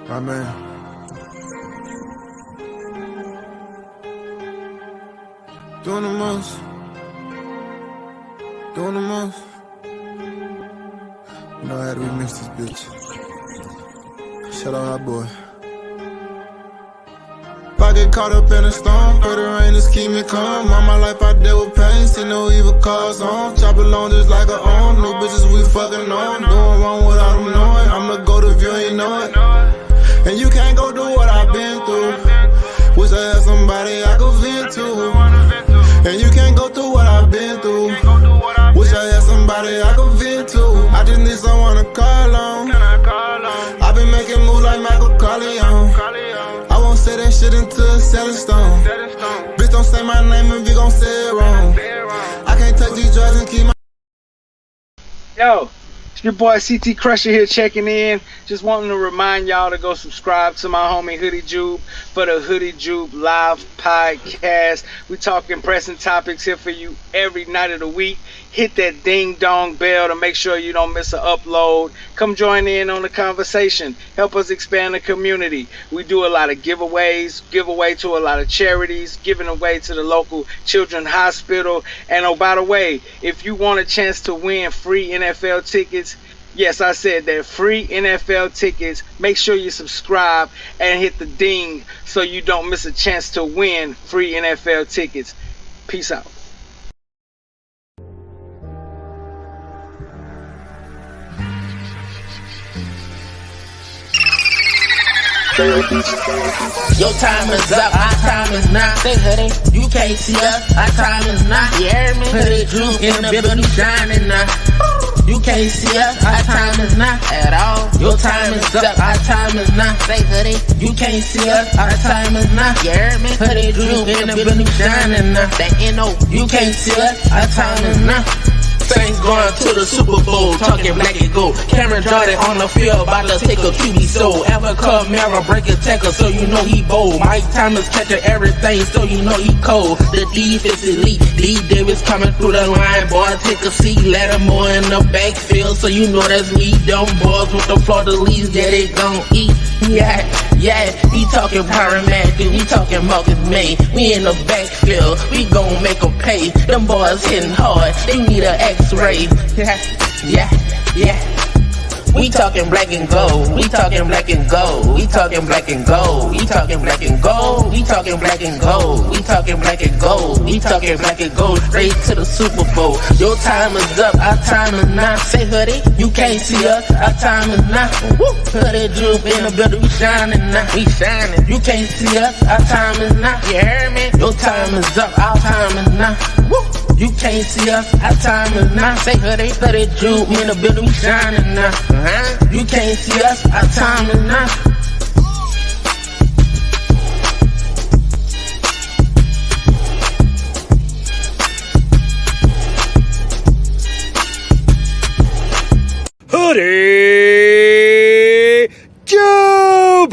My man. Doing the most. Doing the most. You know I had to remix this bitch. Shout out our boy. If I get caught up in a storm, pray the rain just keep me calm. All my life I dealt with pain, see no evil cause on. Chop along just like a arm, no bitches we fucking on. Doing wrong without them knowing, I'ma go to view, ain't know it. And you can't go do what I've been through. Wish I had somebody I could vent to. And you can't go through what I've been through. Wish I had somebody I could vent to. I just need someone to call on. I've been making moves like Michael Corleone. I won't say that shit until it's set in stone. Bitch, don't say my name if you gon' say it wrong. I can't touch these drugs and keep my... Yo, it's your boy CT Crusher here checking in. Just wanting to remind y'all to go subscribe to my homie Hoodie Jube for the Hoodie Jube live podcast. We talking pressing topics here for you every night of the week. Hit that ding dong bell to make sure you don't miss an upload. Come join in on the conversation. Help us expand the community. We do a lot of giveaways, give away to a lot of charities, giving away to the local children's hospital. And oh, by the way, if you want a chance to win free NFL tickets, yes, I said that, free NFL tickets, make sure you subscribe and hit the ding so you don't miss a chance to win free NFL tickets. Peace out. Your time is up, our time is now. Say Hoodie, you can't see us, our time is now. You hear me? Hoodie Jube in the building shining now. You can't see us, our time is not at all. Your time is up, our time is not. Say Hoodie, you can't see us, our time is not. You hear me? Hoodie Jube in the building shining now. That NO, you can't see us, our time is not. Saints going to the Super Bowl, talking black and gold. Cameron Jordan on the field, about to take a QB soul. Ever Kamara break a tackle, so you know he bold. Mike Thomas catching everything, so you know he cold. The defense elite, D. Davis coming through the line, boy, take a seat. Lattimore in the backfield, so you know that's me. Them boys with the Florida leaves, yeah, they gon' eat. Yeah, we talking Pyromatic, we talking Marcus May. We in the backfield, we gon' make them pay. Them boys hitting hard, they need an X-ray. Yeah. We talking black and gold. We talking black and gold. We talking black and gold. We talking black and gold. We talking black and gold. We talking black and gold. We talking black and gold. Straight to the Super Bowl. Your time is up. Our time is now. Say Hoodie, you can't see us. Our time is now. Woo. Hoodie Jube in the building. We shining now. We shining. You can't see us. Our time is now. You hear me? Your time is up. Our time is now. Woo. You can't see us, our time is now. Say Hoodie, Hoodie Jube in the building, we shining now. You can't see us, our time is now. Hoodie Jube!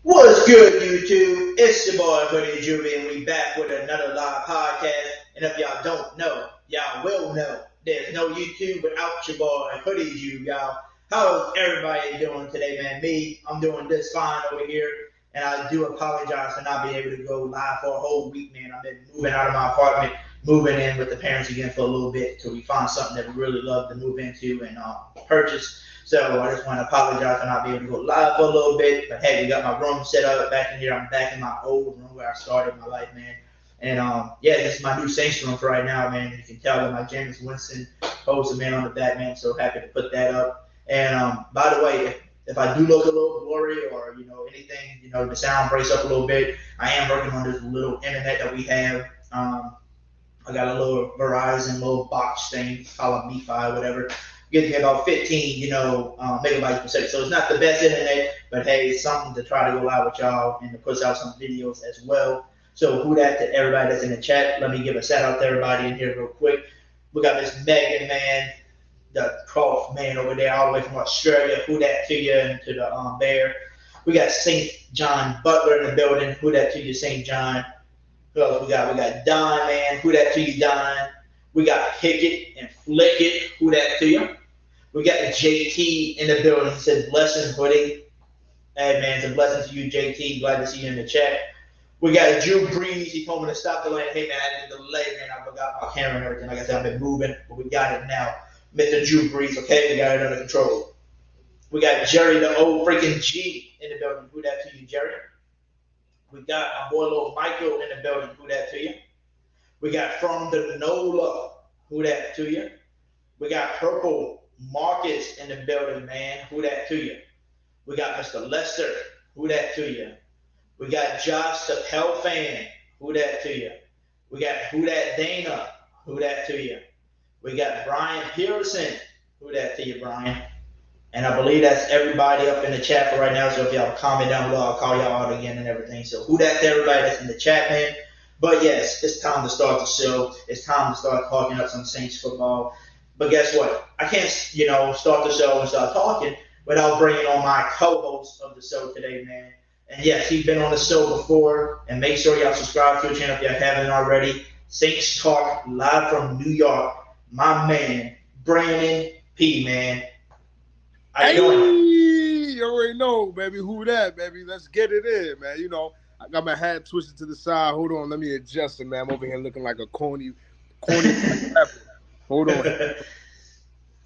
What's good, YouTube? It's your boy Hoodie Jube, and we back with another live podcast. And if y'all don't know, y'all will know. There's no YouTube without your boy Hoodie Jube, y'all. How's everybody doing today, man? I'm doing just fine over here, and I do apologize for not being able to go live for a whole week, man. I've been moving out of my apartment, moving in with the parents again for a little bit until we find something that we really love to move into and purchase. So I just want to apologize for not being able to go live for a little bit. But hey, we got my room set up back in here. I'm back in my old room where I started my life, man. And yeah, this is my new Saints room for right now, man. You can tell that my Jameis Winston poster, man, on the back, man. So happy to put that up. And by the way, if I do look a little blurry or anything, the sound breaks up a little bit, I am working on this little internet that we have. I got a little Verizon little box thing, call it MiFi, whatever. Getting about 15, megabytes per second. So it's not the best internet, but hey, it's something to try to go live with y'all and to push out some videos as well. So who that to everybody that's in the chat. Let me give a shout out to everybody in here real quick. We got Miss Megan, man, the Croft man over there, all the way from Australia. Who that to you, and to the Bear. We got St. John Butler in the building. Who that to you, St. John. Who else we got? We got Don, man. Who that to you, Don. We got Hick It and Flick It. Who that to you? We got JT in the building. He said, blessings, Hoodie. Hey, man, it's a blessing to you, JT. Glad to see you in the chat. We got Drew Breeze. He told me to stop the delay. Hey, man, I had to delay, man. I forgot my camera and everything. Like I said, I've been moving, but we got it now. Mr. Drew Breeze, okay? We got it under control. We got Jerry, the old freaking G, in the building. Who that to you, Jerry? We got our boy, little Michael, in the building. Who that to you? We got From the NOLA. Who that to you? We got Purple Marcus in the building, man. Who that to you? We got Mr. Lester. Who that to you? We got Josh, the Pell fan. Who that to you? We got Who that Dana. Who that to you? We got Brian Pearson. Who that to you, Brian? And I believe that's everybody up in the chat for right now. So if y'all comment down below, I'll call y'all out again and everything. So who that to everybody that's in the chat, man? But yes, it's time to start the show. It's time to start talking up some Saints football. But guess what? I can't, start the show and start talking without bringing on my co-host of the show today, man. And yes, he's been on the show before. And make sure y'all subscribe to the channel if you haven't already. Saints Talk, live from New York. My man, Brandon P, man. How you doing? You already know, baby. Who that, baby? Let's get it in, man. I got my hat twisted to the side. Hold on, let me adjust it, man. I'm over here looking like a corny rapper. Hold on.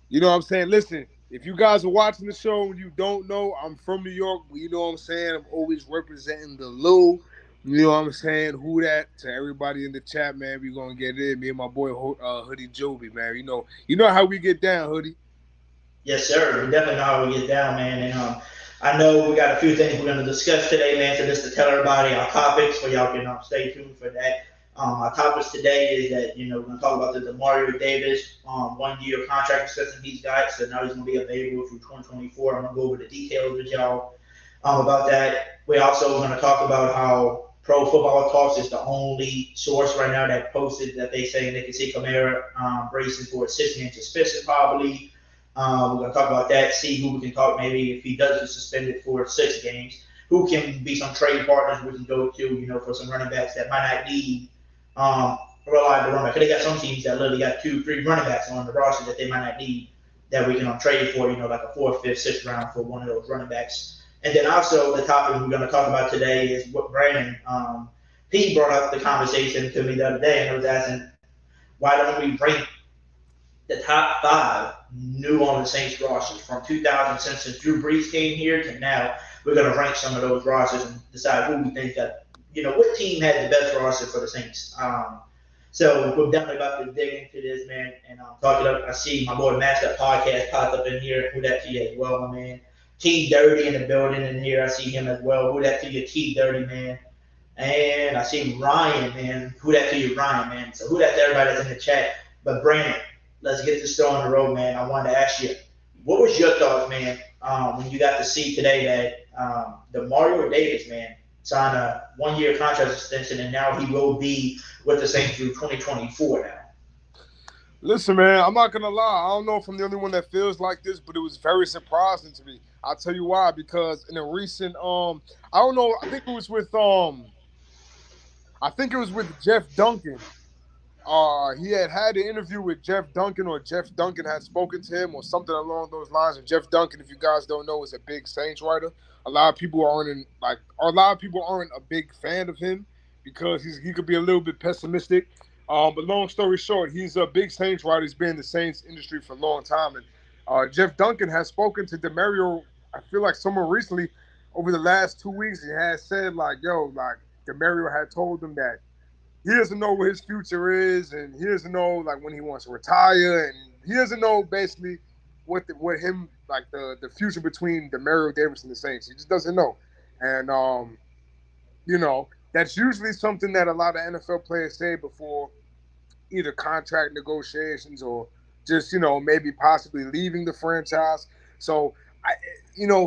You know what I'm saying? Listen, if you guys are watching the show and you don't know, I'm from New York. You know what I'm saying? I'm always representing the Lou. You know what I'm saying? Who that? To everybody in the chat, man. We gonna get it in. Me and my boy Hoodie Jube, man. You know how we get down, Hoodie. Yes, sir. We definitely know how we get down, man. And I know we got a few things we're going to discuss today, man. So just to tell everybody our topics, so y'all can stay tuned for that. Our topics today is that, we're going to talk about the Demario Davis 1-year contract extension he's got. So now he's going to be available through 2024. I'm going to go over the details with y'all about that. We also going to talk about how Pro Football Talks is the only source right now that posted that they say they can see Kamara bracing for a 6-game suspension probably. We're going to talk about that, see who we can talk maybe if he does get suspended for 6 games, who can be some trade partners we can go to, for some running backs that might not need a reliable running back. Because they got some teams that literally got 2-3 running backs on the roster that they might not need that we can trade for, like a 4th, 5th, 6th round for one of those running backs. And then also the topic we're going to talk about today is what Brandon P brought up the conversation to me the other day, and I was asking, why don't we rank the top 5 New Orleans Saints rosters from 2000 since Drew Brees came here to now? We're going to rank some of those rosters and decide who we think that, what team had the best roster for the Saints. So we're definitely about to dig into this, man, and talk it up. I see my boy Master Podcast popped up in here. Who that to you as well, my man? T Dirty in the building in here. I see him as well. Who that to you, T Dirty, man? And I see Ryan, man. Who that to you, Ryan, man? So who that to everybody that's in the chat? But Brandon, let's get this show on the road, man. I wanted to ask you, what was your thoughts, man, when you got to see today that Demario Davis, man, signed a 1-year contract extension, and now he will be with the Saints through 2024 now? Listen, man, I'm not going to lie. I don't know if I'm the only one that feels like this, but it was very surprising to me. I'll tell you why, because in a recent, I don't know, I think it was with Jeff Duncan. He had an interview with Jeff Duncan, or Jeff Duncan had spoken to him, or something along those lines. And Jeff Duncan, if you guys don't know, is a big Saints writer. A lot of people aren't a big fan of him because he could be a little bit pessimistic. But long story short, he's a big Saints writer. He's been in the Saints industry for a long time. And Jeff Duncan has spoken to Demario, I feel like somewhere recently, over the last 2 weeks. He has said, Demario had told him that he doesn't know what his future is, and he doesn't know when he wants to retire, and he doesn't know basically what the future between Demario Davis and the Saints. He just doesn't know. And that's usually something that a lot of NFL players say before either contract negotiations or just maybe possibly leaving the franchise. So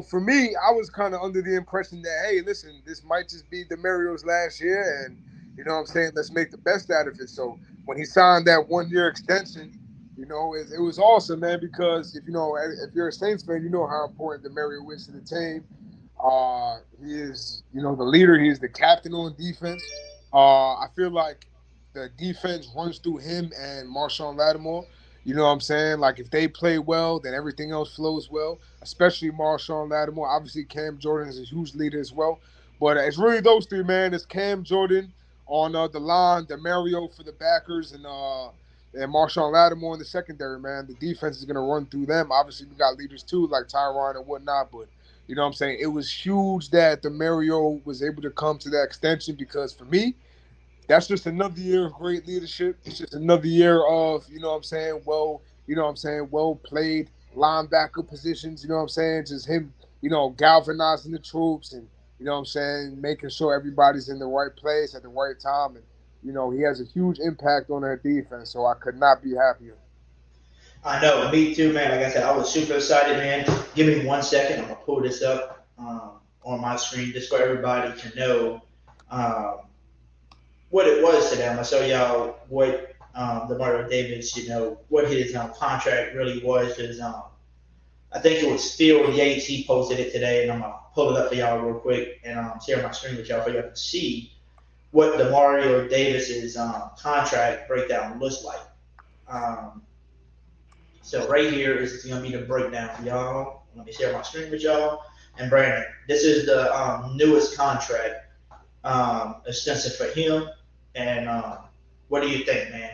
for me, I was kind of under the impression that, hey, listen, this might just be Demario's last year, and you know what I'm saying, let's make the best out of it. So when he signed that 1-year extension, it was awesome, man, because if you're a Saints fan, you know how important Demario is to the team. He is, the leader. He is the captain on defense. I feel like the defense runs through him and Marshawn Lattimore. You know what I'm saying? Like if they play well, then everything else flows well. Especially Marshawn Lattimore. Obviously, Cam Jordan is a huge leader as well. But it's really those three, man. It's Cam Jordan on the line, Demario for the backers, and Marshawn Lattimore in the secondary, man. The defense is gonna run through them. Obviously, we got leaders too, like Tyron and whatnot. But you know what I'm saying? It was huge that Demario was able to come to that extension because for me, that's just another year of great leadership. It's just another year of, you know what I'm saying, well played linebacker positions, you know what I'm saying? Just him, galvanizing the troops and, you know what I'm saying, making sure everybody's in the right place at the right time. And, he has a huge impact on their defense. So I could not be happier. I know, me too, man. Like I said, I was super excited, man. Give me 1 second. I'm gonna pull this up on my screen just for everybody to know um, what it was today. I'm gonna show y'all what Demario Davis, what his contract really was. Because I think it was Phil Yates. He posted it today, and I'm gonna pull it up for y'all real quick and share my screen with y'all so y'all can see what Demario Davis's contract breakdown looks like. Um, So right here is going to be the breakdown for y'all. Let me share my screen with y'all. And Brandon, this is the newest contract extension for him. And what do you think, man?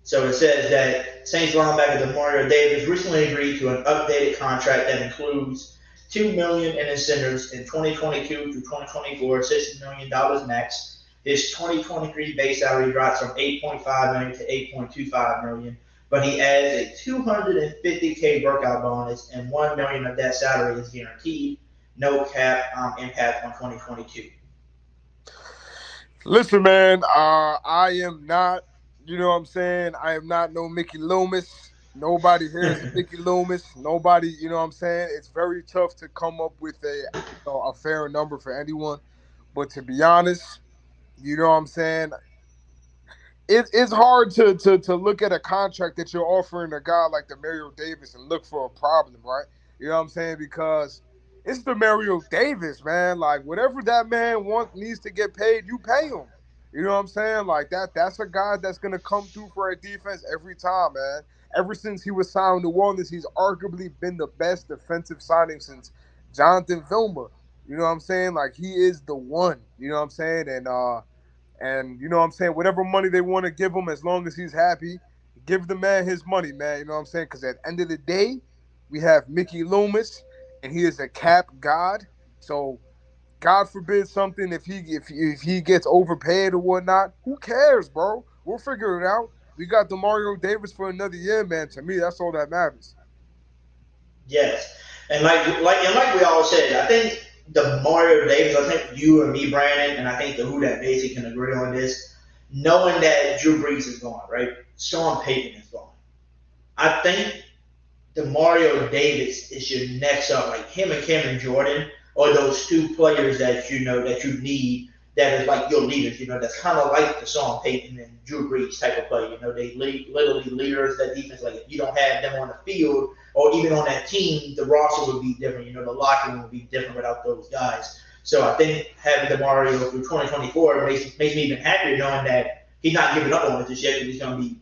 So it says that Saints linebacker Demario Davis recently agreed to an updated contract that includes $2 million in incentives in 2022 through 2024, $60 million max. His 2023 base salary drops from 8.5 million to 8.25 million, but he adds a 250K workout bonus, and 1 million of that salary is guaranteed. No cap impact on 2022. Listen, man, I am not, you know what I'm saying? I am not no Mickey Loomis. Nobody here is a Mickey Loomis. Nobody, you know what I'm saying? It's very tough to come up with a fair number for anyone. But to be honest, you know what I'm saying? It's hard to look at a contract that you're offering a guy like Demario Davis and look for a problem, right? You know what I'm saying? Because it's Demario Davis, man. Like whatever that man wants needs to get paid, you pay him. You know what I'm saying? Like that's a guy that's gonna come through for a defense every time, man. Ever since he was signed to Wellness, he's arguably been the best defensive signing since Jonathan Vilma. You know what I'm saying? Like he is the one. You know what I'm saying? And you know what I'm saying? Whatever money they want to give him, as long as he's happy, give the man his money, man. You know what I'm saying? Because at the end of the day, we have Mickey Loomis, and he is a cap god. So God forbid something if he gets overpaid or whatnot. Who cares, bro? We'll figure it out. We got Demario Davis for another year, man. To me, that's all that matters. Yes, and like we all said, I think the Mario Davis. I think you and me, Brandon, and I think the Who That Basic can agree on this. Knowing that Drew Brees is gone, right? Sean Payton is gone. I think the Mario Davis is your next up, like him and Cameron Jordan, or those two players that that you need that is like your leaders. That's kind of like the Sean Payton and Drew Brees type of play. They literally leaders that defense. Like if you don't have them on the field or even on that team, the roster would be different. The locker room would be different without those guys. So I think having Demario through 2024 makes me even happier knowing that he's not giving up on it just yet. He's going to be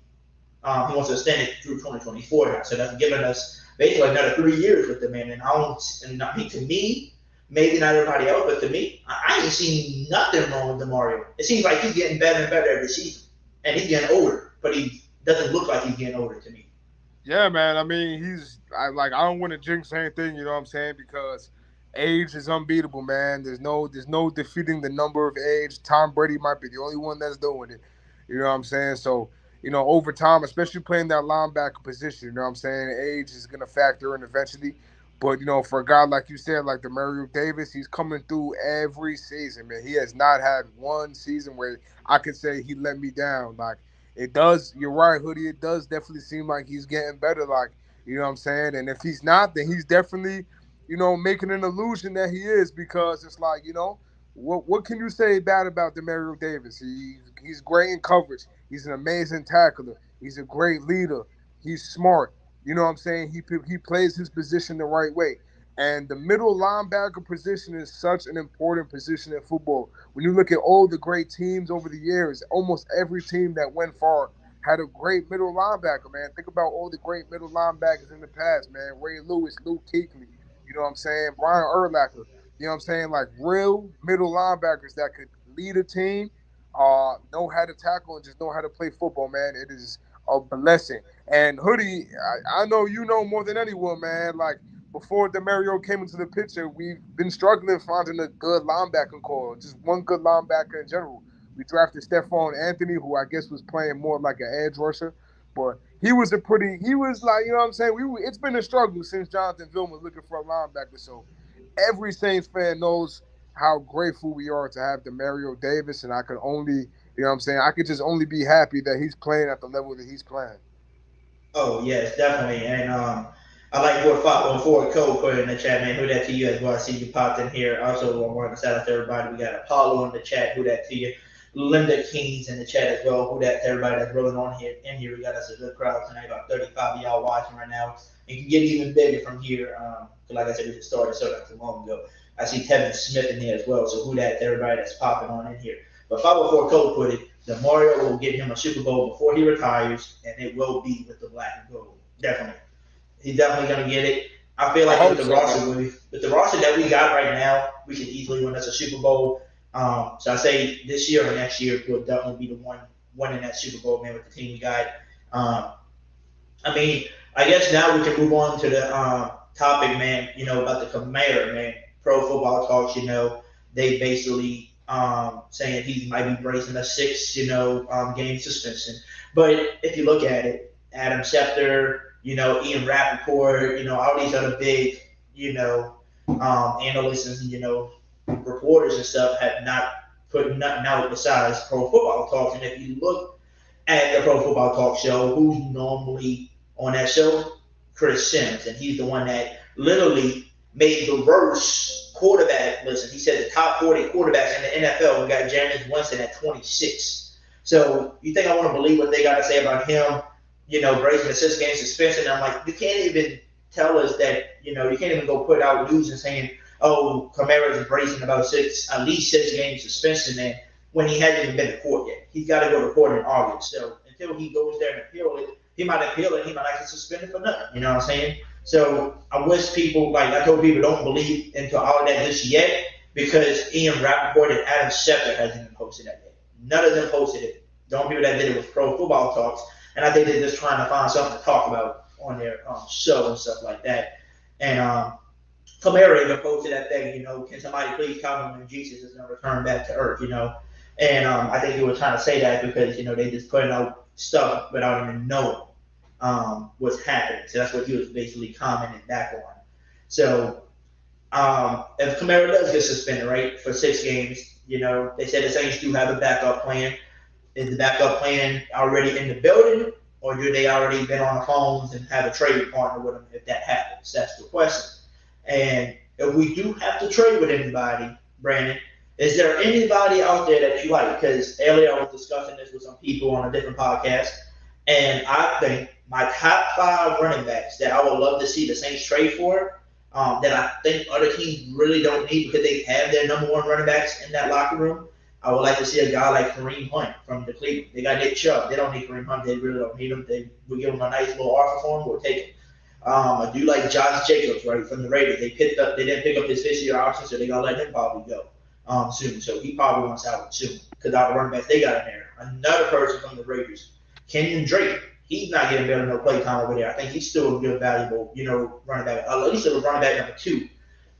he wants to extend it through 2024 now. So that's giving us basically another 3 years with the man. And I mean, to me, maybe not everybody else, but to me, I ain't seen nothing wrong with Demario. It seems like he's getting better and better every season. And he's getting older, but he doesn't look like he's getting older to me. Yeah, man. I mean, I don't want to jinx anything, you know what I'm saying? Because age is unbeatable, man. There's no defeating the number of age. Tom Brady might be the only one that's doing it. You know what I'm saying? So, over time, especially playing that linebacker position, you know what I'm saying? Age is gonna factor in eventually. But for a guy like you said, like Demario Davis, he's coming through every season, man. He has not had one season where I could say he let me down. Like it does, you're right, Hoodie. It does definitely seem like he's getting better. Like, you know what I'm saying? And if he's not, then he's definitely, making an illusion that he is because it's like, what can you say bad about Demario Davis? He's great in coverage. He's an amazing tackler. He's a great leader. He's smart. You know what I'm saying? He plays his position the right way. And the middle linebacker position is such an important position in football. When you look at all the great teams over the years, almost every team that went far had a great middle linebacker, man. Think about all the great middle linebackers in the past, man. Ray Lewis, Luke Kuechly, you know what I'm saying? Brian Urlacher, you know what I'm saying? Like real middle linebackers that could lead a team, know how to tackle and just know how to play football, man. It is a blessing. And Hoodie, I know you know more than anyone, man. Like before Demario came into the picture, we've been struggling finding a good linebacker core, just one good linebacker in general. We drafted Stephon Anthony, who I guess was playing more like an edge rusher, but he was like, you know what I'm saying? It's been a struggle since Jonathan Vilma looking for a linebacker. So every Saints fan knows how grateful we are to have Demario Davis, and I can only, you know what I'm saying? I could just only be happy that he's playing at the level that he's playing. Oh yes, definitely. And I like what 514 Code put in the chat, man. Who that to you as well? I see you popped in here. Also, I want to shout out to everybody. We got Apollo in the chat. Who that to you? Linda King's in the chat as well. Who that to everybody that's rolling on here in here. We got us a good crowd tonight. About 35 of y'all watching right now. It can get even bigger from here. Like I said, we just started so not too long ago. I see Tevin Smith in here as well. So who that to everybody that's popping on in here. But 504 Code put it. Demario will get him a Super Bowl before he retires, and it will be with the black and gold. Definitely. He's definitely going to get it. I feel like with the roster that we got right now, we can easily win us a Super Bowl. So I say this year or next year will definitely be the one winning that Super Bowl, man, with the team we got. I mean, I guess now we can move on to the topic, man, you know, about the Kamara, man. Pro Football Talks, you know, they basically saying he might be bracing a 6, game suspension. But if you look at it, Adam Schefter, Ian Rappaport, all these other big, analysts and, reporters and stuff have not put nothing out besides Pro Football Talks. And if you look at the Pro Football Talk show, who's normally on that show? Chris Sims. And he's the one that literally made the worst quarterback. Listen, he said the top 40 quarterbacks in the NFL. We got Jameis Winston at 26. So you think I want to believe what they got to say about him, breaking a 6-game suspension? I'm like, you can't even tell us that, you can't even go put out news and saying, oh, Kamara's embracing about at least 6-game suspension, man, when he hasn't even been to court yet. He's got to go to court in August. So until he goes there and appeal it, he might appeal it, he might actually suspend it for nothing. You know what I'm saying? So I wish people, like I told people, don't believe into all of that just yet, because Ian Rappaport and Adam Schefter hasn't even posted that yet. None of them posted it. The only people that did it was Pro Football Talks, and I think they're just trying to find something to talk about on their show and stuff like that. And Kamara even posted that thing, can somebody please tell me when Jesus is going to return back to earth, And I think he was trying to say that because, they just putting out stuff without even knowing what's happening. So that's what he was basically commenting back on. So if Kamara does get suspended, right, for 6 games, they said the Saints do have a backup plan. Is the backup plan already in the building, or do they already been on the phones and have a trade partner with them if that happens? That's the question. And if we do have to trade with anybody, Brandon, is there anybody out there that you like? Because earlier I was discussing this with some people on a different podcast, and I think my top 5 running backs that I would love to see the Saints trade for, that I think other teams really don't need because they have their number 1 running backs in that locker room. I would like to see a guy like Kareem Hunt from the Cleveland. They got Nick Chubb. They don't need Kareem Hunt. They really don't need him. They would give him a nice little offer for him. We'll take him. I do like Josh Jacobs, right, from the Raiders. They didn't pick up his 5th-year option, so they're going to let him probably go soon. So he probably wants out soon because all the running backs they got in there. Another person from the Raiders, Kenyon Drake. He's not getting better no play time over there. I think he's still a good, valuable, running back. At least a running back number 2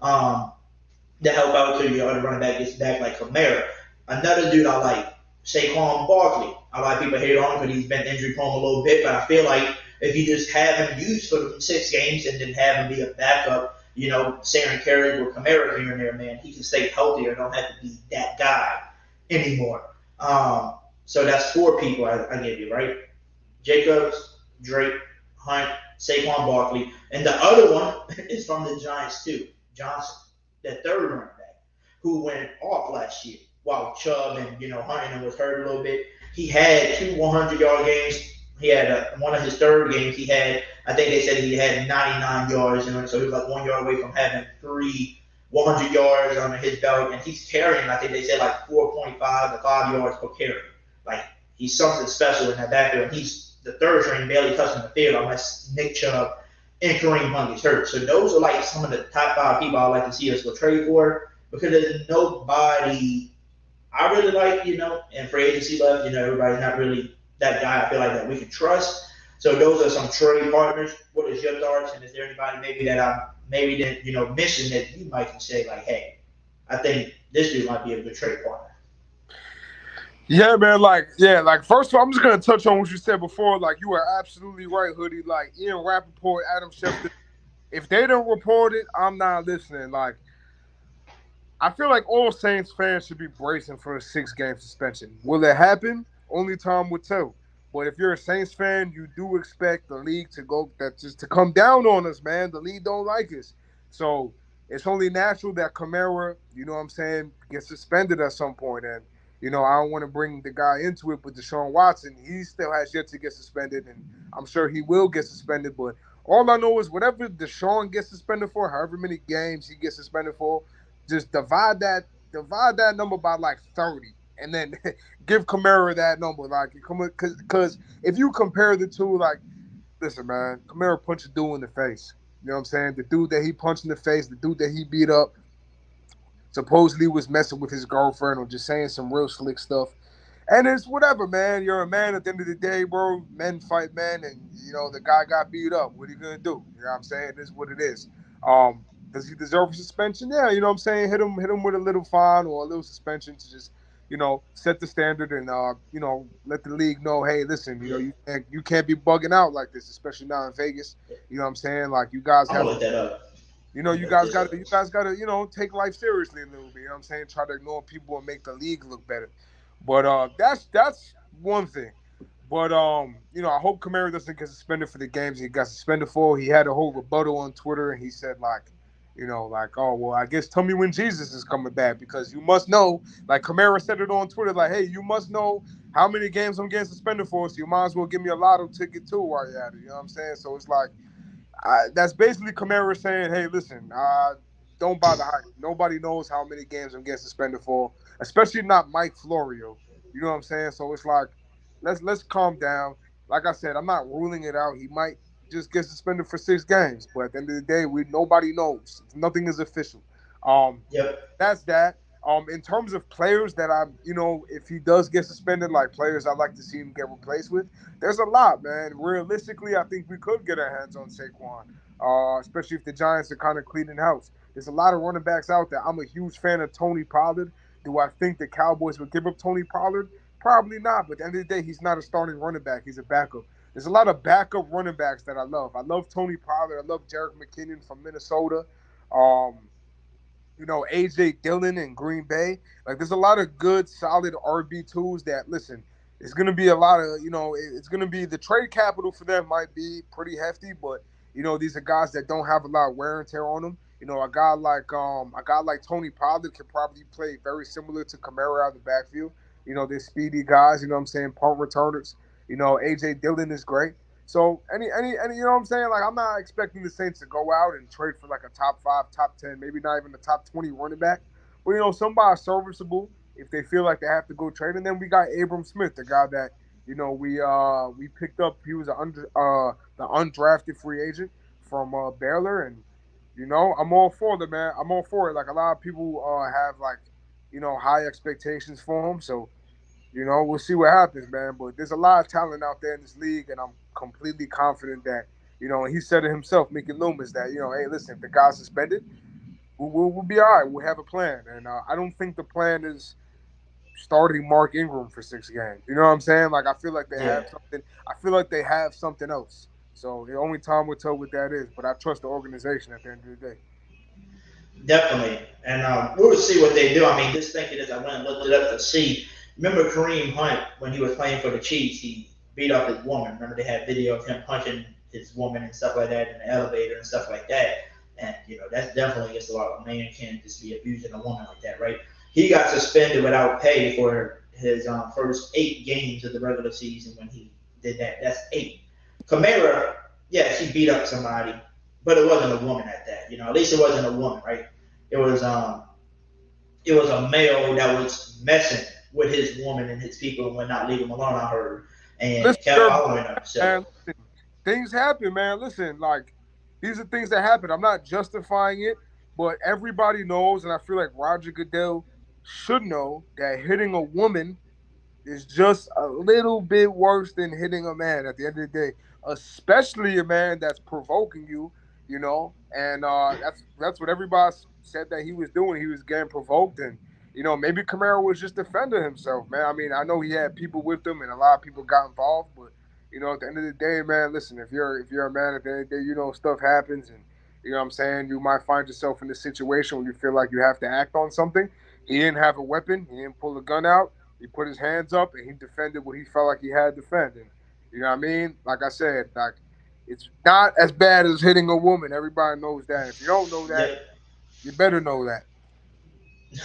to help out till your other running back gets back like Kamara. Another dude I like, Saquon Barkley. A lot of people hate on him because he's been injury prone a little bit, but I feel like if you just have him used for the 6 games and then have him be a backup, sharing carries with Kamara here and there, man, he can stay healthier and don't have to be that guy anymore. So that's 4 people I gave you, right? Jacobs, Drake, Hunt, Saquon Barkley. And the other one is from the Giants too, Johnson, the 3rd running back, who went off last year while Chubb and, Hunt was hurt a little bit. He had 2 100-yard games. He had one of his 3rd games. He had, I think they said he had 99 yards, so he was like 1 yard away from having 3 100 yards under his belt. And he's carrying, I think they said like 4.5 to 5 yards per carry. Like he's something special in that backfield. He's the third string, barely touching the field unless Nick Chubb and Kareem Hunt gets hurt. So those are like some of the top 5 people I'd like to see us go trade for, because there's nobody I really like, and free agency left. Everybody's not really that guy I feel like that we can trust. So those are some trade partners. What is your thoughts? And is there anybody maybe that I'm missing that you might can say like, hey, I think this dude might be a good trade partner? Yeah, man. First of all, I'm just gonna touch on what you said before. Like, you are absolutely right, Hoodie. Like, Ian Rappaport, Adam Schefter, if they don't report it, I'm not listening. Like, I feel like all Saints fans should be bracing for a 6-game suspension. Will it happen? Only time will tell. But if you're a Saints fan, you do expect the league to come down on us, man. The league don't like us. So it's only natural that Kamara, gets suspended at some point. And, I don't want to bring the guy into it, but Deshaun Watson, he still has yet to get suspended, and I'm sure he will get suspended. But all I know is whatever Deshaun gets suspended for, however many games he gets suspended for, just divide that number by like 30, and then give Kamara that number. Like, because if you compare the two, like, listen, man, Kamara punched a dude in the face. You know what I'm saying? The dude that he punched in the face, the dude that he beat up, supposedly was messing with his girlfriend or just saying some real slick stuff. And it's whatever, man. You're a man at the end of the day, bro. Men fight men, and, the guy got beat up. What are you going to do? You know what I'm saying? It is what it is. Does he deserve a suspension? Yeah, you know what I'm saying? Hit him with a little fine or a little suspension to just, set the standard and, let the league know, hey, listen, you can't be bugging out like this, especially now in Vegas. You know what I'm saying? Like, you guys have... I'll look that up. You guys gotta take life seriously a little bit. You know what I'm saying? Try to ignore people and make the league look better. But that's one thing. But I hope Kamara doesn't get suspended for the games he got suspended for. He had a whole rebuttal on Twitter, and he said oh, well, I guess tell me when Jesus is coming back, because you must know, like Kamara said it on Twitter, like, hey, you must know how many games I'm getting suspended for, so you might as well give me a lotto ticket too while you're at it. You know what I'm saying? So it's like, that's basically Kamara saying, hey, listen, don't bother hype. Nobody knows how many games I'm getting suspended for, especially not Mike Florio. You know what I'm saying? So it's like, let's calm down. Like I said, I'm not ruling it out. He might just get suspended for 6 games, but at the end of the day, nobody knows. Nothing is official. Yep. That's that. In terms of players that if he does get suspended, like players I'd like to see him get replaced with, there's a lot, man. Realistically, I think we could get our hands on Saquon, especially if the Giants are kind of cleaning house. There's a lot of running backs out there. I'm a huge fan of Tony Pollard. Do I think the Cowboys would give up Tony Pollard? Probably not, but at the end of the day, he's not a starting running back. He's a backup. There's a lot of backup running backs that I love. I love Tony Pollard. I love Jerick McKinnon from Minnesota. A.J. Dillon in Green Bay. Like, there's a lot of good, solid RB2s that, listen, it's going to be a lot of, it's going to be, the trade capital for them might be pretty hefty, but, these are guys that don't have a lot of wear and tear on them. A guy like Tony Pollard can probably play very similar to Kamara out of the backfield. They're speedy guys, punt returners. A.J. Dillon is great. So any you know what I'm saying? Like, I'm not expecting the Saints to go out and trade for like a top 5, top 10, maybe not even the top 20 running back. But somebody serviceable if they feel like they have to go trade. And then we got Abram Smith, the guy that we picked up. He was the undrafted free agent from Baylor, and I'm all for it, man. I'm all for it. Like, a lot of people have high expectations for him. So we'll see what happens, man. But there's a lot of talent out there in this league, and I'm completely confident that, and he said it himself, Mickey Loomis, that, hey, listen, if the guy's suspended, we'll be all right. We'll have a plan. And I don't think the plan is starting Mark Ingram for 6 games. You know what I'm saying? Like, I feel like they have something. I feel like they have something else. So the only time will tell what that is. But I trust the organization at the end of the day. Definitely. And we'll see what they do. I mean, just thinking as I went and looked it up to see. Remember Kareem Hunt, when he was playing for the Chiefs, he beat up his woman. Remember they had video of him punching his woman and stuff like that in the elevator and stuff like that. And, that's definitely against the law. A man can't just be abusing a woman like that, right? He got suspended without pay for his first 8 games of the regular season when he did that. That's 8. Kamara, yes, he beat up somebody, but it wasn't a woman at that. At least it wasn't a woman, right? It was a male that was messing with his woman and his people and would not leave him alone, I heard, and Listen, kept following him. So man, listen, things happen, man. Listen, like these are things that happen. I'm not justifying it, but everybody knows, and I feel like Roger Goodell should know that hitting a woman is just a little bit worse than hitting a man at the end of the day, especially a man that's provoking you, you know. And that's what everybody said that he was doing. He was getting provoked, and maybe Kamara was just defending himself, man. I mean, I know he had people with him, and a lot of people got involved, but at the end of the day, man, listen, if you're a man, at the end of the day, stuff happens, and what I'm saying, you might find yourself in a situation when you feel like you have to act on something. He didn't have a weapon. He didn't pull a gun out. He put his hands up and he defended what he felt like he had to defend. And you know what I mean? Like I said, like it's not as bad as hitting a woman. Everybody knows that. If you don't know that, yeah, you better know that.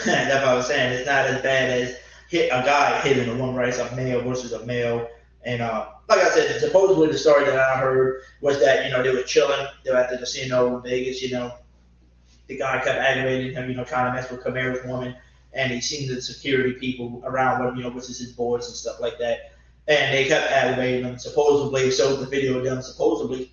that's what I was saying. It's not as bad as hit a guy hitting a woman, right? It's a male versus a male. And like I said, supposedly the story that I heard was that they were chilling. They were at the casino in Vegas. The guy kept aggravating him. Trying to mess with Kamara's woman, and he seen the security people around him. Which is his boys and stuff like that. And they kept aggravating him. Supposedly, so the video done. Supposedly,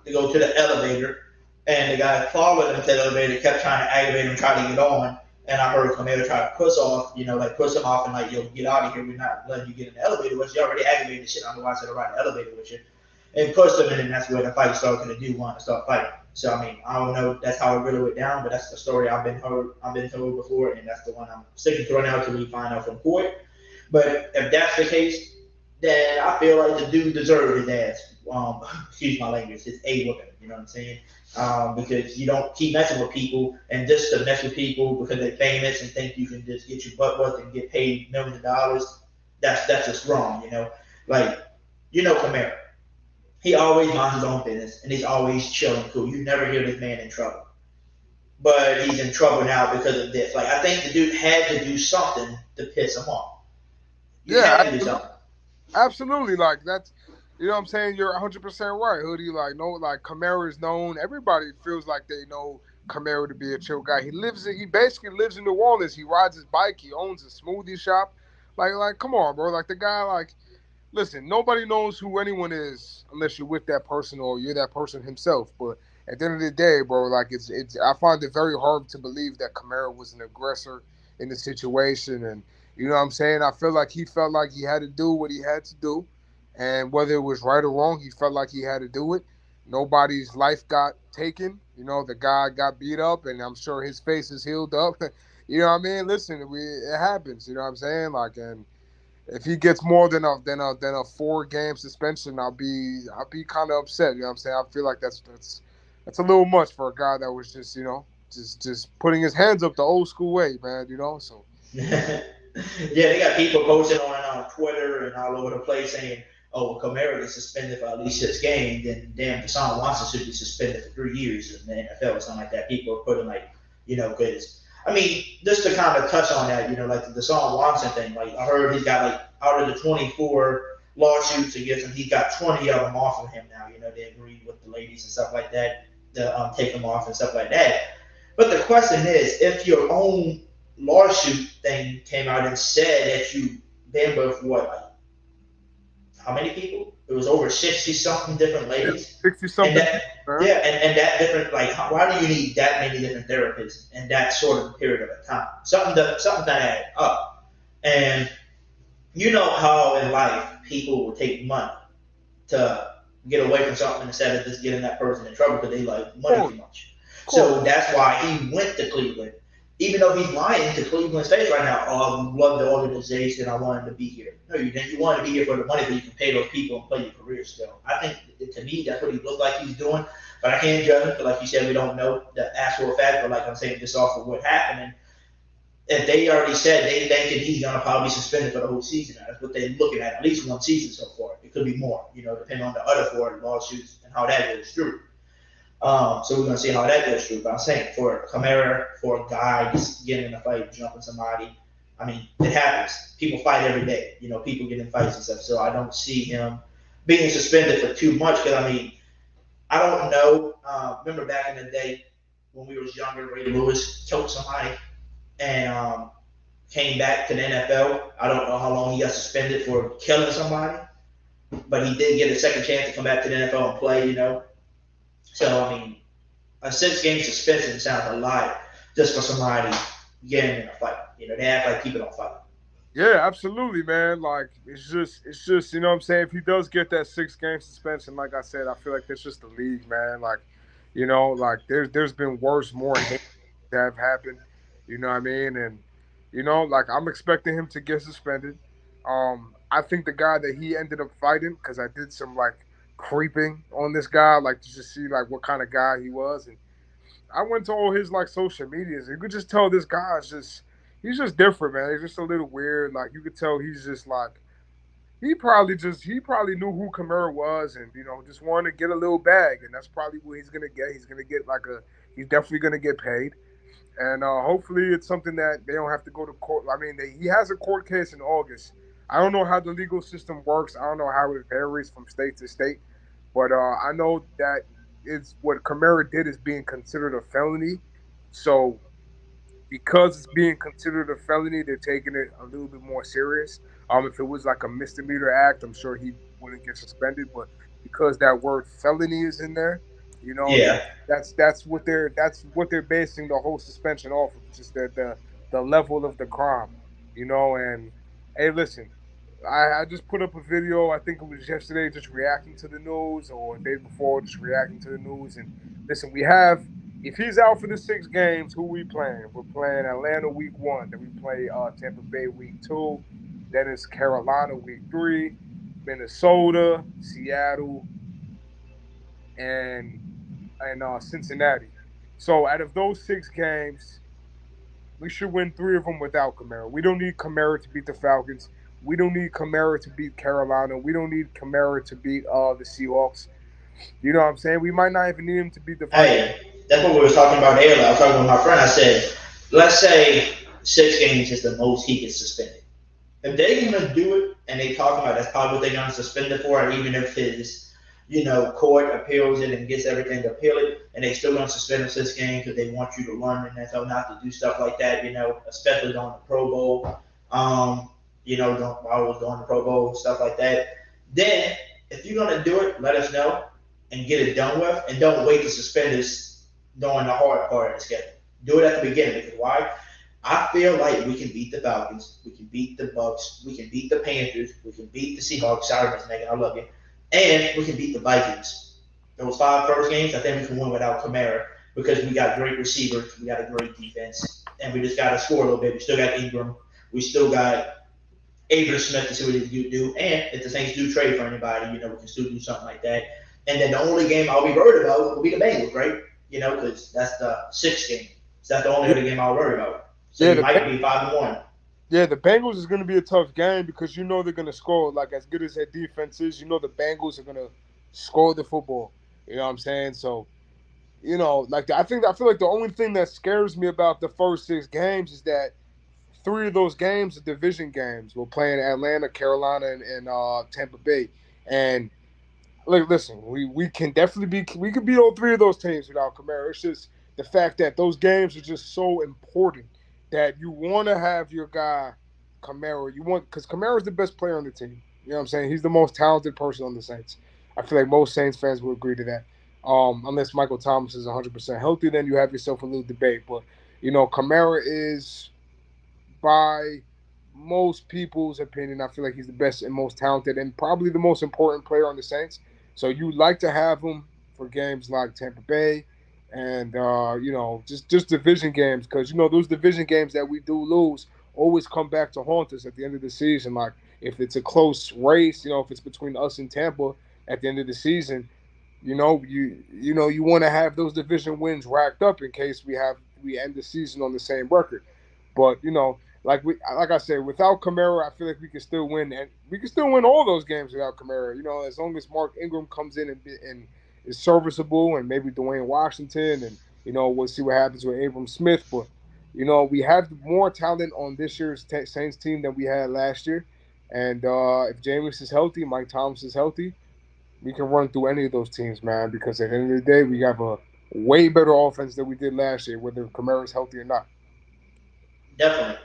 they go to the elevator, and the guy followed him to the elevator, kept trying to aggravate him, try to get on. And I heard Kamara try to push off, like push him off and like, yo, get out of here. We're not letting you get in the elevator with you. You already aggravated the shit out of why I said to ride the elevator with you. And pushed him, and then that's where the fight started to do want to start fighting. So I mean, I don't know that's how it really went down, but that's the story I've been told before, and that's the one I'm sticking to right now until we find out from court. But if that's the case, then I feel like the dude deserved his ass. Excuse my language, his a whooping. You know what I'm saying? Because you don't keep messing with people, and just to mess with people because they're famous and think you can just get your butt whooped and get paid millions of dollars. That's just wrong. Like Kamara. He always minds his own business, and he's always chilling, cool. You never hear this man in trouble. But he's in trouble now because of this. Like, I think the dude had to do something to piss him off. He had to do something. Absolutely. Like, that's, what I'm saying? You're 100% right, Hoodie. Like Kamara is known. Everybody feels like they know Kamara to be a chill guy. He basically lives in New Orleans. He rides his bike. He owns a smoothie shop. Like, come on, bro. Like, the guy, like, listen, nobody knows who anyone is unless you're with that person or you're that person himself. But at the end of the day, bro, like it's I find it very hard to believe that Kamara was an aggressor in the situation. And you know what I'm saying? I feel like he felt like he had to do what he had to do. And whether it was right or wrong, he felt like he had to do it. Nobody's life got taken. The guy got beat up, and I'm sure his face is healed up. You know what I mean? Listen, it happens. You know what I'm saying? Like, and if he gets more than a 4-game suspension, I'll be kind of upset. You know what I'm saying? I feel like that's a little much for a guy that was just just putting his hands up the old school way, man. So. Yeah, they got people posting on Twitter and all over the place saying, "Oh, well, Kamara is suspended for at least 6 games, then damn, Deshaun Watson should be suspended for 3 years in the NFL or something like that." People are putting because. I mean, just to kind of touch on that, like the Deshaun Watson thing, like I heard he's got out of the 24 lawsuits against him, he got 20 of them off of him now. They agreed with the ladies and stuff like that to take them off and stuff like that. But the question is, if your own lawsuit thing came out and said that you been with how many people? It was over 60-something different ladies. 60-something. And that different, why do you need that many different therapists in that sort of period of a time? Something that add up. And you know how in life people will take money to get away from something instead of just getting that person in trouble because they like money too much. So that's why he went to Cleveland. Even though he's lying to Cleveland's face right now, I love the organization, I wanted to be here. No, you didn't. You wanted to be here for the money, but you can pay those people and play your career still. I think, to me, that's what he looked like he's doing. But I can't judge him, like you said, we don't know the actual fact, but like I'm saying, just off of what happened. And if they already said they thinking he's going to probably be suspended for the whole season, that's what they're looking at least one season so far. It could be more, depending on the other 4 lawsuits and how that goes through. So we're going to see how that goes through. But I'm saying for Kamara, for a guy just getting in a fight, jumping somebody, I mean, it happens. People fight every day. People get in fights and stuff. So I don't see him being suspended for too much because, I mean, I don't know. Remember back in the day when we was younger, Ray Lewis choked somebody and came back to the NFL. I don't know how long he got suspended for killing somebody, but he did get a second chance to come back to the NFL and play, So, I mean, a 6-game suspension sounds a lot just for somebody getting in a fight. They act like people don't fight. Yeah, absolutely, man. Like it's just you know what I'm saying. If he does get that 6-game suspension, like I said, I feel like that's just the league, man. Like, like there's been worse, more hate that have happened. You know what I mean? And like I'm expecting him to get suspended. I think the guy that he ended up fighting, because I did some like creeping on this guy, like to just see like what kind of guy he was, and I went to all his like social medias. You could just tell this guy's he's just different, man. He's just a little weird. Like you could tell he's just like he probably knew who Kamara was and just wanted to get a little bag, and that's probably what he's gonna get. He's gonna get he's definitely gonna get paid. And hopefully it's something that they don't have to go to court. I mean, he has a court case in August. I don't know how the legal system works. I don't know how it varies from state to state, but I know that it's what Kamara did is being considered a felony. So because it's being considered a felony, they're taking it a little bit more serious. If it was like a misdemeanor act, I'm sure he wouldn't get suspended. But because that word felony is in there, Yeah. that's what they're basing the whole suspension off of, just the level of the crime, And hey, listen, I just put up a video. I think it was yesterday, just reacting to the news, or the day before, just reacting to the news. And listen, if he's out for the 6 games, who we playing? We're playing Atlanta week 1. Then we play Tampa Bay week 2. Then it's Carolina week 3, Minnesota, Seattle, and Cincinnati. So out of those 6 games, we should win 3 of them without Kamara. We don't need Kamara to beat the Falcons. We don't need Kamara to beat Carolina. We don't need Kamara to beat the Seahawks. You know what I'm saying? We might not even need him to beat the Vikings. Hey, that's what we were talking about earlier. I was talking with my friend. I said, let's say 6 games is the most he gets suspended. If they're gonna do it, and they talk about that's probably what they're gonna suspend it for, and even if his court appeals it and gets everything to appeal it, and they still gonna suspend him 6 games because they want you to learn and NFL not to do stuff like that, especially during the Pro Bowl, while I was doing the Pro Bowl, stuff like that. Then, if you're gonna do it, let us know and get it done with, and don't wait to suspend us during the hard part of the schedule. Do it at the beginning, because why? I feel like we can beat the Falcons, we can beat the Bucks, we can beat the Panthers, we can beat the Seahawks. Sorry, Miss Megan, I love you. And we can beat the Vikings. Those 5 first games, I think we can win without Kamara, because we got great receivers, we got a great defense, and we just got to score a little bit. We still got Ingram, we still got Abram Smith to see what he can do. And if the Saints do trade for anybody, we can still do something like that. And then the only game I'll be worried about will be the Bengals, right? Because that's the 6th game. So that's the only other game I'll worry about. So it might be 5-1. Yeah, the Bengals is going to be a tough game because they're going to score. Like, as good as their defense is, the Bengals are going to score the football. You know what I'm saying? So, I feel like the only thing that scares me about the first 6 games is that 3 of those games are division games. We're playing Atlanta, Carolina, and Tampa Bay. And listen, we can definitely we could beat all 3 of those teams without Kamara. It's just the fact that those games are just so important that you want to have your guy Kamara. Because Kamara is the best player on the team. You know what I'm saying? He's the most talented person on the Saints. I feel like most Saints fans will agree to that. Unless Michael Thomas is 100% healthy, then you have yourself a little debate. But Kamara is, by most people's opinion, I feel like he's the best and most talented and probably the most important player on the Saints. So you'd like to have him for games like Tampa Bay and, just division games, because, those division games that we do lose always come back to haunt us at the end of the season. Like, if it's a close race, if it's between us and Tampa at the end of the season, you want to have those division wins racked up in case we end the season on the same record. But, like I said, without Kamara, I feel like we can still win, and we can still win all those games without Kamara. As long as Mark Ingram comes in and is serviceable, and maybe Dwayne Washington, and we'll see what happens with Abram Smith. But we have more talent on this year's Saints team than we had last year, and if Jameis is healthy, Mike Thomas is healthy, we can run through any of those teams, man. Because at the end of the day, we have a way better offense than we did last year, whether Kamara is healthy or not. Definitely.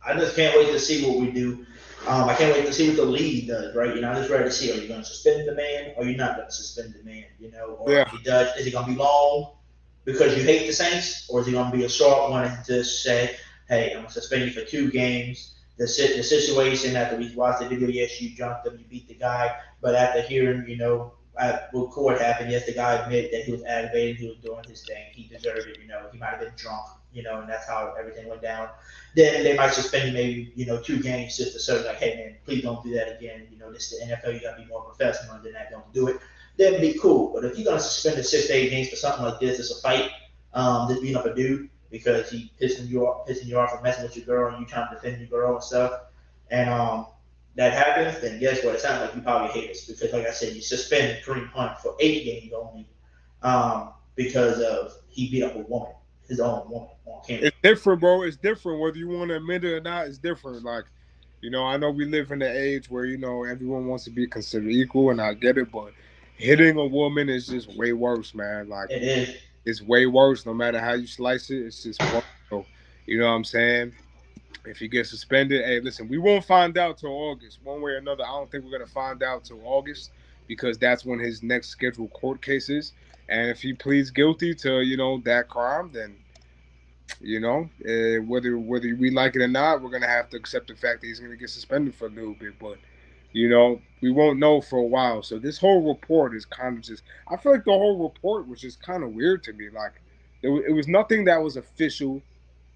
I just can't wait to see what we do. I can't wait to see what the league does, right? I'm just ready to see, are you going to suspend the man or you're not going to suspend the man, or Yeah. if he does, is it going to be long because you hate the Saints, or is he going to be a short one and just say, hey, I'm going to suspend you for 2 games? The situation after we watched the video, yes, you jumped him, you beat the guy, but after hearing, what court happened, yes, the guy admitted that he was aggravated, he was doing his thing, he deserved it, he might have been drunk, and that's how everything went down. Then they might suspend maybe 2 games just to say like, hey man, please don't do that again. This is the NFL. You gotta be more professional than that. Don't do it. Then be cool. But if you're gonna suspend the 6 to 8 games for something like this, it's a fight. Just beating up a dude because he pissing you off for messing with your girl and you trying to defend your girl and stuff, and that happens, then guess what? It sounds like you probably hate us because, like I said, you suspended Kareem Hunt for 8 games only because of he beat up a woman, his own woman on camera. It's different, bro. It's different. Whether you want to admit it or not, it's different. Like, I know we live in an age where, everyone wants to be considered equal, and I get it, but hitting a woman is just way worse, man. Like, It is. it's way worse. No matter how you slice it, it's just worse. So, you know what I'm saying? If you get suspended, hey, listen, we won't find out till August, one way or another. I don't think we're gonna find out till August because that's when his next scheduled court case is. And if he pleads guilty to, that crime, then whether we like it or not, we're gonna have to accept the fact that he's gonna get suspended for a little bit. But we won't know for a while. So this whole report is kind of just. I feel like the whole report was just kind of weird to me. Like it was nothing that was official.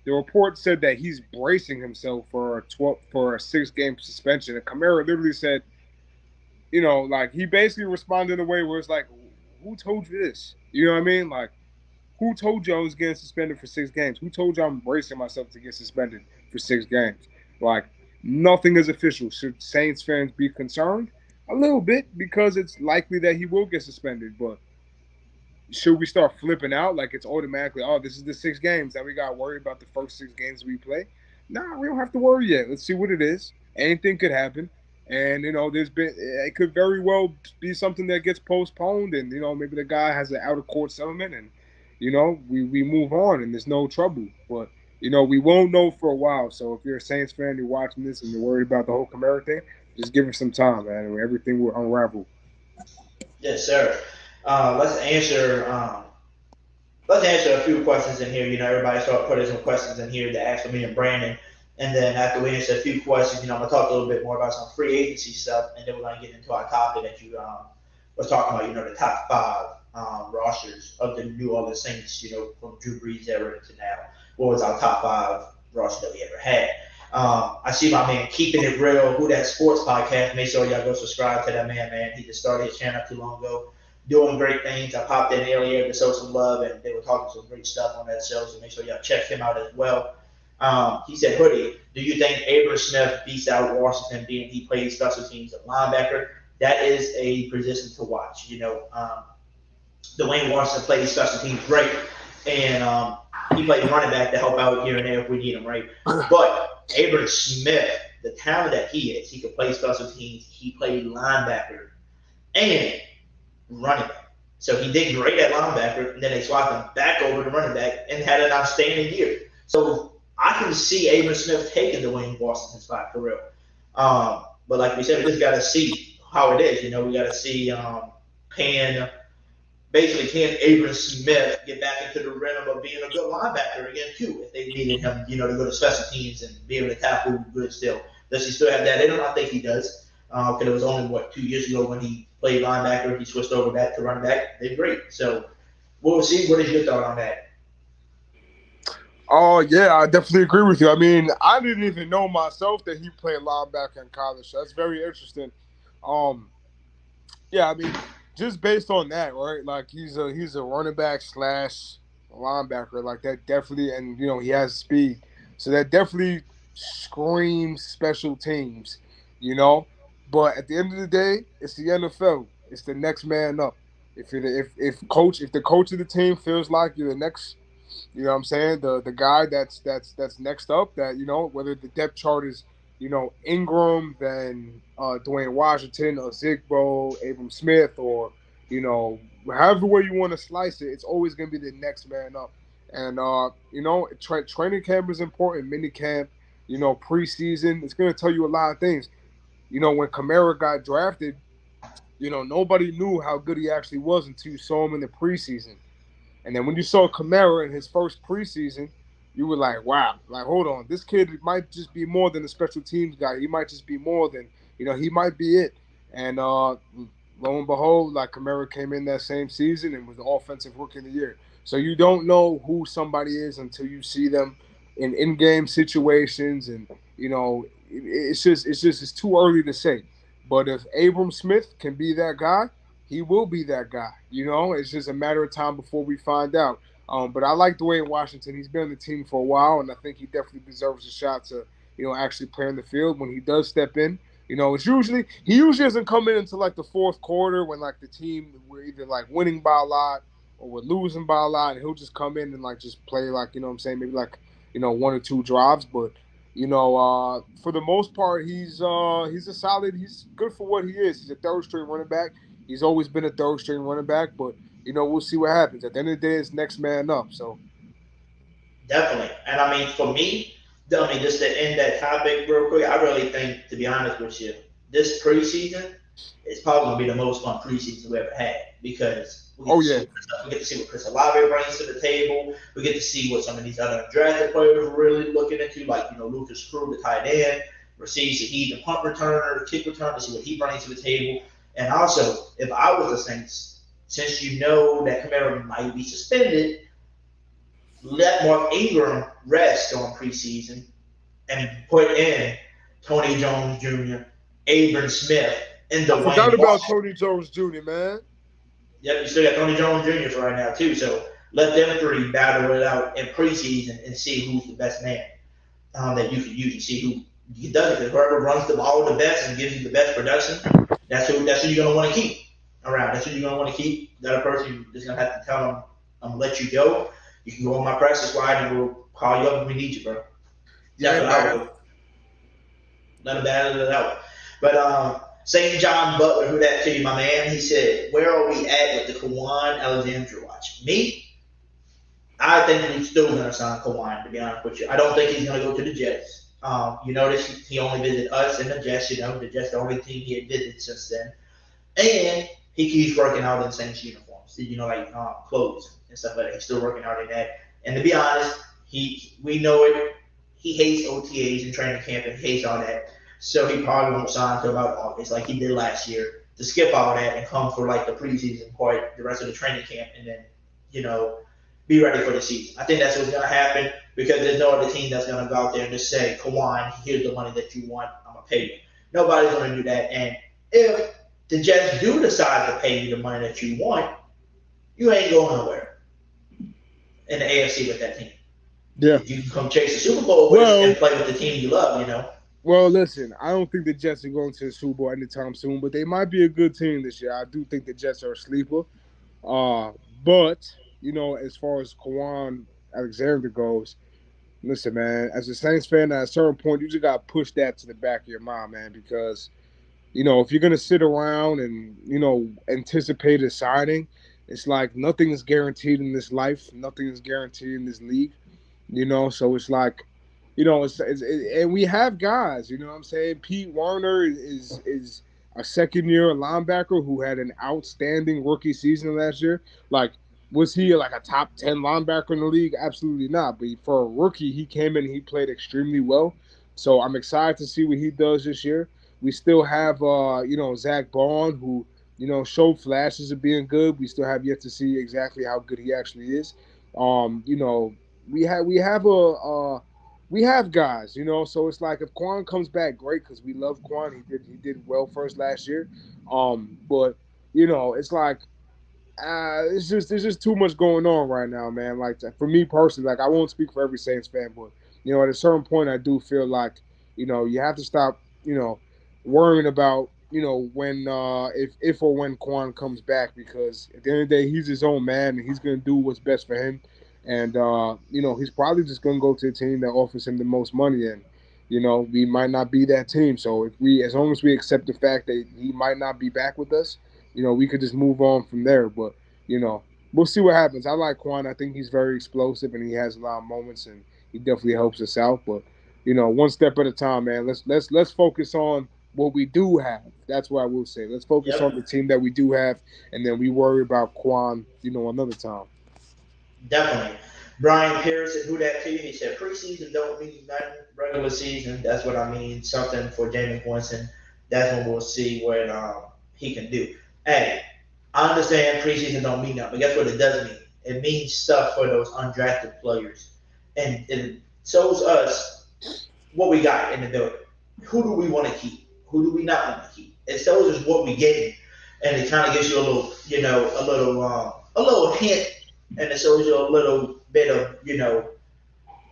The report said that he's bracing himself for a 6-game suspension, and Kamara literally said, like he basically responded in a way where it's like, who told you this? You know what I mean? Like, who told you I was getting suspended for 6 games? Who told you I'm bracing myself to get suspended for 6 games? Like, nothing is official. Should Saints fans be concerned? A little bit, because it's likely that he will get suspended. But should we start flipping out like it's automatically, oh, this is the 6 games that we got to worry about the first 6 games we play? Nah, we don't have to worry yet. Let's see what it is. Anything could happen. And, it could very well be something that gets postponed, and, maybe the guy has an out of court settlement, and, we move on and there's no trouble. But, we won't know for a while. So if you're a Saints fan, you're watching this and you're worried about the whole Kamara thing, just give it some time, man. Everything will unravel. Yes, sir. Let's answer a few questions in here. Everybody start putting some questions in here to ask for me and Brandon. And then after we answer a few questions, I'm going to talk a little bit more about some free agency stuff. And then we're going to get into our topic that you was talking about, the top 5 rosters of the New Orleans Saints, from Drew Brees' era to now. What was our top 5 roster that we ever had? I see my man Keeping It Real, Who That Sports Podcast. Make sure y'all go subscribe to that man. He just started his channel too long ago, doing great things. I popped in earlier to show some love, and they were talking some great stuff on that show, so make sure y'all check him out as well. He said, Hoodie, do you think Abram Smith beats out Washington being he plays special teams at linebacker? That is a position to watch. Dwayne Washington plays special teams great, and he plays running back to help out here and there if we need him, right? But Abram Smith, the talent that he is, he can play special teams. He played linebacker and running back. So he did great at linebacker, and then they swapped him back over to running back and had an outstanding year. So I can see Abram Smith taking Dwayne Washington's spot for real. But like we said, we just got to see how it is. We got to see can Abram Smith get back into the rhythm of being a good linebacker again too, if they needed him, to go to special teams and be able to tackle good still. Does he still have that in him? I think he does. Because it was only 2 years ago when he played linebacker, he switched over back to running back. They're great. So we'll see. What is your thought on that? Oh, yeah, I definitely agree with you. I mean, I didn't even know myself that he played linebacker in college. That's very interesting. Yeah, I mean, just based on that, right? Like, he's a running back / linebacker. Like, that definitely, and, he has speed. So that definitely screams special teams, But at the end of the day, it's the NFL. It's the next man up. If the coach of the team feels like you're the next, you know what I'm saying, the guy that's next up, that whether the depth chart is Ingram, then Dwayne Washington, or Zigbo, Abram Smith, or however way you want to slice it, it's always gonna be the next man up. And training camp is important, mini camp. preseason. It's going to tell you a lot of things. When Kamara got drafted, nobody knew how good he actually was until you saw him in the preseason. And then when you saw Kamara in his first preseason, you were like, wow, like, hold on. This kid might just be more than a special teams guy. He might just be more than, he might be it. And lo and behold, like Kamara came in that same season and was the offensive rookie of the year. So you don't know who somebody is until you see them in in-game situations. And, it's too early to say. But if Abram Smith can be that guy, he will be that guy. It's just a matter of time before we find out. But I like Dwayne Washington. He's been on the team for a while, and I think he definitely deserves a shot to, actually play in the field when he does step in. It's he usually doesn't come in until like the fourth quarter when like the team we're either like winning by a lot or we're losing by a lot, and he'll just come in and like just play like what I'm saying, maybe like one or two drives, but for the most part, he's he's good for what he is. He's a third string running back. He's always been a third string running back, but we'll see what happens. At the end of the day, it's next man up. So Definitely. And I mean, for me, just to end that topic real quick, I really think, to be honest with you, this preseason is probably going to be the most fun preseason we ever had because we get to see what Chris Olave brings to the table. We get to see what some of these other drafted players are really looking into, like, Lucas Crew, the tight end, Rasheed Shaheed, the punt returner, the kick returner, to see what he brings to the table. And also, if I was the Saints, since you know that Kamara might be suspended, let Mark Ingram rest on preseason and put in Tony Jones Jr., Abram Smith, and Dwayne. I forgot about Tony Jones Jr., man. Yep, you still got Tony Jones Jr. for right now, too. So let them three battle it out in preseason and see who's the best man that you can use and see who he does it. Because whoever runs the ball the best and gives you the best production, that's who you're going to want to keep around. That's who you're going to want to keep. The other person, you're just going to have to tell them, I'm going to let you go. You can go on my practice squad and we'll call you up when we need you, bro. That's what I would. None of that out. But St. John Butler, who that to you, my man, he said, where are we at with the Kwon Alexander watch? Me, I think he's still going to sign Kwon, to be honest with you. I don't think he's going to go to the Jets. You notice he only visited us and the Jets, the Jets the only team he had visited since then. And he keeps working out in Saints uniforms, like clothes and stuff like that. He's still working out in that. And to be honest, we know it. He hates OTAs and training camp and hates all that. So he probably won't sign until about August, like he did last year, to skip all that and come for like the preseason part, the rest of the training camp, and then, be ready for the season. I think that's what's going to happen because there's no other team that's going to go out there and just say, Kwon, here's the money that you want, I'm going to pay you. Nobody's going to do that. And if the Jets do decide to pay you the money that you want, you ain't going nowhere in the AFC with that team. Yeah. You can come chase the Super Bowl and play with the team you love, Well, listen, I don't think the Jets are going to the Super Bowl anytime soon, but they might be a good team this year. I do think the Jets are a sleeper. But, as far as Kwon Alexander goes, listen, man, as a Saints fan, at a certain point, you just got to push that to the back of your mind, man, because, if you're going to sit around and, anticipate a signing, it's like nothing is guaranteed in this life. Nothing is guaranteed in this league, so it's like, and we have guys, what I'm saying? Pete Werner is a second-year linebacker who had an outstanding rookie season last year. Like, was he like a top 10 linebacker in the league? Absolutely not. But for a rookie, he came in and he played extremely well. So I'm excited to see what he does this year. We still have, Zach Bond, who, showed flashes of being good. We still have yet to see exactly how good he actually is. We have guys, so it's like if Kwon comes back, great, because we love Kwon. He did well for us last year. But it's like there's just too much going on right now, man. Like for me personally, like I won't speak for every Saints fan, but at a certain point, I do feel like you have to stop worrying about when if or when Kwon comes back, because at the end of the day, he's his own man and he's gonna do what's best for him. And, he's probably just going to go to a team that offers him the most money. And, we might not be that team. So as long as we accept the fact that he might not be back with us, we could just move on from there. But, we'll see what happens. I like Kwon. I think he's very explosive and he has a lot of moments and he definitely helps us out. But, one step at a time, man. Let's focus on what we do have. That's what I will say. Let's focus on the team that we do have, and then we worry about Kwon, another time. Definitely. Brian Pearson, who that to you? He said preseason don't mean nothing. Regular season, that's what I mean. Something for Jameis Winston. That's when we'll see what he can do. Hey, I understand preseason don't mean nothing, but guess what it does mean? It means stuff for those undrafted players. And it shows us what we got in the building. Who do we want to keep? Who do we not want to keep? It shows us what we getting. And it kind of gives you a little, a little hint, and it shows you a little bit of,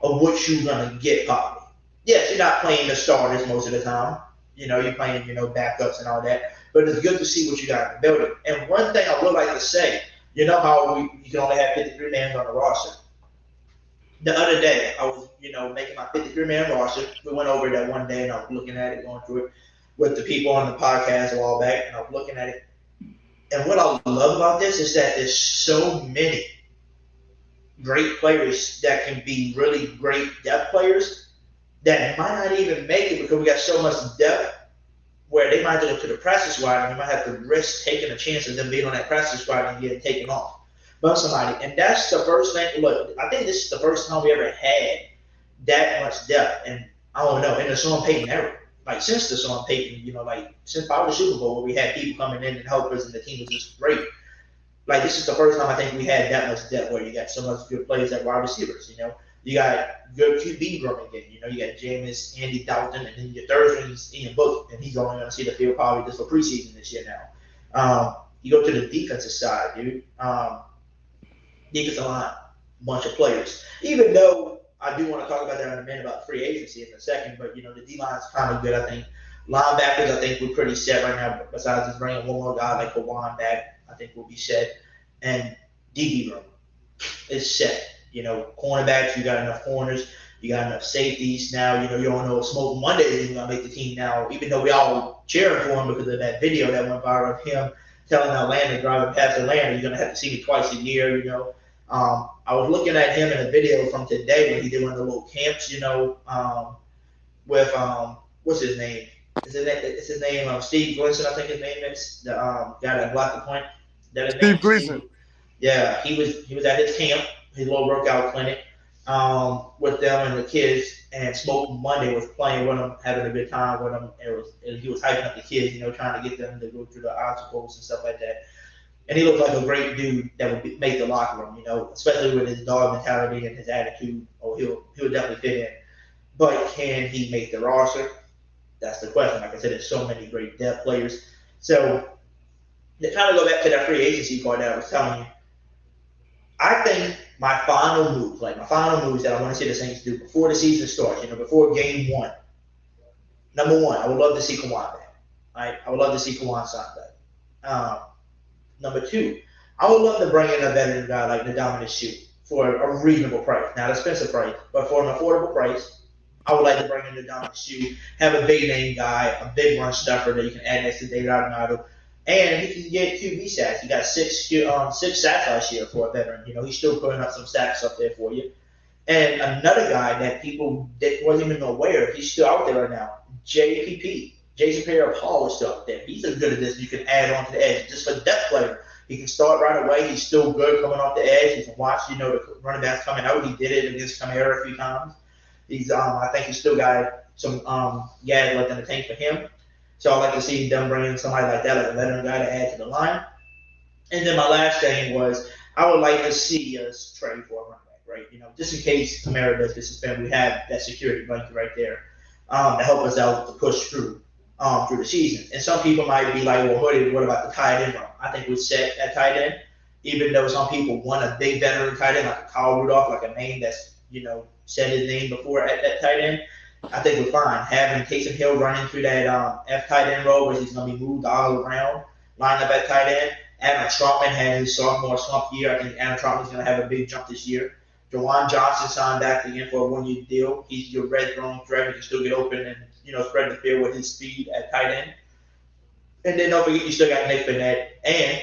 of what you're going to get probably. Yes, you're not playing the starters most of the time. You're playing, backups and all that. But it's good to see what you got in the building. And one thing I would like to say, how you can only have 53 men on the roster. The other day, I was, making my 53-man roster. We went over that one day, and I was looking at it, going through it with the people on the podcast a while back, and I was looking at it. And what I love about this is that there's so many great players that can be really great depth players that might not even make it because we got so much depth where they might go to the practice squad and we might have to risk taking a chance of them being on that practice squad and getting taken off by somebody. And that's the first thing. Look, I think this is the first time we ever had that much depth. And I don't know, in the Sean Payton era. Like since the Sean Payton, since probably the Super Bowl where we had people coming in and help us and the team was just great. Like this is the first time I think we had that much depth where you got so much good players at wide receivers, You got good QB room again, you got Jameis, Andy Dalton, and then your third string is Ian Book, and he's only going to see the field probably just for preseason this year now. You go to the defensive side, dude. Defensive line, bunch of players. Even though I do want to talk about that in a minute about free agency in a second, but the D line is kind of good, I think. Linebackers, I think we're pretty set right now. Besides just bringing one more guy like Kwon back, I think we'll be set. And DB room is set. Cornerbacks, you got enough corners, you got enough safeties. Now, you don't know if Smoke Monday is even going to make the team now, even though we all cheering for him because of that video that went viral of him telling Atlanta, driving past Atlanta, you're going to have to see me twice a year, I was looking at him in a video from today when he did one of the little camps, with, what's his name? It's his name, Steve Gleason, I think his name is, the guy that blocked the point. Steve Gleason. Yeah, he was at his camp, his little workout clinic, with them and the kids, and Smoke Monday was playing with them, having a good time with them. He was hyping up the kids, trying to get them to go through the obstacles and stuff like that. And he looked like a great dude that would make the locker room, especially with his dog mentality and his attitude. Oh, he'll definitely fit in. But can he make the roster? That's the question. Like I said, there's so many great depth players. So to kind of go back to that free agency part that I was telling you, I think my final moves that I want to see the Saints do before the season starts, before game one. Number one, I would love to see Kwon back. Right? I would love to see Kwon sign back. Number two, I would love to bring in a veteran guy like the Dominant Shoot for a reasonable price. Not an expensive price, but for an affordable price. I would like to bring in the Dominant Shoot, have a big name guy, a big run stuffer that you can add next to David Arenado. And he can get QB sacks. He got six sacks last year for a veteran. He's still putting up some sacks up there for you. And another guy that people wasn't even aware of, he's still out there right now, JPP. Jason Pierre-Paul is still out there. He's as good as this you can add on to the edge. Just for depth player. He can start right away. He's still good coming off the edge. You can watch, the running backs coming out. He did it against Kamara a few times. He's I think he's still got some gas left in the tank for him. So I'd like to see them bring in somebody like that, like a veteran guy to add to the line. And then my last thing was I would like to see us trade for a running back, right? Just in case Kamara does get suspended, we have that security blanket right there to help us out to push through the season. And some people might be like, well, Hoodie, what about the tight end room? I think we're set at tight end, even though some people want a big veteran tight end, like a Kyle Rudolph, like a name that's, said his name before at that tight end. I think we're fine. Having Taysom Hill running through that F tight end role where he's going to be moved all around, line up at tight end. Adam Trautman had his sophomore slump year. I think Adam Trautman's going to have a big jump this year. Jawan Johnson signed back again for a one-year deal. He's your red throwing threat. He can still get open and, spread the field with his speed at tight end. And then don't forget you still got Nick Bennett and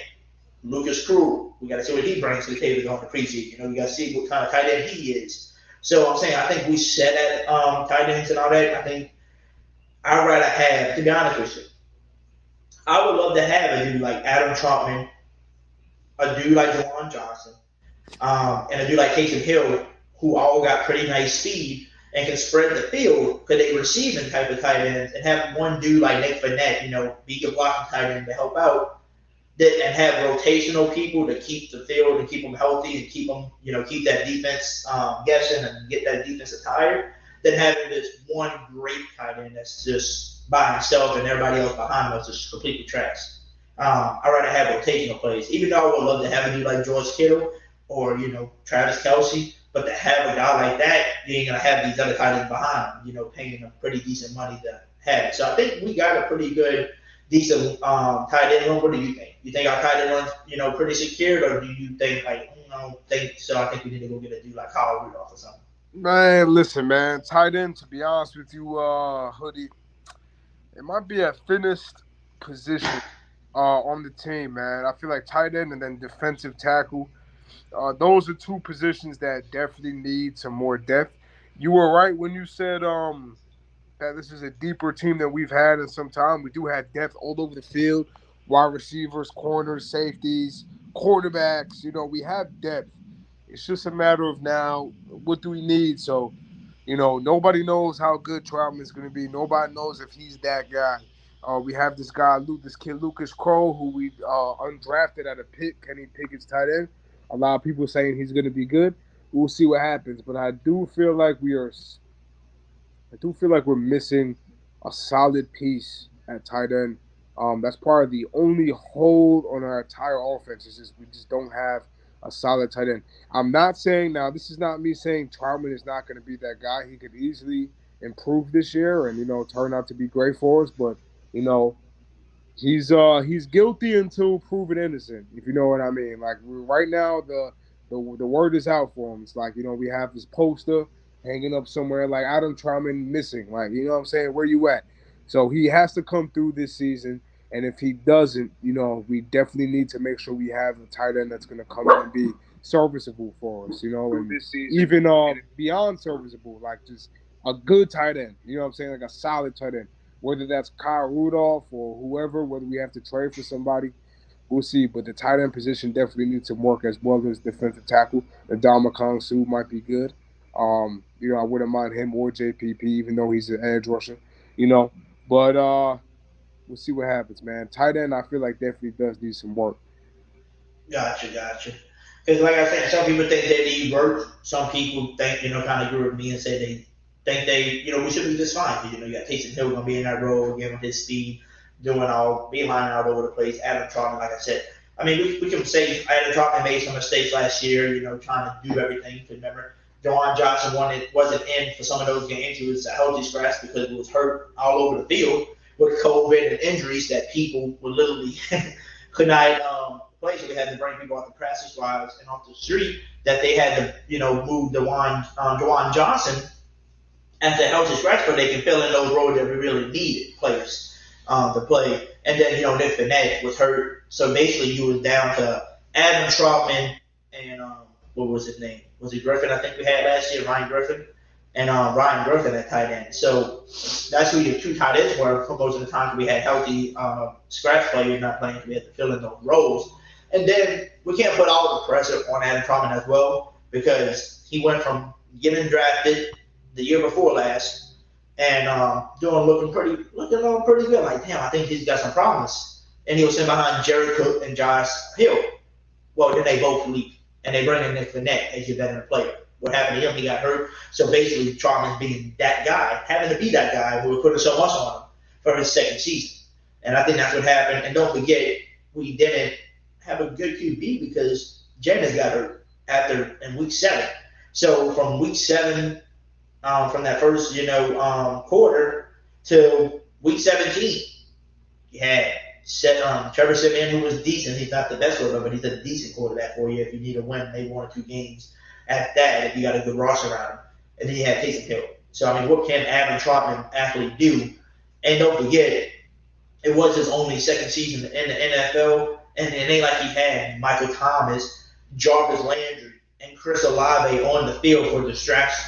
Lucas Krug. We got to see what he brings to the table on the preseason. You got to see what kind of tight end he is. So I'm saying I think we set at tight ends and all that. I think I'd rather have, to be honest with you, I would love to have a dude like Adam Troutman, a dude like Jawan Johnson, and a dude like Taysom Hill, who all got pretty nice speed and can spread the field because they receiving type of tight ends, and have one dude like Nick Fournette, be your blocking tight end to help out, and have rotational people to keep the field and keep them healthy and keep them, keep that defense guessing and get that defense tired, than having this one great tight end that's just by himself and everybody else behind him is just completely trash. I'd rather have rotational plays, even though I would love to have a dude like George Kittle or Travis Kelce. But to have a guy like that, you ain't gonna have these other tight ends behind him, paying them pretty decent money to have it. So I think we got a pretty good, decent tight end room. What do you think? You think our tight end run's pretty secured, or do you think I don't think so? I think we need to go get a dude like Kyle Rudolph or something. Man, listen, man. Tight end, to be honest with you, Hoodie, it might be a finished position on the team, man. I feel like tight end and then defensive tackle. Those are two positions that definitely need some more depth. You were right when you said that this is a deeper team than we've had in some time. We do have depth all over the field, wide receivers, corners, safeties, quarterbacks. We have depth. It's just a matter of now, what do we need? So, nobody knows how good Troutman is going to be. Nobody knows if he's that guy. We have this kid Lucas Crow, who we undrafted at a pick, Kenny Pickett's tight end. A lot of people saying he's going to be good. We'll see what happens, but I do feel like we're missing a solid piece at tight end. That's part of the only hold on our entire offense is just we just don't have a solid tight end. I'm not saying now. This is not me saying Troutman is not going to be that guy. He could easily improve this year and turn out to be great for us, but he's guilty until proven innocent, if you know what I mean. Like right now, the word is out for him. It's like we have this poster hanging up somewhere like Adam Troutman missing. Like what I'm saying, where you at? So he has to come through this season, and if he doesn't, we definitely need to make sure we have a tight end that's going to come in and be serviceable for us. And this season, even beyond serviceable, like just a good tight end. You know what I'm saying, like a solid tight end. Whether that's Kyle Rudolph or whoever, whether we have to trade for somebody, we'll see. But the tight end position definitely needs some work as well as defensive tackle. Ndamukong Suh might be good. I wouldn't mind him or JPP, even though he's an edge rusher. But we'll see what happens, man. Tight end, I feel like definitely does need some work. Gotcha. Because like I said, some people think they need work. Some people think, kind of agree with me and say they think we should be just fine. You got Taysom Hill going to be in that role, giving his speed, beelining out over the place. Adam Troutman, like I said. I mean, we can say Adam Troutman made some mistakes last year, trying to do everything. Remember, Jawan Johnson wasn't in for some of those games. He was a healthy scratch because he was hurt all over the field with COVID and injuries that people were literally could not play. So they had to bring people off the practice squads and off the street that they had to, move Jawan Johnson as a healthy scratch, but they can fill in those roles that we really needed players to play. And then, Nick Fournette was hurt. So basically you was down to Adam Troutman and what was his name? Was it Griffin? I think we had last year, Ryan Griffin. And Ryan Griffin at tight end. So that's who your two tight ends were for most of the time. We had healthy scratch players not playing. We had to fill in those roles. And then we can't put all the pressure on Adam Troutman as well because he went from getting drafted the year before last and looking pretty good. Like, damn, I think he's got some promise. And he was sitting behind Jerry Cook and Josh Hill. Well, then they both leave, and they bring in Nick Fournette as your veteran player. What happened to him? He got hurt. So basically, Troutman being that guy, having to be that guy who was putting so much on him for his second season. And I think that's what happened. And don't forget, we didn't have a good QB because Jameis got hurt in week 7. So from week 7, from that first, quarter to week 17, you had Trevor Siemian, who was decent. He's not the best quarterback, but he's a decent quarterback for you if you need to win maybe 1 or 2 games at that, if you got a good roster around him. And then you had Taysom Hill. So, I mean, what can Adam Troutman actually do? And don't forget, it was his only second season in the NFL, and it ain't like he had Michael Thomas, Jarvis Landry, and Chris Olave on the field for distraction.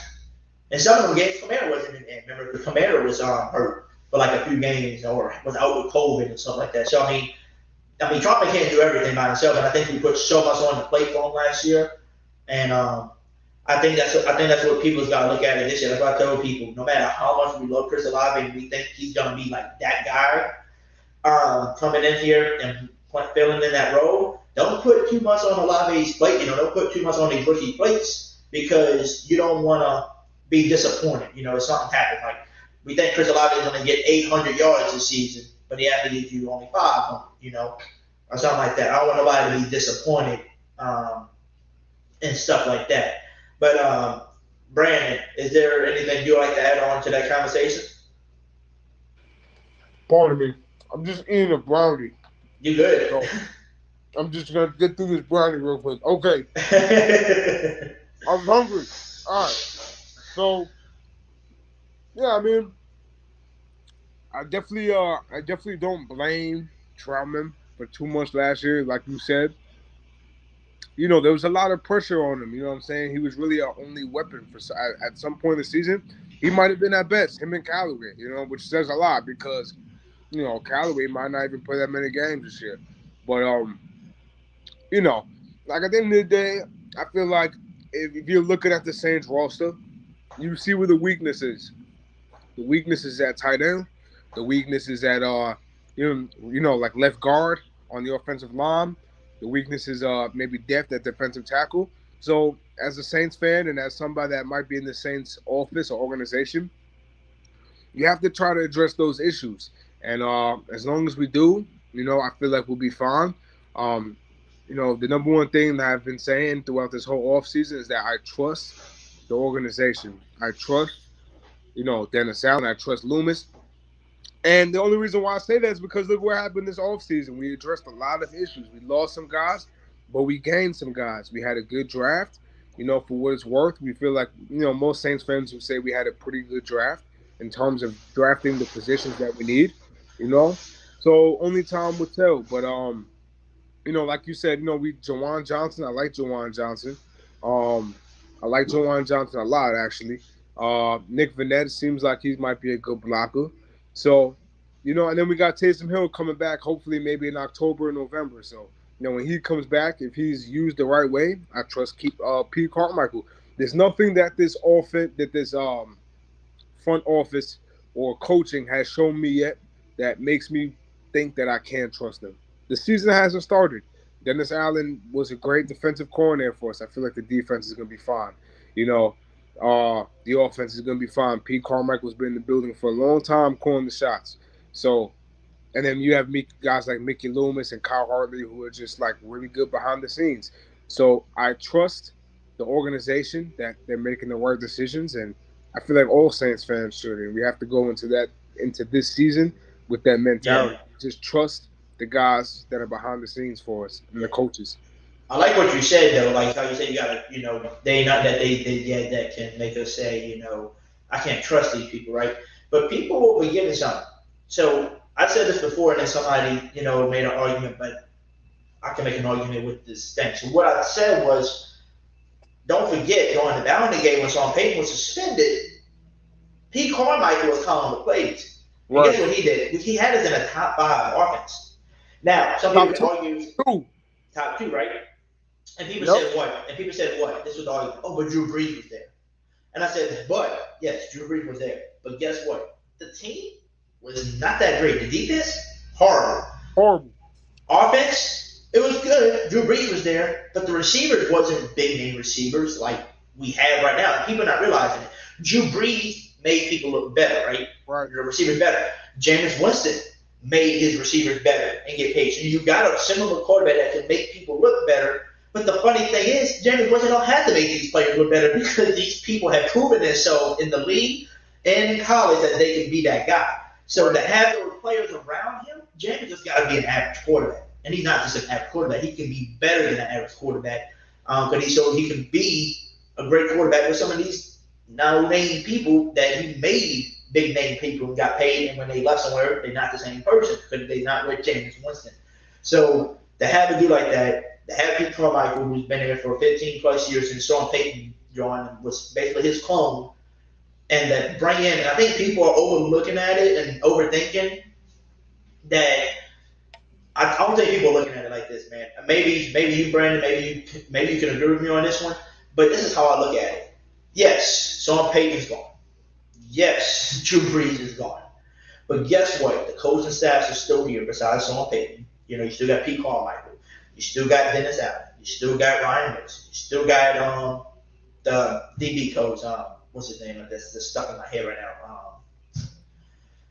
And some of them games, Kamara wasn't in. Remember, the Kamara was hurt for like a few games or was out with COVID and stuff like that. So I mean, Trump can't do everything by himself, and I think we put so much on the plate for him last year. And I think that's what people's got to look at it this year. That's why I tell people, no matter how much we love Chris Olave and we think he's gonna be like that guy coming in here and filling in that role, don't put too much on Olave's plate. Don't put too much on these rookie plates because you don't want to be disappointed. If something happens, like we think Chris Olave is going to get 800 yards this season, but he has to give you only 500, or something like that. I don't want nobody to be disappointed and stuff like that. But Brandon, is there anything you'd like to add on to that conversation? Pardon me. I'm just eating a brownie. You good? So I'm just gonna get through this brownie real quick. Okay. I'm hungry. All right. So yeah, I mean, I definitely don't blame Troutman for too much last year, like you said. There was a lot of pressure on him. You know what I'm saying? He was really our only weapon for at some point in the season. He might have been at best, him and Callaway. Which says a lot because Callaway might not even play that many games this year. But like at the end of the day, I feel like if you're looking at the Saints roster, you see where the weakness is. The weakness is at tight end. The weakness is at like left guard on the offensive line. The weakness is maybe depth at defensive tackle. So as a Saints fan and as somebody that might be in the Saints office or organization, you have to try to address those issues. And as long as we do, I feel like we'll be fine. The number one thing that I've been saying throughout this whole offseason is that I trust the organization. I trust, Dennis Allen. I trust Loomis. And the only reason why I say that is because look what happened this offseason. We addressed a lot of issues. We lost some guys, but we gained some guys. We had a good draft. For what it's worth, we feel like, most Saints fans would say we had a pretty good draft in terms of drafting the positions that we need, So only time will tell. But, like you said, Juwan Johnson, I like Juwan Johnson. I like Juwan Johnson a lot, actually. Nick Vannett seems like he might be a good blocker. So, and then we got Taysom Hill coming back, hopefully maybe in October or November. So, when he comes back, if he's used the right way, I trust Pete Carmichael. There's nothing that this front office or coaching has shown me yet that makes me think that I can't trust them. The season hasn't started. Dennis Allen was a great defensive coordinator for us. I feel like the defense is going to be fine. The offense is going to be fine. Pete Carmichael's been in the building for a long time calling the shots. So, and then you have guys like Mickey Loomis and Kyle Hartley who are just like really good behind the scenes. So I trust the organization that they're making the right decisions, and I feel like all Saints fans should. And we have to go into this season with that mentality. Yeah. Just trust the guys that are behind the scenes for us and the coaches. I like what you said though, like how you said you gotta, they not that they that can make us say, I can't trust these people, right? But people will be getting something. So I said this before, and then somebody, made an argument, but I can make an argument with this thing. So what I said was, don't forget during the boundary game when Sean Payton was suspended, Pete Carmichael was calling the plays. Right. Guess what he did? He had us in a top 5 offense. Now some people argue top 2, right? And people said what? This was the argument. Oh, but Drew Brees was there. And I said, but yes, Drew Brees was there. But guess what? The team was not that great. The defense, horrible. Offense, it was good. Drew Brees was there, but the receivers wasn't big name receivers like we have right now. And people are not realizing it. Drew Brees made people look better, right? Right. The receivers better. Jameis Winston made his receivers better and get paid. So you got a similar quarterback that can make people look better. But the funny thing is, Jameis Winston don't have to make these players look better because these people have proven themselves in the league and in college that they can be that guy. So to have those players around him, Jameis just got to be an average quarterback. And he's not just an average quarterback. He can be better than an average quarterback because he can be a great quarterback with some of these no-name people that he made big-name people who got paid, and when they left somewhere, they're not the same person because they're not with Jameis Winston. So to have a dude like that, to have Pete Carmichael, who's been here for 15-plus years, and Sean Payton joined was basically his clone, and that bring in. And I think people are overlooking at it and overthinking that. I don't think people are looking at it like this, man. Maybe you, Brandon, maybe you can agree with me on this one, but this is how I look at it. Yes, Sean Payton's gone. Yes, Drew Brees is gone. But guess what? The coaching staffs are still here besides Sean Payton. You know, you still got Pete Carmichael. You still got Dennis Allen. You still got Ryan Wilson. You still got the DB coach. What's his name? That's stuck in my head right now.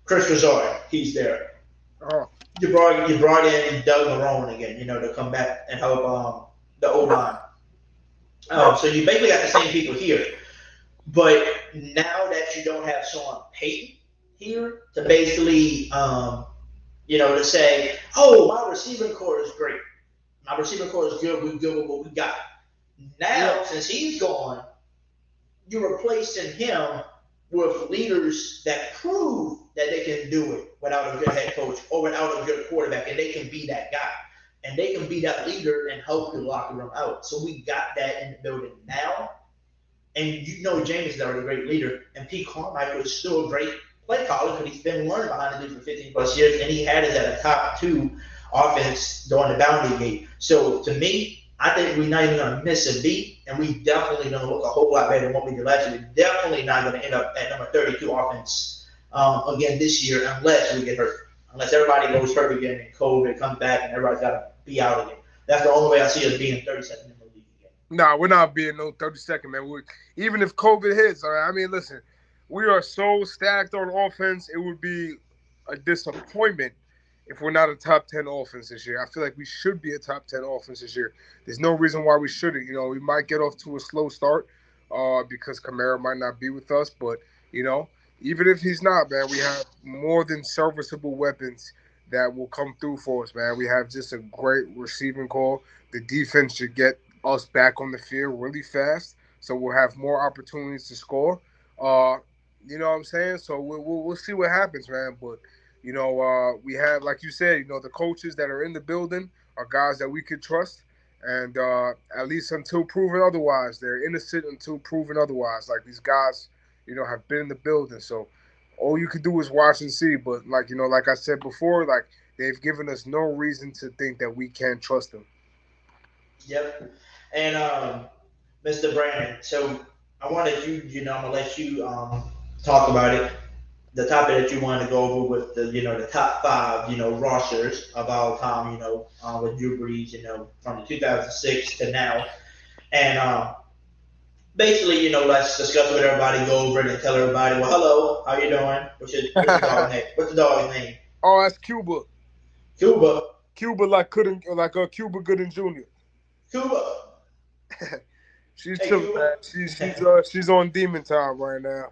Chris Lazard. He's there. Oh. You brought in Doug Marrone again. You know, to come back and help the O line. So you basically got the same people here. But now that you don't have Sean Payton here to basically, to say, oh, my receiving core is great. My receiving core is good. We're good with what we got. Now, since he's gone, you're replacing him with leaders that prove that they can do it without a good head coach or without a good quarterback, and they can be that guy. And they can be that leader and help the locker room out. So we got that in the building now. And you know Jameis is already a great leader, and Pete Carmichael is still a great play caller because he's been learning behind the dude for 15 plus years, and he had us at a top 2 offense during the boundary gate. So to me, I think we're not even going to miss a beat, and we definitely going to look a whole lot better than what we did last year. We're definitely not going to end up at number 32 offense again this year unless we get hurt. Unless everybody goes hurt again and COVID comes back and everybody's got to be out again. That's the only way I see us being 32nd in the league again. Nah, we're not being no 32nd, man. Even if COVID hits, all right, I mean, listen, we are so stacked on offense, it would be a disappointment if we're not a top 10 offense this year. I feel like we should be a top 10 offense this year. There's no reason why we shouldn't. You know, we might get off to a slow start because Kamara might not be with us. But, even if he's not, man, we have more than serviceable weapons that will come through for us, man. We have just a great receiving core. The defense should get us back on the field really fast, so we'll have more opportunities to score. You know what I'm saying? So we'll see what happens, man. But we have, like you said, the coaches that are in the building are guys that we could trust, and at least until proven otherwise, they're innocent until proven otherwise. Like these guys, have been in the building, so all you could do is watch and see. But like I said before, like they've given us no reason to think that we can't trust them. Yep. And Mr. Brandon, so I wanted I'm gonna let you talk about it. The topic that you wanted to go over with the top 5 rosters of all time, with Drew Brees, from the 2006 to now, and basically, let's discuss with everybody, go over it, and tell everybody, well, hello, how you doing? What's your dog's name? What's the dog's name? Oh, that's Cuba. Cuba. Cuba like Cuba Gooding Jr. Cuba. She's chilling, man. She's on demon time right now.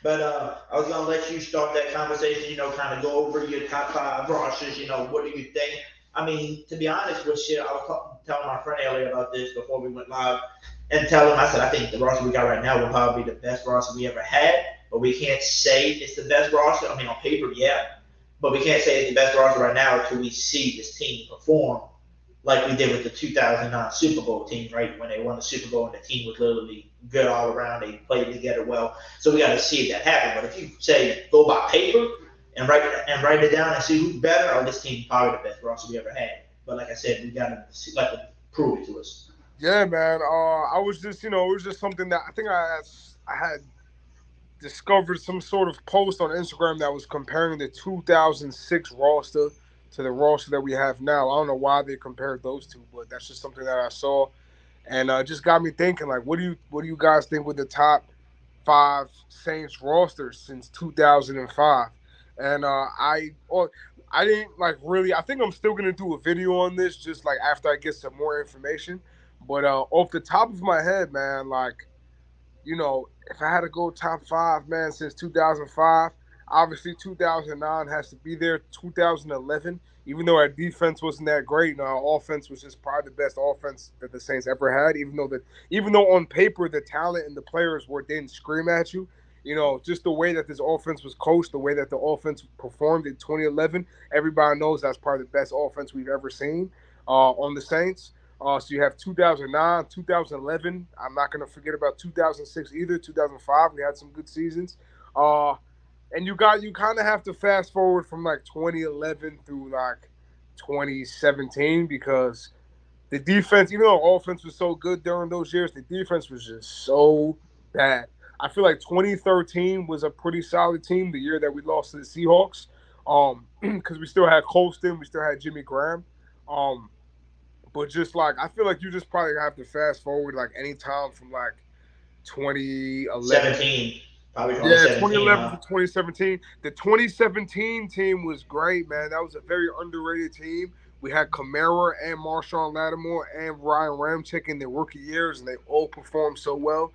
But I was gonna let you start that conversation. Kind of go over your top 5 rosters. What do you think? I mean, to be honest with you, I was telling my friend earlier about this before we went live, and tell him, I said, I think the roster we got right now will probably be the best roster we ever had, but we can't say it's the best roster. I mean, on paper, yeah, but we can't say it's the best roster right now until we see this team perform like we did with the 2009 Super Bowl team, right? When they won the Super Bowl and the team was literally good all around. They played together well. So we got to see that happen. But if you say go by paper and write it down and see who's better, this team probably the best roster we ever had. But like I said, we got to prove it to us. Yeah, man. I was just, it was just something that I think I had discovered some sort of post on Instagram that was comparing the 2006 roster to the roster that we have now. I don't know why they compared those two, but that's just something that I saw, and just got me thinking. Like, what do you guys think with the top 5 Saints rosters since 2005? And I didn't really. I think I'm still gonna do a video on this, just like after I get some more information. But off the top of my head, man, if I had to go top 5, man, since 2005. Obviously, 2009 has to be there. 2011, even though our defense wasn't that great, our offense was just probably the best offense that the Saints ever had. Even though on paper the talent and the players didn't scream at you, just the way that this offense was coached, the way that the offense performed in 2011, everybody knows that's probably the best offense we've ever seen on the Saints. So you have 2009, 2011. I'm not going to forget about 2006 either. 2005, we had some good seasons. And you kind of have to fast forward from like 2011 through like 2017 because the defense, even though offense was so good during those years, the defense was just so bad. I feel like 2013 was a pretty solid team, the year that we lost to the Seahawks, because we still had Colston, we still had Jimmy Graham, but just like I feel like you just probably have to fast forward like any time from like 2011. 17, probably Yeah, 2017, 2011 to huh? 2017. The 2017 team was great, man. That was a very underrated team. We had Kamara and Marshawn Lattimore and Ryan Ramczyk in their rookie years, and they all performed so well.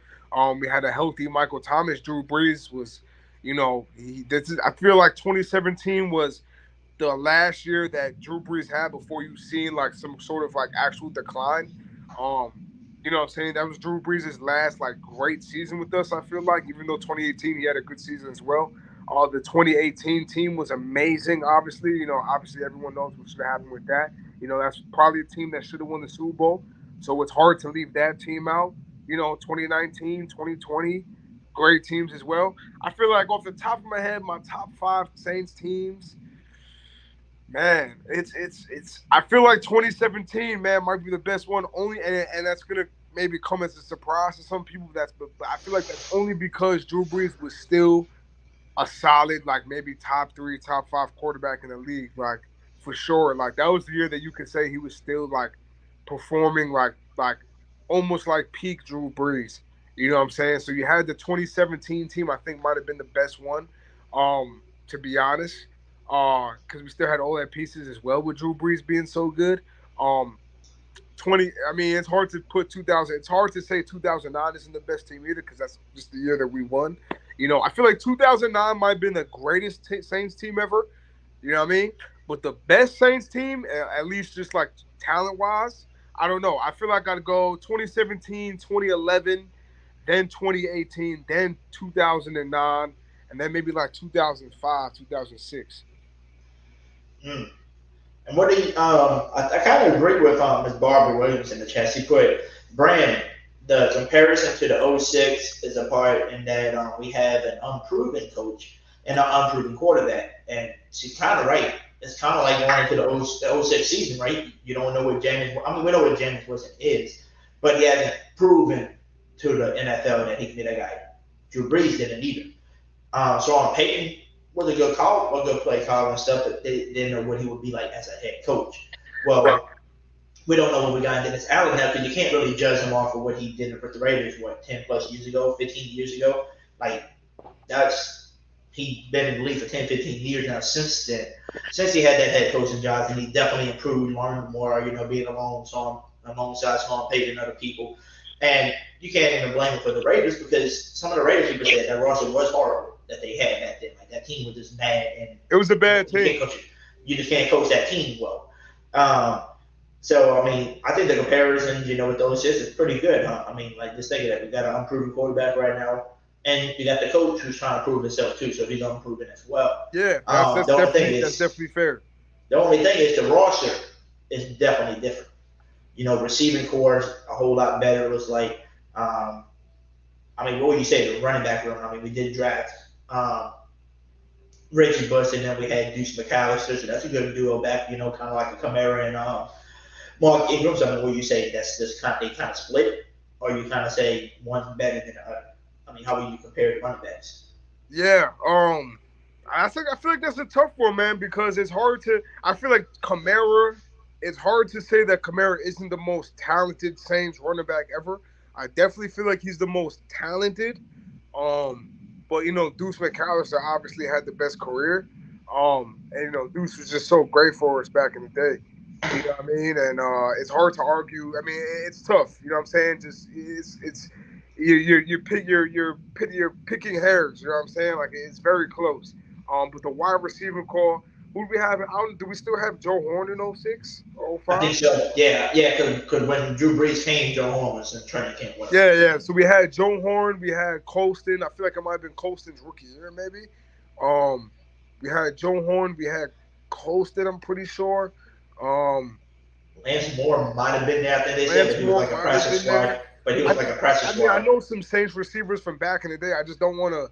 We had a healthy Michael Thomas. Drew Brees was, I feel like 2017 was the last year that Drew Brees had before you seen like some sort of like actual decline. Um, you know what I'm saying? That was Drew Brees' last like great season with us, I feel like, even though 2018 he had a good season as well. The 2018 team was amazing, obviously. Obviously everyone knows what should have happened with that. That's probably a team that should have won the Super Bowl. So it's hard to leave that team out. 2019, 2020, great teams as well. I feel like off the top of my head, my top 5 Saints teams, man, it's. I feel like 2017, man, might be the best one. Only, and that's gonna maybe come as a surprise to some people. But I feel like that's only because Drew Brees was still a solid, like maybe top 3, top 5 quarterback in the league, like for sure. Like that was the year that you could say he was still like performing like almost like peak Drew Brees. You know what I'm saying? So you had the 2017 team. I think might have been the best one, to be honest, because we still had all that pieces as well with Drew Brees being so good. Um, 20. I mean, it's hard to put 2000. It's hard to say 2009 isn't the best team either because that's just the year that we won. I feel like 2009 might have been the greatest Saints team ever. You know what I mean? But the best Saints team, at least just like talent wise, I don't know. I feel like I'd go 2017, 2011, then 2018, then 2009, and then maybe like 2005, 2006. Mm. And what do you, I kind of agree with Ms. Barbara Williams in the chat. She put, Brandon, the comparison to the '06 is a part in that we have an unproven coach and an unproven quarterback. And she's kind of right. It's kind of like going into the '06 season, right? You don't know what Jameis, I mean, we know what Jameis Winston is, but he hasn't proven to the NFL that he can be that guy. Drew Brees didn't either. So on Peyton was a good call, a good play call and stuff, but they didn't know what he would be like as a head coach. Well, we don't know what we got in Dennis Allen now because you can't really judge him off of what he did with the Raiders, 10 plus years ago, 15 years ago. Like, he's been in the league for 10, 15 years now since then. Since he had that head coaching job, and he definitely improved, learned more, being alongside Sean Payton and other people. And you can't even blame him for the Raiders because some of the Raiders people said that roster was horrible that they had back then. Like that team was just bad, and it was a bad team. You just can't coach that team well. So I mean, I think the comparison, with those shits is pretty good, huh? I mean, like just think of that. We got an unproven quarterback right now, and you got the coach who's trying to prove himself too. So he's unproven as well. Yeah, that's definitely fair. The only thing is the roster is definitely different. Receiving core is a whole lot better. It looks like. I mean, what would you say? The running back room. I mean, we did draft Reggie Bush, and then we had Deuce McAllister, so that's a good duo back. Kind of like a Kamara and Mark Ingram. So I mean, what you say? That's just they kind of split, or you kind of say one's better than the other. I mean, how would you compare the running backs? Yeah. I feel like that's a tough one, man, because it's hard to. I feel like Kamara. It's hard to say that Kamara isn't the most talented Saints running back ever. I definitely feel like he's the most talented. But Deuce McAllister obviously had the best career. And Deuce was just so great for us back in the day. You know what I mean? And it's hard to argue. I mean, it's tough. You know what I'm saying? Just it's you're picking hairs. You know what I'm saying? Like it's very close. But the wide receiver call. Who do we have? Do we still have Joe Horn in 06? 05? I think so. Yeah, because when Drew Brees came, Joe Horn was in training camp. Yeah. So we had Joe Horn, we had Colston. I feel like it might have been Colston's rookie year, maybe. We had Joe Horn, we had Colston, I'm pretty sure. Lance Moore might have been there. I think they said Lance that he was Moore like a might practice have been squad. there. But he was like a practice I squad. know some Saints receivers from back in the day. I just don't want to,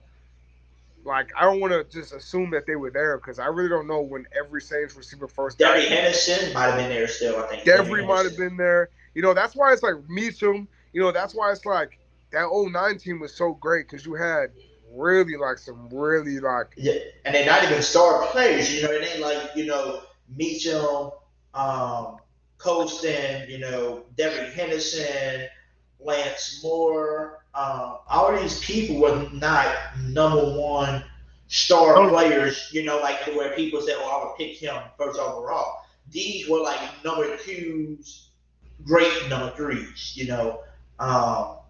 like, I don't want to just assume that they were there because I really don't know when every Saints receiver first got Devery there. Henderson might have been there still, I think. Devery might have been there. You know, that's why it's like Meacham. You know, that's why it's like that 09 team was so great because you had really like some really like Yeah, and they're not even star players. You know, it ain't like Meacham, Colston, Devery Henderson, Lance Moore. All these people were not number one star players. Like where people say, "Oh, I would pick him first overall." These were like number twos, great number threes.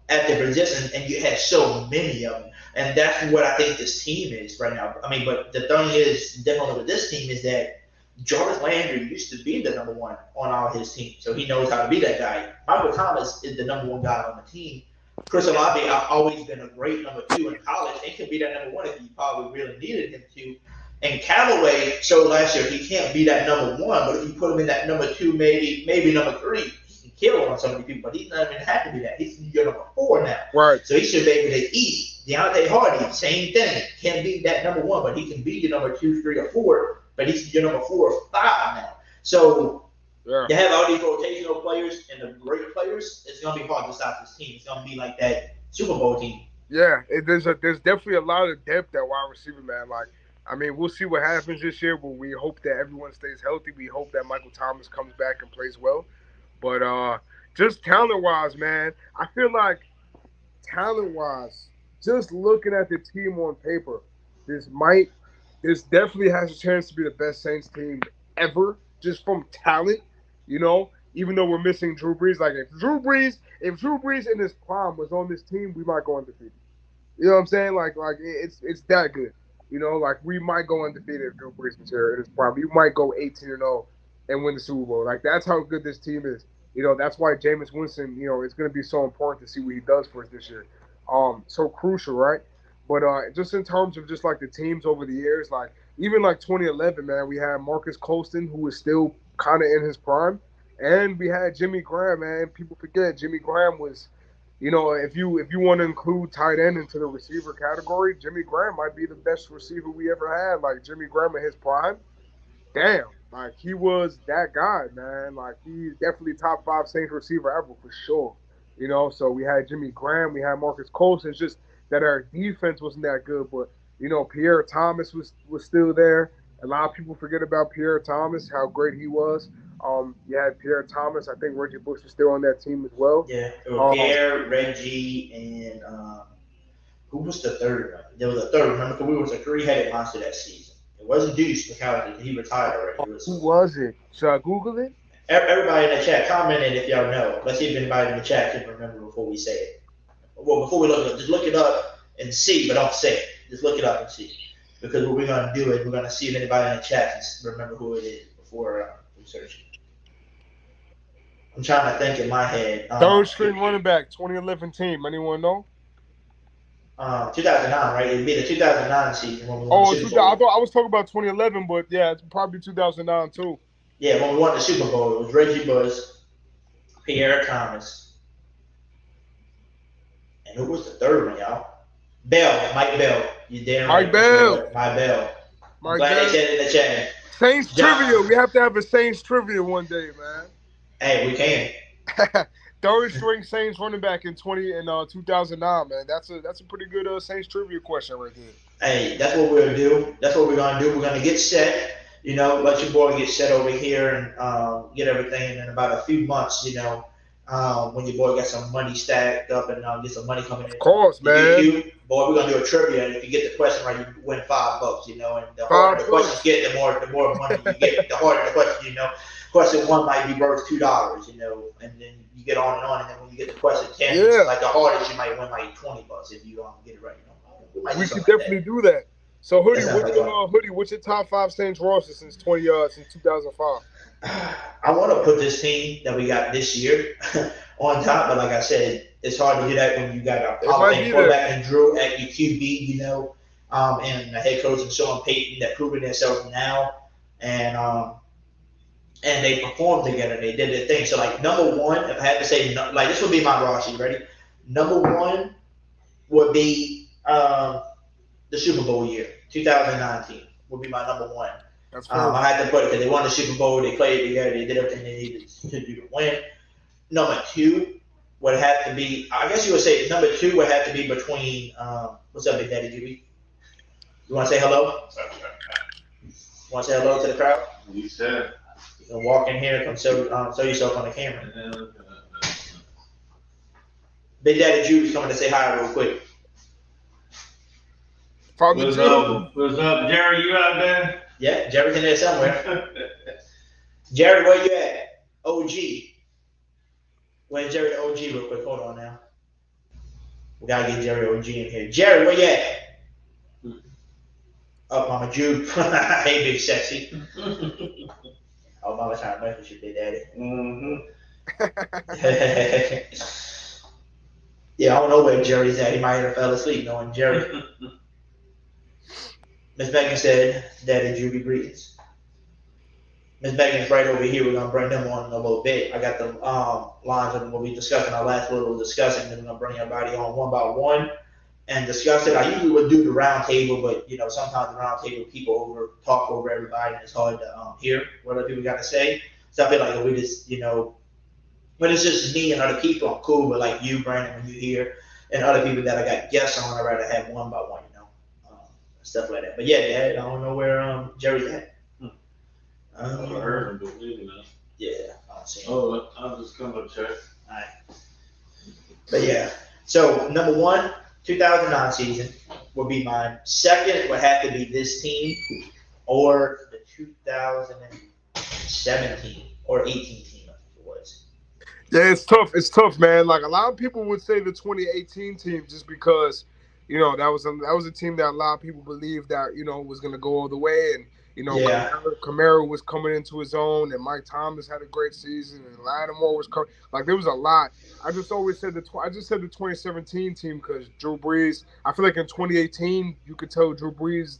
At the position, and you had so many of them. And that's what I think this team is right now. I mean, but the thing is, definitely with this team is that Jarvis Landry used to be the number one on all his teams, so he knows how to be that guy. Michael Thomas is the number one guy on the team. Chris Olave has always been a great number two in college and could be that number one if you probably really needed him to. And Callaway showed last year he can't be that number one, but if you put him in that number two, maybe number three, kill on some of these people, but he's not even have to be that. He's your number four now. right. So he should be able to eat. Deontay Hardy, same thing. Can't be that number one, but he can be your number two, three, or four, but he's your number 4 or 5 now. So you have all these rotational players and the great players, it's going to be hard to stop this team. It's going to be like that Super Bowl team. Yeah, there's definitely a lot of depth at wide receiver, man. Like, I mean, we'll see what happens this year, but we hope that everyone stays healthy. We hope that Michael Thomas comes back and plays well. But just talent-wise, man, I feel like talent-wise, just looking at the team on paper, this definitely has a chance to be the best Saints team ever, just from talent, even though we're missing Drew Brees. Like, if Drew Brees in his prime was on this team, we might go undefeated. You know what I'm saying? Like it's that good. Like we might go undefeated if Drew Brees was here in his prime. You might go 18-0 and win the Super Bowl. Like that's how good this team is. That's why Jameis Winston, it's going to be so important to see what he does for us this year. So crucial, right? But just in terms of just like the teams over the years, like even like 2011, man, we had Marcus Colston, who was still kind of in his prime, and we had Jimmy Graham, man. People forget Jimmy Graham was, if you want to include tight end into the receiver category, Jimmy Graham might be the best receiver we ever had. Like Jimmy Graham in his prime, damn. Like, he was that guy, man. Like, he's definitely top 5 Saints receiver ever for sure. So we had Jimmy Graham, we had Marcus Colston. It's just that our defense wasn't that good. But, Pierre Thomas was still there. A lot of people forget about Pierre Thomas, how great he was. You had Pierre Thomas. I think Reggie Bush was still on that team as well. Yeah, Pierre, Reggie, and who was the third one? There was a third, remember? Because we was a 3-headed monster that season. It wasn't Deuce because he retired already. Who was it? Should I Google it? Everybody in the chat, comment it if y'all know. Let's see if anybody in the chat can remember before we say it. Well, before we look it up, just look it up and see, but don't say it. Just look it up and see. Because what we're going to do is we're going to see if anybody in the chat can remember who it is before we search it. I'm trying to think in my head. Third string running back, 2011 team. Anyone know? 2009, right? It'd be the 2009 season when we won the Super Bowl. I thought I was talking about 2011, but yeah, it's probably 2009 too. Yeah, when we won the Super Bowl, it was Reggie Bush, Pierre Thomas, and who was the third one, y'all? Mike Bell. You damn right. Mike Bell. Mike Bell. I'm glad they said it in the chat. Saints trivia. We have to have a Saints trivia one day, man. Hey, we can. Third string Saints running back in 2009, man. That's a pretty good Saints trivia question right there. Hey, that's what we'll do. That's what we're gonna do. We're gonna get set. Let your boy get set over here and get everything in about a few months. When your boy got some money stacked up and get some money coming in. Of course, man. Boy, we're gonna do a trivia, and if you get the question right, you win $5. And the harder the questions get, the more money you get. The harder the question, Question 1 might be worth $2, and then you get on, and then when you get to question 10, it's like the hardest, you might win like $20 if you get it right. We should definitely do that. So Hoodie, what's your top 5 Saints roster since 2005? I want to put this team that we got this year on top, but like I said, it's hard to do that when you got a quarterback and Drew at your QB, and the head coach and Sean Payton that proving themselves now, and and they performed together. They did their thing. So like number one, if I had to say, like this would be my Raw sheet. Ready? Number one would be the Super Bowl year, 2019 would be my number one. That's fair. I had to put it because they won the Super Bowl. They played together. They did everything they needed to do to win. Number two would have to be, I guess you would say number two would have to be between, what's up, Big Daddy Jube? You want to say hello? Want to say hello to the crowd? You said. You can walk in here, come show yourself on the camera. Big Daddy Jube's coming to say hi real quick. What's up? What's up, Jerry? You out there? Yeah, Jerry's in there somewhere. Jerry, where you at? OG. Where's Jerry the OG real quick? Hold on now. We gotta get Jerry OG in here. Jerry, where you at? Oh, Mama Jude. Hey, big sexy. Oh, Mama's trying to mess with you, Big Daddy. Yeah, I don't know where Jerry's at. He might have fell asleep knowing Jerry. Miss Megan said, Daddy Juby greetings. Miss Megan's right over here. We're going to bring them on in a little bit. I got the lines of what we discussed in our last little discussing. Then we're going to bring everybody on one by one and discuss it. I usually would do the round table, but, you know, sometimes the round table people talk over everybody, and it's hard to hear what other people got to say. So I feel like if we just, you know, when it's just me and other people, I'm cool. But like you, Brandon, when you here, and other people that I got guests on, I'd rather have one by one, you know, stuff like that. But yeah, Dad, I don't know where Jerry's at. I never heard him, but you know. Yeah, I don't see him. Oh, I'll just come up check. All right. But yeah, so number one, 2009 season would be mine. Second would have to be this team or the 2017 or 18 team, I think it was. Yeah, it's tough. It's tough, man. Like a lot of people would say the 2018 team just because, you know, that was a team that a lot of people believed that, you know, was going to go all the way, and you know, yeah. Kamara was coming into his own, and Mike Thomas had a great season, and Lattimore was coming. Like there was a lot. I just always said the 2017 team because Drew Brees. I feel like in 2018 you could tell Drew Brees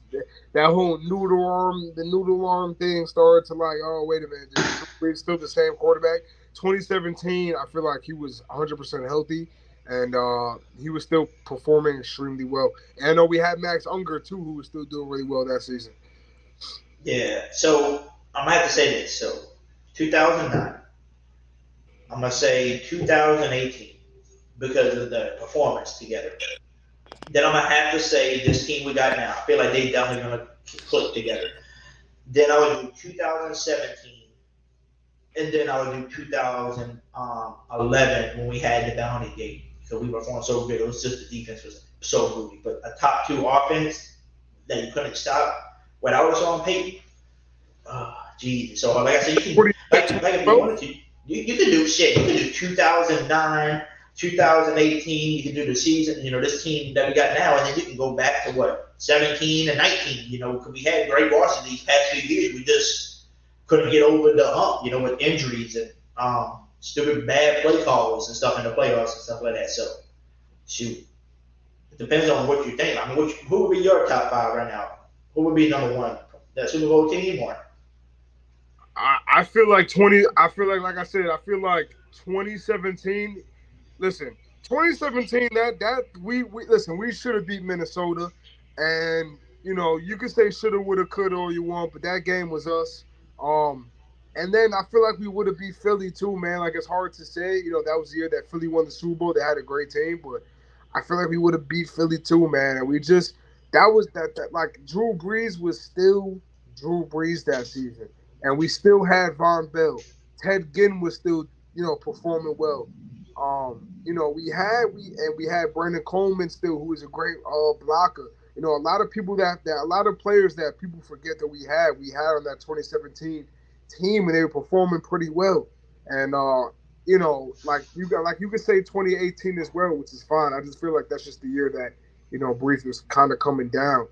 that whole the noodle arm thing started to like, oh wait a minute, Drew Brees still the same quarterback. 2017, I feel like he was 100% healthy, and he was still performing extremely well. And I know we had Max Unger too, who was still doing really well that season. Yeah, so I'm going to have to say this. So 2009, I'm going to say 2018 because of the performance together. Then I'm going to have to say this team we got now. I feel like they definitely going to click together. Then I would do 2017, and then I would do 2011 when we had the Bounty Gate. So we performed so good. It was just the defense was so good. But a top two offense that you couldn't stop. When I was on Peyton, geez. So like I said, you can like if you wanted to, you can do shit. You can do 2009, 2018. You can do the season. You know, this team that we got now, and then you can go back to what 17 and 19. You know, because we had great varsity these past few years. We just couldn't get over the hump. You know, with injuries and stupid bad play calls and stuff in the playoffs and stuff like that. So, shoot, it depends on what you think. I mean, who would be your top five right now? Who would be number one? That Super Bowl team or? I feel like like I said, I feel like 2017. Listen, 2017. We should have beat Minnesota, and you know you can say shoulda, woulda, coulda all you want, but that game was us. And then I feel like we would have beat Philly too, man. Like it's hard to say. You know that was the year that Philly won the Super Bowl. They had a great team, but I feel like we would have beat Philly too, man. And we just. That like Drew Brees was still Drew Brees that season, and we still had Von Bell. Ted Ginn was still, you know, performing well. You know, we had Brandon Coleman still, who was a great blocker. You know, a lot of players that people forget that we had on that 2017 team, and they were performing pretty well. And you know, like you could say 2018 as well, which is fine. I just feel like that's just the year that. You know, Brees was kind of coming down.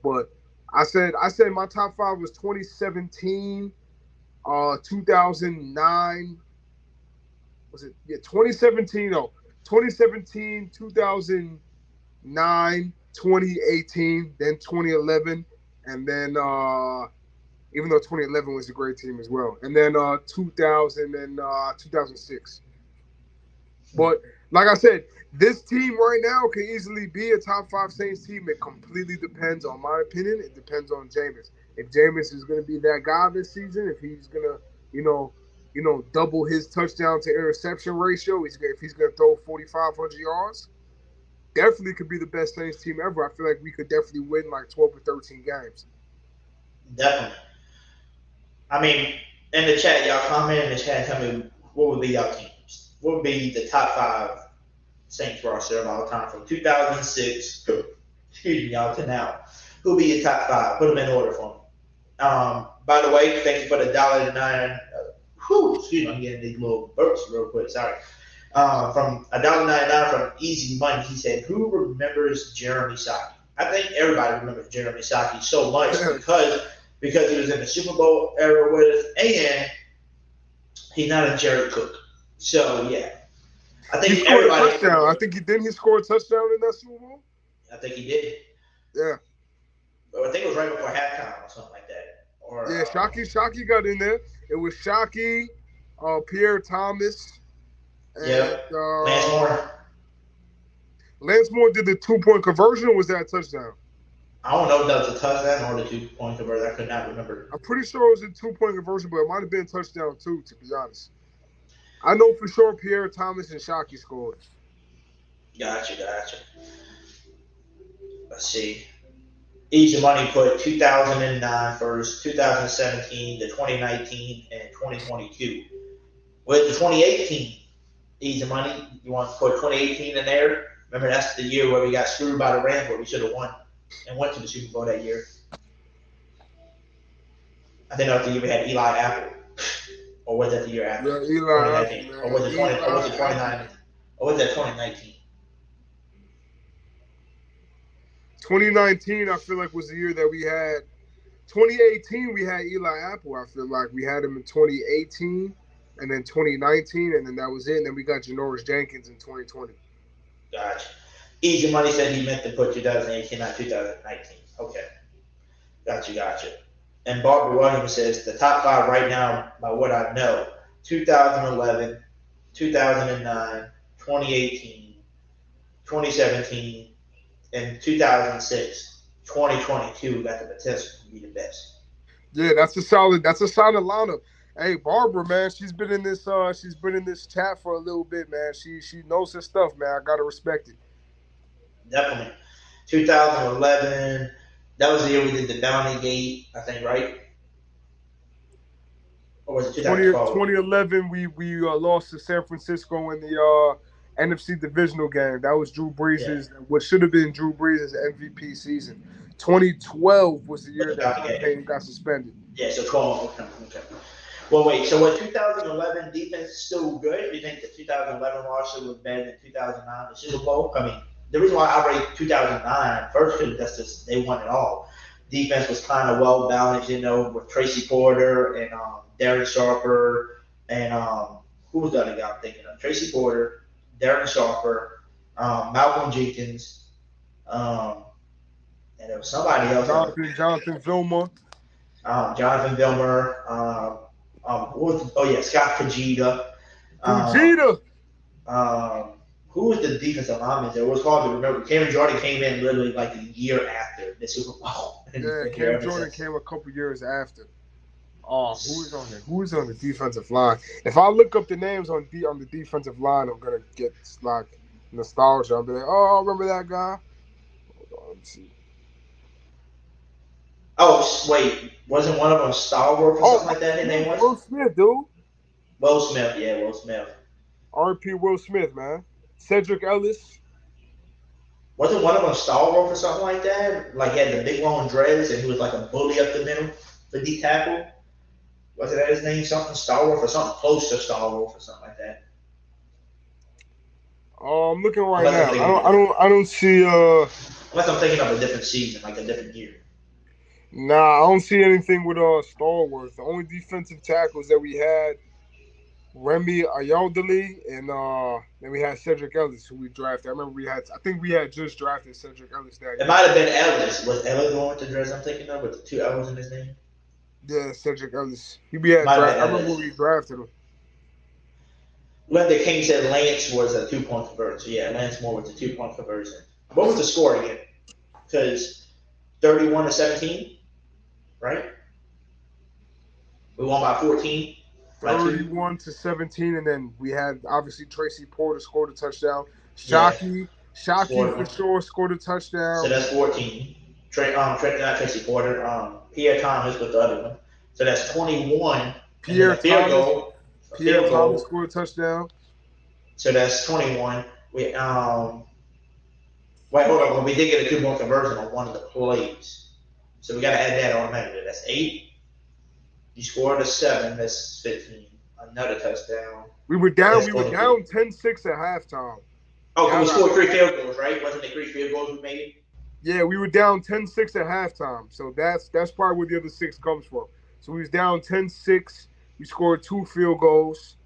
But I said my top five was 2017, 2009. Was it? Yeah, 2017. No, 2017, 2009, 2018, then 2011, and then even though 2011 was a great team as well. And then 2000 and 2006. But like I said, this team right now can easily be a top 5 Saints team. It completely depends on my opinion. It depends on Jameis. If Jameis is going to be that guy this season, if he's going to, double his touchdown to interception ratio, if he's going to throw 4,500 yards, definitely could be the best Saints team ever. I feel like we could definitely win like 12 or 13 games. Definitely. I mean, in the chat, y'all comment in the chat and tell me what would be y'all teams. What would be the top 5 Saints roster of all time from 2006, y'all, to now? Who'll be your top 5? Put them in order for me. By the way, thank you for the $1.09. I'm getting these little burps real quick. Sorry. From $1.99 from Easy Money, he said, "Who remembers Jeremy Shockey?" I think everybody remembers Jeremy Shockey so much because he was in the Super Bowl era with us, and he's not a Jared Cook. So yeah, I think he scored everybody. A touchdown. I think he score a touchdown in that Super Bowl. I think he did. Yeah. I think it was right before halftime or something like that. Or yeah, Shockey got in there. It was Shockey, Pierre Thomas, and Lance Moore. Lance Moore did the 2-point conversion, or was that a touchdown? I don't know if that was a touchdown or the 2-point conversion. I could not remember. I'm pretty sure it was a 2-point conversion, but it might have been a touchdown too, to be honest. I know for sure Pierre Thomas and Shockey scored. Gotcha. Let's see. Easy Money put 2009 first, 2017, the 2019, and 2022. With the 2018, Easy Money, you want to put 2018 in there? Remember, that's the year where we got screwed by the Rams, but we should have won and went to the Super Bowl that year. I think that was the year we had Eli Apple. Or was that the year after? Yeah, Eli Apple. Or was it 2019? Or was that 2019? 2019, I feel like, was the year that we had. 2018, we had Eli Apple. I feel like we had him in 2018, and then 2019, and then that was it. And then we got Janoris Jenkins in 2020. Gotcha. Easy Money said he meant to put 2018, not 2019. Okay. Gotcha. And Barbara Williams says the top 5 right now, by what I know, 2011, 2009, 2018, 2017, and 2006, 2022 got the potential to be the best. Yeah, that's a solid lineup. Hey, Barbara, man, she's been in this chat for a little bit, man. She knows her stuff, man. I gotta respect it. Definitely. 2011, that was the year we did the Bounty Gate, I think, right? Or was it 2012? 2011, we lost to San Francisco in the NFC divisional game. That was Drew Brees' what should have been Drew Brees' MVP season. 2012 was the year that Payton got suspended. Yeah, so 12. Okay. Well, wait. So was 2011 defense still good? Do you think the 2011 roster was better than 2009, the Super Bowl? I mean, the reason why I rate 2009 first because that's just they won it all. Defense was kind of well balanced, with Tracy Porter and Darren Sharper and who was the other guy I'm thinking of? Tracy Porter, Darren Sharper, Malcolm Jenkins, and there was somebody else. Jonathan Vilma. Jonathan Vilmer. Scott Fujita. Who was the defensive lineman there? It was hard to remember. Cameron Jordan came in literally like a year after the Super Bowl. Yeah, Cameron Jordan came a couple years after. Oh, who is on the defensive line? If I look up the names on the defensive line, I'm gonna get like nostalgia. I'll be like, oh, I remember that guy. Hold on, let me see. Oh wait, wasn't one of them Stalwart or something like that? His name was Will Smith, dude. Will Smith, yeah, Will Smith. R.P. Will Smith, man. Cedric Ellis. Wasn't one of them Stalwart or something like that? Like he had the big long dreads and he was like a bully up the middle for D tackle. Wasn't that his name? Something Stalwart or something close to Stalwart or something like that. I'm looking right now. I don't see. Unless I'm thinking of a different season, like a different year. Nah, I don't see anything with Stalwart. The only defensive tackles that we had, Remy Ayodele, and then we had Cedric Ellis, who we drafted. I remember I think we had just drafted Cedric Ellis that year. It might have been Ellis. Was Ellis the one with the dress I'm thinking of with the 2 L's in his name? Yeah, Cedric Ellis. He be at My draft. bad, I remember when we drafted him. When the King said Lance was a 2-point conversion. Yeah, Lance Moore was a 2-point conversion. What was the score again? Because 31-17, right? We won by 14. By 2. 31-17, and then we had obviously Tracy Porter scored a touchdown. Yeah. Shockey Scored for one. sure scored a So touchdown. that's 14. Not Tracy Porter. Pierre Thomas with the other one. So that's 21. And then a field goal. Pierre Thomas scored a touchdown. So that's 21. Wait, hold on. Well, we did get a 2-point conversion on one of the plays. So we got to add that automatically. That's 8. You scored a 7. That's 15. Another touchdown. We were down 22. 10-6 at halftime. Oh, we scored 3 field goals, right? Wasn't it 3 field goals we made? Yeah, we were down 10-6 at halftime. So that's probably where the other 6 comes from. So we was down 10-6. We scored 2 field goals.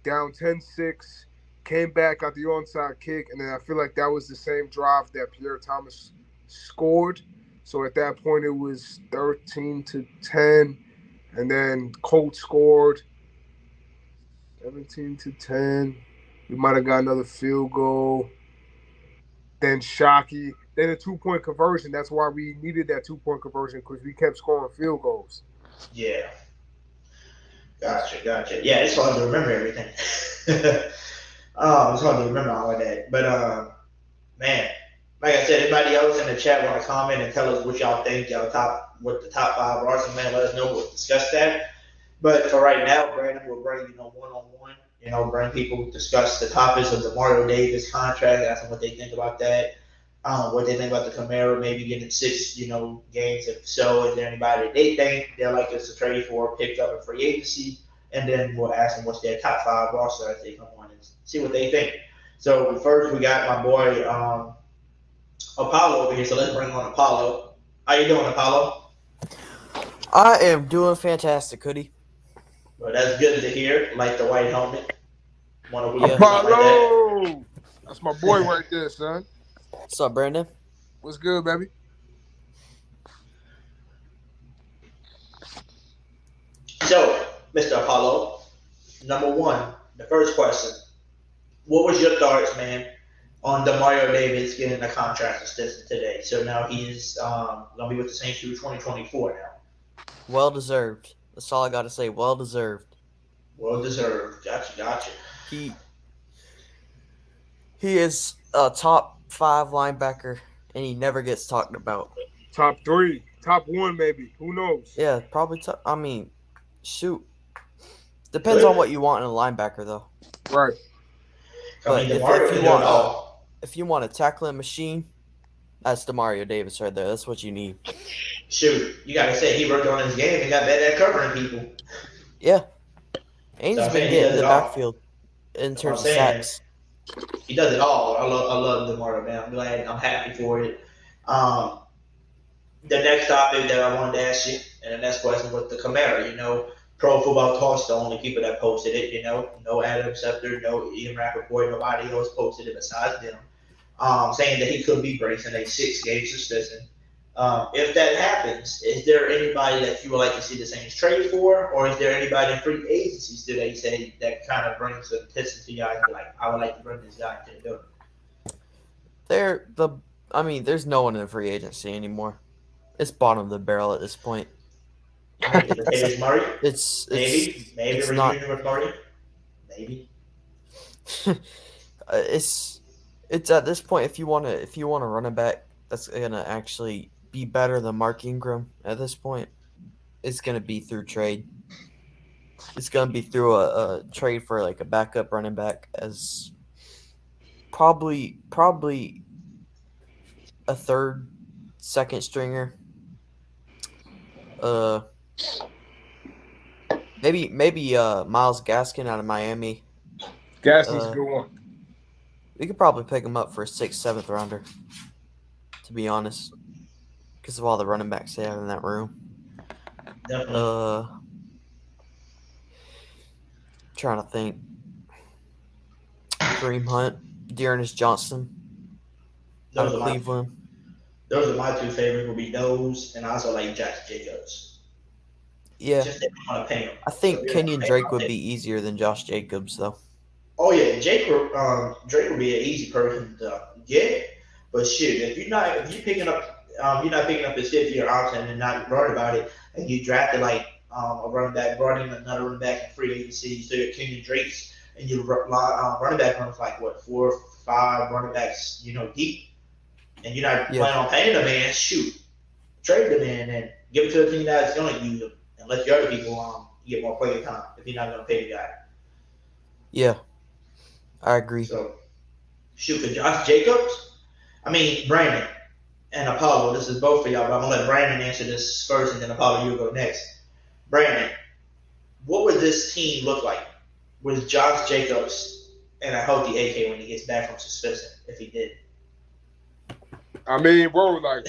Down 10-6. Came back, got the onside kick, and then I feel like that was the same drive that Pierre Thomas scored. So at that point, it was 13-10, and then Colts scored 17-10. We might have got another field goal. Then Shockey, then a 2-point conversion. That's why we needed that 2-point conversion, because we kept scoring field goals. Yeah. Gotcha. Yeah, it's hard to remember everything. It's hard to remember all of that. But, man, like I said, anybody else in the chat want to comment and tell us what y'all think, what the top 5 are, man, let us know. We'll discuss that. But for right now, Brandon will bring, one-on-one, bring people, discuss the topics of the Demario Davis contract, ask them what they think about that, what they think about the Kamara maybe getting 6, games. If so, is there anybody they think they'd like us to trade for, pick up in free agency? And then we'll ask them what's their top 5 roster as they come on and see what they think. So first we got my boy Apollo over here. So let's bring on Apollo. How you doing, Apollo? I am doing fantastic, Hoodie. Well, that's good to hear. Like the white helmet. Apollo! Like that's my boy right there, son. What's up, Brandon? What's good, baby? So, Mr. Apollo, number 1, the first question. What was your thoughts, man, on Demario Davis getting a contract extension today? So now he's going to be with the Saints through 2024 now. Well deserved. That's all I got to say. Well deserved. Well deserved. Gotcha. He is a top 5 linebacker, and he never gets talked about. Top 3, top 1 maybe. Who knows? Yeah, probably. Shoot. Depends on what you want in a linebacker, though. Right. But if you want a tackling machine, that's Demario Davis right there. That's what you need. Shoot, you got to say he worked on his game and got better at covering people. Yeah. And he's been getting in the backfield in terms of sacks. He does it all. I love Demario, man. I'm happy for it. The next topic that I wanted to ask you, and the next question was the Kamara. Pro Football Talk's the only people that posted it. No Adam Schefter, no Ian Rappaport, nobody else posted it besides them, saying that he could be bracing a 6-game suspension. If that happens, is there anybody that you would like to see the Saints trade for, or is there anybody in free agencies today say that kind of brings some attention to y'all? Like, I would like to bring this guy to the building. There's no one in free agency anymore. It's bottom of the barrel at this point. It's Murray. Maybe it's not. With Murray. Maybe. It's at this point, if you want a running back that's gonna actually be better than Mark Ingram at this point, it's gonna be through trade. It's gonna be through a trade for like a backup running back, as probably a third, second stringer. Maybe Myles Gaskin out of Miami. Gaskin's a good one. We could probably pick him up for a 6th, 7th rounder, to be honest, because of all the running backs they have in that room. Definitely. Trying to think. Kareem Hunt, Dearness Johnson out of Cleveland. Those are my 2 favorites. Would be those, and I also like Jack Jacobs. Yeah. Just they don't want to pay him. I think So, yeah, Kenyon pay him, Drake I'll would take be easier than Josh Jacobs, though. Oh yeah, Drake would be an easy person to get. But shit, if you're picking up, you're not picking up his 5th-year option and not worried about it, and you drafted like a running back, brought in another running back in free agency, you still got Kenyon Drake's, and you running back runs like what 4, 5 running backs, deep, and you're not Yeah. planning on paying the man. Shoot, trade the man and give it to a team that's going to use him, and let the other people get more playing time if you're not going to pay the guy. Yeah. I agree. So, shoot, for Josh Jacobs, Brandon and Apollo, this is both for y'all, but I'm going to let Brandon answer this first, and then Apollo, you'll go next. Brandon, what would this team look like with Josh Jacobs and a healthy AK when he gets back from suspension, if he did? Bro, like,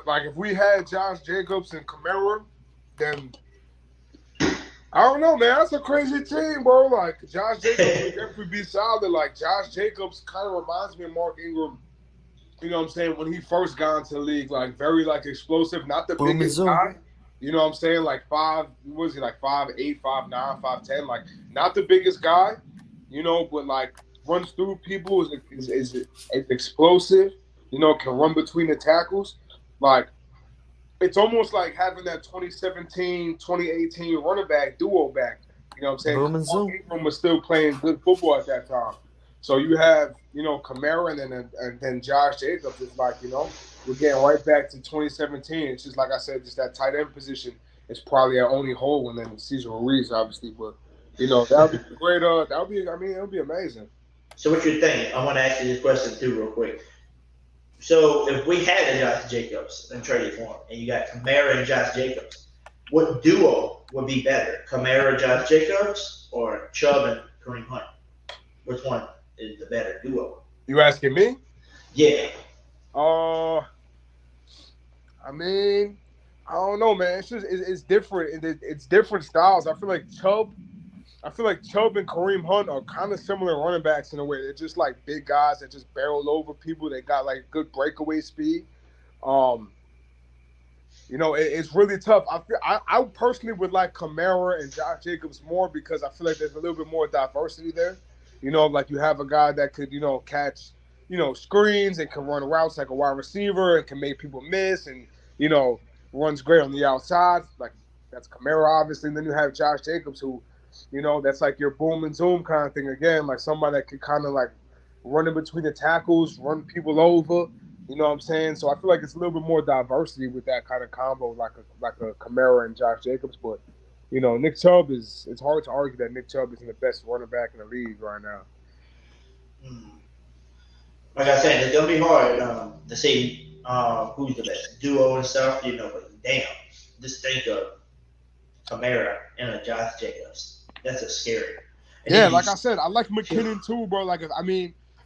like if we had Josh Jacobs and Kamara, then I don't know, man. That's a crazy team, bro. Like, Josh Jacobs would definitely be solid. Like, Josh Jacobs kind of reminds me of Mark Ingram, you know what I'm saying, when he first got into the league. Like, very, like, explosive. Not the biggest guy. You know what I'm saying? Like, 5'8", 5'9", 5'10". Like, not the biggest guy, but, like, runs through people, is explosive, can run between the tackles. Like, it's almost like having that 2017, 2018 running back duo back. You know what I'm saying? Mark Ingram was still playing good football at that time. So you have, Kamara and then Josh Jacobs. It's like, we're getting right back to 2017. It's just like I said, just that tight end position is probably our only hole, and then Cesar Ruiz, obviously. But, that would be great. It would be amazing. So what you think? I want to ask you this question too real quick. So if we had a Josh Jacobs and traded for him, and you got Kamara and Josh Jacobs, what duo would be better? Kamara, Josh Jacobs, or Chubb and Kareem Hunt? Which one is the better duo? You asking me? Yeah. I don't know, man. It's just it's different. It's different styles. I feel like Chubb and Kareem Hunt are kind of similar running backs in a way. They're just like big guys that just barrel over people. They got like good breakaway speed. It's really tough. I personally would like Kamara and Josh Jacobs more because I feel like there's a little bit more diversity there. Like you have a guy that could, catch, screens and can run routes like a wide receiver and can make people miss and, runs great on the outside. Like that's Kamara, obviously. And then you have Josh Jacobs who, that's like your boom and zoom kind of thing again, like somebody that could kind of like run in between the tackles, run people over. You know what I'm saying? So I feel like it's a little bit more diversity with that kind of combo, like a Kamara and Josh Jacobs. But Nick Chubb it's hard to argue that Nick Chubb isn't the best running back in the league right now. Like I said, it's gonna be hard to see who's the best duo and stuff. But damn, just think of Kamara and a Josh Jacobs. That's a scary. Yeah, like I said, I like McKinnon too, bro. Like,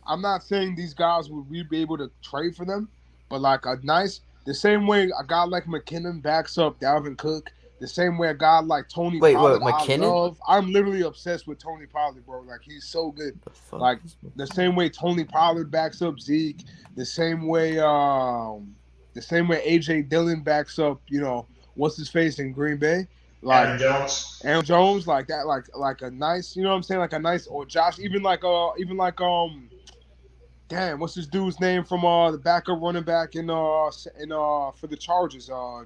I'm not saying these guys would we be able to trade for them, but like the same way a guy like McKinnon backs up Dalvin Cook, the same way a guy like Tony Pollard. McKinnon? I'm literally obsessed with Tony Pollard, bro. Like he's so good. Like the same way Tony Pollard backs up Zeke, the same way AJ Dillon backs up, what's his face in Green Bay. Like Aaron Jones, like that, like a nice, you know what I'm saying, like a nice, or Josh, even like damn, what's this dude's name from the backup running back in for the Chargers? Oh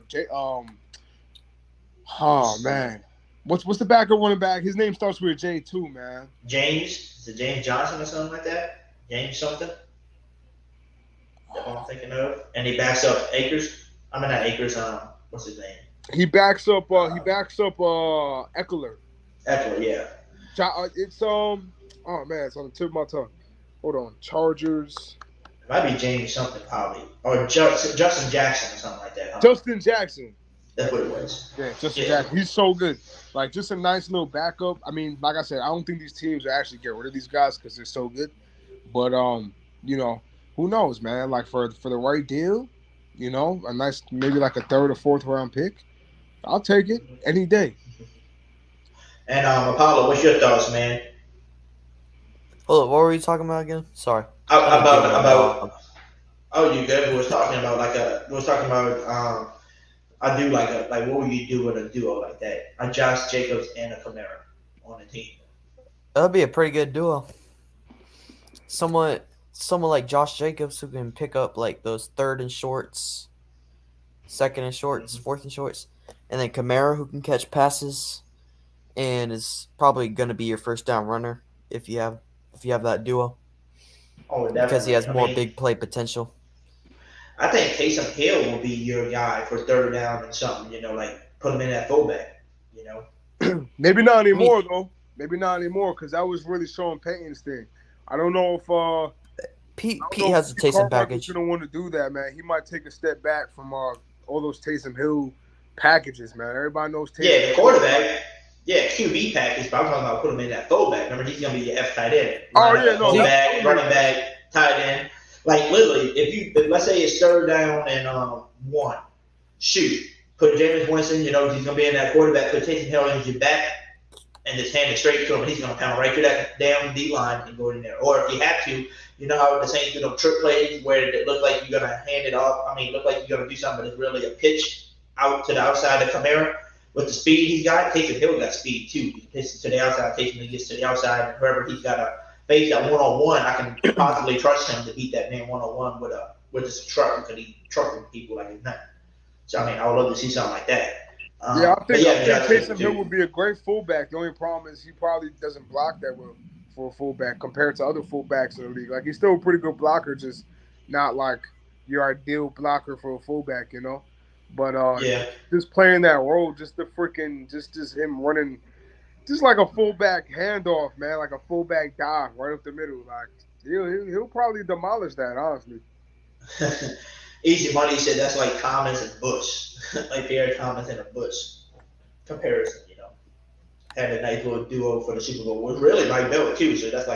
man, what's the backup running back? His name starts with a J too, man. James, is it James Johnson or something like that? James something. That's what I'm thinking of. And he backs up Akers. Not Akers. What's his name? He backs up Eckler. Eckler, yeah. It's oh man, it's on the tip of my tongue. Hold on, Chargers. It might be James something probably, or Justin Jackson or something like that. Huh? Justin Jackson. That's what it was. Yeah, Justin Jackson. He's so good. Like just a nice little backup. Like I said, I don't think these teams will actually get rid of these guys because they're so good. But who knows, man? Like for the right deal, a nice maybe like a 3rd or 4th round pick. I'll take it any day. And Apollo, what's your thoughts, man? Hold up, what were you talking about again? Sorry. About you good? We was talking about I do like what would you do with a duo like that? A Josh Jacobs and a Kamara on the team. That'd be a pretty good duo. Someone like Josh Jacobs who can pick up like those third and shorts, second and shorts, fourth and shorts, and then Kamara who can catch passes and is probably going to be your first down runner if you have that duo. Oh, definitely. Because he has more big play potential. I think Taysom Hill will be your guy for third down and something. Like put him in that fullback. Maybe not anymore though. Maybe not anymore because that was really Sean Payton's thing. I don't know if Pete has a Taysom package. Gonna want to do that, man. He might take a step back from all those Taysom Hill packages, man. Everybody knows Taysom. Yeah, the quarterback. Yeah, QB package, but I'm talking about put him in that fullback. Remember, he's gonna be your F tight end. Fullback, running back, tight end. Like literally, if let's say it's third down and 1, put Jameis Winston. He's gonna be in that quarterback. Put Taysom Hill in your back, and just hand it straight to him, and he's gonna pound right through that damn D line and go in there. Or if you have to, how the Saints do them trick plays where it look like you're gonna hand it off. Look like you're gonna do something, but it's really a pitch out to the outside of Kamara. With the speed he's got, Taysom Hill got speed too. He pitches to the outside, Taysom gets to the outside, and whoever he's got to face that one-on-one, I can possibly trust him to beat that man one-on-one with a truck because he's trucking people like he's not. So I would love to see something like that. I think Taysom Hill would be a great fullback. The only problem is he probably doesn't block that well for a fullback compared to other fullbacks in the league. Like he's still a pretty good blocker, just not like your ideal blocker for a fullback, But just playing that role, just him running, just like a fullback handoff, man, like a fullback dive right up the middle. Like he'll probably demolish that, honestly. Easy Money said that's like Thomas and Bush, like Pierre Thomas and a Bush comparison. Had a nice little duo for the Super Bowl. Was really Mike Bell too, so that's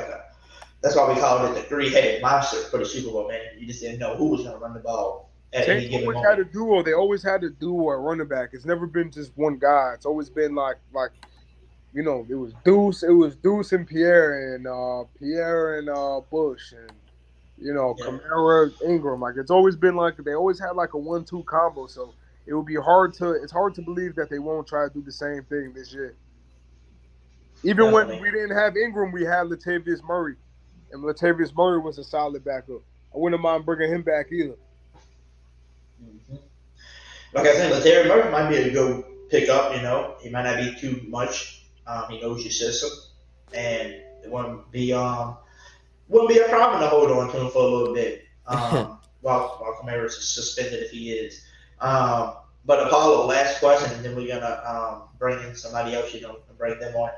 why we called it the three-headed monster for the Super Bowl, man. You just didn't know who was going to run the ball. They always had a duo. They always had a duo at running back. It's never been just one guy. It's always been like it was Deuce and Pierre and Bush and Kamara, Ingram. Like it's always been like they always had like a 1-2 combo. So it would be hard to believe that they won't try to do the same thing this year. Even when we didn't have Ingram, we had Latavius Murray, and Latavius Murray was a solid backup. I wouldn't mind bringing him back either. Mm-hmm. Like I said, Latavius Murray might be a good pickup. He might not be too much. He knows your system, and it wouldn't be a problem to hold on to him for a little bit while Kamara is suspended if he is. But Apollo, last question, and then we're gonna bring in somebody else. And bring them on.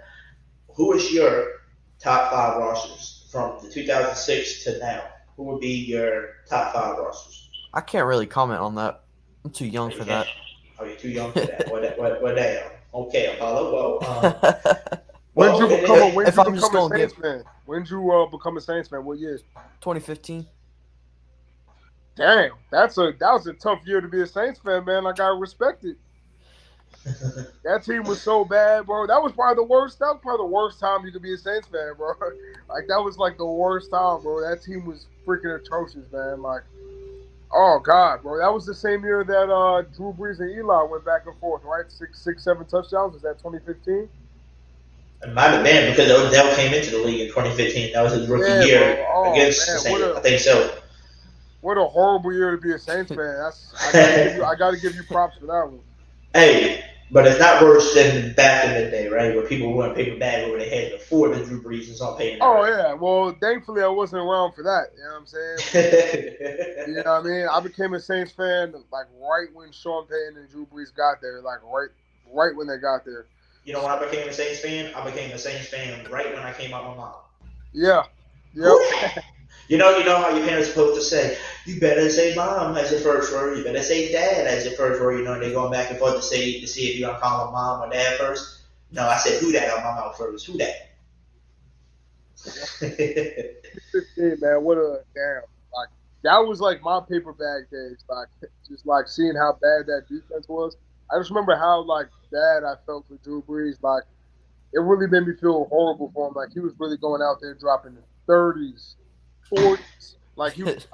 Who is your top 5 rosters from the 2006 to now? Who would be your top 5 rosters? I can't really comment on that. I'm too young for that. Oh, you're too young for that. What damn. Okay, Apollo. When did you become a Saints fan? When did you become a Saints fan? What year? 2015. Damn, that was a tough year to be a Saints fan, man. I gotta respect it. That team was so bad, bro. That was probably the worst. That was probably the worst time you could be a Saints fan, bro. Like that was like the worst time, bro. That team was freaking atrocious, man. Like, oh god, bro. That was the same year that Drew Brees and Eli went back and forth, right? 7 touchdowns. Was that 2015? It might have been because Odell came into the league in 2015. That was his rookie year against the Saints. I think so. What a horrible year to be a Saints fan. I got to give you props for that one. Hey, but it's not worse than back in the day, right? Where people went paper bag over their head before the Drew Brees and saw paying. Oh, yeah. Well, thankfully, I wasn't around for that. You know what I'm saying? You know what I mean? I became a Saints fan like right when Sean Payton and Drew Brees got there, like right when they got there. You know when I became a Saints fan? I became a Saints fan right when I came out my mom. Yeah. Yep. You know how your parents are supposed to say, you better say mom as your first word, you better say dad as your first word, and they're going back and forth to see if you're going to call them mom or dad first. No, I said who that out my mouth first. Who that? 15, man, what a damn. Like, that was like my paper bag days. Like, just like seeing how bad that defense was. I just remember how like bad I felt for Drew Brees. Like, it really made me feel horrible for him. Like, he was really going out there dropping the 30s. 40s, like he was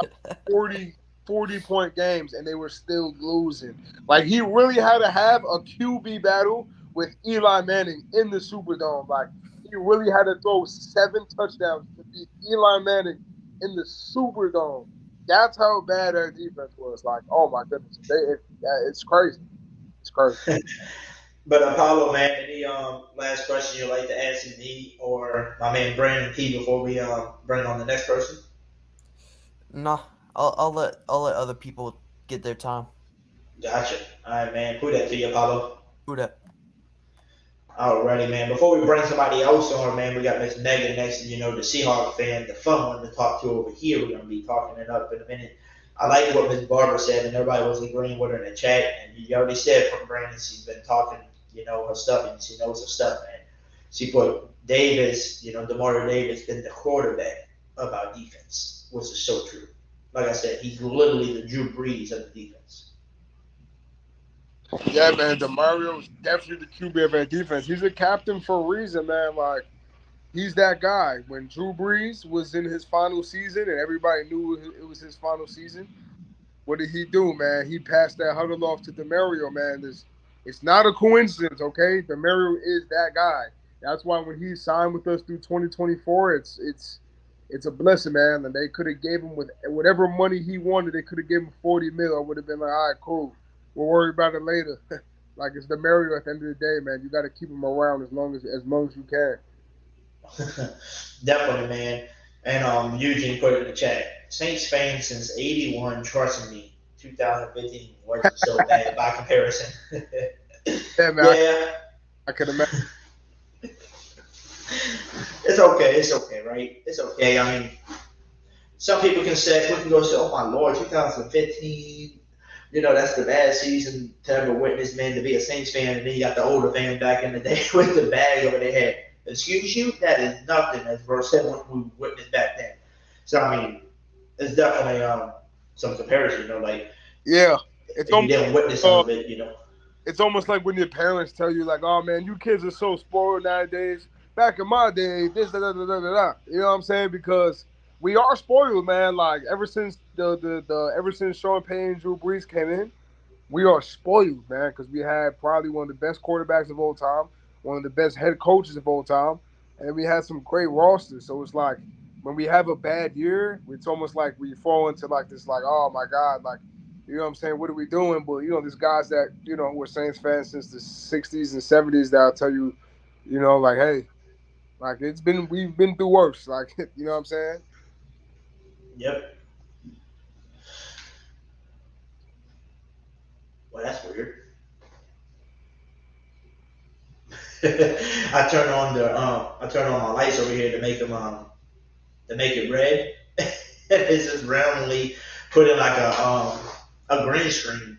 40 40-point games and they were still losing. Like, he really had to have a QB battle with Eli Manning in the Superdome. Like, he really had to throw 7 touchdowns to beat Eli Manning in the Superdome. That's how bad our defense was. Like, oh my goodness, it's crazy. It's crazy. But Apollo, man, any last question you'd like to ask me or my man Brandon P before we bring on the next person? Nah, I'll let other people get their time. Gotcha. All right, man. Who that to you, Apollo? Who that? Alrighty, man. Before we bring somebody else on, man, we got Miss Megan next, and the Seahawks fan, the fun one to talk to over here. We're gonna be talking it up in a minute. I like what Miss Barber said, and everybody was agreeing with her in the chat. And you already said from Brandon, she's been talking, her stuff, and she knows her stuff, man. She put Davis, Demario Davis, been the quarterback of our defense, which is so true. Like I said, he's literally the Drew Brees of the defense. Yeah, man, Demario is definitely the QB of our defense. He's a captain for a reason, man. Like, he's that guy. When Drew Brees was in his final season and everybody knew it was his final season, what did he do, man? He passed that huddle off to Demario, man. It's not a coincidence, okay? Demario is that guy. That's why when he signed with us through 2024, it's a blessing, man. And they could have gave him with whatever money he wanted. They could have given him $40 million. I would have been like, all right, cool. We'll worry about it later. Like, it's Demario at the end of the day, man. You got to keep him around as long as you can. Definitely, man. And Eugene put it in the chat. Saints fan since '81, trusting me. 2015 wasn't so bad by comparison. Yeah, man. Yeah. I can imagine. It's okay, right? It's okay. I mean, some people can say, we can go say, oh my Lord, 2015, that's the bad season to ever witness, man, to be a Saints fan. And then you got the older fan back in the day with the bag over their head. Excuse you? That is nothing as versus what we witnessed back then. So, I mean, it's definitely some comparison, Yeah. If you didn't witness some of it, It's almost like when your parents tell you, like, oh, man, you kids are so spoiled nowadays. Back in my day, this, da, da, da, da, da. You know what I'm saying? Because we are spoiled, man. Like, ever since ever since Sean Payton and Drew Brees came in, we are spoiled, man, because we had probably one of the best quarterbacks of all time, one of the best head coaches of all time, and we had some great rosters. So it's like when we have a bad year, it's almost like we fall into like this, like, oh my God, like, you know what I'm saying? What are we doing? But there's guys that who were Saints fans since the '60s and '70s that'll tell you, like, hey, like we've been through worse, like, you know what I'm saying? Yep. Well, that's weird. I turn on my lights over here to make them to make it red. It's just randomly put in like a green screen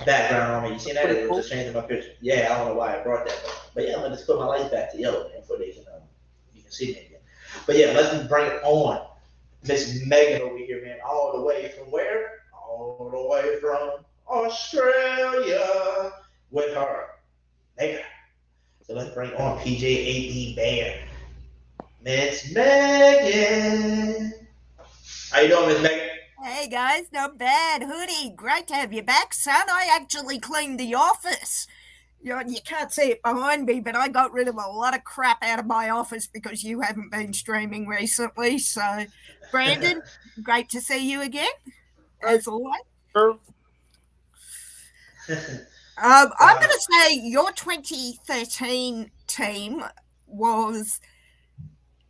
background on me. You see that? It was just changing my picture. Yeah, I don't know why I brought that up. But yeah, I'm gonna just put my lights back to yellow, man, so they can you can see me again. But yeah, let's bring it on. Miss Megan over here, man, all the way from where? All the way from Australia with her neighbor. So let's bring on PJ 18 Bear. Miss Megan. How you doing, Miss Megan? Hey guys, not bad. Hoodie, great to have you back, son. I actually cleaned the office. You can't see it behind me, but I got rid of a lot of crap out of my office because you haven't been streaming recently. So, Brandon, great to see you again, as always. I'm going to say your 2013 team was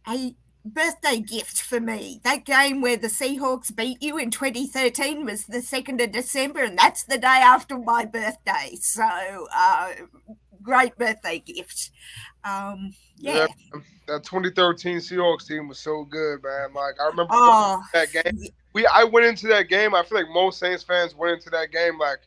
a birthday gift for me. That game where the Seahawks beat you in 2013 was the 2nd of December, and that's the day after my birthday. So, great birthday gift. Yeah. That 2013 Seahawks team was so good, man. Like, I remember that game. I went into that game. I feel like most Saints fans went into that game like,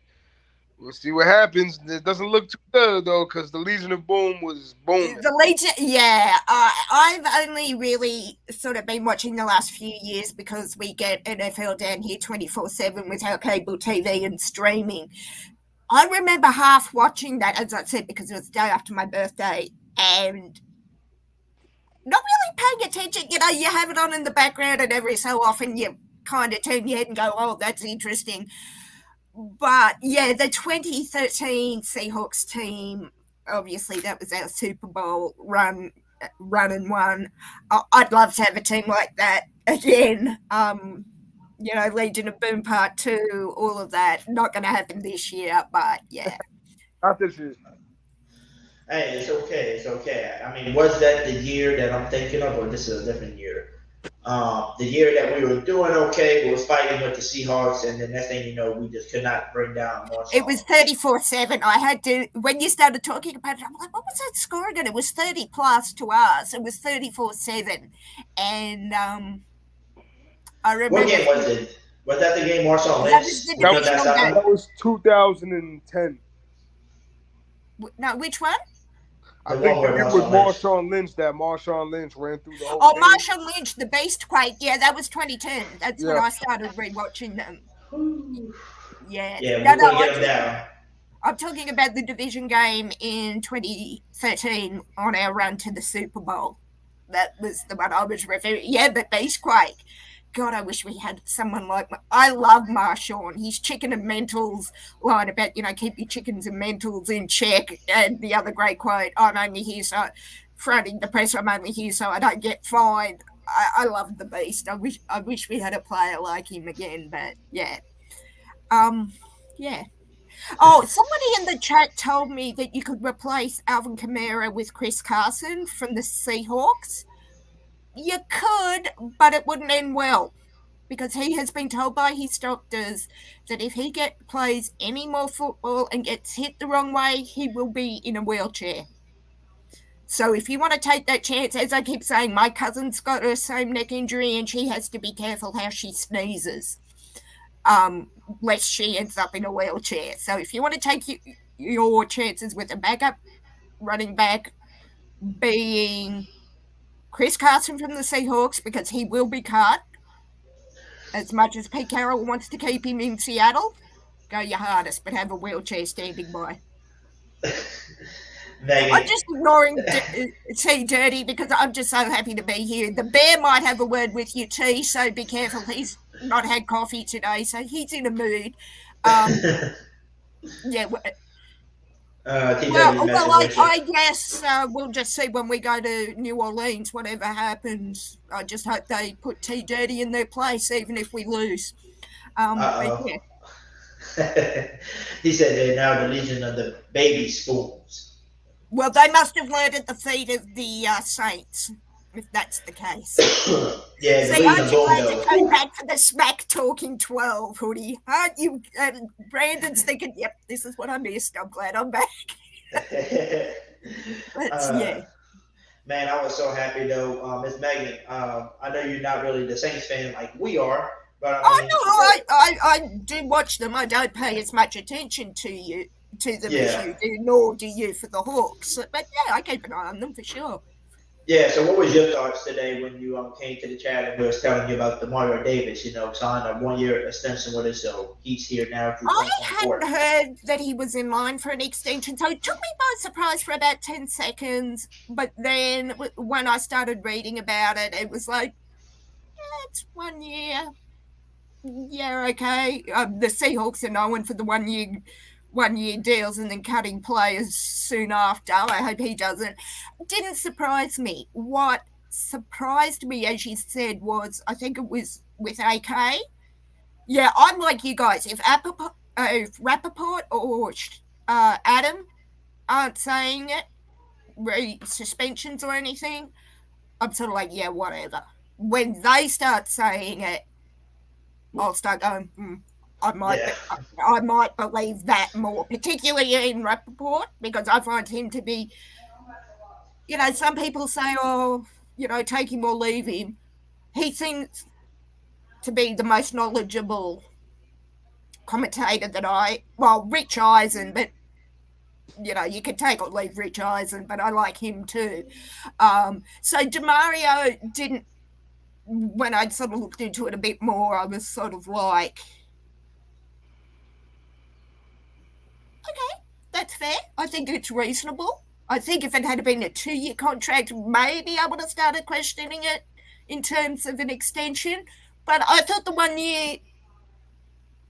we'll see what happens. It doesn't look too good, though, because the Legion of Boom was booming. The Legion, yeah. I've only really sort of been watching the last few years because we get NFL down here 24/7 with our cable TV and streaming. I remember half watching that, as I said, because it was the day after my birthday, and not really paying attention. You have it on in the background, and every so often you kind of turn your head and go, oh, that's interesting. But yeah, the 2013 Seahawks team, obviously that was our Super Bowl run and won. I'd love to have a team like that again. Legion of Boom Part 2, all of that. Not going to happen this year, but yeah. Not this year. Hey, it's okay. It's okay. I mean, was that the year that I'm thinking of, or this is a different year? The year that we were doing okay, we was fighting with the Seahawks, and then next thing you know, we just could not bring down Marshall. It was 34-7. I had to, when you started talking about it, I'm like, what was that score again? It was 30 plus to us. It was 34-7. And I remember. What game was it? Was that the game Marshall That Lynch? was the divisional game. That was 2010. No, which one? I think it was Marshawn Lynch that Marshawn Lynch ran through the whole game. Marshawn Lynch, the Beast Quake. Yeah, that was 2010. That's when I started rewatching them. Yeah. Yeah, we're going to get them down. I'm talking about the division game in 2013 on our run to the Super Bowl. That was the one I was referring. Yeah, the Beast Quake. God, I wish we had someone like. I love Marshawn. His chicken and mentals line about, keep your chickens and mentals in check. And the other great quote, I'm only here so, fronting the press, I'm only here so I don't get fined. I love the beast. I wish we had a player like him again, but yeah. Yeah. Oh, somebody in the chat told me that you could replace Alvin Kamara with Chris Carson from the Seahawks. You could, but it wouldn't end well, because he has been told by his doctors that if he plays any more football and gets hit the wrong way, he will be in a wheelchair. So if you want to take that chance, as I keep saying, my cousin's got her same neck injury and she has to be careful how she sneezes, lest she ends up in a wheelchair. So if you want to take your chances with a backup running back being Chris Carson from the Seahawks, because he will be cut. As much as Pete Carroll wants to keep him in Seattle, go your hardest, but have a wheelchair standing by. I'm just ignoring T Dirty because I'm just so happy to be here. The Bear might have a word with you, T, so be careful. He's not had coffee today, so he's in a mood. Yeah. I guess we'll just see when we go to New Orleans, whatever happens. I just hope they put T Dirty in their place, even if we lose. But yeah. He said they're now the Legion of the Baby Spoons. Well, they must have learned at the feet of the Saints, if that's the case. Yeah, so aren't you glad to come back for the smack talking 12, Hoodie? Aren't you? Brandon's thinking, yep, this is what I missed. I'm glad I'm back. Yeah. Man, I was so happy though, Miss Megan. I know you're not really the Saints fan like we are, but I do watch them. I don't pay as much attention to them as you do, nor do you for the Hawks. But yeah, I keep an eye on them for sure. Yeah, so what was your thoughts today when you came to the chat and we were telling you about Demario Davis, signed a 1-year extension with us, so he's here now. I hadn't heard that he was in line for an extension, so it took me by surprise for about 10 seconds, but then when I started reading about it, it was like, yeah, it's 1 year. Yeah, okay. The Seahawks are known for the 1 year deals and then cutting players soon after. I hope he doesn't. Didn't surprise me. What surprised me, as you said, was I think it was with AK. Yeah, I'm like you guys. If Rappaport or Adam aren't saying it, suspensions or anything, I'm sort of like, yeah, whatever. When they start saying it, I'll start going, I might believe that more, particularly in Rappaport, because I find him to be, some people say, take him or leave him. He seems to be the most knowledgeable commentator that Rich Eisen, but, you can take or leave Rich Eisen, but I like him too. So Demario didn't, when I sort of looked into it a bit more, I was sort of like, okay, that's fair. I think it's reasonable. I think if it had been a 2-year contract, maybe I would have started questioning it in terms of an extension. but I thought the 1 year.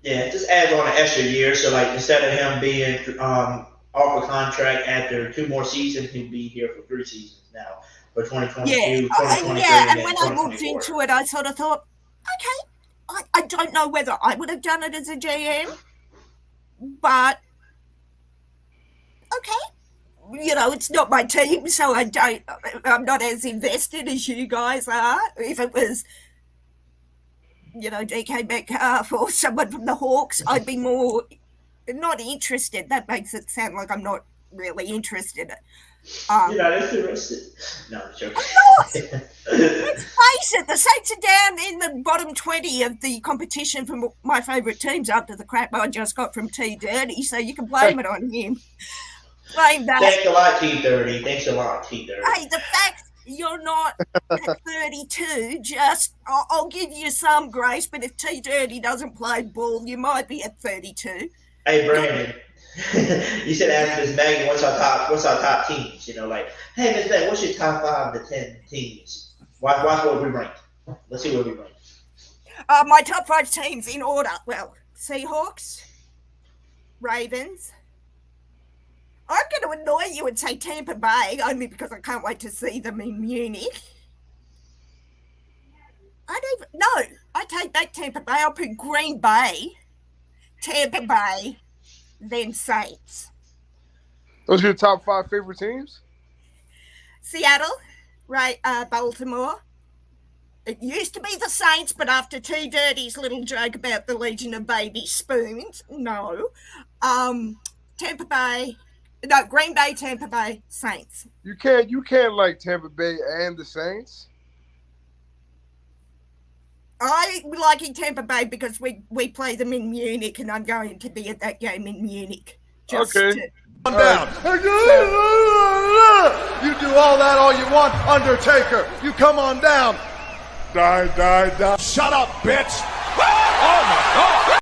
Yeah, just adds on an extra year. So like instead of him being off a contract after 2 more seasons, he'll be here for 3 seasons now for 2022, Yeah, 2023, yeah. and And when I looked 2024. into it, I sort of thought, okay, I don't know whether I would have done it as a GM, but okay. You know, it's not my team, so I'm not as invested as you guys are. If it was, you know, DK Metcalf or someone from the Hawks, I'd be more not interested. That makes it sound like I'm not really interested. You're not interested. No, I'm joking. I'm not. Let's face it, the Saints are down in the bottom 20 of the competition from my favourite teams after the crap I just got from T Dirty, so you can blame it on him. Blame that. Thanks a lot, T30. Thanks a lot, T30. Hey, the fact you're not at 32, just I'll give you some grace, but if T Dirty doesn't play ball, you might be at 32. Hey, Brandon. You said ask Miss Megan what's our top teams? You know, like, hey Miss Megan, what's your top 5 to 10 teams? Watch what we ranked. Let's see where we ranked. My top 5 teams in order. Well, Seahawks, Ravens. I'm going to annoy you and say Tampa Bay, only because I can't wait to see them in Munich. I take back Tampa Bay. I'll put Green Bay, Tampa Bay, then Saints. Those are your top 5 favorite teams? Seattle, right? Baltimore. It used to be the Saints, but after T Dirty's little joke about the Legion of Baby Spoons, no. Tampa Bay. No, Green Bay, Tampa Bay, Saints. You can't like Tampa Bay and the Saints. I like in Tampa Bay because we play them in Munich, and I'm going to be at that game in Munich. Okay. Come down. You do all that all you want, Undertaker. You come on down. Die. Shut up, bitch. Oh my God.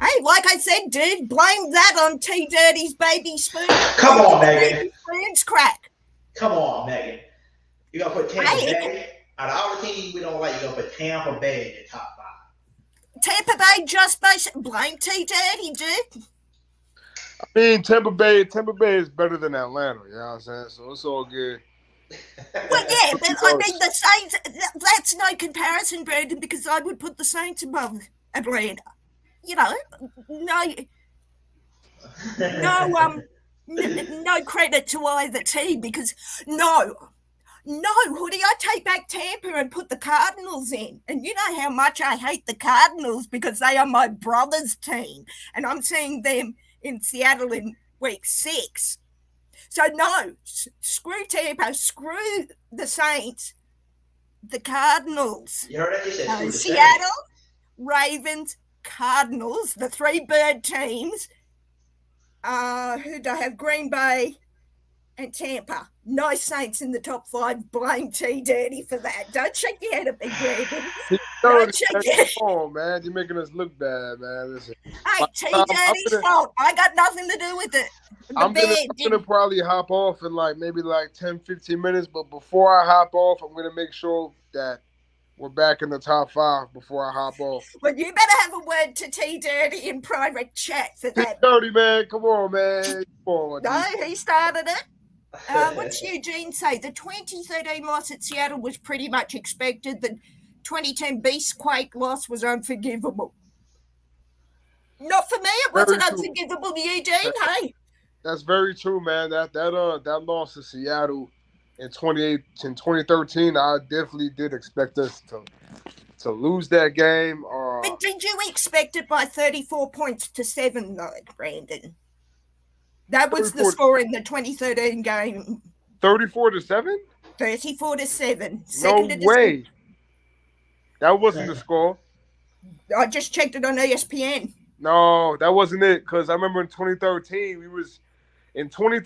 Hey, like I said, dude, blame that on T Dirty's baby spoon. Come on, Megan. Spoon's crack. Come on, Megan. You gonna put Tampa Bay out of our team? We don't like you. Gonna put Tampa Bay in the top 5. Tampa Bay just basically blame T Dirty, dude. I mean, Tampa Bay is better than Atlanta. You know what I'm saying? So it's all good. Well, yeah, but I mean, the Saints, that's no comparison, Brandon, because I would put the Saints above Atlanta. You know, no credit to either team because no, Hoodie, I take back Tampa and put the Cardinals in. And you know how much I hate the Cardinals because they are my brother's team. And I'm seeing them in Seattle in week 6. So no, screw Tampa, screw the Saints, the Cardinals. You heard it? You said screw the Seattle, Ravens, Cardinals, the 3 bird teams. Who do I have? Green Bay and Tampa. No Saints in the top 5. Blame T Dirty for that. Don't shake your head at me, Brandon. Don't shake your head. Come on, man. You're making us look bad, man. Listen. Hey, T Dirty's fault. I got nothing to do with it. I'm gonna probably hop off in maybe 10, 15 minutes, but before I hop off, I'm gonna make sure that we're back in the top 5 before I hop off. Well, you better have a word to T Dirty in private chat for that. Dirty, man. Come on, man. Come on. No, he started it. What's Eugene say? The 2013 loss at Seattle was pretty much expected. The 2010 Beastquake loss was unforgivable. Not for me. It wasn't unforgivable to Eugene. Hey. That's very true, man. That loss to Seattle in 2013, I definitely did expect us to lose that game. But did you expect it by 34 points to 7, though, Brandon? That was the score in the 2013 game. 34-7? 34-7. No way. That wasn't the score. I just checked it on ESPN. No, that wasn't it. Because I remember in 2013, we played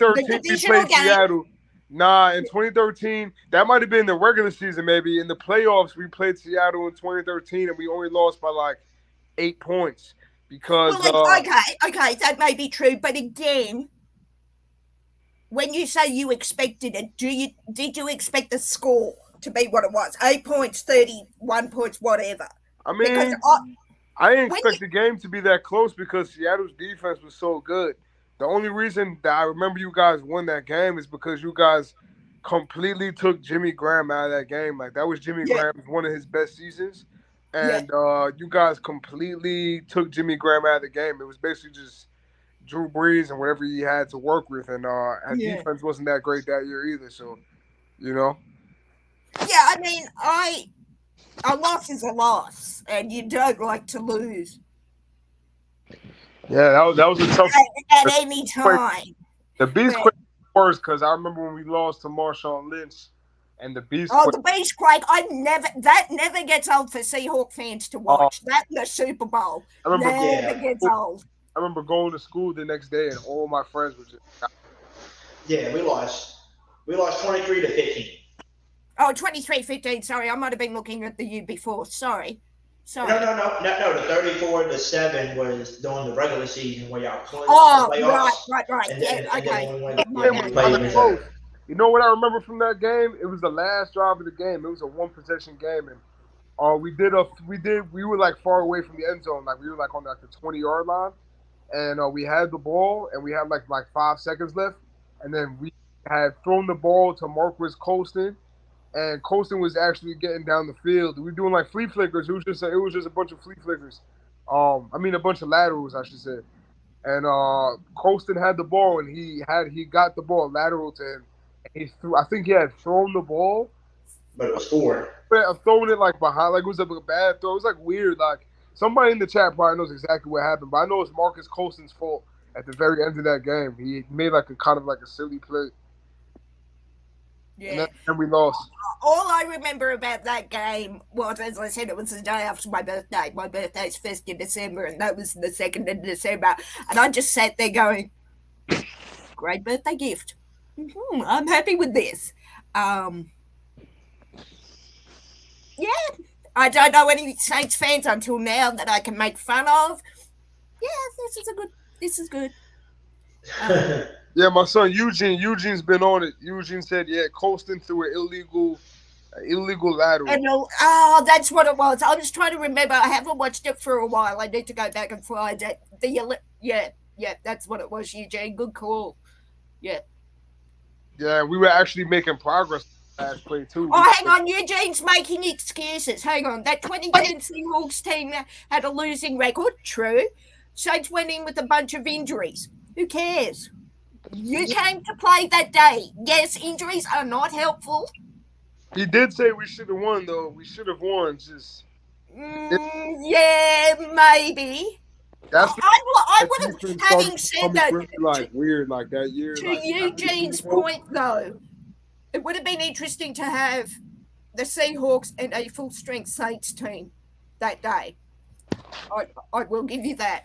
Seattle. Nah, in 2013, that might have been the regular season maybe. In the playoffs, we played Seattle in 2013, and we only lost by 8 points. Because okay, that may be true. But again, when you say you expected it, did you expect the score? to be what it was. 8 points, 31 points, whatever. I Because mean, I didn't expect the game to be that close because Seattle's defense was so good. The only reason that I remember you guys won that game is because you guys completely took Jimmy Graham out of that game. Like, that was Jimmy Graham's one of his best seasons. And you guys completely took Jimmy Graham out of the game. It was basically just Drew Brees and whatever he had to work with. And defense wasn't that great that year either. So, you know. Yeah, I mean, a loss is a loss, and you don't like to lose. Yeah, that was a tough at any time. The Beast Quake was worse because I remember when we lost to Marshawn Lynch and the Beast Quake. The Beast Quake, that never gets old for Seahawk fans to watch. That and the Super Bowl never gets old. I remember going to school the next day and all my friends were just. Yeah, we lost 23-15. Oh, 23-15. Sorry, I might have been looking at the year before. Sorry. No. The 34-7 was during the regular season where y'all played the playoffs. Right. And then, okay. You know what I remember from that game? It was the last drive of the game. It was a one possession game, and we were like far away from the end zone, like we were like on like the 20-yard line, and we had the ball and we had like 5 seconds left, and then we had thrown the ball to Marquis Colston. And Colston was actually getting down the field. We were doing like flea flickers. It was just a bunch of flea flickers. A bunch of laterals, I should say. And Colston had the ball, and he got the ball lateral to him. And I think he had thrown the ball, but it was forward. Throwing it like behind, like it was a bad throw. It was like weird. Like somebody in the chat probably knows exactly what happened, but I know it's Marcus Colston's fault at the very end of that game. He made like a silly play. Yeah. And we lost. All I remember about that game was, as I said, it was the day after my birthday. My birthday's 1st of December, and that was the 2nd of December. And I just sat there going, great birthday gift. I'm happy with this. Yeah. I don't know any Saints fans until now that I can make fun of. Yeah, this is good. Yeah, my son Eugene's been on it. Eugene said, Colston threw an illegal lateral. That's what it was. I was trying to remember. I haven't watched it for a while. I need to go back and find it. Yeah, that's what it was, Eugene. Good call. Yeah. Yeah, we were actually making progress last play too. Oh, hang on. Eugene's making excuses. Hang on. That 2010 Seahawks team had a losing record. True. Saints went in with a bunch of injuries. Who cares? You came to play that day. Yes, injuries are not helpful. He did say we should have won, though. We should have won. Yeah, maybe. I would have, having said that, really weird like that year. To Eugene's point, though, it would have been interesting to have the Seahawks and a full-strength Saints team that day. I will give you that.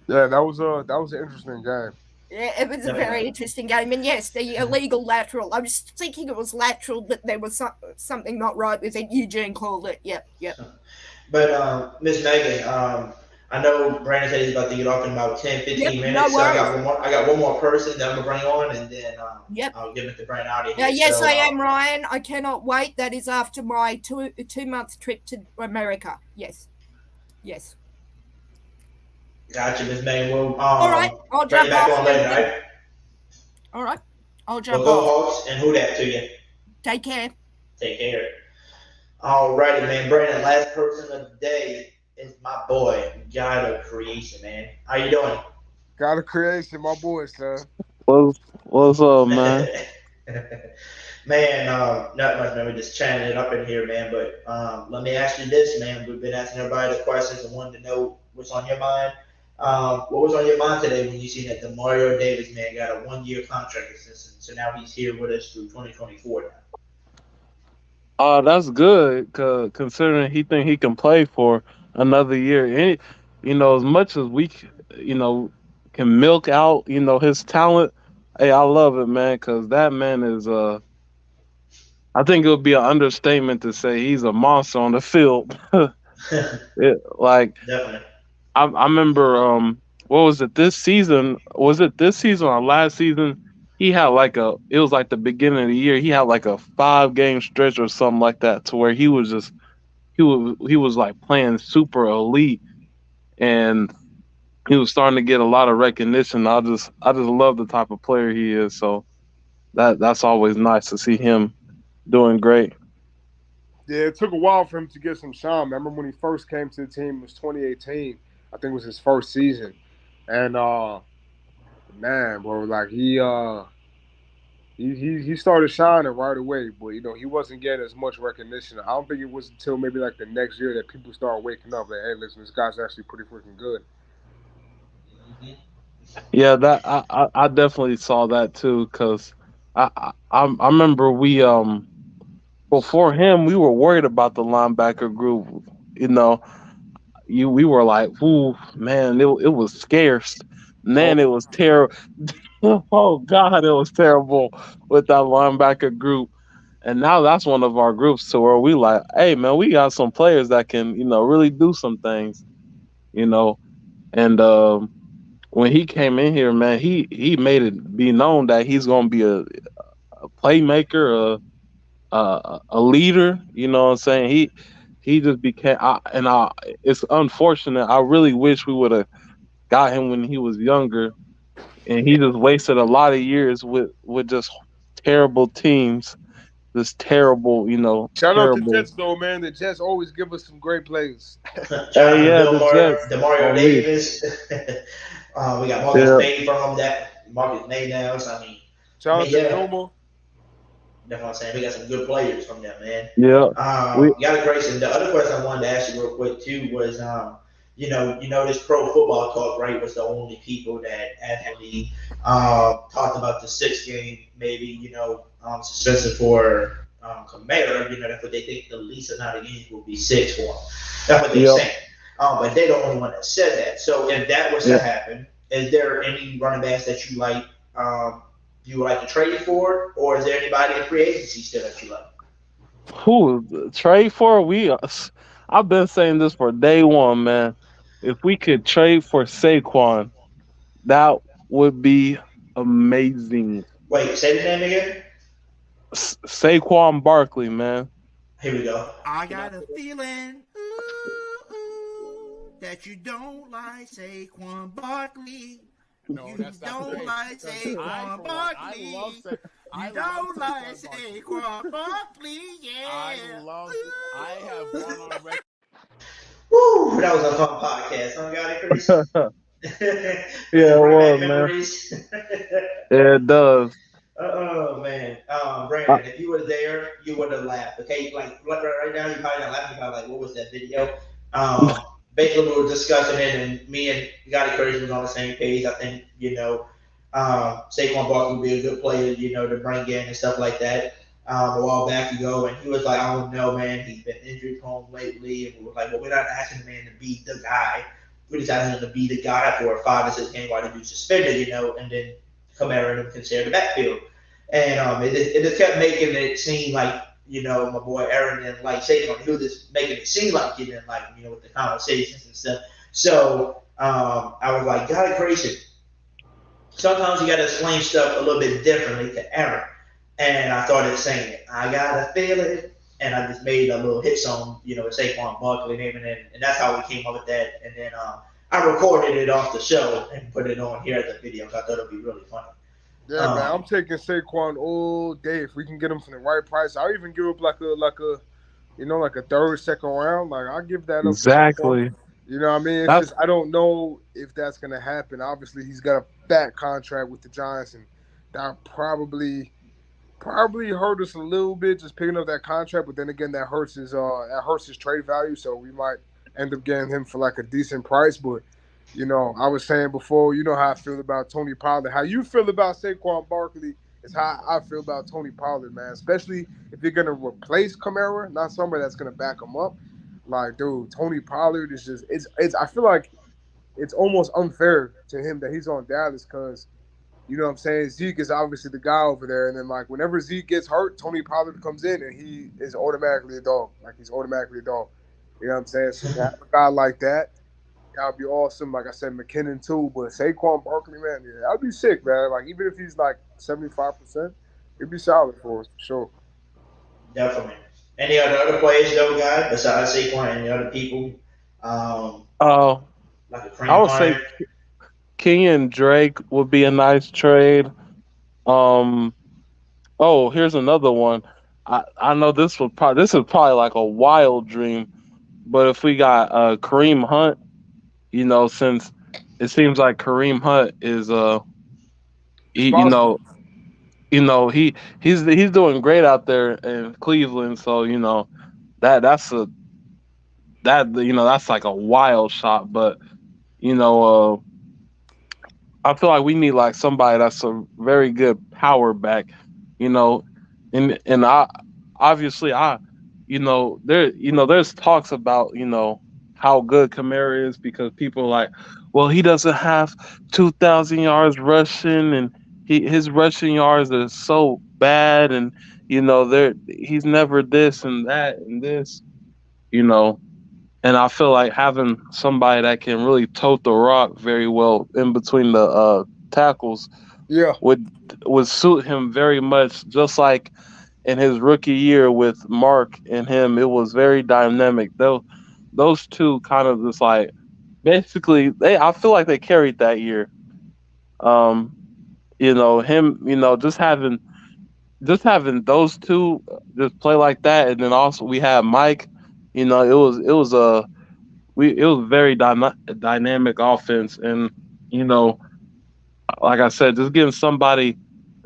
Yeah, that was an interesting game. Yeah, it was a very interesting game, and yes, the illegal lateral. I was thinking it was lateral, but there was something not right with it. Eugene called it. Yep. But Miss Megan, I know Brandon said he's about to get off in about 10-15 minutes. No so I got one more person that I'm gonna bring on, and then I'll give it to Brandon out of here. Yes, I am, Ryan. I cannot wait. That is after my 2-month trip to America. Yes. Gotcha, Miss Megan. Well, all right, I'll jump back off. On later, right? All right, I'll jump go off. Hawks, and who that to you? Take care. All righty, man. Brandon, last person of the day is my boy, God of Creation, man. How you doing? God of Creation, my boy, sir. What's up, man? Man, not much, man. We're just chatting it up in here, man. But let me ask you this, man. We've been asking everybody the questions and wanted to know what's on your mind. What was on your mind today when you see that Demario Davis, man, got a 1-year contract extension? So now he's here with us through 2024 now. That's good, considering he think he can play for another year. And, as much as we, can milk out, his talent, hey, I love it, man, because that man is, I think it would be an understatement to say he's a monster on the field. Definitely. I remember, what was it this season? Was it this season or last season he had it was like the beginning of the year. He had like a 5 game stretch or something like that, to where he was like playing super elite, and he was starting to get a lot of recognition. I just love the type of player he is. So that's always nice to see him doing great. Yeah, it took a while for him to get some shine. I remember when he first came to the team, it was 2018. I think it was his first season. And man, bro, like he started shining right away, but he wasn't getting as much recognition. I don't think it was until maybe like the next year that people started waking up like, hey, listen, this guy's actually pretty freaking good. Yeah, that I definitely saw that too, because I remember we before him we were worried about the linebacker group. You know, we were like, ooh, man, it was scarce. Oh, Man, it was terrible. Oh God, it was terrible with that linebacker group. And now that's one of our groups to where we like, hey man, we got some players that can, really do some things, you know. And when he came in here, man, he made it be known that he's gonna be a playmaker, a leader. You know what I'm saying? He just became, it's unfortunate. I really wish we would have got him when he was younger, and he just wasted a lot of years with just terrible teams, just terrible, shout out to terrible. Jets though, man. The Jets always give us some great players. Shout Hey, out to yeah, the Jets Demario on me. Davis. We got Marcus Yeah, May from that. Marcus May now. So Shout out to yeah, Zuma. that's what I'm saying. We got some good players from them, man. yeah. We Got a Grayson. The other question I wanted to ask you real quick too was, this pro football talk, right? Was the only people that actually talked about the 6 game, maybe suspension for Kamara. That's what they think the least amount of games will be 6 for him. That's what they're yeah, saying. But they're the only one that said that. So if that was to yeah. happen, is there any running backs that you like? You would like to trade for, or is there anybody in free agency still that you like? Who trade for? I've been saying this for day one, man. If we could trade for Saquon, that would be amazing. Wait, say the name again. Saquon Barkley, man. Here we go. I got a feeling that you don't like Saquon Barkley. No, You that's not the don't case. like Saquon Barkley. You don't like Saquon Barkley, yeah. I have gone on record. Woo, that was a fun podcast. Huh, got it, Chris? Yeah, it Bring back was, man. memories. Yeah, it does. Oh man, Uh, Brandon, if you were there, you would have laughed. Okay, like right now, you probably not laughing about like what was that video? Basically, we were discussing it, and me and Gotti Curtis was on the same page. I think Saquon Barkley would be a good player, to bring in and stuff like that. A while back ago, and he was like, I don't know, man. He's been injury prone lately, and we were like, well, we're not asking the man to be the guy. We're just asking him to be the guy for a 5 or 6 game while he was suspended, and then Kamara and him consider the backfield. And it just kept making it seem like, my boy Aaron didn't like Saquon. He was just making it seem like he didn't like him, with the conversations and stuff. So I was like, God gracious. Sometimes you got to explain stuff a little bit differently to Aaron. And I started saying it. I got to feel it. And I just made a little hit song, with Saquon Barkley name, and that's how we came up with that. And then I recorded it off the show and put it on here as a video because I thought it would be really funny. Yeah, man, I'm taking Saquon all day. If we can get him for the right price, I'll even give up like a third, second round. Like I'll give that up. exactly. You know what I mean? It's That's just I don't know if that's gonna happen. Obviously, he's got a fat contract with the Giants, and that probably hurt us a little bit just picking up that contract. But then again, that hurts his trade value. So we might end up getting him for like a decent price. But I was saying before, how I feel about Tony Pollard. How you feel about Saquon Barkley is how I feel about Tony Pollard, man. Especially if you're gonna replace Kamara, not somebody that's gonna back him up. Like, dude, Tony Pollard is just it's. I feel like it's almost unfair to him that he's on Dallas because you know what I'm saying. Zeke is obviously the guy over there, and then like whenever Zeke gets hurt, Tony Pollard comes in and he is automatically a dog. Like he's automatically a dog. You know what I'm saying? So to have a guy like that. That'd be awesome. Like I said, McKinnon too, but Saquon Barkley, man, yeah, I'd be sick, man. Like even if he's like 75%, it'd be solid for us for sure. Definitely. Any other players though, guy, besides Saquon? Any other people? Um, Uh, like a I cream would say punt. King and Drake would be a nice trade. Um, oh, here's another one. I know this is probably like a wild dream, but if we got Kareem Hunt, since it seems like Kareem Hunt is he, Responsible. he's doing great out there in Cleveland, so that's a that's like a wild shot, but you know I feel like we need like somebody that's a very good power back, you know, and I obviously there's talks about how good Kamara is because people are like, well, he doesn't have 2,000 yards rushing and his rushing yards are so bad and he's never this and that and this, you know. And I feel like having somebody that can really tote the rock very well in between the tackles Yeah. would suit him very much. Just like in his rookie year with Mark and him, it was very dynamic. Those two kind of just like basically I feel like they carried that year. Um, him, just having those two just play like that, and then also we had Mike. It was it was very dynamic offense, and you know, like I said, just getting somebody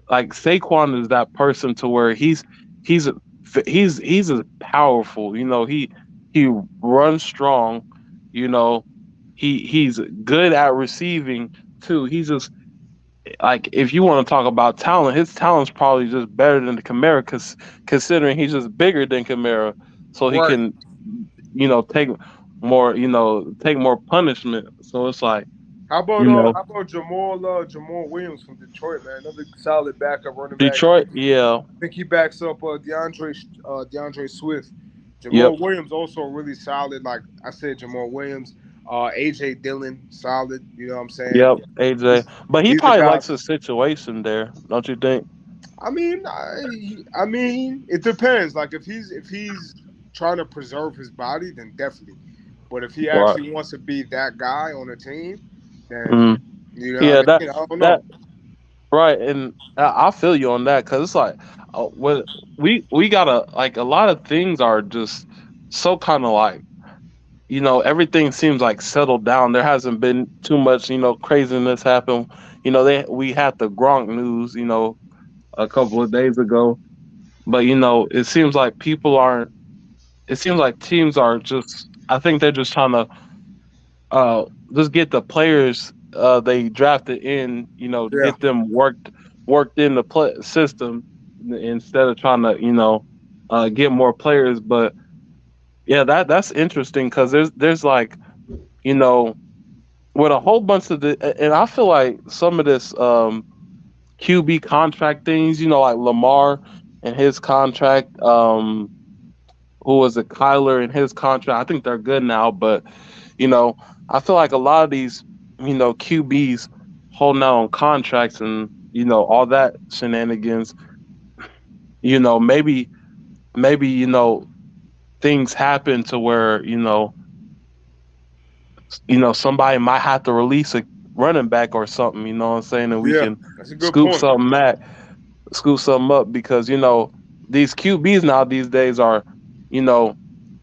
like Saquon is that person to where he's he's as powerful. He runs strong. You know, he's good at receiving too. He's just like if you want to talk about talent, his talent's probably just better than the Kamara, considering he's just bigger than Kamara, so he Right. can take more punishment. So it's like How about you know Jamal Williams from Detroit, man? Another solid backup running back. Detroit, yeah, I think he backs up DeAndre Swift. yep, Jamal Williams also really solid. Like I said, Jamal Williams, AJ Dillon, solid. You know what I'm saying? yep, AJ, These, but he these are probably likes guys. the situation there, don't you think? I mean, it depends. Like if he's trying to preserve his body, then definitely. But if he Right. actually wants to be that guy on the team, then Mm. you know Yeah, what I mean. I don't know. that right, and I feel you on that because it's like when we gotta like a lot of things are just so kind of like everything seems like settled down. There hasn't been too much craziness happen. We had the Gronk news a couple of days ago, but it seems like people aren't. It seems like teams are just. I think they're just trying to uh just get the players they drafted in, Yeah. get them worked in the system instead of trying to get more players. But yeah, that's interesting because there's like you know with a whole bunch of and I feel like some of this QB contract things, like Lamar and his contract, who was it, Kyler and his contract. I think they're good now, but you know, I feel like a lot of these, QBs holding out on contracts and all that shenanigans. Maybe things happen to where somebody might have to release a running back or something. You know what I'm saying, and we Yeah. can That's a good scoop point. something scoop something up because these QBs now these days are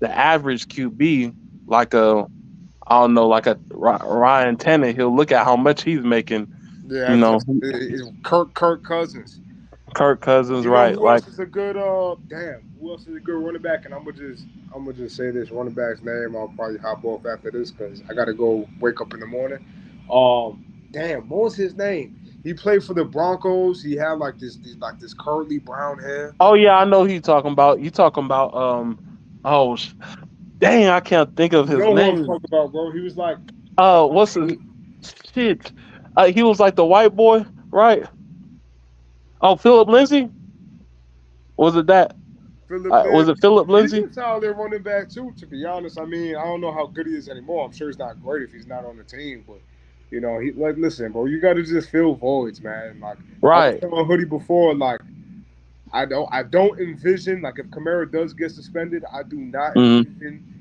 the average QB like a I don't know, like a Ryan Tannehill. Look at how much he's making. Yeah, You know, it's Kirk Cousins. Kirk Cousins, You know right? who Like, else is a good who else is a good running back? And I'm gonna just say this running back's name. I'll probably hop off after this because I gotta go wake up in the morning. What was his name? He played for the Broncos. He had like this curly brown hair. oh yeah, I know who you talking about. You talking about oh dang, I can't think of You his know who I'm name. talking about, bro? He was like, What's his shit? He was like the white boy, right? Oh, Philip Lindsay. Was it that? Was it Philip Lindsay? He's a solid running back too. To be honest, I mean, I don't know how good he is anymore. I'm sure he's not great if he's not on the team, but you know, he like listen, bro. You got to just fill voids, man. Like I was telling Hoodie before, like I don't envision like if Kamara does get suspended, I do not envision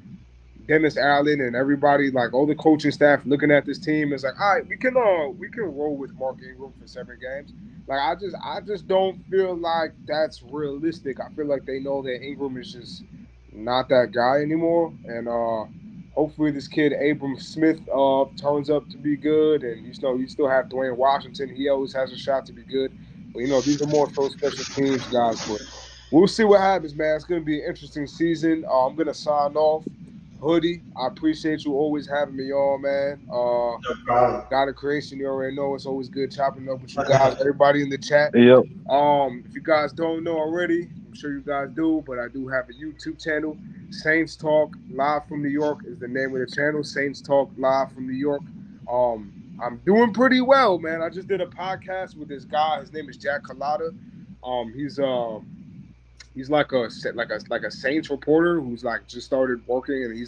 Dennis Allen and everybody, like all the coaching staff looking at this team is like, all right, we can roll with Mark Ingram for 7 games. Like I just don't feel like that's realistic. I feel like they know that Ingram is just not that guy anymore. And hopefully this kid Abram Smith turns up to be good. And you still have Dwayne Washington. He always has a shot to be good. But you know, these are more so special teams guys. But we'll see what happens, man. It's gonna be an interesting season. I'm gonna sign off. Hoodie, I appreciate you always having me on, man. No problem. God of Creation, you already know it's always good chopping up with you guys, everybody in the chat. Yep. If you guys don't know already, I'm sure you guys do, but I do have a YouTube channel. Saints Talk Live from New York is the name of the channel. Saints Talk Live from New York. I'm doing pretty well, man. I just did a podcast with this guy. His name is Jack Collada. He's like a Saints reporter who's like just started working, and he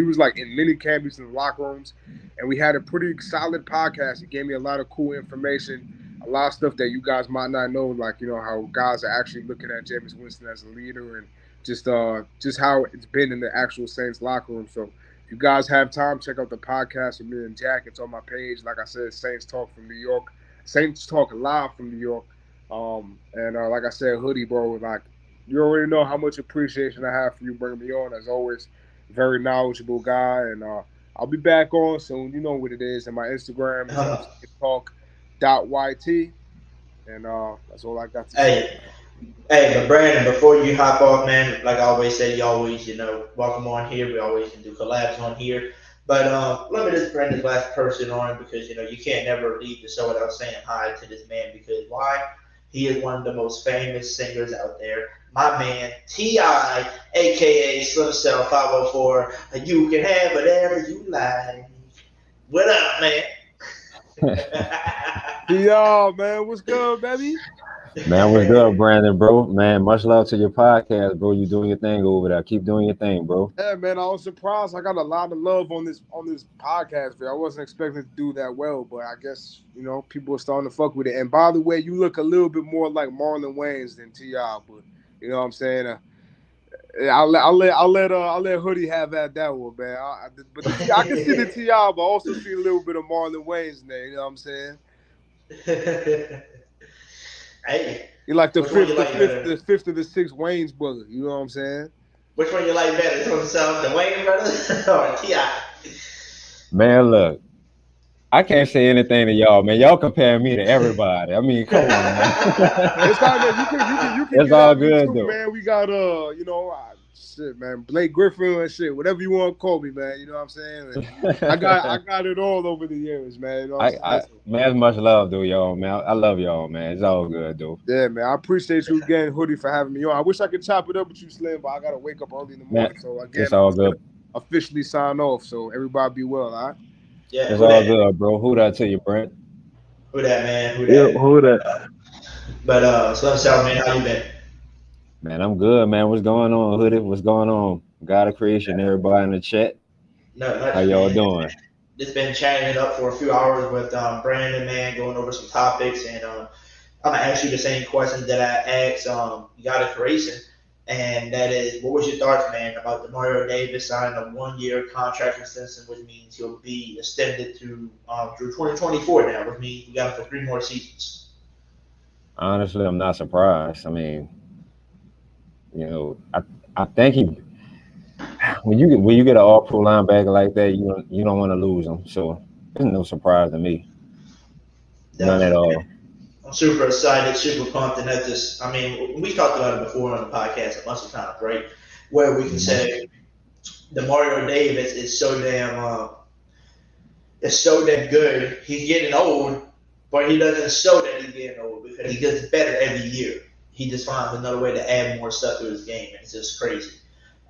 was like in mini camp, he's in the locker rooms, and we had a pretty solid podcast. He gave me a lot of cool information, a lot of stuff that you guys might not know, like you know how guys are actually looking at Jameis Winston as a leader, and just how it's been in the actual Saints locker room. So if you guys have time, check out the podcast with me and Jack. It's on my page. Like I said, Saints Talk from New York, Saints Talk Live from New York. Like I said, Hoodie, bro, like. You already know how much appreciation I have for you bringing me on. As always, very knowledgeable guy. And I'll be back on soon. You know what it is. And my Instagram is talk.yt. And that's all I got to say. Hey, but Brandon, before you hop off, man, like I always say, you always, welcome on here. We always can do collabs on here. But let me just bring this last person on because, you can't never leave the show without saying hi to this man because why? He is one of the most famous singers out there. My man, T.I., a.k.a. Slim Cell 504. You can have whatever you like. What up, man? Yo, man, what's good, baby? Man, what's good, Brandon, bro? Man, much love to your podcast, bro. You doing your thing over there. Keep doing your thing, bro. Yeah, man, I was surprised. I got a lot of love on this podcast, man. I wasn't expecting to do that well, but I guess, people are starting to fuck with it. And by the way, you look a little bit more like Marlon Wayans than T.I., but you know what I'm saying? I'll let Hoodie have at that one, man. But I can see the T.I., but I also see a little bit of Marlon Wayans in there. You know what I'm saying? Hey, you like the fifth of the 6 Wayne's brother. You know what I'm saying? Which one you like better, the Wayne brothers or T.I.? Man, look, I can't say anything to y'all, man. Y'all comparing me to everybody. I mean, come on, man. It's all good. You can it's all good, though. Man, we got shit, man, Blake Griffin and shit, whatever you want to call me, man. You know what I'm saying? I got it all over the years, man. You know man, it's much love, though, y'all, man. I love y'all, man. It's all good, though. Yeah, man. I appreciate you again, Hoodie, for having me on. I wish I could chop it up with you, Slim, but I gotta wake up early in the morning. Man, so again, it's all good. Officially sign off. So everybody be well, all right? Yeah, it's all good, bro. Who that to you, Brent? Who that, man? Who that? But Slim Cell, man, how you been? Man, I'm good, man. What's going on, Hoodie? What's going on? God of Creation, everybody in the chat. How y'all doing? Just been chatting it up for a few hours with Brandon, man, going over some topics, and I'm gonna ask you the same questions that I asked God of Creation, and that is, what was your thoughts, man, about Demario Davis signing a 1-year contract extension, which means he'll be extended through 2024 now, which means we got him for 3 more seasons. Honestly, I'm not surprised. I mean, I think when you get an all-pro linebacker like that, you don't want to lose him. So it's no surprise to me. None at all. I'm super excited, super pumped, and we talked about it before on the podcast a bunch of times, right? Where we can say Demario Davis is so damn good. He's getting old, but he doesn't show that he's getting old because he gets better every year. He just finds another way to add more stuff to his game, and it's just crazy.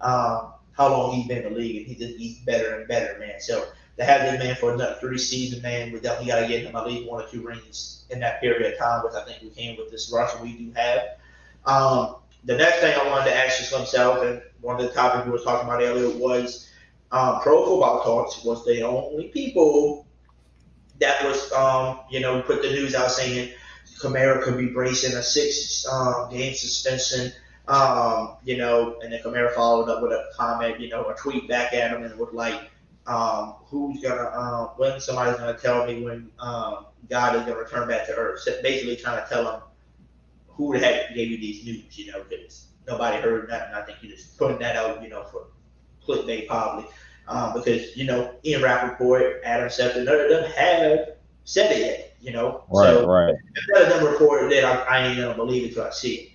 How long he's been in the league, and he's better and better, man. So to have this man for another 3 seasons, man, we definitely got to get him at least 1 or 2 rings in that period of time, which I think we can with this roster we do have. The next thing I wanted to ask you myself, and one of the topics we were talking about earlier was Pro Football Talks was the only people that was, put the news out saying Kamara could be bracing a 6 game suspension. And then Kamara followed up with a comment, a tweet back at him, and it was like, when somebody's gonna tell me when God is gonna return back to earth? So basically trying to tell him who the heck gave you these news, because nobody heard nothing. I think he just putting that out, for clickbait probably. Because, Ian Rappaport, Adam Schefter, none of them have said it yet, Right. If none of them reported it, I ain't gonna believe it till I see it.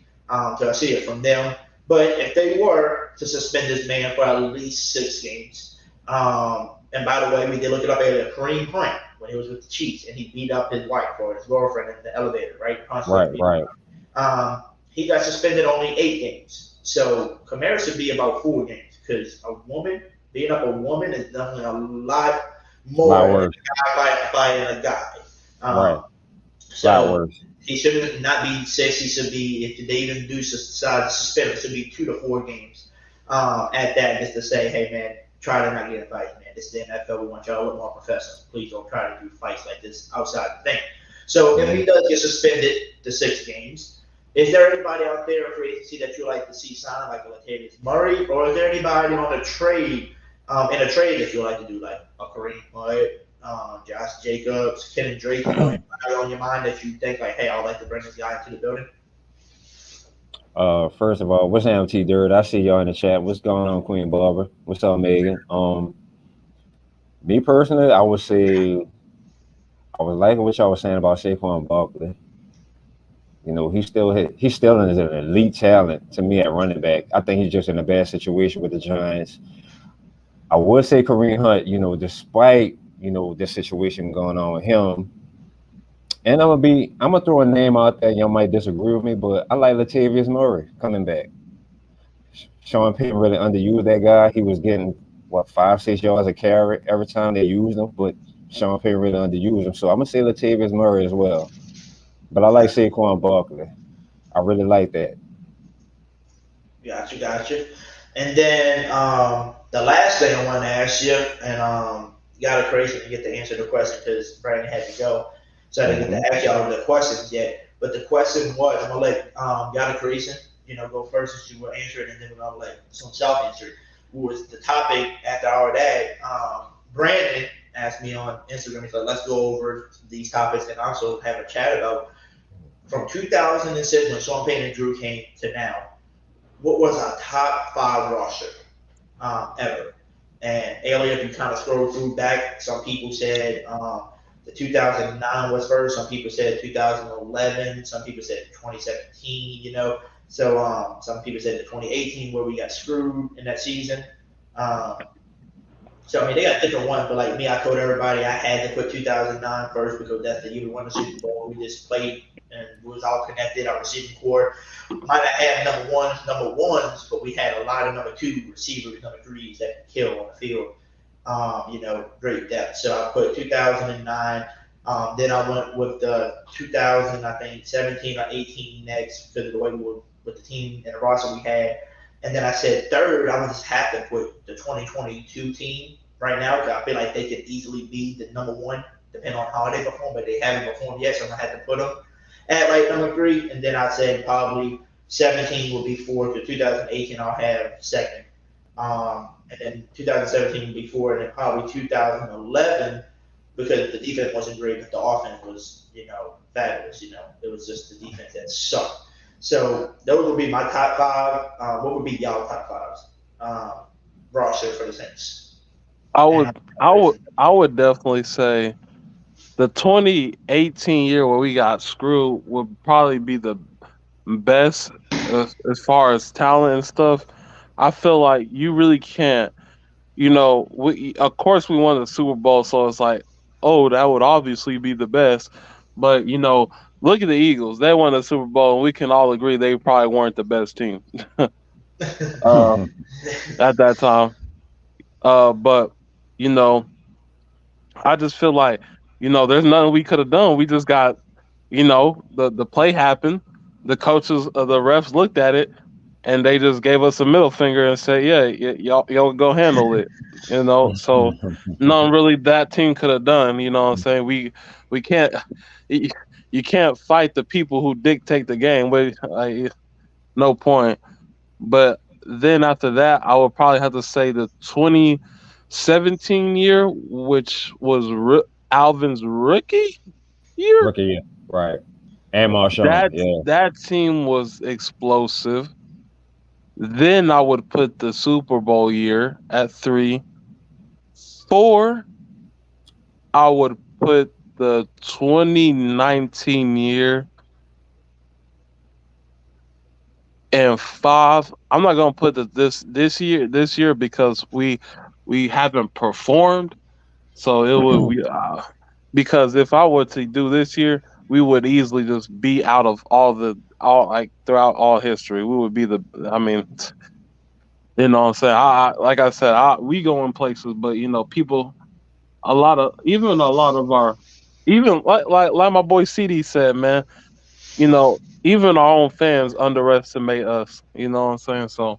Till I see it from them. But if they were to suspend this man for at least 6 games, and by the way, we did look it up earlier, Kareem Hunt, when he was with the Chiefs, and he beat up his wife or his girlfriend in the elevator, right? Right. He got suspended only 8 games. So Kamara should be about 4 games, because beating up a woman is definitely a lot more than a guy fighting a guy. Right. So he should not be 6. He should be, if they even do decide to suspend him, it should be 2 to 4 games at that, just to say, hey, man, try to not get in fights, man. This is the NFL. We want y'all a little more professional. Please don't try to do fights like this outside the thing. So if he does get suspended to 6 games, is there anybody out there for agency that you like to see sign, like a Latavius Murray, or is there anybody on a trade, in a trade that you like to do, like a Kareem Hunt, Josh Jacobs, Ken and Drake? Anybody on your mind that you think, like, hey, I'd like to bring this guy into the building? First of all, what's up, T Dirt? I see y'all in the chat. What's going on, Queen Barber? What's up, Megan? Me personally, I would say I was liking what y'all was saying about Saquon Barkley. He's still an elite talent to me at running back. I think he's just in a bad situation with the Giants. I would say Kareem Hunt, despite this situation going on with him. And I'm gonna throw a name out there. Y'all might disagree with me, but I like Latavius Murray coming back. Sean Payton really underused that guy. He was getting 5-6 yards a carry every time they used him, but Sean Payton really underused him. So I'm gonna say Latavius Murray as well. But I like Saquon Barkley. I really like that. Gotcha. And then the last thing I want to ask you, and you got to crazy to get to answer the question because Brandon had to go. So I didn't get to ask y'all the questions yet. But the question was, I'm going to let Yada Creation, go first since you will answer it, and then we're going to let himself answer it. Who was the topic after all that? Brandon asked me on Instagram, he's like, let's go over these topics and also have a chat about from 2006 when Sean Payton and Drew came to now, what was our top 5 roster ever? And earlier, if you kind of scroll through back, some people said the 2009 was first. Some people said 2011. Some people said 2017, So some people said the 2018 where we got screwed in that season. So, they got different ones, but like me, I told everybody I had to put 2009 first because that's the year we won the Super Bowl. We just played and we was all connected. Our receiving core might have had number ones, but we had a lot of number 2 receivers, number 3s that could kill on the field. Great depth. So I put 2009. Then I went with the 17 or 18 next because of the way we were with the team and the roster we had. And then I said third, I would just have to put the 2022 team right now because I feel like they could easily be the number 1 depending on how they perform, but they haven't performed yet, so I'm going to have to put them at number 3. And then I said probably 17 will be 4th, to 2018 I'll have 2nd. And then 2017 will be 4th, and then probably 2011 because the defense wasn't great, but the offense was, fabulous. It was just the defense that sucked. So those would be my top 5. What would be y'all top 5s? Roster for the Saints. I would definitely say the 2018 year where we got screwed would probably be the best as far as talent and stuff. I feel like you really can't. Of course we won the Super Bowl, so it's like, oh, that would obviously be the best. But look at the Eagles. They won the Super Bowl, and we can all agree they probably weren't the best team at that time. But I just feel like there's nothing we could have done. We just got the play happened. The coaches, the refs looked at it, and they just gave us a middle finger and said, "Yeah, y'all go handle it." You know, so nothing really that team could have done. You know what I'm saying? We can't. You can't fight the people who dictate the game. But no point. But then after that, I would probably have to say the 2017 year, which was Alvin's rookie year. Rookie year, right? And Marshawn, That team was explosive. Then I would put the Super Bowl year at 3. 4, I would put the 2019 year. And 5, I'm not gonna put this year because we haven't performed. So it would because if I were to do this year, we would easily just be out of all like throughout all history. We would be I mean, you know what I'm saying? Like I said, we go in places, but you know, people, a lot of our, even like my boy CD said, man, you know, even our own fans underestimate us. You know what I'm saying? So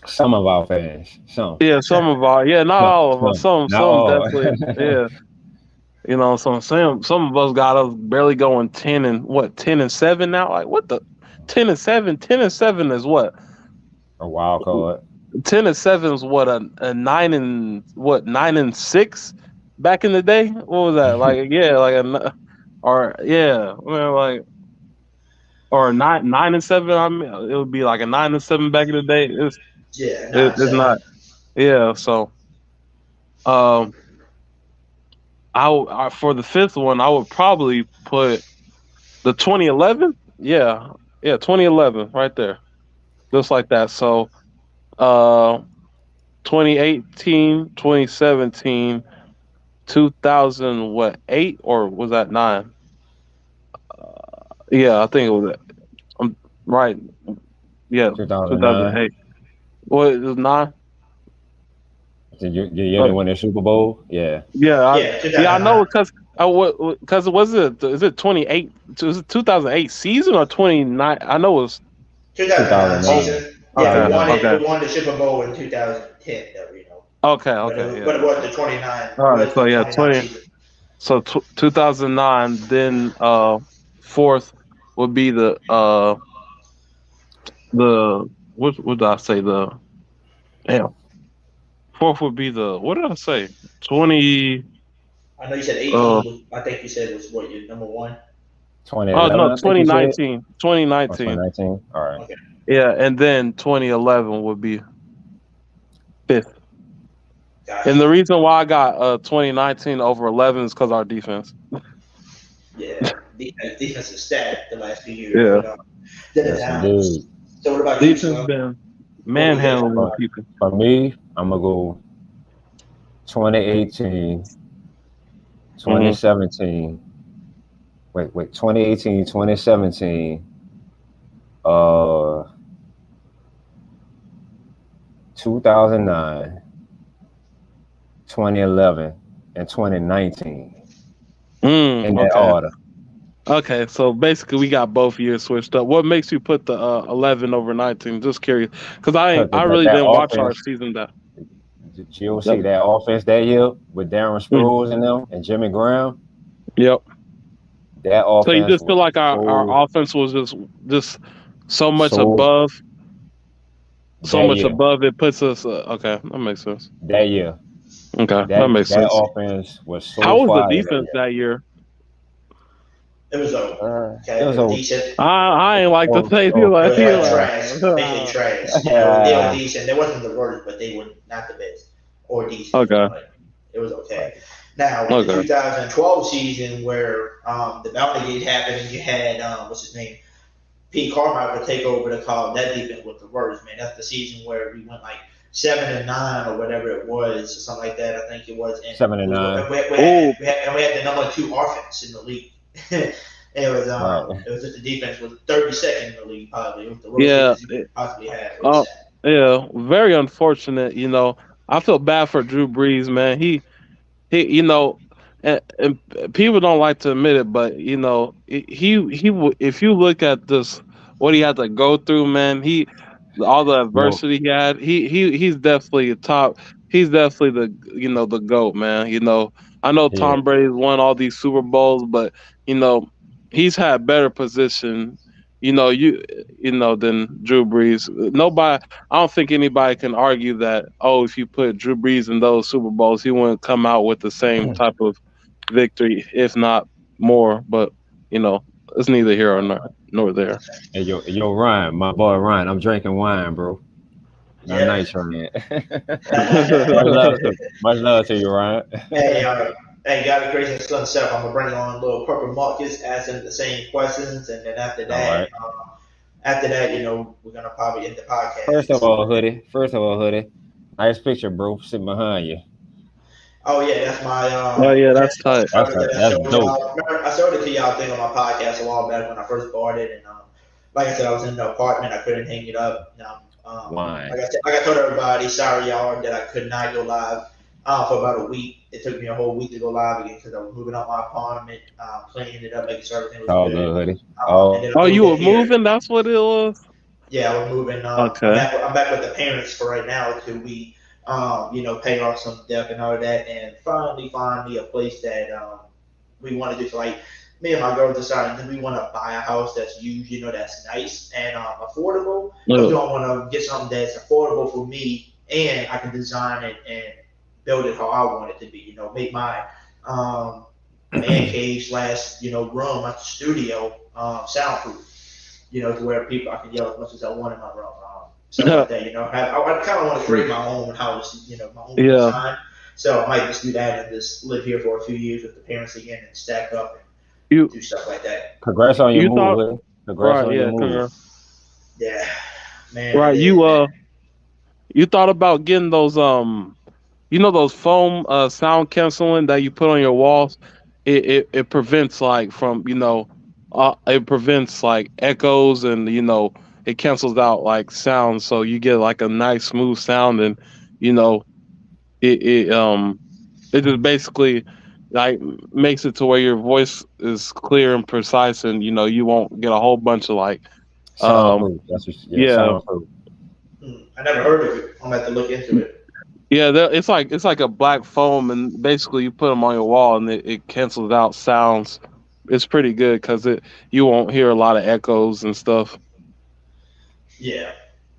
some of our fans, some of our, not all of us, some definitely, yeah. You know, some of us got us barely going 10 and 7 now. Like what the 10 and 7? 10 and 7 is what? A wild card. 10 and 7 is what a 9 and 6 back in the day. What was that? Like or 9 and 7. I mean, it would be like a 9 and 7 back in the day. It's not. Yeah, so I for the 5th one, I would probably put the 2011. Yeah, 2011 right there, just like that. So 2018, 2017, 2008, or was that 9? Yeah, I think it was. I'm right. Yeah, 2008. Well, it was 9. You they win the Super Bowl? Yeah. I know because was it? Is it 28? Is it 2008 season or 29? I know it was 2009 season. Yeah, we won the Super Bowl in 2010. Though, you know. Okay. But it was the 29. All right, so 20. Season. So 2009. Then 4th would be the what did I say? The 4th would be the, what did I say? 20. I know you said 18. I think you said was what your number 1. 2019. 2019. All right. Okay. Yeah, and then 2011 would be 5th. Gotcha. And the reason why I got 2019 over 11 is because our defense. Yeah, defense is stacked the last few years. Yeah. So what about defense you? Been manhandling people. For me, I'm gonna go 2018, 2017. Wait, 2018, 2017. 2009, 2011, and 2019. In that order. Okay, so basically we got both years switched up. What makes you put the 11 over 19? Just curious, because I really didn't watch our season. That did you see that offense that year with Darren Sproles and them and Jimmy Graham? Yep. That offense. So you just feel like our offense was just so much above. So much above it puts us. Okay, that makes sense. That year. Okay, that makes sense. That offense was so. How was the defense that year? It was okay. It was decent. I ain't like to say it like trash. Basically trash. They were decent. They wasn't the worst, but they were not the best or decent. Okay. But it was okay. Now, the 2012 season where the Bounty Gate happened and you had, what's his name, Pete Carmichael take over the call, that defense was the worst, man. That's the season where we went like 7-9 or whatever it was, or something like that. I think it was. 7-9. We had the number 2 offense in the league. It was just the defense was 32nd in the league, probably. It was the worst we possibly had. Very unfortunate. You know, I feel bad for Drew Brees, man. He you know, and people don't like to admit it, but you know, he if you look at this what he had to go through, man. All the Yo, adversity he had. He's definitely a top. He's definitely the GOAT, man. I know yeah, Tom Brady's won all these Super Bowls, but you know he's had better position. Than Drew Brees. Nobody. I don't think anybody can argue that. Oh, if you put Drew Brees in those Super Bowls, he wouldn't come out with the same type of victory, if not more. But it's neither here nor there. hey, yo, Ryan, my boy Ryan, I'm drinking wine, bro. Not Yeah. nice on it. Much love to you, Ryan. Hey, got a crazy son self. I'm gonna bring on little Purple Marcus, ask him the same questions, and then All right. after that, we're gonna probably end the podcast. First of all, Hoodie. Nice picture, bro. Sitting behind you. Oh yeah, that's my. Oh yeah, that's tight. That's dope. Remember, I showed it to y'all thing on my podcast a while back when I first bought it, and like I said, I was in the apartment. I couldn't hang it up. Why? Like I told everybody, sorry y'all, that I could not go live for about a week. It took me a whole week to go live again because I was moving out my apartment, cleaning it up, making sure everything was All good. good, Hoodie. And then You were here. moving? That's what it was? Yeah, I was moving. Okay. I'm back with the parents for right now till we, pay off some debt and all of that, and finally find me a place that we want to do. So like, me and my girl decided that we want to buy a house that's used, that's nice and affordable. But we don't want to get something that's affordable for me, and I can design it and build it how I want it to be. Make my man cave / room, my studio soundproof. To where I can yell as much as I want in my room. Stuff like that, I kind of want to create my own house, my own design. So I might just do that and just live here for a few years with the parents again and stack up and do stuff like that. Congrats on your move, Hoodie. Congrats on your move. Congrats. Yeah, man. Right, you thought about getting those those foam sound canceling that you put on your walls. It prevents it prevents like echoes and it cancels out like sounds, so you get like a nice smooth sound, and it just basically like makes it to where your voice is clear and precise, and you won't get a whole bunch of like soundproof. That's what, soundproof. I never heard of it. I'm gonna have to look into it. Yeah, it's like a black foam, and basically you put them on your wall, and it cancels out sounds. It's pretty good because you won't hear a lot of echoes and stuff. Yeah,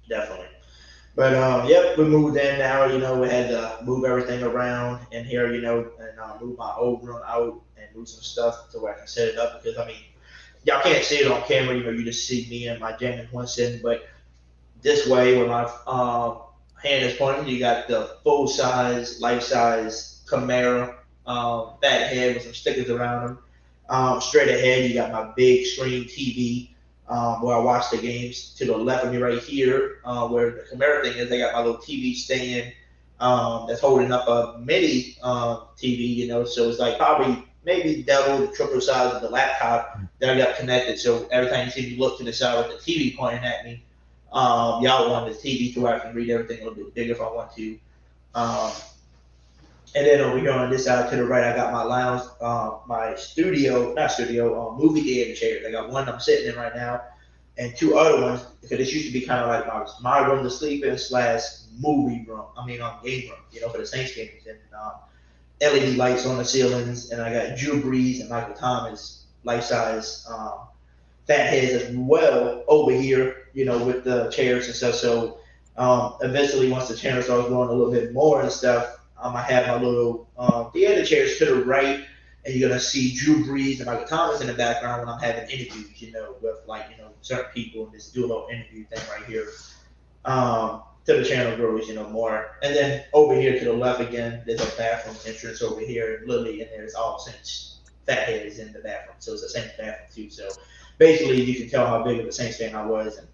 definitely. But yep, we moved in now. We had to move everything around in here. And move my old room out and move some stuff to where I can set it up. Because y'all can't see it on camera. You just see me and my Jameis Winston. But this way, when my hand is pointing, you got the full size, life size Kamara fat head with some stickers around him. Straight ahead, you got my big screen TV where I watch the games. To the left of me right here, where the Kamara thing is, they got my little TV stand that's holding up a mini TV, so it's like probably maybe double, triple size of the laptop that I got connected. So every time you see me look to the side with the TV pointing at me, y'all want the TV to where I can read everything a little bit bigger if I want to. And then over here on this side to the right, I got my lounge, my movie theater chairs. I got one I'm sitting in right now, and two other ones, because this used to be kind of like my room to sleep in / movie room. Game room, for the Saints games. And LED lights on the ceilings, and I got Jube and Michael Thomas life-size fat heads as well over here, with the chairs and stuff. So eventually, once the channel starts growing a little bit more and stuff, I have my little theater chairs to the right, and you're gonna see Drew Brees and Michael Thomas in the background when I'm having interviews, with certain people, and just do a little interview thing right here. Till the channel grows, more. And then over here to the left again, there's a bathroom entrance over here, and literally in there is all Saints fat heads in the bathroom, so it's a Saints bathroom too. So basically, you can tell how big of a Saints fan I was, and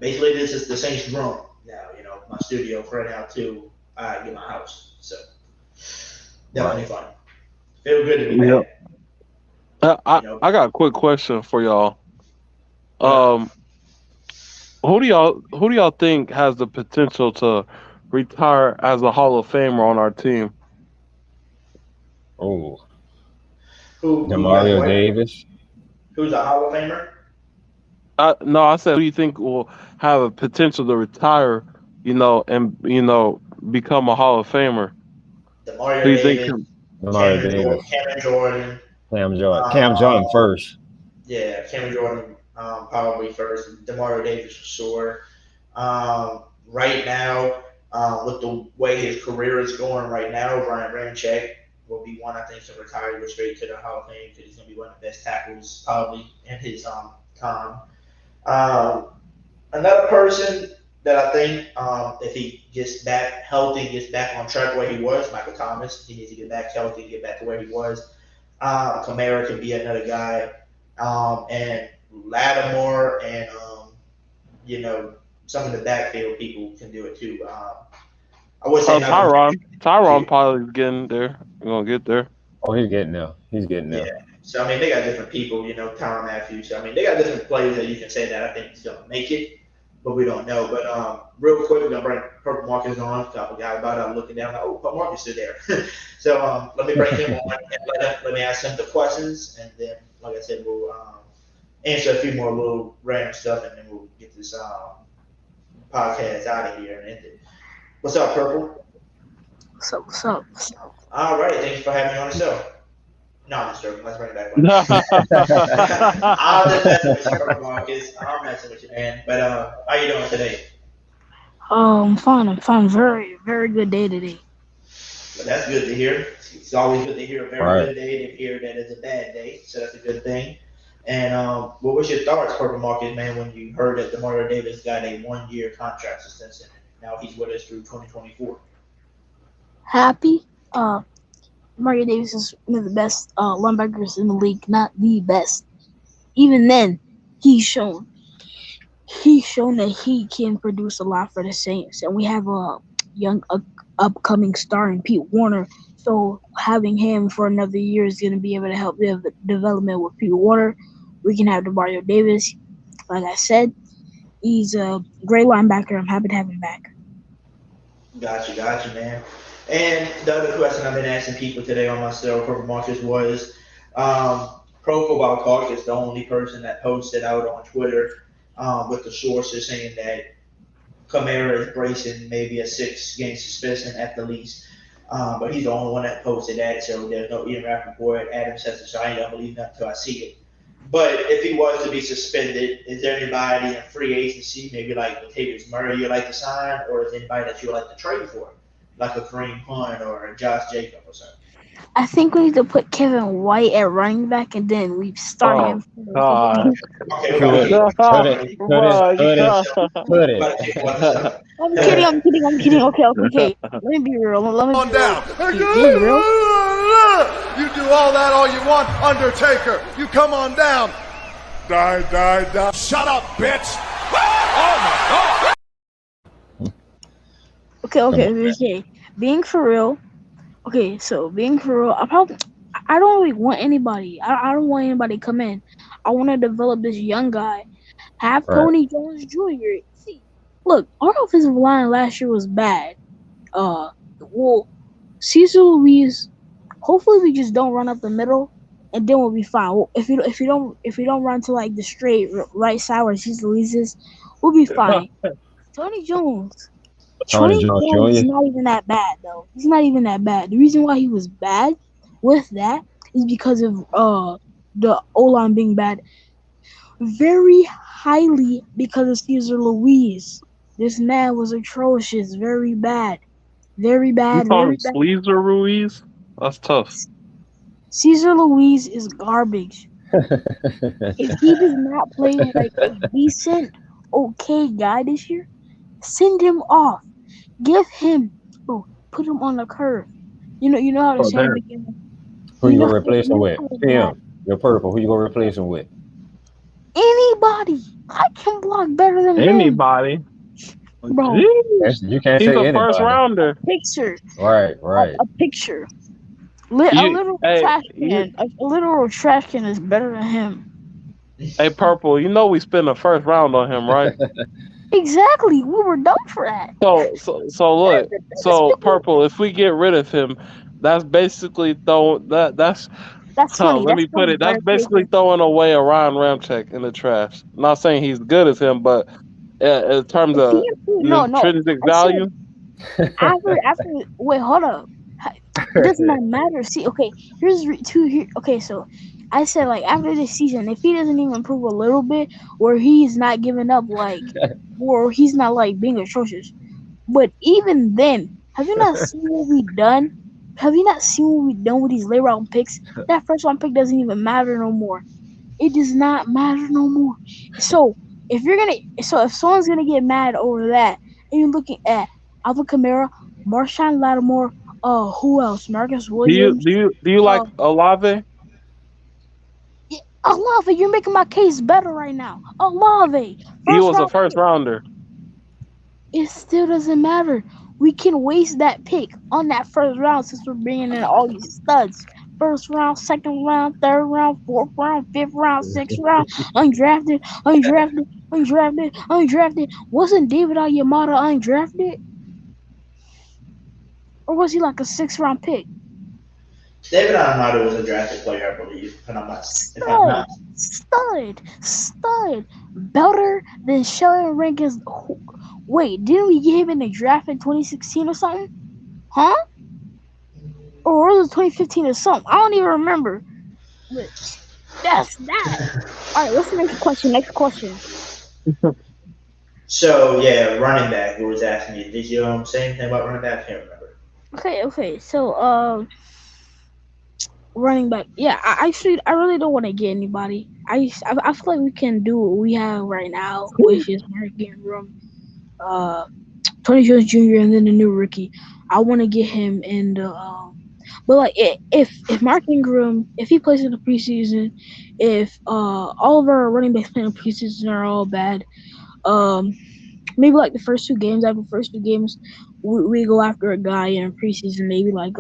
basically this is the Saints room now. My studio for right now too. I get my house, so definitely fun. Feel good to be back. I got a quick question for y'all. Who do y'all think has the potential to retire as a Hall of Famer on our team? Demario Davis. Who's a Hall of Famer? No, I said, who do you think will have a potential to retire? And become a Hall of Famer. Who Demario do you think? Davis, Demario Davis, Cameron Jordan. Cam Jordan first. Yeah, Cameron Jordan probably first. Demario Davis for sure. Right now, with the way his career is going right now, Ryan Ramczyk will be one I think to retire, go straight to the Hall of Fame because he's gonna be one of the best tackles probably in his time. Um, Another person that I think if he gets back healthy, gets back on track where he was, Michael Thomas. He needs to get back healthy, get back to where he was. Kamara can be another guy, and Lattimore and you know some of the backfield people can do it too. I would say not. Tyron probably is getting there. We're gonna get there. Oh, he's getting there. He's getting there. Yeah. So I mean, they got different people. Tyron Matthews. So I mean, they got different players that you can say that I think is gonna make it, but we don't know. But real quick, we're gonna bring Purple Marcus on. I forgot about it. I'm looking down. Oh, Purple Marcus is there. So let me bring him on and let me ask him the questions, and then, like I said, we'll answer a few more little random stuff, and then we'll get this podcast out of here and end it. What's up, Purple? What's up? All right, thanks for having me on the show. No, I'm just joking. Let's bring it back. I'm just messing with you, Purple Marcus. I'm messing with you, man. But how you doing today? I'm fine. Very, very good day today. Well, that's good to hear. It's always good to hear a very good day to hear that it's a bad day. So that's a good thing. And what was your thoughts, Purple Marcus, man, when you heard that Demario Davis got a 1-year contract extension? Now he's with us through 2024. Happy. Demario Davis is one of the best linebackers in the league, not the best. Even then, he's shown that he can produce a lot for the Saints, and we have a young upcoming star in Pete Warner. So having him for another year is going to be able to help the development with Pete Warner. We can have Demario Davis. Like I said, he's a great linebacker. I'm happy to have him back. Gotcha, man. And the other question I've been asking people today on my show, Purple Marcus, was Pro Football Talk is the only person that posted out on Twitter with the sources saying that Kamara is bracing maybe a 6-game suspension at the least. But he's the only one that posted that, so there's no Ian Rappaport, Adam says it, so I ain't gonna believe that until I see it. But if he was to be suspended, is there anybody in free agency, maybe like Latavius Murray, you'd like to sign, or is anybody that you would like to trade for, like a Kareem Hunt or a Josh Jacob or something? I think we need to put Kevin White at running back, and then we start him. Okay. I'm kidding. Okay. Let me be real. Let me be real. You do all that all you want, Undertaker. You come on down. Die. Shut up, bitch. Oh my God. Okay. Being for real, I don't really want anybody. I don't want anybody to come in. I want to develop this young guy. Have Tony Jones Jr. See, look, our offensive line last year was bad. Cesar Luis. Hopefully, we just don't run up the middle, and then we'll be fine. If we don't run to like the straight right side where Cesar Luis is, we'll be fine. Tony Jones is not even that bad, though. He's not even that bad. The reason why he was bad with that is because of the O-line being bad. Very highly because of Cesar Luis. This man was atrocious. Very bad. Very bad. You call him Cesar Ruiz? That's tough. Cesar Luis is garbage. If he does not play like a decent, okay guy this year, send him off. Put him on the curve. You know how to say it. Who you gonna replace him with? Him. You're Purple. Who you gonna replace him with? Anybody. I can block better than anybody. Bro, you can't he's say a anybody. First rounder. Picture. Right. A picture. A literal trash can is better than him. Hey, Purple, we spent the first round on him, right? Exactly. We were done for that. So look. So Purple, if we get rid of him, that's basically that's That's funny. Let That's me put funny. it. That's Better basically Cleveland. throwing away a Ryan Ramczyk in the trash. Not saying he's good as him, but in terms If of he improved, no. intrinsic I said value, after. Wait, hold up. It does not matter. See, okay, here's two here. Okay, so I said like after this season, if he doesn't even improve a little bit, or he's not giving up, like, or he's not like being atrocious. But even then, have you not seen what we done? Have you not seen what we done with these late round picks? That first round pick doesn't even matter no more. It does not matter no more. So if someone's gonna get mad over that, and you're looking at Alvin Kamara, Marshawn Lattimore, who else? Marcus do you Williams. do you do you like Uh, Olave? Olave, you're making my case better right now. Olave, He first was a round first pick. rounder. It still doesn't matter. We can waste that pick on that first round since we're bringing in all these studs. First round, second round, third round, fourth round, fifth round, sixth round, undrafted, undrafted, undrafted, undrafted. Wasn't David Yamada undrafted? Or was he like a sixth round pick? David Almada was a drafted player, I believe, if I'm Stud, not. stud. Better than Sheldon Rankins. Wait, didn't we get him in the draft in 2016 or something? Huh? Or was it 2015 or something? I don't even remember. But that's that. All right, what's the next question? Next question. So yeah, running back. Who was asking you? Did you say anything about running back? I can't remember. Okay. So, running back. Yeah, I really don't want to get anybody. I feel like we can do what we have right now, which is Mark Ingram, Tony Jones Jr., and then the new rookie. I want to get him in the but like if Mark Ingram, if he plays in the preseason, if all of our running backs playing in the preseason are all bad, um maybe like the first two games, after the first two games, we go after a guy in preseason, maybe like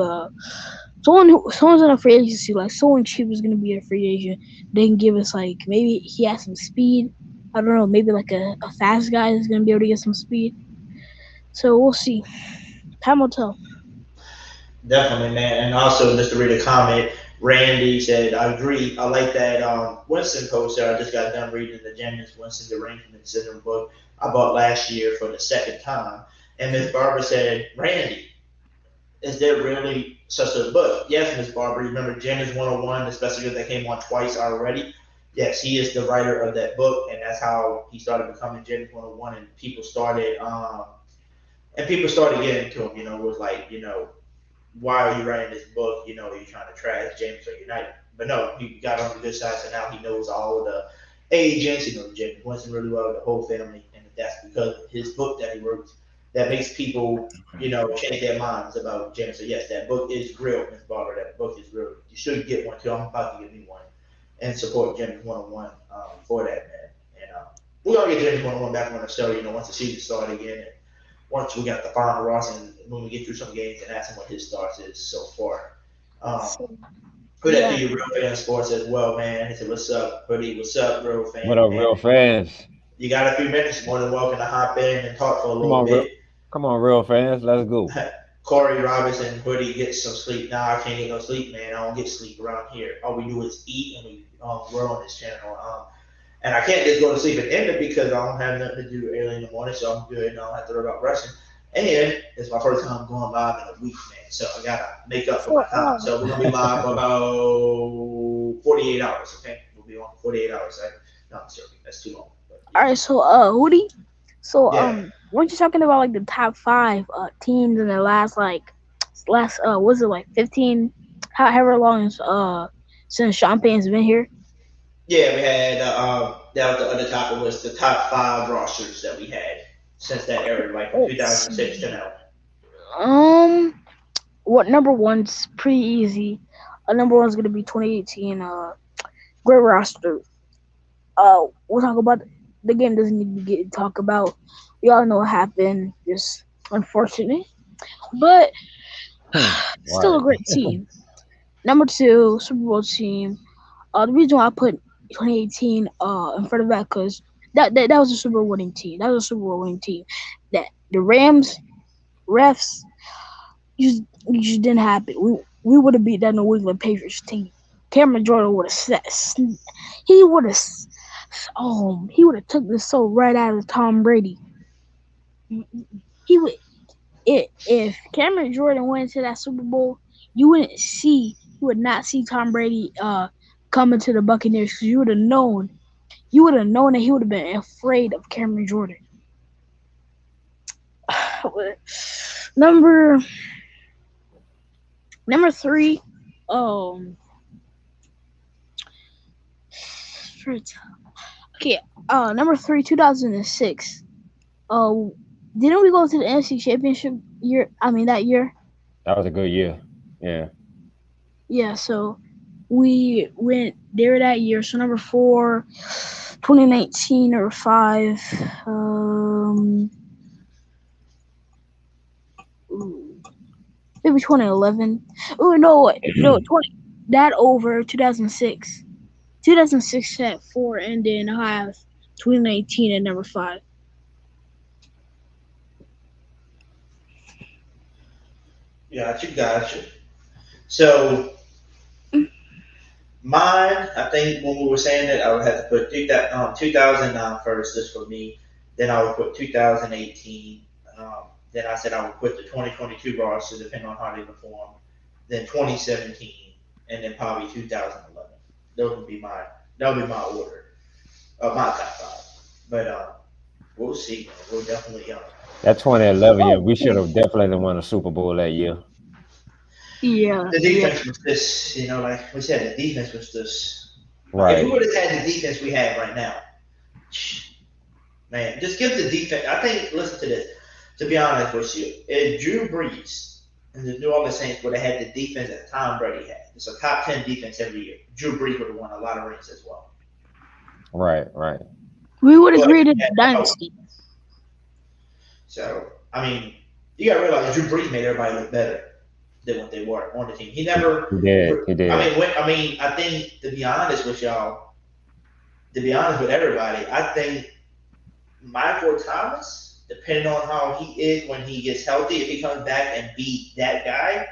someone's in a free agency, like someone cheap is gonna be a free agent. They can give us like maybe he has some speed. I don't know, maybe like a fast guy is gonna be able to get some speed. So we'll see. Time will tell. Definitely, man. And also, just to read a comment, Randy said, I agree. I like that Winston poster. I just got done reading the Jameis Winston Derangement Syndrome book I bought last year for the second time. And Miss Barbara said, Randy, is there really such a book? Yes, Miss Barbara. Remember Jameis 101, the special guest that came on twice already? Yes, he is the writer of that book, and that's how he started becoming Jameis 101, and people started getting to him. It was like, why are you writing this book? You're trying to trash James or United. But no, he got on the good side, so now he knows all of the agents. He knows James Winston really well, the whole family, and that's because of his book that he wrote that makes people, change their minds about James. So yes, that book is real, Miss Barber. That book is real. You should get one too. I'm about to get me one and support James 101 for that, man. And we're gonna get James 101 back on the show. Once the season started again. And once we got the final Ross and when we get through some games and ask him what his thoughts is so far. Put that to you, real fan sports as well, man. He said, "What's up, Hoodie? What's up, real fan?" What up, real fans? You got a few minutes, more than welcome to hop in and talk for a Come little on, bit. come on, real fans. Let's go. Corey Robinson, Hoodie, get some sleep. Nah, I can't get no sleep, man. I don't get sleep around here. All we do is eat and we grow on this channel. And I can't just go to sleep and end it because I don't have nothing to do early in the morning, so I'm good and I don't have to worry about rushing. And it's my first time going live in a week, man. So I gotta make up for my time. So we're gonna be live for about 48 hours, okay? We'll be on for 48 hours. No, I'm joking. That's too long. But, yeah. All right, so Hoodie. So Yeah. weren't you talking about like the top 5 teams in the last was it like 15 however long since Sean Payton's been here? Yeah, we had that was the other topic was the top 5 rosters that we had since that era, like from 2006 to now. What number one's pretty easy. Number one's gonna be 2018. Great roster. We'll talk about the game. Doesn't need to get talk about. We all know what happened. Just unfortunate, but still a great team. Number 2, Super Bowl team. The reason why I put 2018 in front of that because that was a Super Bowl winning team. That was a Super Bowl winning team. That the Rams refs just didn't happen. We would have beat that New England Patriots team. Cameron Jordan would have he would have took this so right out of Tom Brady. He would if Cameron Jordan went into that Super Bowl, you would not see Tom Brady coming to the Buccaneers because you would have known that he would have been afraid of Cameron Jordan. Number 3, okay, number 3, 2006. Didn't we go to the NFC Championship year? I mean that year. That was a good year. Yeah. Yeah, so we went there that year. So number 4, 2019 or 5. Maybe 2011. Oh no, 20. That over 2006. 2006 at 4, and then I have 2019 at number 5. Gotcha. So, mine, I think when we were saying that, I would have to put 2009 first, just for me. Then I would put 2018. Then I said I would put the 2022 roster, depending on how they perform. Then 2017, and then probably 2011. That would be my order of my top 5. But we'll see. We'll definitely That 2011 year, we should have definitely won a Super Bowl that year. Yeah. The defense was just, like we said, the defense was just. Right. If we would have had the defense we have right now, man, just give the defense. I think, listen to this. To be honest with you, if Drew Brees and the New Orleans Saints would have had the defense that Tom Brady had, it's a top 10 defense every year, Drew Brees would have won a lot of rings as well. Right. We would have created a dynasty. So, I mean, you got to realize Drew Brees made everybody look better than what they were on the team. He never. He did. I think, to be honest with y'all, to be honest with everybody, I think Michael Thomas, depending on how he is when he gets healthy, if he comes back and beat that guy,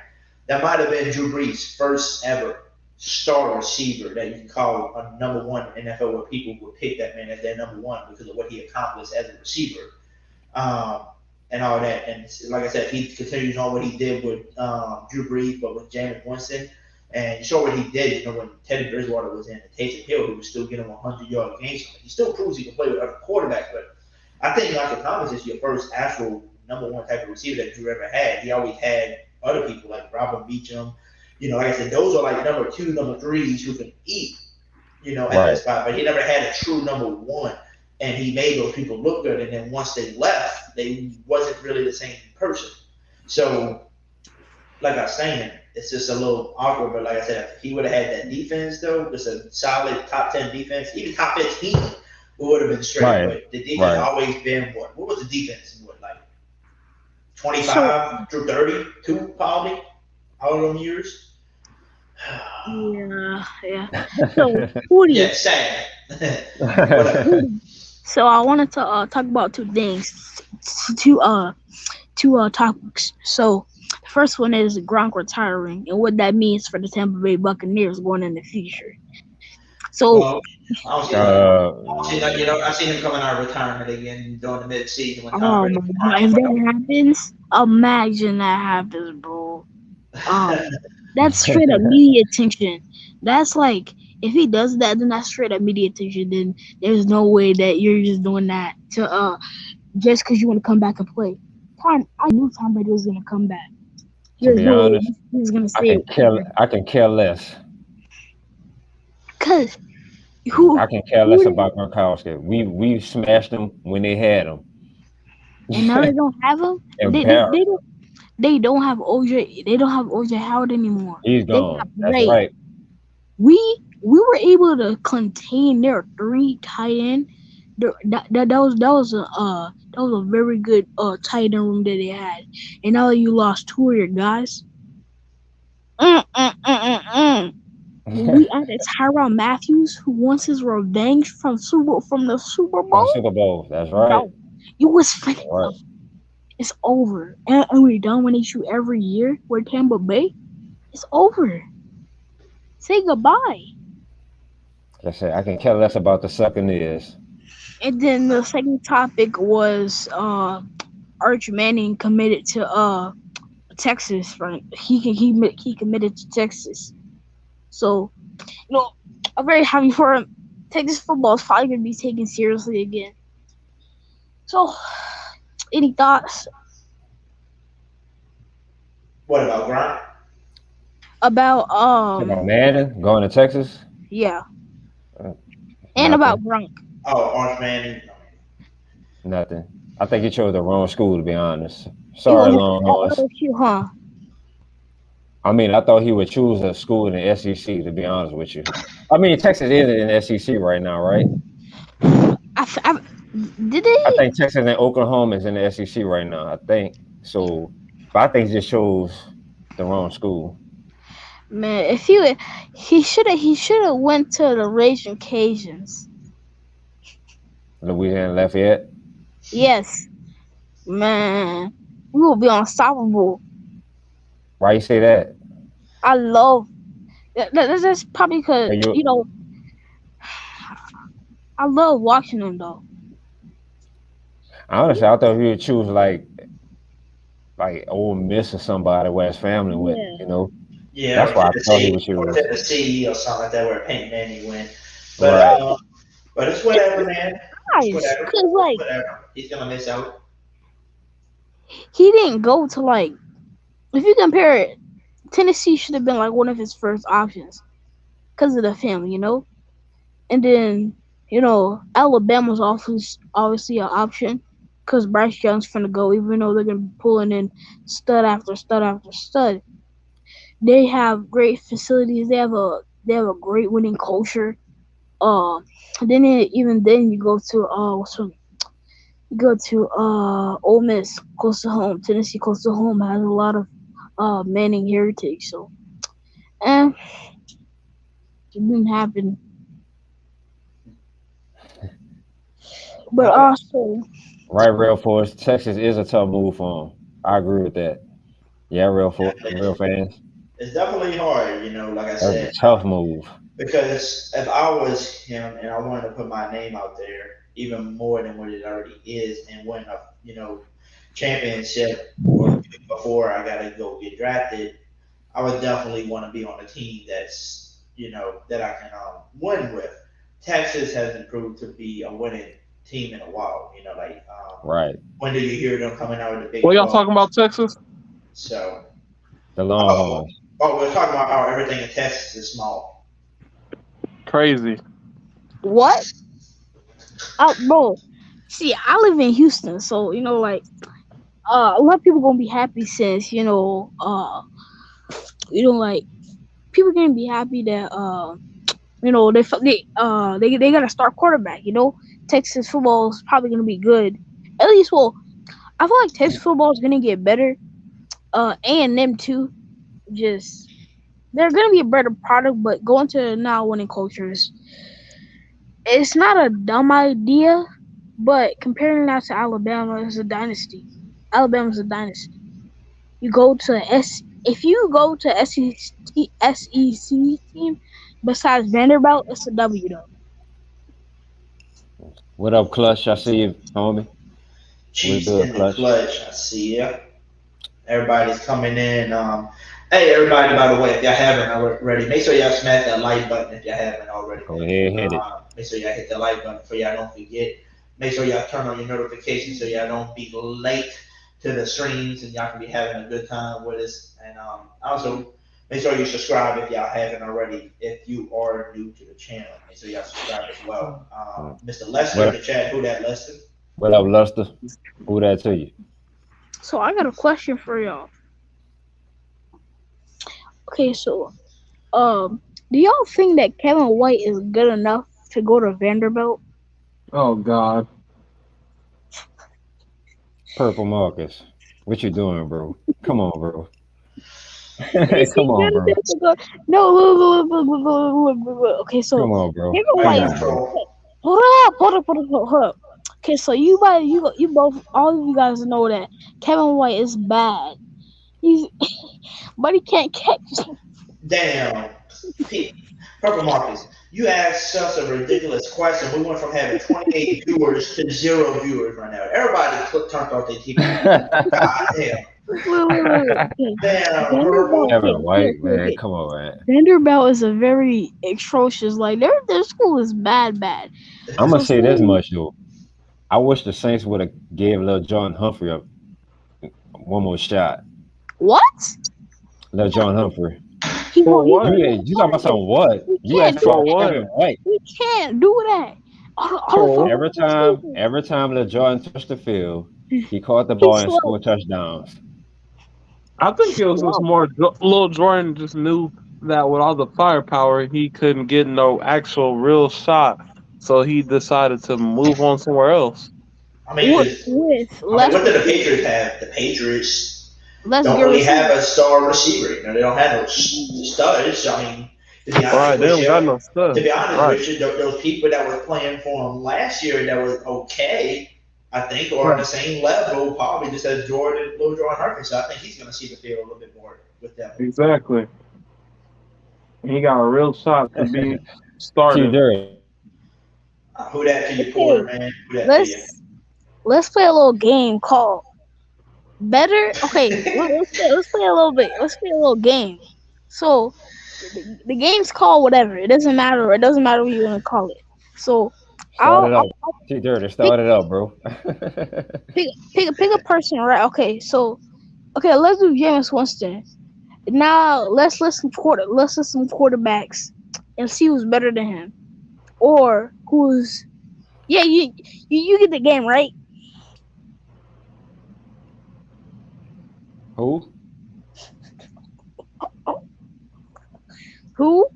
that might have been Drew Brees' first ever star receiver that you can call a number 1 NFL, where people would pick that man as their number 1 because of what he accomplished as a receiver. And all that. And like I said, he continues on what he did with Drew Brees, but with Jameis Winston. And you saw what he did, when Teddy Bridgewater was in, and Taysom Hill, he was still getting 100-yard games. He still proves he can play with other quarterbacks, but I think Michael Thomas is your first actual number 1 type of receiver that Drew ever had. He always had other people like Robert Meacham. Like I said, those are like number 2, number 3s who can eat, at that spot. But he never had a true number 1. And he made those people look good. And then once they left, they wasn't really the same person. So, like I was saying, it's just a little awkward. But like I said, if he would have had that defense, though, just a solid top 10 defense, even top 15, we would have been straight. Right. But the defense always been what? What was the defense? Like 25 through 32, probably, all of them years? Yeah. So, Hoodie. Yeah, sad. So I wanted to talk about 2 things, two topics. So the first one is Gronk retiring and what that means for the Tampa Bay Buccaneers going in the future. So I've seen him coming out of retirement again during the mid-season. When Tom Brady if that happens, imagine that happens, bro. That's straight up media attention. That's like, if he does that, then that's straight up media attention. Then there's no way that you're just doing that to just because you want to come back and play. I knew Tom Brady was gonna come back. To be honest, he was gonna stay. I can care less. Cause I can care less about Gronkowski. We smashed them when they had him. And now they don't have him. They don't have OJ. They don't have OJ Howard anymore. He's gone. That's right. We were able to contain their 3 tight end. That was a very good tight end room that they had. And now that you lost 2 of your guys. We added Tyrann Matthews, who wants his revenge from the Super Bowl. Super Bowl, that's right. No, it was finished. Right. It's over, and we're done winning you every year with Tampa Bay. It's over. Say goodbye. Like I said, I can care less about the Succaneers. And then the second topic was Arch Manning committed to Texas, right? He committed to Texas. So, I'm very happy for him. Texas football is probably gonna be taken seriously again. So, any thoughts What about Grant? about About Madden going to Texas? yeah, and Nothing. about Gronk? Oh, Arch Manning. Nothing. I think he chose the wrong school, to be honest. Sorry, Longhorns. LSU, huh? I mean, I thought he would choose a school in the SEC, to be honest with you. I mean, Texas is in the SEC right now, right? Did they? I think Texas and Oklahoma is in the SEC right now. I think so. But I think he just chose the wrong school. Man, if he should have went to the Raging Cajuns. Louisiana Lafayette. Yes, man, we will be unstoppable. Why you say that? I love that's probably because I love watching them though. Honestly, I thought he would choose like Ole Miss or somebody where his family went. Yeah, That's why I thought he would or choose. Tennessee or something like that where Peyton Manning went. But but it's whatever, man. It's whatever. Whatever. He's gonna miss out. He didn't go to if you compare it, Tennessee should have been one of his first options because of the family, and then Alabama's obviously an option because Bryce Young's finna go, even though they're gonna be pulling in stud after stud after stud. They have great facilities. They have a great winning culture. Then you go to Ole Miss, close to home. Tennessee, close to home, has a lot of Manning heritage. So, it didn't happen. But also, right, real force. Texas is a tough move for him. I agree with that. Yeah, real fans. It's definitely hard, like I said. That's a tough move. Because if I was him and I wanted to put my name out there even more than what it already is and win a championship or before I gotta go get drafted, I would definitely want to be on a team that's that I can win with. Texas hasn't proved to be a winning team in a while. Right. When do you hear them coming out with the big? What y'all talking about, Texas? So the Longhorns. We're talking about how everything in Texas is small. Crazy. What? Bro. See, I live in Houston, so a lot of people gonna be happy since people gonna be happy that they got a star quarterback. Texas football is probably gonna be good. At least, I feel like Texas football is gonna get better. A&M too. Just they're gonna be a better product, but going to now winning cultures, it's not a dumb idea. But comparing that to Alabama, it's a dynasty. Alabama's a dynasty. You go to if you go to SEC team besides Vanderbilt, it's a W though. What up, Clutch? I see you, homie. Chiefs in the Clutch. I see ya. Everybody's coming in. Hey, everybody, by the way, if y'all haven't already, make sure y'all smash that like button if y'all haven't already. Go ahead, hit it. Make sure y'all hit the like button so y'all don't forget. Make sure y'all turn on your notifications so y'all don't be late to the streams and y'all can be having a good time with us. And also, make sure you subscribe if y'all haven't already. If you are new to the channel, make sure y'all subscribe as well. Mr. Lester in the chat, who that, Lester? What up, Lester? Who that to you? So I got a question for y'all. Okay, so do y'all think that Kevin White is good enough to go to Vanderbilt? Oh God. Purple Marcus. What you doing, bro? Come on, bro. Come on, bro. No, look. Okay, so come on, bro. Kevin White is hold up. Okay, so you both, all of you guys know that Kevin White is bad. But he can't catch. Damn. Purple Marcus, you asked us a ridiculous question. We went from having 28 viewers to 0 viewers right now. Everybody turned off their TV. God damn. Wait. Damn, Vanderbilt, Purple. Kevin White, man, come on, man. Vanderbilt is a very atrocious. Like their school is bad. I'm gonna So say this much though. I wish the Saints would have gave little John Humphrey one more shot. what? Little John Humphrey. For what? You talking about something what? You can't asked do about what? Kevin White. We can't do that. All Every time Lil Jordan touched the field, he caught the ball and scored touchdowns. I think it was just more. Lil Jordan just knew that with all the firepower, he couldn't get no actual real shot, so he decided to move on somewhere else. I mean, what do the Patriots have? The Patriots don't really have a star receiver. You know, they don't have no studs. I mean, to be honest they don't got no studs. To be honest with you, those people that were playing for him last year that was okay, I think, are on the same level, probably just as Lil Jordan Hurts. So I think he's going to see the field a little bit more with them. Exactly. He got a real shot to be started. Who that to you, Porter, man? Let's play a little game called Better. Okay, let's play a little bit. Let's play a little game. So the game's called whatever. It doesn't matter. It doesn't matter what you want to call it. So Start it up, bro. pick a person, right? Okay, let's do Jameis Winston. Now let's list some quarterbacks and see who's better than him, or who's. Yeah, you get the game, right? Who? Who?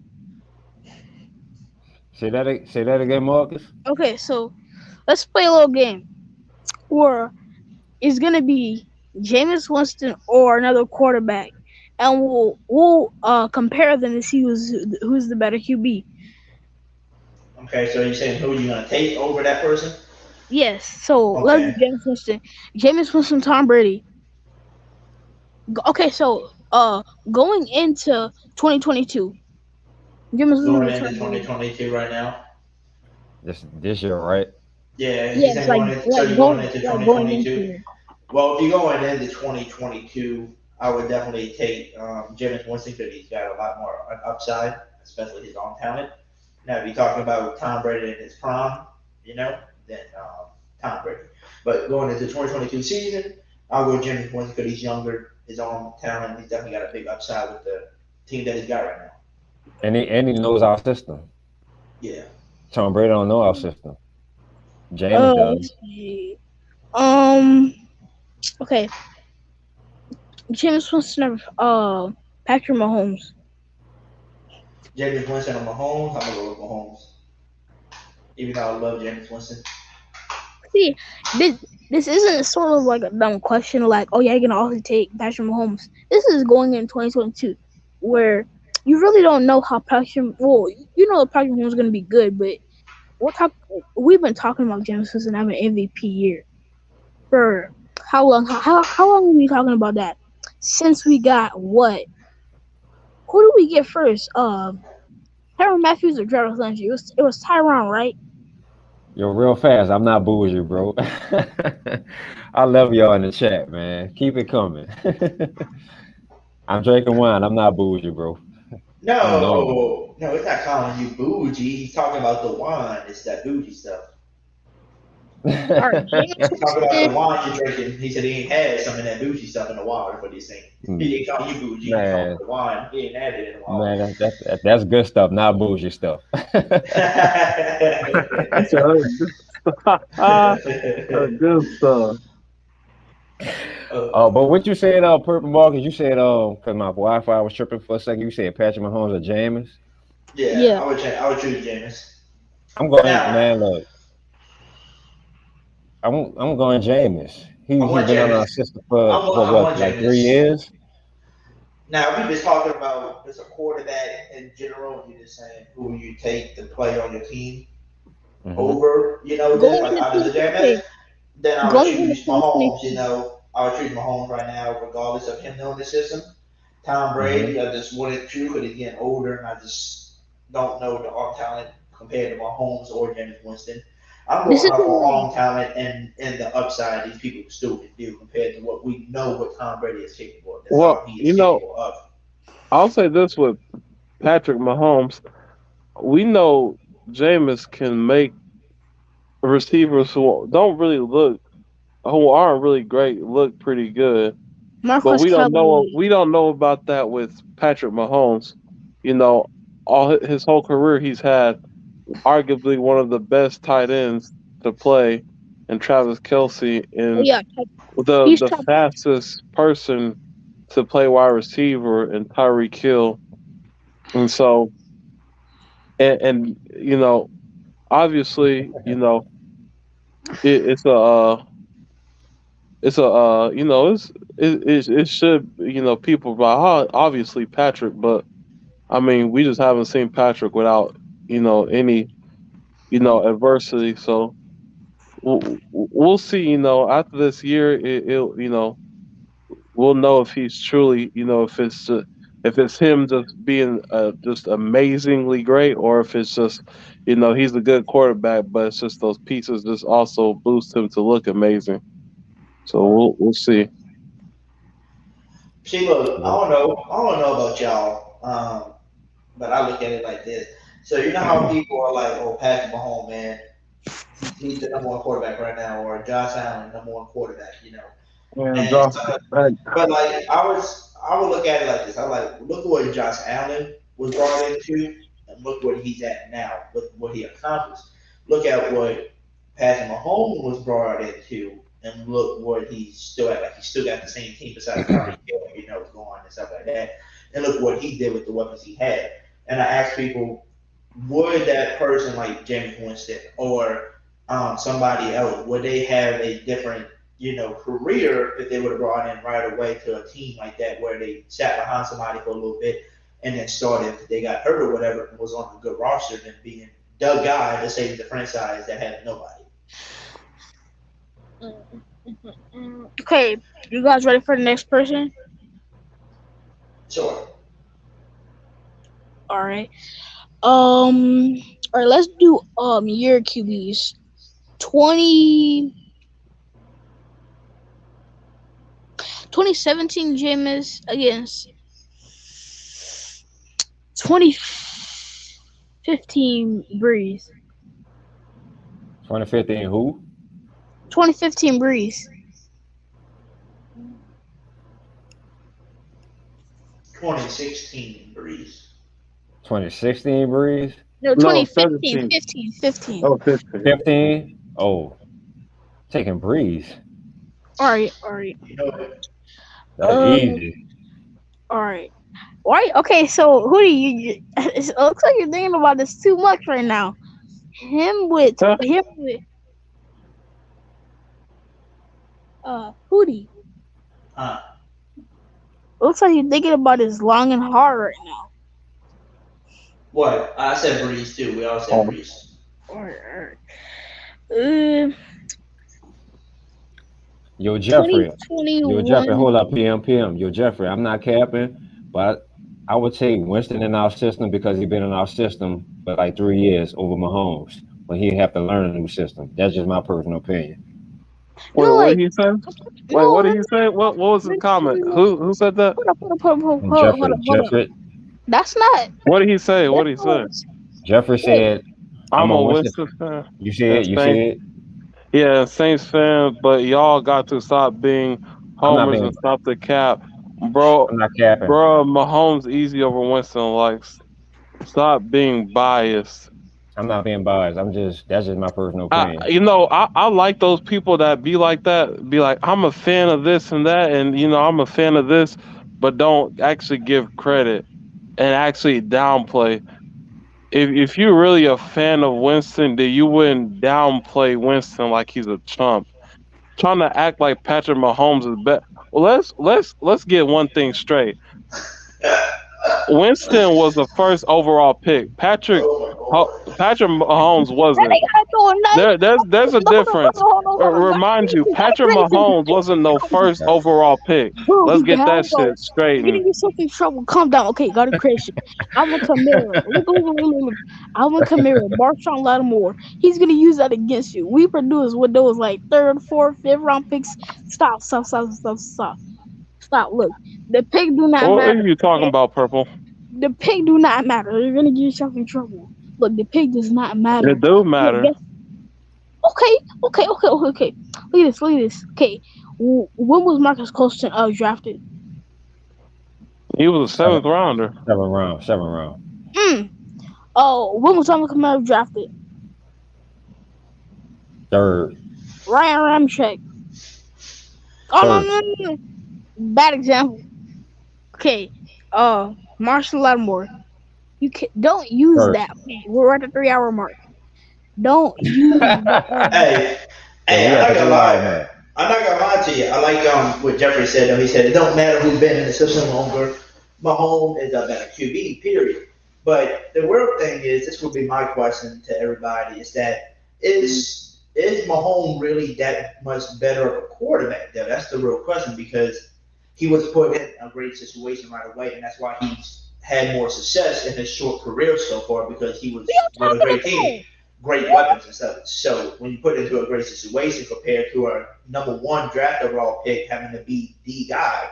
Say that again, Marcus. Okay, so let's play a little game. Or it's gonna be Jameis Winston or another quarterback, and we'll compare them to see who's the better QB. Okay, so you're saying who you gonna take over that person? Yes. So let's do Jameis Winston. Jameis Winston, Tom Brady. Okay, so going into 2022. Going into 2022 right now. This year, right? Yeah, he's going into 2022. Well, if you're going into 2022, I would definitely take Jameis Winston because he's got a lot more upside, especially his own talent. Now, if you're talking about Tom Brady in his prime, then Tom Brady. But going into the 2022 season, I'll go Jameis Winston because he's younger, his own talent. He's definitely got a big upside with the team that he's got right now. And he knows our system. Yeah. Tom Brady don't know our system. James does. Okay. James Winston, Patrick Mahomes. Jameis Winston or Mahomes? I'm gonna go with Mahomes. Even though I love Jameis Winston. See, this isn't sort of like a dumb question. Like, oh yeah, you're gonna also take Patrick Mahomes. This is going in 2022, where you really don't know how Patrick. Well, you know Patrick Mahomes is gonna be good, but we've been talking about Jameis Winston having an MVP year for how long? How long have we talking about that? Since we got what? Who did we get first? Tyrann Matthews or Jarvis Landry? It was Tyrann, right? Yo, real fast. I'm not bougie, bro. I love y'all in the chat, man. Keep it coming. I'm drinking wine. I'm not bougie, bro. No, it's not calling you bougie. He's talking about the wine. It's that bougie stuff. He's talking about the wine you're drinking. He said he ain't had some of that bougie stuff in a while. That's what he's saying. He ain't calling you bougie. He's calling the wine. He ain't had it in a while. Man, that's good stuff, not bougie stuff. Good stuff. But what you said, Purple Marcus, you said, because my Wi-Fi was tripping for a second, you said Patrick Mahomes or Jameis? Yeah. I would choose Jameis. I'm going, man, look. I'm going Jameis. He's been on our system for what, like 3 years? Now, if we just talking about as a quarterback in general, you're just saying who you take to play on your team over, out of the Jameis, then I would choose Mahomes, I would choose Mahomes right now, regardless of him knowing the system. Tom Mm-hmm. Brady, I just wanted to, but he's getting older, and I just don't know the arm talent compared to Mahomes or Jameis Winston. I'm This going is off the on thing. arm talent and the upside these people still can do compared to what we know what Tom Brady is capable of. That's Well, all he is capable of. I'll say this with Patrick Mahomes. We know Jameis can make receivers who don't really look, who aren't really great, look pretty good. But Marcus Kelly. we don't know about that with Patrick Mahomes. You know, his whole career he's had arguably one of the best tight ends to play, and Travis Kelsey, Oh and yeah, he's the top. fastest person to play wide receiver in Tyreek Hill. And so, and you know, obviously, it's it should, people by obviously Patrick, but I mean we just haven't seen Patrick without any adversity. So we'll see. After this year, it'll we'll know if he's truly, if it's him just being just amazingly great, or if it's just, he's a good quarterback, but it's just those pieces just also boost him to look amazing. So we'll see. See, look, I don't know about y'all, but I look at it like this. So you know how people are like, "Oh, Patrick Mahomes, man, he's the number one quarterback right now," or Josh Allen, number one quarterback, And And Josh, but like I would look at it like this. I like look at what Josh Allen was brought into, and look where he's at now. Look what he accomplished. Look at what Patrick Mahomes was brought into, and look what he's still at. Like he still got the same team besides Tyreek Hill, going and stuff like that. And look what he did with the weapons he had. And I ask people, would that person like Jameis Winston or somebody else, would they have a different career if they would have brought in right away to a team like that where they sat behind somebody for a little bit and then started if they got hurt or whatever and was on a good roster than being the guy to save the franchise that had nobody. Okay, you guys ready for the next person? Sure. All right. All right. Let's do year QBs. 2017 Jameis against 2015 Breeze. 2015 who? 2015 Breeze. 2016 Breeze. 2016 Breeze? No, 2015. 17. 15. Oh, 15. 15? Oh, taking Breeze. All right. That's easy. All right. Okay, so who do you? It looks like you're thinking about this too much right now. Him with Hoodie. Looks like you're thinking about his long and hard right now. What? I said Breeze too. We all said Breeze. All right. Yo, Jeffrey. 2021. Hold up, PM. Yo, Jeffrey, I'm not capping, but I would take Winston in our system because he's been in our system for like 3 years over Mahomes, but he'd have to learn a new system. That's just my personal opinion. Wait, what did he say? Wait, what did he say? What was his comment? Who said that? Hold up. That's not. What did he say? What did he say? Jeffrey said, I'm a Winston fan. You see it? Yeah, Saints fan, but y'all got to stop being homers and stop the cap. Bro, I'm not capping. Bro, Mahomes easy over Winston. Like, stop being biased. I'm not being biased. That's just my personal opinion. I like those people that be like that. Be like, I'm a fan of this and that, and I'm a fan of this, but don't actually give credit and actually downplay. If you're really a fan of Winston, then you wouldn't downplay Winston like he's a chump. Trying to act like Patrick Mahomes is better. Well, let's get one thing straight. Winston was the first overall pick. Patrick Mahomes wasn't. That ain't how There's a difference. Remind you, Patrick Mahomes wasn't no first overall pick. Bro, Let's he get got that go. shit You're getting straightened. yourself in trouble. Calm down. Okay, got a Christian. Alvin Kamara. Look. Alvin Kamara, Marshawn Lattimore. He's gonna use that against you. We produce with those like third, fourth, fifth round picks. Stop. Look, the pick do not What matter. are you talking Okay? about, Purple? The pick do not matter. You're gonna get yourself in trouble. Look, the pick does not matter. It do Look, matter. Okay. Look at this. Okay, when was Marcus Colston drafted? He was a seventh rounder. Seven round. Oh, when was Alvin Kamara drafted? Third. Ryan Ramczyk. Oh no. Bad example. Okay, Marshall Lattimore. Don't use that. Okay, we're at the 3-hour mark. Don't use that. Hey, I'm not gonna lie to you. I like what Jeffrey said. Though he said it don't matter who's been in the system longer. Mahomes is a better QB. Period. But the real thing is, this would be my question to everybody: is that is Mahomes really that much better of a quarterback? Though that's the real question, because he was put in a great situation right away, and that's why he's had more success in his short career so far, because he was with a great team, great weapons and stuff. So when you put into a great situation compared to a number one draft overall pick having to be the guy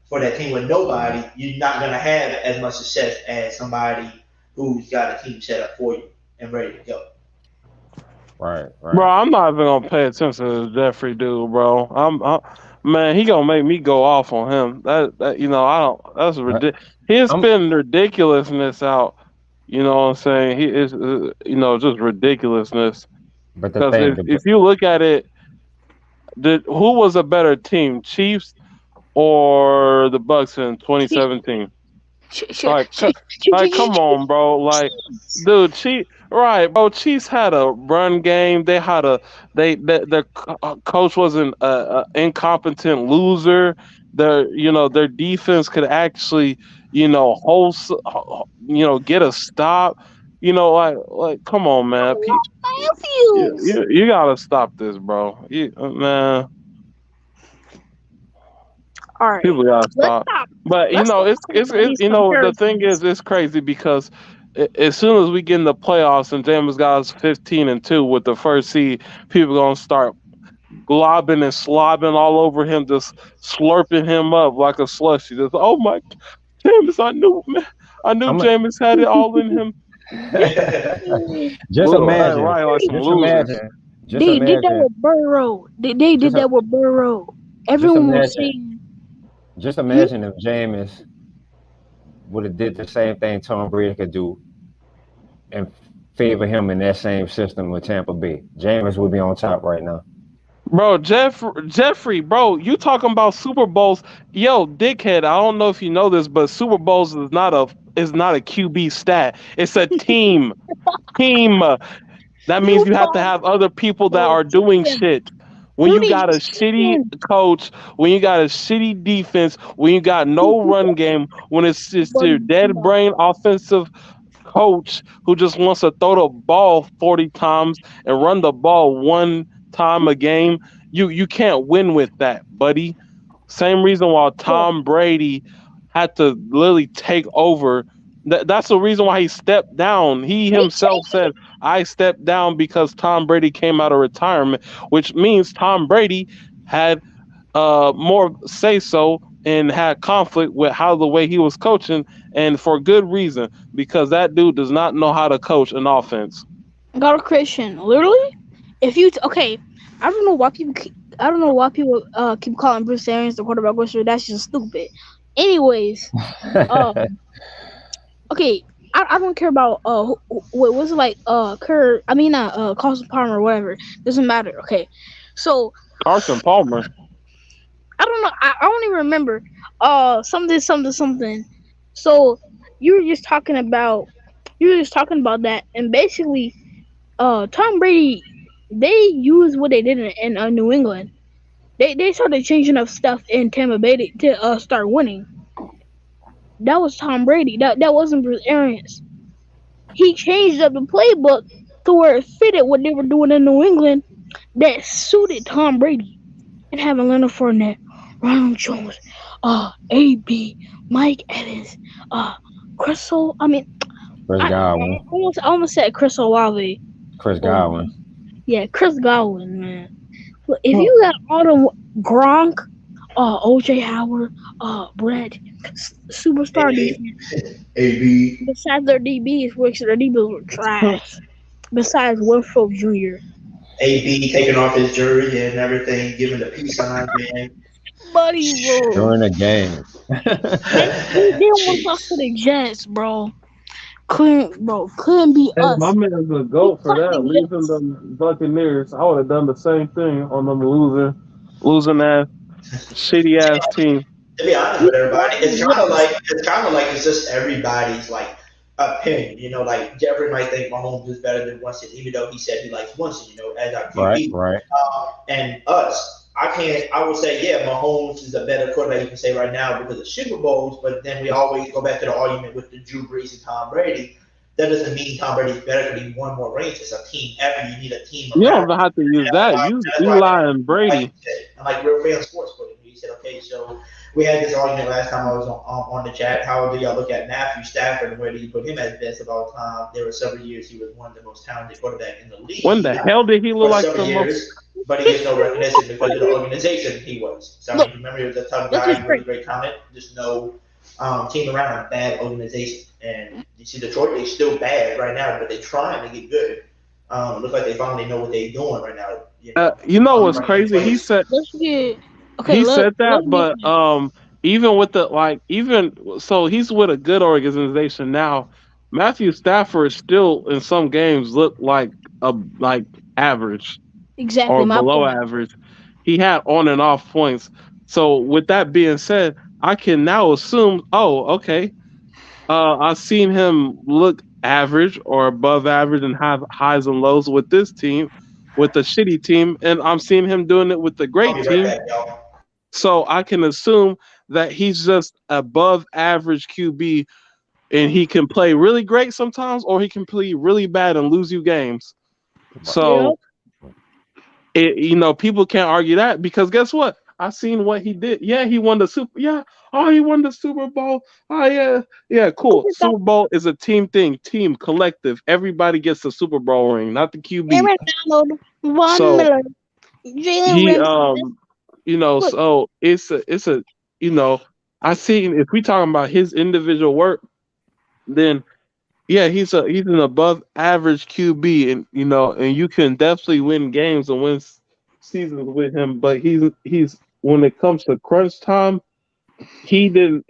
for that team with nobody, you're not going to have as much success as somebody who's got a team set up for you and ready to go. Right. Bro, I'm not even gonna pay attention to this Jeffrey dude, bro. Man, he gonna make me go off on him. That I don't. That's ridiculous. He's spitting ridiculousness out. You know what I'm saying? He is, just ridiculousness. But because if you look at it, who was a better team, Chiefs or the Bucks in 2017? Like, come on, bro. Like, dude, Chiefs had a run game. They had their coach wasn't an incompetent loser. Their defense could actually, get a stop. Like, come on, man. You gotta stop this, bro. Man. All right. People gotta stop. But the thing is, it's crazy because as soon as we get in the playoffs and Jameis got us 15-2 with the first seed, people gonna start globbing and slobbing all over him, just slurping him up like a slushie. Just, oh my, Jameis! I knew Jameis had it all in him. Just imagine. Right, like some losers. They did that with Burrow. They did that with Burrow. Everyone was saying. Just imagine if Jameis would have did the same thing Tom Brady could do and favor him in that same system with Tampa Bay. Jameis would be on top right now. Bro, Jeffrey, bro, you talking about Super Bowls? Yo, dickhead, I don't know if you know this, but Super Bowls is not a QB stat. It's a team. That means you have to have other people that are doing shit. When you got a shitty coach, when you got a shitty defense, when you got no run game, when it's just your dead brain offensive coach who just wants to throw the ball 40 times and run the ball one time a game, you can't win with that, buddy. Same reason why Tom Brady had to literally take over. That's the reason why he stepped down. He himself said, I stepped down because Tom Brady came out of retirement, which means Tom Brady had more say-so and had conflict with the way he was coaching, and for good reason, because that dude does not know how to coach an offense. Got a Christian. Literally, I don't know why people keep calling Bruce Arians the quarterback whisperer. That's just stupid. Anyways, okay, I don't care about what was it like Carson Palmer or whatever. Doesn't matter. Okay, so Carson Palmer. I don't know. I don't even remember. Something. So you were just talking about that, and basically, Tom Brady, they used what they did in New England. They started changing up stuff in Tampa Bay to start winning. That was Tom Brady. That wasn't Bruce Arians. He changed up the playbook to where it fitted what they were doing in New England that suited Tom Brady and having Leonard Fournette, Ronald Jones, AB, Mike Evans, Crystal. I mean, Chris Godwin. I almost said Chris Olave. Chris Godwin. Yeah, Chris Godwin, man. Look, if you got all the Gronk, OJ Howard, Brett, superstar defense. AB. Besides their DBs, which their DBs were trash. Besides Winfield Jr. AB taking off his jersey and everything, giving the peace sign, man. Buddy, bro. During the game. They almost lost to the Jets, bro. Couldn't be us. My man's a goat for that. Leaving the Buccaneers, I would have done the same thing on them losing ass, shitty ass team. To be honest with everybody, it's kind of like it's just everybody's like opinion. You know, like Jeffrey might think Mahomes is better than Winston, even though he said he likes Winston. You know, as our QB. Right. And us. I would say, yeah, Mahomes is a better quarterback, you can say right now because of Super Bowls, but then we always go back to the argument with the Drew Brees and Tom Brady. That doesn't mean Tom Brady's better because he won more rings. It's a team effort. You need a team. You don't even have to use that. Use Eli and Brady. And like real fan sports put it. He said, okay, so we had this argument last time I was on the chat. How do y'all look at Matthew Stafford and where do you put him as best of all time? There were several years he was one of the most talented quarterbacks in the league. When the hell did he look like the most? But he gets no recognition because of the organization he was. So I remember he was a tough guy, really great talent, just no team around him, bad organization. And you see Detroit, they're still bad right now, but they're trying to get good. Looks like they finally know what they're doing right now. You know what's crazy? He said that, but even with the so he's with a good organization now. Matthew Stafford still in some games look like average. Exactly, or below average. He had on and off points. So with that being said, I can now assume, I've seen him look average or above average and have highs and lows with this team, with the shitty team, and I'm seeing him doing it with the great team. So I can assume that he's just above average QB, and he can play really great sometimes, or he can play really bad and lose you games. So. People can't argue that because guess what? I seen what he did. Yeah, he won the Super. Yeah, he won the Super Bowl. Oh yeah, cool. Super Bowl is a team thing, team collective. Everybody gets a Super Bowl ring, not the QB. So it's a I seen if we talking about his individual work, then. Yeah, he's an above average QB, and and you can definitely win games and win seasons with him. But he's when it comes to crunch time, he didn't.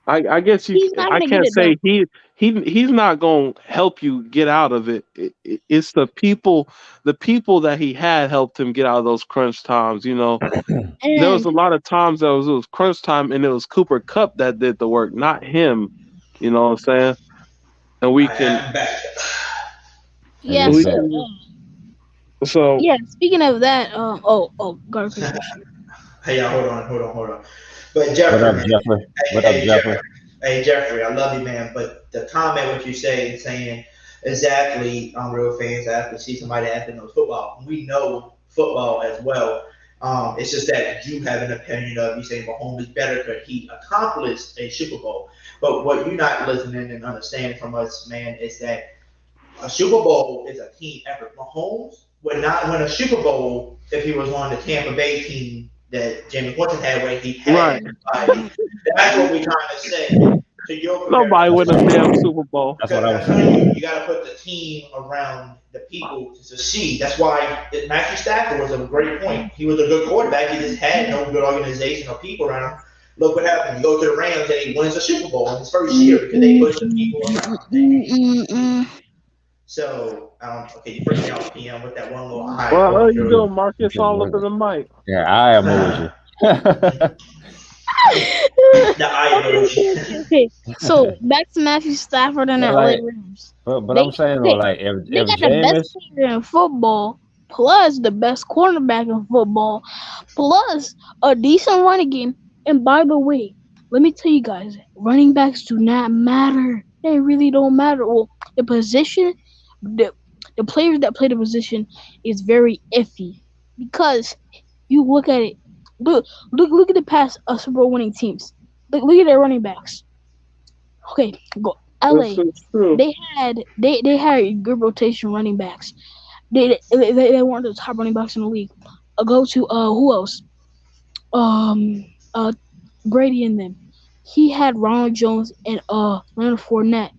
I guess I can't say he's not gonna help you get out of it. It's the people that he had helped him get out of those crunch times. There was a lot of times that it was crunch time, and it was Cooper Kupp that did the work, not him. You know what I'm saying? And we can. Yeah. So. Yeah. Speaking of that, garbage. Hey, y'all, hold on. But Jeffrey, what up, Jeffrey? Hey, Jeffrey, I love you, man. But the comment what you say is saying exactly, real fans actually see somebody that knows football. We know football as well. It's just that you have an opinion of you saying Mahomes is better because he accomplished a Super Bowl. But what you're not listening and understanding from us, man, is that a Super Bowl is a team effort. Mahomes would not win a Super Bowl if he was on the Tampa Bay team that Jameis Winston had when he had everybody. That's what we're trying to say. To your nobody win a damn Super Bowl. That's what I was saying. You got to put the team around the people to succeed. That's why Matthew Stafford was a great point. He was a good quarterback. He just had no good organization or people around him. Look what happened. You go to the Rams and he wins a Super Bowl in his first year because they pushed the people around. So, you bring me out PM with that one little eye. Well, how you doing, Marcus? All up in the mic. Yeah, I emoji. The eye emoji. Okay, so back to Matthew Stafford and the LA Rams. But I'm saying, though, like, if they got Jameis, the best player in football, plus the best cornerback in football, plus a decent running game, and by the way, let me tell you guys, running backs do not matter. They really don't matter. Well, the position, the the players that play the position is very iffy because you look at it. Look at the past Super Bowl winning teams. Look at their running backs. Okay, go This LA. is true. They had good rotation running backs. They weren't the top running backs in the league. Go to who else? Um Brady and them. He had Ronald Jones and Leonard Fournette.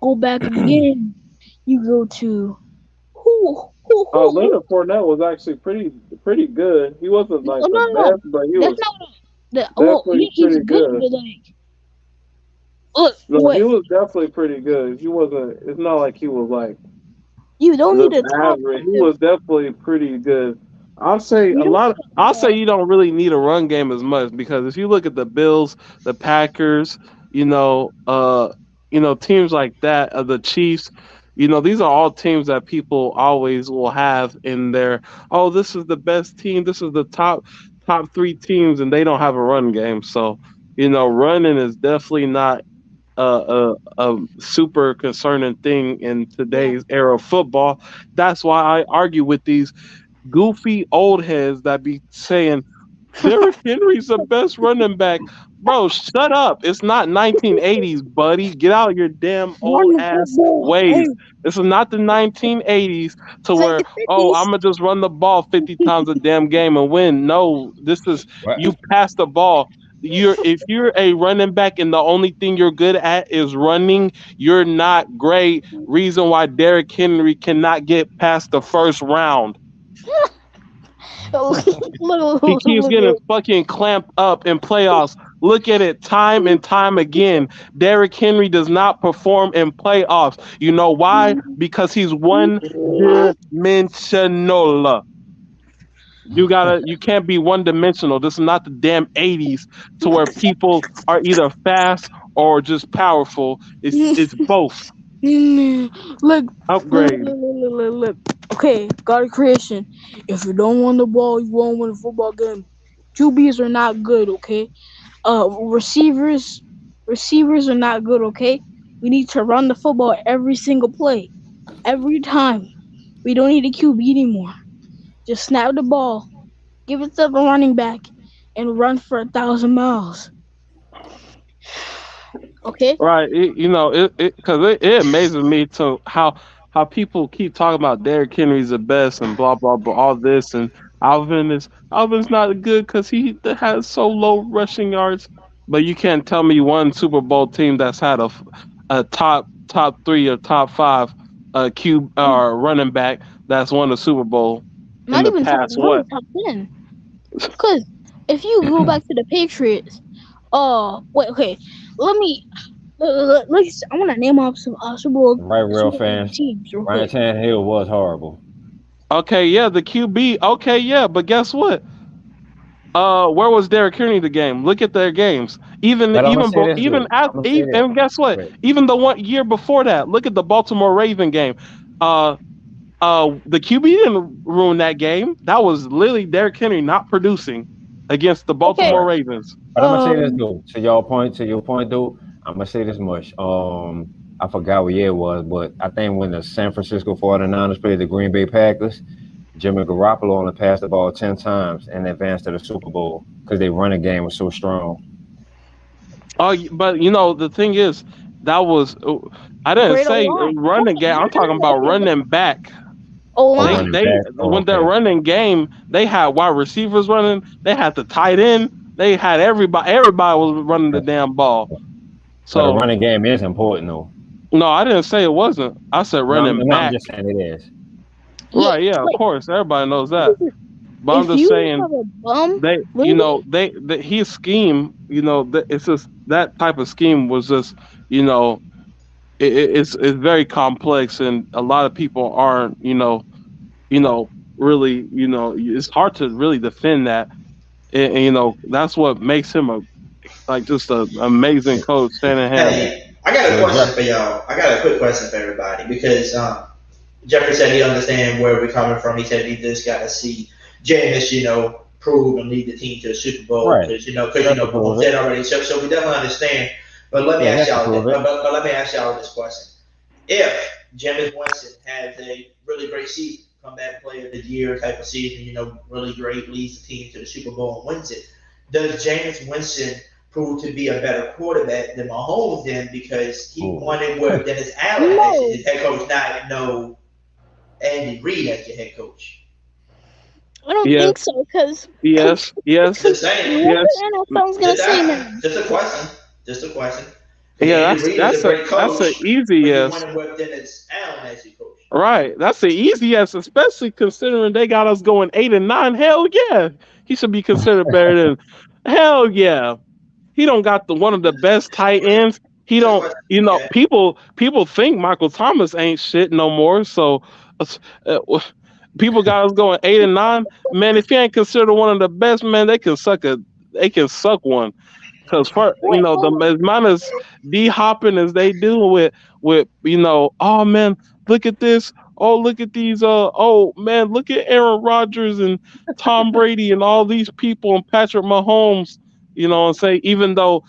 Go back again. You go to who? Leonard Fournette was actually pretty good. He wasn't No, like the no, no. best, but he That's was not well. definitely He's pretty good, good. but like, look, No, he what was definitely pretty good. He wasn't. It's not like he was like you don't need just a top average. He five. was definitely pretty good. I'll say You a don't lot. need I'll say a you don't really need a run game as much because if you look at the Bills, the Packers, you know, teams like that, the Chiefs, these are all teams that people always will have in their. Oh, this is the best team. This is the top three teams, and they don't have a run game. So, running is definitely not a super concerning thing in yeah. today's era of football. That's why I argue with these goofy old heads that be saying Derrick Henry's the best running back. Bro, shut up. It's not 1980s, buddy. Get out of your damn old Run the ass football. Hey, ways. This is not the 1980s to it's like where, the oh, 50s. I'm going to just run the ball 50 times a damn game and win. No, this is, What? you pass the ball. If you're a running back and the only thing you're good at is running, you're not great. Reason why Derrick Henry cannot get past the first round. He keeps getting fucking clamped up in playoffs. Look at it time and time again. Derrick Henry does not perform in playoffs. You know why? Because he's one-dimensional. You can't be one-dimensional. This is not the damn 80s to where people are either fast or just powerful. It's both. Look, Upgrade. look. Okay, God of creation. If you don't want the ball, you won't win a football game. QBs are not good, okay? Receivers are not good, okay? We need to run the football every single play, every time. We don't need a QB anymore. Just snap the ball, give it to the running back, and run for 1,000 miles. Okay? Right, because it amazes me to how people keep talking about Derrick Henry's the best and blah blah blah all this and Alvin's not good because he has so low rushing yards. But you can't tell me one Super Bowl team that's had a top three or top five running back that's won a Super Bowl in Not the even top past 1, top 10. Because if you go back to the Patriots, wait, okay, let me. I want to name off some Super Bowl teams. Real Ryan quick. Tannehill was horrible. Okay, yeah, the QB. Okay, yeah, but guess what? Where was Derrick Henry the game? Look at their games. And guess what? Wait. Even the 1 year before that, look at the Baltimore Raven game. The QB didn't ruin that game. That was literally Derrick Henry not producing against the Baltimore Ravens. But I'm gonna say this though. To your point, though, I'm gonna say this much. I forgot what year it was, but I think when the San Francisco 49ers played the Green Bay Packers, Jimmy Garoppolo only passed the ball 10 times and advanced to the Super Bowl because their running game was so strong. Oh, but the thing is, that was I didn't say running game. I'm talking about running back. When their running game, they had wide receivers running. They had the tight end. They had everybody. Everybody was running the damn ball. So the running game is important, though. No, I didn't say it wasn't. I said running back. I'm just saying it is. Right? Yeah, of course. Everybody knows that. But I'm just saying, his scheme. It's just that type of scheme was just, it's very complex, and a lot of people aren't, really, it's hard to really defend that. And, that's what makes him just an amazing coach. Hey, I got a question for y'all. I got a quick question for everybody because Jeffrey said he understands where we're coming from. He said he just got to see Jameis, prove and lead the team to the Super Bowl Right. because He has to prove Mahomes it. said already. So we definitely understand. But let me Yeah, he ask has to y'all. prove it. But let me ask y'all this question: if Jameis Winston has a really great season, comeback player of the year type of season, really great, leads the team to the Super Bowl and wins it, does Jameis Winston prove to be a better quarterback than Mahomes then because he won it with Dennis Allen as his head coach, not Andy Reid as your head coach? I don't Yes. think so, because Yes. Just saying. what Yes. the NFL's gonna say now? Just a question. Just a question. Yeah, Andy Reid is a great that's coach, an easy but you yes. won it with Dennis Allen as your coach. Right. That's an easy yes, especially considering they got us going 8-9. Hell yeah. He should be considered better than hell yeah. He don't got one of the best tight ends. He don't, Okay. people think Michael Thomas ain't shit no more. So uh, people got us going 8-9. Man, if he ain't considered one of the best, man, they can suck one. Because for the as amount as D hopping as they do with oh man, look at this. Oh, look at these. Oh man, look at Aaron Rodgers and Tom Brady and all these people and Patrick Mahomes. And say even though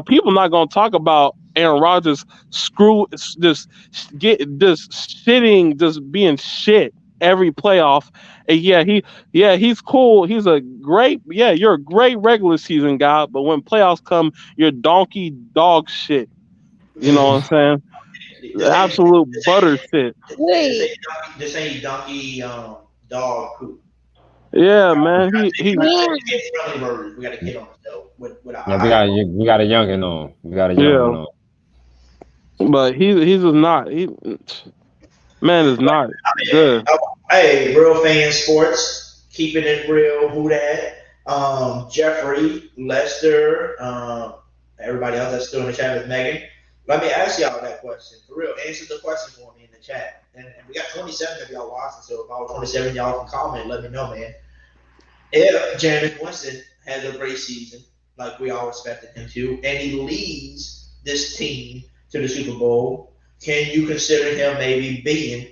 people not gonna talk about Aaron Rodgers just shitting, just being shit every playoff. And he's cool. You're a great regular season guy, but when playoffs come, you're donkey dog shit. You know what I'm saying? Absolute butter shit. Wait. This ain't donkey dog poop. Yeah, man. We got a kid on the show with our we got a youngin on. We got a youngin on. But he's not. Man is not good. Hey, real fan sports, keeping it real. Who that? Jeffrey, Lester, everybody else that's still in the chat with Megan. Let me ask y'all that question for real. Answer the question for me in the chat. And we got 27 of y'all watching, so if all 27 y'all can comment, let me know, man. If Jameis Winston has a great season, like we all expected him to, and he leads this team to the Super Bowl, can you consider him maybe being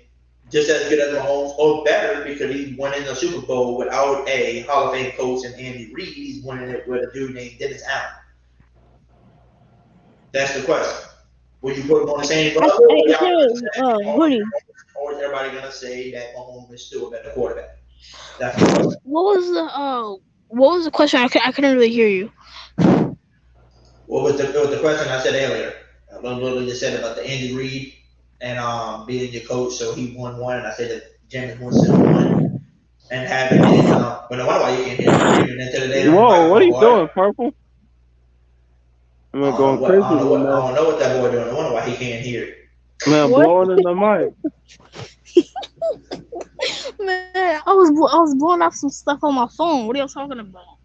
just as good as Mahomes or better because he's winning the Super Bowl without a Hall of Fame coach and Andy Reid? He's winning it with a dude named Dennis Allen. That's the question. Would you put him on the same level? Hoodie. Or is everybody going to say that Mahomes is still a better quarterback? That's the question. What was the question? I couldn't really hear you. What was the question I said earlier? I literally just said about the Andy Reid and being your coach, so he won one, and I said that Jameis Winston won and having it. But I wonder why you can't hear me screaming into the damn Whoa, what are you boy. doing, Purple? I'm going crazy. I don't know what that boy doing. I wonder why he can't hear. Man, blowing in the mic. Man, I was blowing off some stuff on my phone. What are y'all talking about?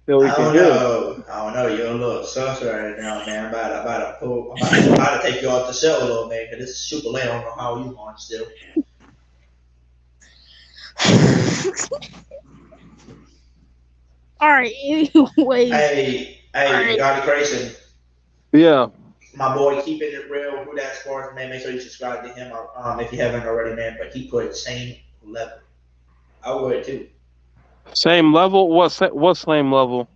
So we can hear. I don't know. You're a little sus right now, man. I'm about to take you off the show a little bit because it's super late. I don't know how you on still. All right. Anyways. Hey, right. Dr. Grayson. Yeah. My boy, keeping it real. Who that sports, man? Make sure you subscribe to him if you haven't already, man. But he put same level. I would too. Same level? What same level?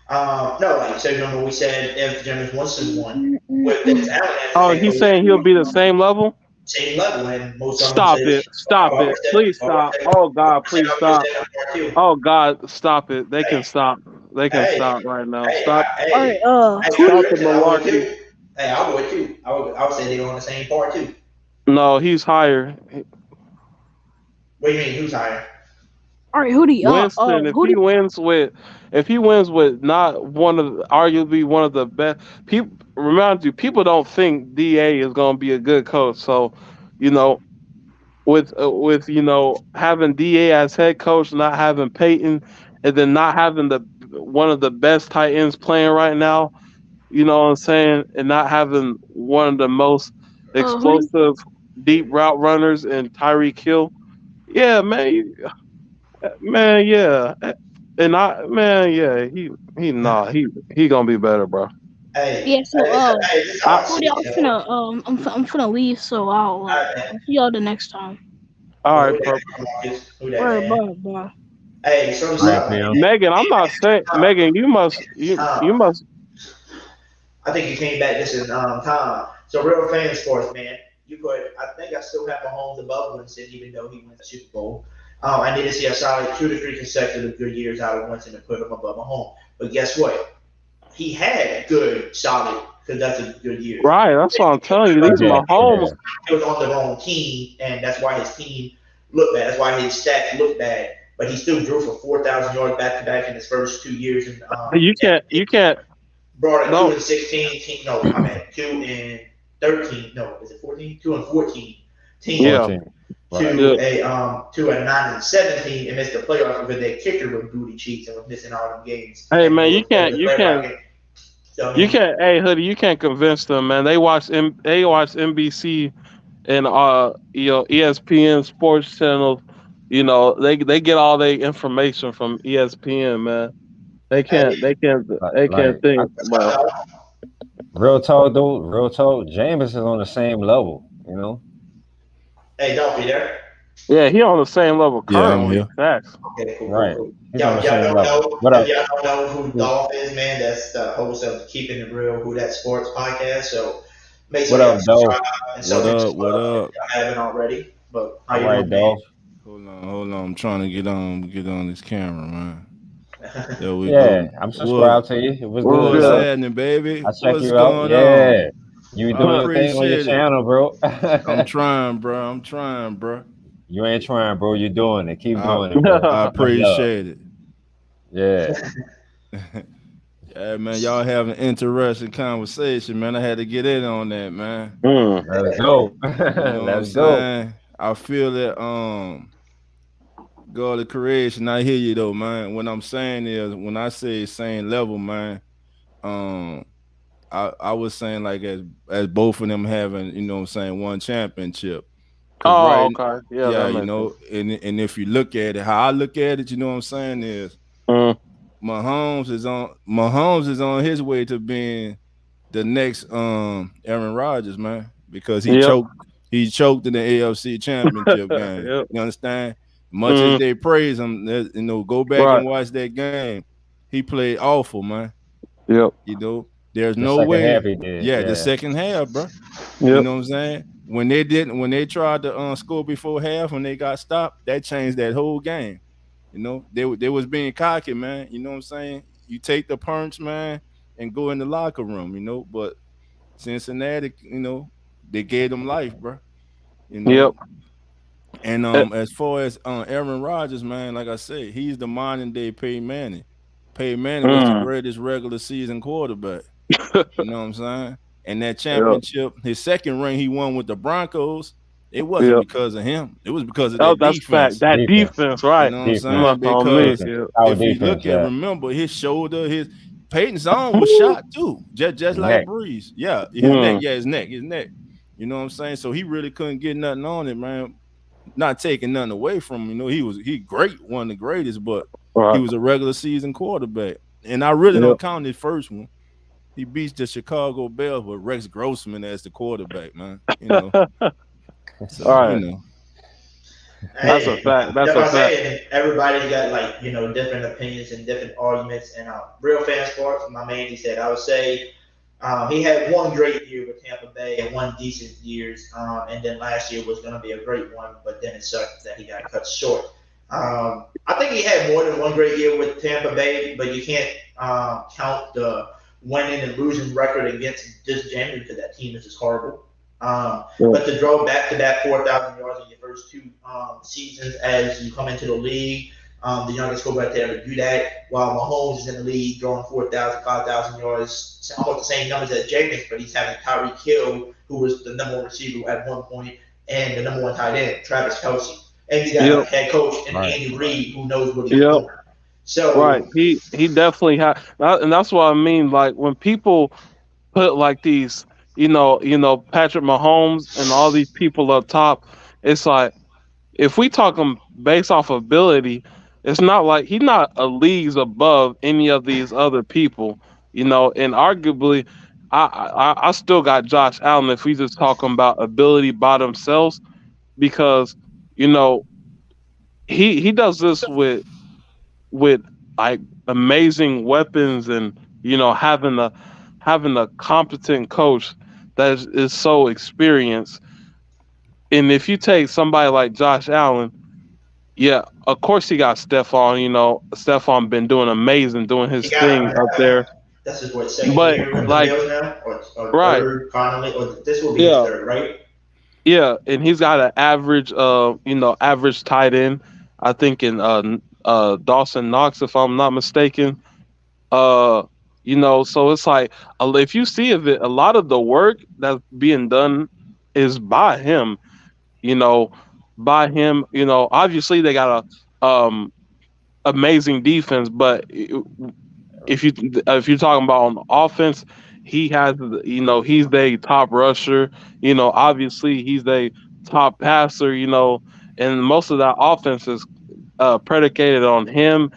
No, like so remember we said if Jameis Winston won with Dennis Allen. Oh, he's saying he'll be the same level? Same level, and most Stop it. Please stop. Oh God, please stop. Oh God, stop it. They can stop. They can stop right now. Stop. All right, stop it, Milwaukee. Hey, I would too. I would say they're on the same part too. No, he's higher. What do you mean? Who's higher? All right, Hoodie. Winston, if he wins with not arguably one of the best people, remind you, people don't think DA is going to be a good coach. So, with having DA as head coach, not having Peyton, and then not having one of the best tight ends playing right now, you know what I'm saying, and not having one of the most explosive deep route runners in Tyreek Hill. Yeah, man. Man, yeah, and he gonna be better, bro. Hey, yeah, so I'm finna leave, so I'll see y'all the next time. All Who right, that, bro. Marcus? Who that, All right, man? bye. Hey, so All right, something, man. Pam. Megan, I'm not saying Megan. You must. You must. I think you came back just in time. So real fan sports, man. You put. I think I still have Mahomes above Winston, even though he went to the Super Bowl. I need to see a solid 2 to 3 consecutive good years out of Winston to put him above Mahomes. But guess what? He had good, solid, productive good years. Right. That's what I'm telling you. But These Mahomes. he was on the wrong team, and that's why his team looked bad. That's why his stats looked bad. But he still drew for 4,000 yards back to back in his first 2 years. And You can't. You can't. brought a No. 2 and 16 team. No, I mean 2 and 13. No, is it 14? 2 and 14 team. Yeah. To a 9 and 17 and missed the playoffs because their kicker was booty cheeks and was missing all them games. Hey And man, he you was can't. the You playoff can't. game. So, You can't. Hey Hoodie, you can't convince them, man. They watch NBC and ESPN sports channels. You know they get all their information from ESPN, man. They can't. They can't. They can't think. Well, Real talk, though. Real talk. Jameis is on the same level. You know. Hey, don't be there. yeah, he on the same level Yeah, I'm currently. here. Facts. Okay, cool. Right. Cool. He's on the Y'all same don't level. know. What up? Y'all don't know who Dolph is, man. That's the host of Keeping It Real, Who That Sports podcast. So make sure What y'all up, Dolph? subscribe and so What up? if y'all haven't already. But how All you right, doing, man? Dolph. Hold on. I'm trying to get on this camera, man. There we Yeah, go. I'm subscribed to you. It was good. What's Though. happening, baby? I check What's you out. going Yeah. on? You I doing your thing on your appreciate it. channel, bro. I'm trying, bro. You ain't trying, bro. You're doing it. Keep doing it, bro. I appreciate it. Yeah. Yeah, man. Y'all having an interesting conversation, man. I had to get in on that, man. Let's go. You know Let's what I'm go. saying? I feel that God of creation, I hear you though, man. What I'm saying is when I say same level, man, I was saying like as both of them having, you know what I'm saying, one championship. Oh, okay. Yeah, you know, and if you look at it, how I look at it, you know what I'm saying, is Mahomes is on his way to being the next Aaron Rodgers, man, because he choked in the AFC championship game. You understand? Much as they praise him, you know, go back and watch that game. He played awful, man. Yep. You know, there's The no second way. half he did, Yeah, yeah. the second half, bro. Yep. You know what I'm saying? When they tried to score before half, when they got stopped, that changed that whole game. You know, they was being cocky, man. You know what I'm saying? You take the punch, man, and go in the locker room, you know. But Cincinnati, you know, they gave them life, bro. You know. Yep. And as far as Aaron Rodgers, man, like I said, he's the modern day Peyton Manning. Peyton Manning was the greatest regular season quarterback. You know what I'm saying? And that championship, his second ring he won with the Broncos, it wasn't because of him. It was because of that defense. Fact. That defense, right? You know what I'm saying? Because if you look at, yeah. remember his shoulder, Peyton's arm was shot too, just like Breeze. Yeah, his neck. You know what I'm saying? So he really couldn't get nothing on it, man. Not taking nothing away from him. You know, he great, one of the greatest, but he was a regular season quarterback. And I really don't count his first one. He beats the Chicago Bears with Rex Grossman as the quarterback, man. You know. So, you know. That's a fact. That's a fact. Everybody's got, like, you know, different opinions and different arguments. And real fan sports, my man, he said, I would say he had one great year with Tampa Bay and one decent years. And then last year was going to be a great one, but then it sucked that he got cut short. I think he had more than one great year with Tampa Bay, but you can't count the winning and losing record against this January because that team is just horrible. But to draw back-to-back 4,000 yards in your first two seasons as you come into the league, the youngest quarterback to ever do that, while Mahomes is in the league throwing 4,000, 5,000 yards, almost the same numbers as Jameis, but he's having Tyreek Hill, who was the number one receiver at one point, and the number one tight end, Travis Kelce. And you got a head coach and Andy Reid, who knows what he's doing. So he definitely had, and that's what I mean. Like when people put like these, you know, Patrick Mahomes and all these people up top, it's like if we talk them based off ability, it's not like he's not a leagues above any of these other people, you know. And arguably, I still got Josh Allen if we just talking about ability by themselves, because you know, he does this with like amazing weapons and having a competent coach that is so experienced. And if you take somebody like Josh Allen, yeah, of course he got Stephon. Stephon been doing amazing, doing He his got thing up there. that's his what second But year with the like, Bills now, or right, third finally, or this will be his yeah, third, right? yeah, and he's got an average, average tight end. I think in Dawson Knox, if I'm not mistaken. Uh, so it's like if you see of it, a lot of the work that's being done is by him. You know, by him. Obviously they got a amazing defense, but if you're talking about on offense, he has he's the top rusher. Obviously he's the top passer. And most of that offense is predicated on him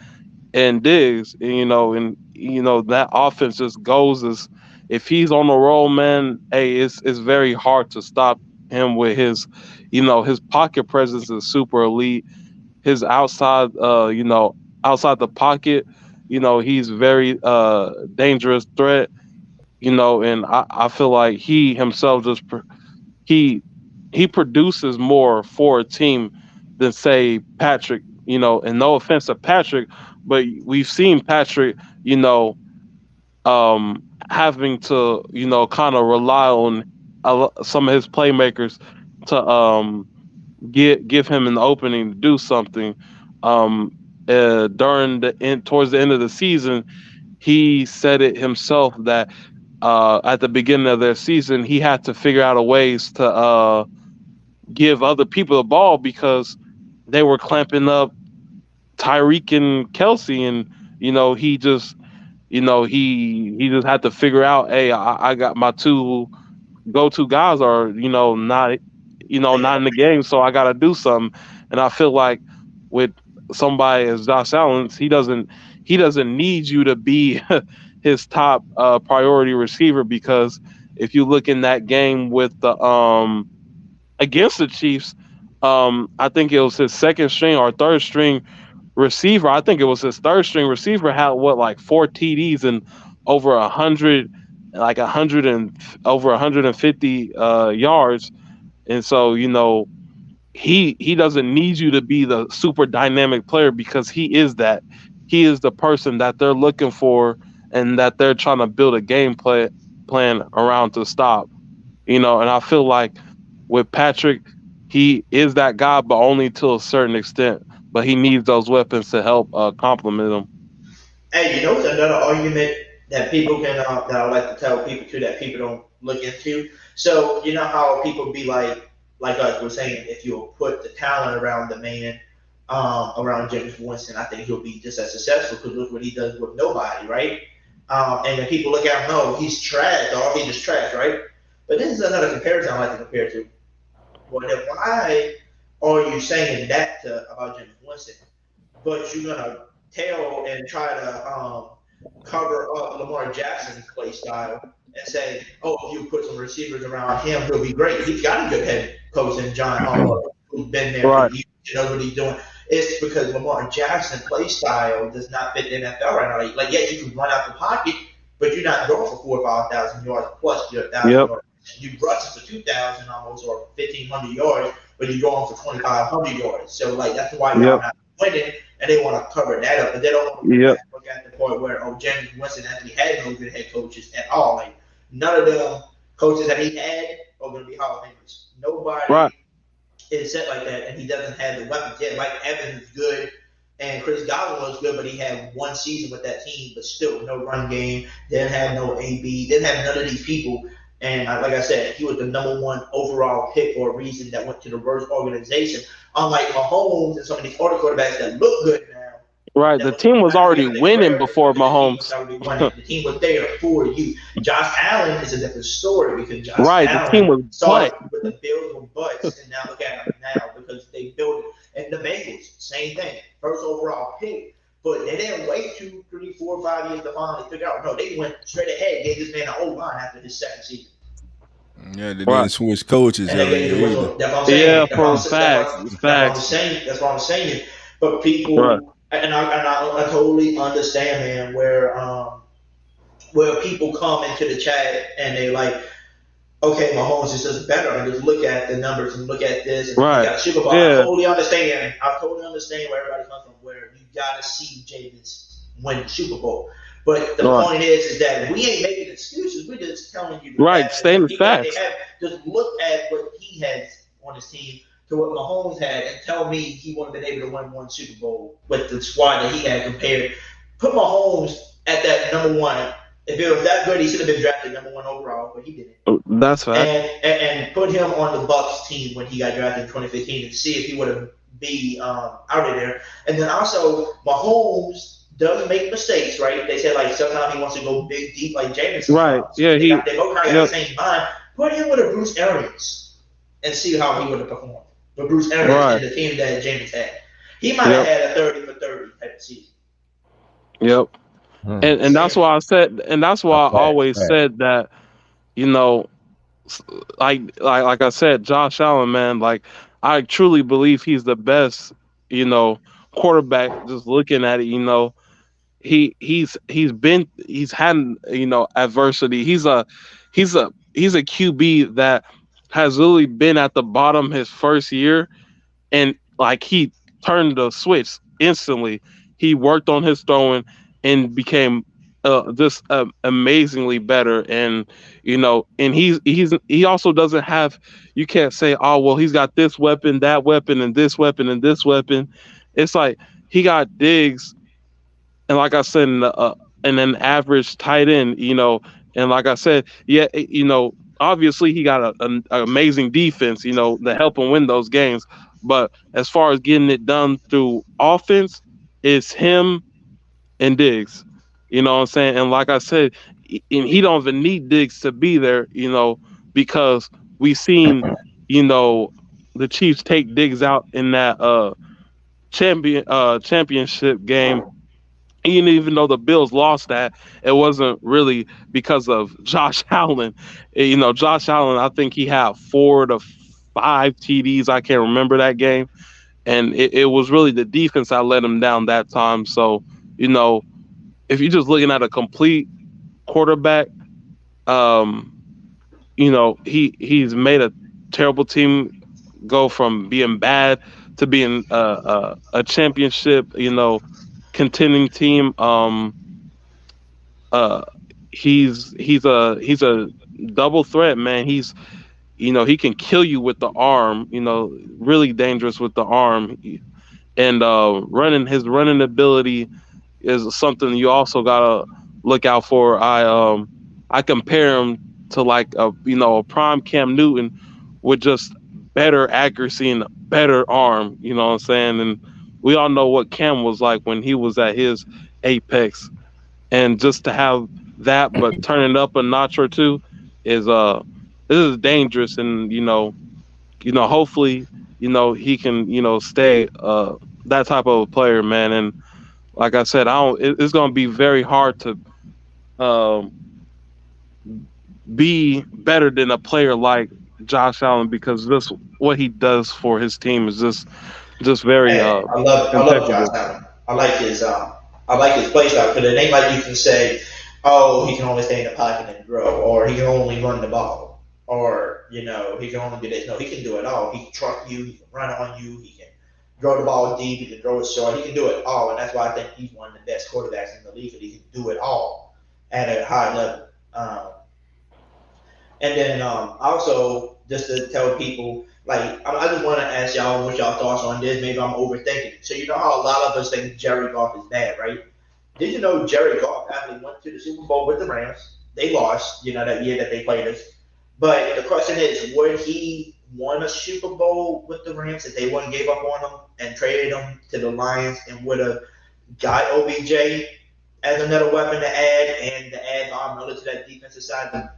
and Diggs. And that offense just goes as if he's on the roll, man. Hey, it's very hard to stop him with his pocket presence is super elite. His outside the pocket, he's very dangerous threat. And I feel like he himself he he produces more for a team than say Patrick. And no offense to Patrick, but we've seen Patrick, having to, kind of rely on some of his playmakers to give him an opening to do something. Um, towards the end of the season, he said it himself that at the beginning of their season, he had to figure out a ways to give other people the ball because they were clamping up Tyreek and Kelsey, and he just he just had to figure out, hey, I got my two go-to guys are not in the game, so I got to do something. And I feel like with somebody as Josh Allen, he doesn't need you to be his top priority receiver, because if you look in that game with the against the Chiefs, I think it was his second string or third string receiver. I think it was his third string receiver had like 4 TDs and over 100, like 100 and over 150 yards. And so he doesn't need you to be the super dynamic player, because he is that. He is the person that they're looking for and that they're trying to build a plan around to stop. And I feel like with Patrick, he is that guy, but only to a certain extent. But he needs those weapons to help complement him. Hey, what's another argument that people can that I like to tell people too that people don't look into? So you know how people be like us were saying, if you'll put the talent around the man, around Jameis Winston, I think he'll be just as successful, because look what he does with nobody, right? And then people look at him, no, he's trash, or he's just trash, right? But this is another comparison I like to compare to. Well, then why are you saying that about Jameis Winston, but you're gonna tell and try to cover up Lamar Jackson's play style and say, oh, if you put some receivers around him, he'll be great. He's got a good head coach in John Harbaugh, who's been there for years, knows what he's doing. It's because Lamar Jackson's play style does not fit the NFL right now. Like yeah, you can run out the pocket, but you're not going for 4,000 or 5,000 yards plus your 1,000 yards. You rush for 2,000 almost, or 1,500 yards, but you're going for 2,500 yards. So like that's why y'all not winning, and they want to cover that up, but they don't want to look at the point where Jameis Winston actually had no good head coaches at all. Like none of them coaches that he had are going to be Hall of Famers. Nobody is set like that, and he doesn't have the weapons yet. Mike Evans is good, and Chris Godwin was good, but he had one season with that team, but still no run game. Didn't have no AB. Didn't have none of these people. And like I said, he was the #1 overall pick for a reason that went to the worst organization. Unlike Mahomes and some of these other quarterbacks that look good now. Right, the team was already winning before Mahomes. The team was there for you. Josh Allen is a different story, because Josh Allen the team was started with the Bills with butts, and now look at them now because they built it. And the Bengals, same thing, first overall pick. But they didn't wait 2, 3, 4, 5 years to finally figure out. No, they went straight ahead, gave this man an O-line after his second season. Yeah, they Right. didn't switch coaches And they every get year the either. whistle. That's what I'm saying. Yeah, That's what for I'm, facts, that's what I'm facts. saying. That's what I'm saying. But Right. people, I totally understand, man, where people come into the chat and they like, okay, Mahomes is just better, and just look at the numbers and look at this, and he Right. got a Super Bowl. Yeah. I totally understand where everybody comes from. Where you got to see Jameis win the Super Bowl. But the Right. point is that we ain't making excuses. We're just telling you the Right. facts. Stating What he got, they facts. have. Just look at what he has on his team to what Mahomes had, and tell me he wouldn't have been able to win one Super Bowl with the squad that he had compared. Put Mahomes at that number one. If it was that good, he should have been drafted number one overall, but he didn't. That's fact. And put him on the Bucks team when he got drafted in 2015 and see if he would have be out of there. And then also, Mahomes does make mistakes, right? They said like sometimes he wants to go big deep like Jameis. Right. Yeah. They both kind of got the same mind. Put him with a Bruce Arians and see how he would have performed. With Bruce Arians Right. and the team that Jameis had, he might have had a 30 for 30 type of season. Yep. And that's why I said, and that's why I always said that, you know, like I said, Josh Allen, man, like I truly believe he's the best, you know, quarterback. Just looking at it, you know, he's had, you know, adversity. He's a QB that has really been at the bottom his first year, and like he turned the switch instantly. He worked on his throwing and became just amazingly better. And you know, and he also doesn't have. You can't say, oh well, he's got this weapon, that weapon, and this weapon, and this weapon. It's like he got Diggs, and like I said, and an average tight end. You know, and like I said, yeah, you know, obviously he got an amazing defense. You know, to help him win those games. But as far as getting it done through offense, it's him and Diggs. You know what I'm saying? And like I said, and he don't even need Diggs to be there, you know, because we seen, you know, the Chiefs take Diggs out in that championship game. Even though the Bills lost that, it wasn't really because of Josh Allen. You know, Josh Allen, I think he had 4 to 5 TDs. I can't remember that game. And it was really the defense that let him down that time. So, you know, if you're just looking at a complete quarterback, you know, he's made a terrible team go from being bad to being a championship, you know, contending team. He's a double threat, man. You know, he can kill you with the arm, you know, really dangerous with the arm. And his running ability is something you also gotta look out for. I compare him to like a prime Cam Newton with just better accuracy and a better arm. You know what I'm saying? And we all know what Cam was like when he was at his apex. And just to have that, but turn it up a notch or two, is this is dangerous. And hopefully, he can stay that type of a player, man. And like I said, it's going to be very hard to be better than a player like Josh Allen, because this what he does for his team is just very Hey, I love Josh Allen. I like his play style, because it ain't like you can say, oh, he can only stay in the pocket and throw, or he can only run the ball, or he can only do this. No, he can do it all. He can truck you, he can run on you, he can throw the ball deep, he can throw it short, he can do it all, and that's why I think he's one of the best quarterbacks in the league, because he can do it all at a high level. And then also, just to tell people, like, I just want to ask y'all what y'all thoughts on this. Maybe I'm overthinking. So you know how a lot of us think Jared Goff is bad, right? Did you know Jared Goff actually went to the Super Bowl with the Rams? They lost, that year that they played us. But the question is, would he won a Super Bowl with the Rams if they wouldn't gave up on him and traded him to the Lions, and would have got OBJ as another weapon to add, and to add Von Miller to that defensive side to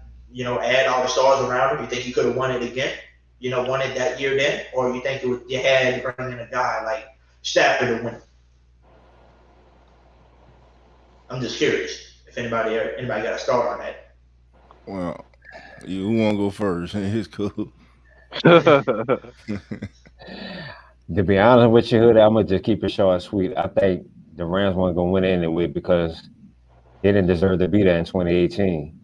add all the stars around him? You think he could have won it again? Won it that year then? Or you think you had to bring in a guy like Stafford to win it? I'm just curious if anybody got a start on that. Well, Who want to go first? It's cool. To be honest with you, Hoodie, I'm gonna just keep it short and sweet. I think the Rams weren't gonna win anyway because they didn't deserve to be there in 2018.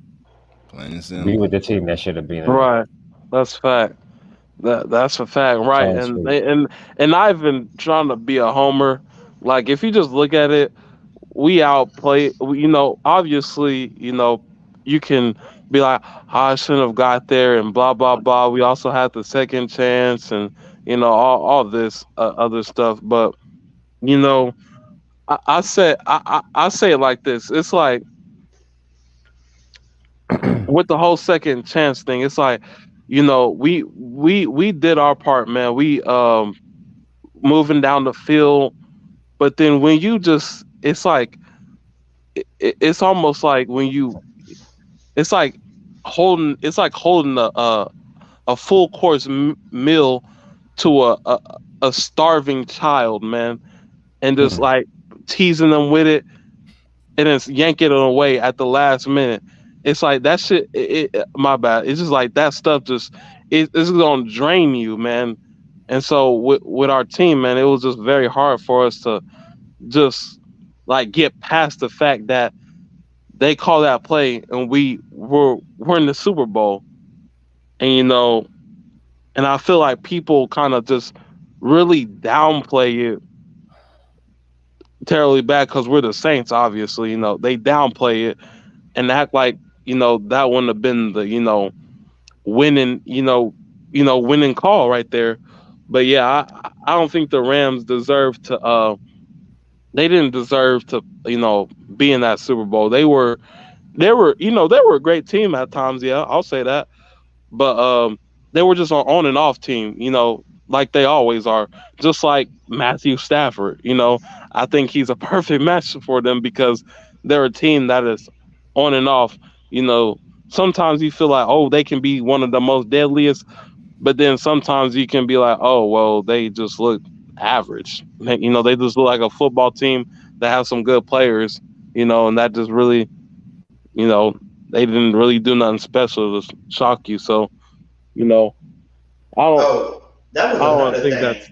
Plain and simple. Be with the team that should have been there. Right. That's fact. That's a fact, right? Short and sweet. And I've been trying to be a homer. Like if you just look at it, we outplay. Obviously, you can be like, I shouldn't have got there, and blah blah blah. We also had the second chance, and all this other stuff. But I say it like this. It's like with the whole second chance thing. It's like we did our part, man. We moving down the field, but then when you just, it's like it's almost like when you, it's like holding a full course meal to a starving child, man, and just like teasing them with it, and then yanking it away at the last minute. It's like that shit. My bad. It's just like that stuff. It's gonna drain you, man. And so with our team, man, it was just very hard for us to just like get past the fact that they call that play and we're in the Super Bowl, and and I feel like people kind of just really downplay it terribly bad because we're the Saints. Obviously, they downplay it and act like that wouldn't have been the winning winning call right there. But yeah, I don't think the Rams deserve to. They didn't deserve to be in that Super Bowl. They were a great team at times. Yeah, I'll say that. But they were just an on and off team. Like they always are. Just like Matthew Stafford. I think he's a perfect match for them because they're a team that is on and off. Sometimes you feel like, oh, they can be one of the most deadliest, but then sometimes you can be like, oh, well, they just look average. They just look like a football team that have some good players, and that just really, they didn't really do nothing special to shock you. So, I don't. Oh, that was I don't another think thing. that's.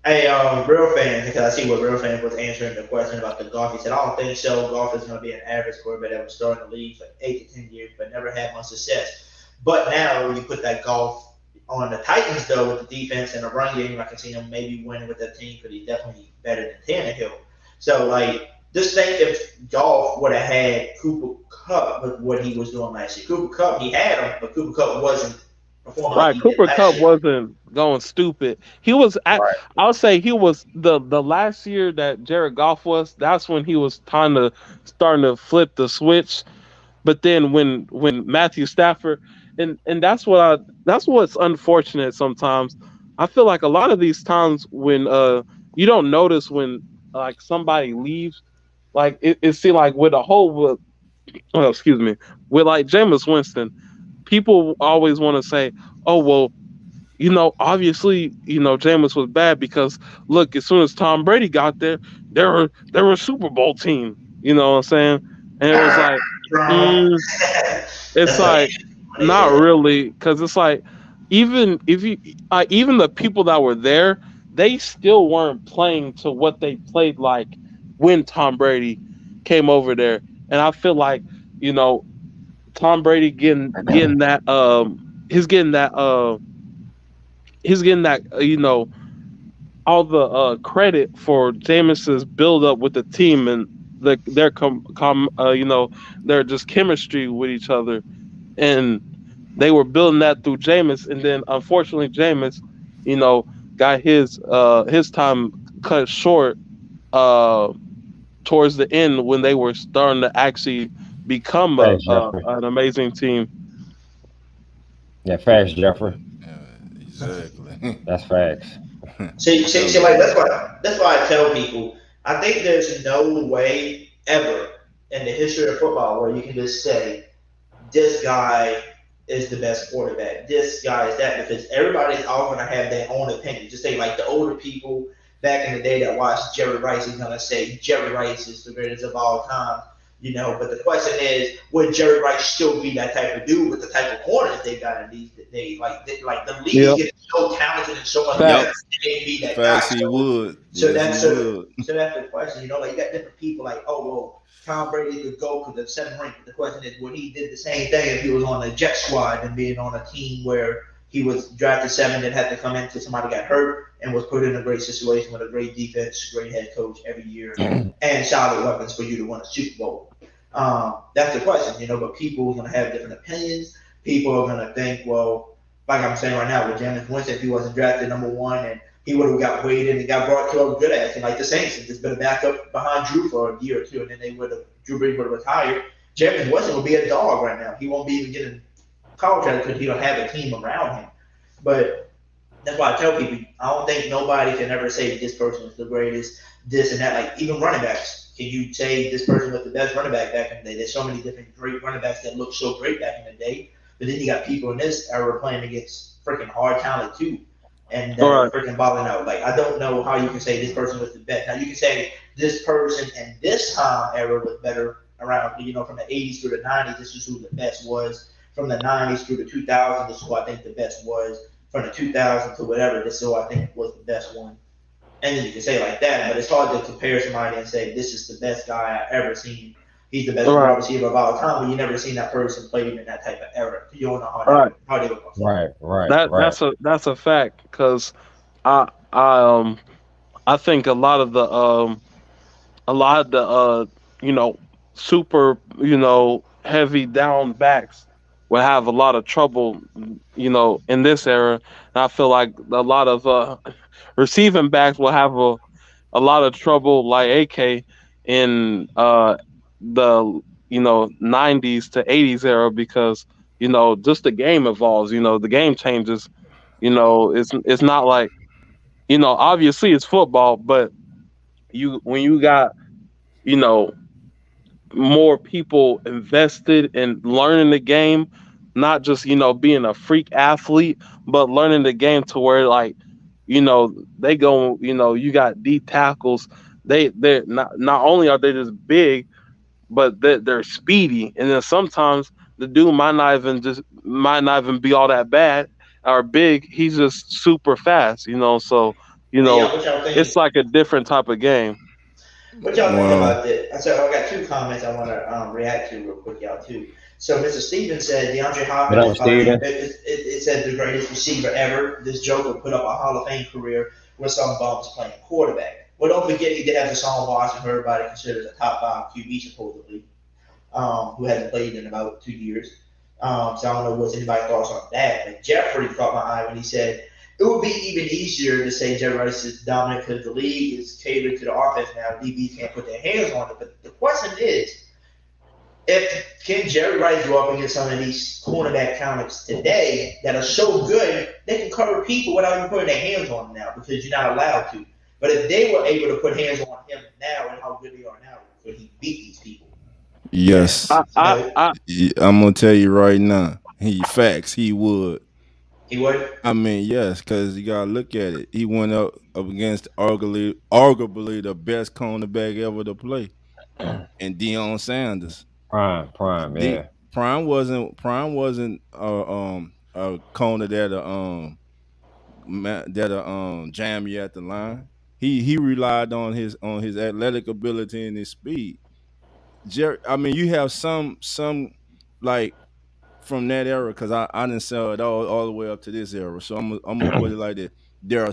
Hey, real fans, because I see what real fans was answering the question about the golf. He said, I don't think so. Golf is going to be an average quarterback that was starting the league for 8 to 10 years, but never had much success. But now you put that golf on the Titans, though, with the defense and the run game, I can see him maybe winning with that team because he's definitely better than Tannehill. So, like, just think if golf would have had Cooper Kupp with what he was doing last year. Cooper Kupp, he had him, but Cooper Kupp wasn't performing like Right, he did Cooper last Cup year. wasn't going stupid. He was. I'll say he was the last year that Jared Goff was. That's when he was starting to flip the switch. But then when Matthew Stafford, and that's what's unfortunate sometimes. I feel like a lot of these times when you don't notice when like somebody leaves, like it seems like with a whole excuse me, with like Jameis Winston, people always want to say, oh well, obviously, Jameis was bad because look, as soon as Tom Brady got there, they were a Super Bowl team. You know what I'm saying? And it was like, it's like not really, because it's like even if you, even the people that were there, they still weren't playing to what they played like when Tom Brady came over there. And I feel like Tom Brady getting that he's getting that all the credit for Jameis's build up with the team and their their just chemistry with each other, and they were building that through Jameis, and then unfortunately Jameis, got his time cut short towards the end when they were starting to actually become an amazing team. Yeah, facts, Jeffrey. Exactly. That's facts. See, like that's why I tell people I think there's no way ever in the history of football where you can just say this guy is the best quarterback, this guy is that, because everybody's all gonna have their own opinion. Just say like the older people back in the day that watched Jerry Rice is gonna say Jerry Rice is the greatest of all time. But the question is, would Jerry Rice still be that type of dude with the type of corners they got in these days? Like the league is getting so talented and so much better. They be that guy. Facts, he would. So Yes, that's he would. so that's the question. You got different people like, oh well, Tom Brady could go because of 7 ring. The question is, would he did the same thing if he was on a Jet squad and being on a team where he was drafted 7 and had to come in because somebody got hurt and was put in a great situation with a great defense, great head coach every year, and solid weapons for you to win a Super Bowl. That's the question, but people are going to have different opinions. People are going to think, well, like I'm saying right now, with Jameis Winston, if he wasn't drafted number 1 and he would have got weighed in and got brought to a good ass, and like the Saints, and just been a backup behind Drew for a year or 2, and then Drew Brees would have retired. Jameis Winston would be a dog right now. He won't be even getting college credit because he don't have a team around him. But that's why I tell people, I don't think nobody can ever say this person is the greatest, this and that. Like even running backs. Can you say this person was the best running back back in the day? There's so many different great running backs that look so great back in the day. But then you got people in this era playing against freaking hard talent too. And freaking balling out. Like, I don't know how you can say this person was the best. Now, you can say this person and this time era was better around, from the 80s through the 90s, this is who the best was. From the 90s through the 2000s, this is who I think the best was. From the 2000s to whatever, this is who I think was the best one. And then you can say like that, but it's hard to compare somebody and say, this is the best guy I've ever seen. He's the best wide receiver of all time, but you never seen that person play in that type of era. You don't know how they would play. Right. That's a fact, because I think a lot of the super heavy down backs will have a lot of trouble in this era, and I feel like a lot of receiving backs will have a lot of trouble, like AK in the 90s to 80s era, because just the game evolves, the game changes. It's not like, obviously it's football, but when you got more people invested in learning the game, not just being a freak athlete, but learning the game to where like they go, you got D tackles, they're not only are they just big, but they're speedy, and then sometimes the dude might not even be all that bad or big, he's just super fast, so it's like a different type of game. What y'all think about that? So I got 2 comments I want to react to real quick, y'all too. So Mr. Stevens said DeAndre Hopkins it said the greatest receiver ever. This Joker put up a Hall of Fame career with some bums playing quarterback. Well, don't forget he did have Deshaun Watson, who everybody considers a top 5 QB supposedly, who hasn't played in about 2 years. So I don't know what's anybody's thoughts on that. But Jeffrey caught my eye when he said it would be even easier to say Jerry Rice is dominant because the league is catered to the offense now. DBs can't put their hands on it. But the question is, can Jerry Rice go up against some of these cornerback talents today that are so good, they can cover people without even putting their hands on them now because you're not allowed to. But if they were able to put hands on him now and how good they are now, could he beat these people? Yes. I'm going to tell you right now. He would. He would? I mean, yes, because you got to look at it. He went up against arguably the best cornerback ever to play, and Deion Sanders. Prime, yeah. Prime wasn't a corner that'll jam you at the line. He relied on his athletic ability and his speed. I mean, you have some like from that era, because I didn't sell it all the way up to this era. So I'm gonna put it like this: there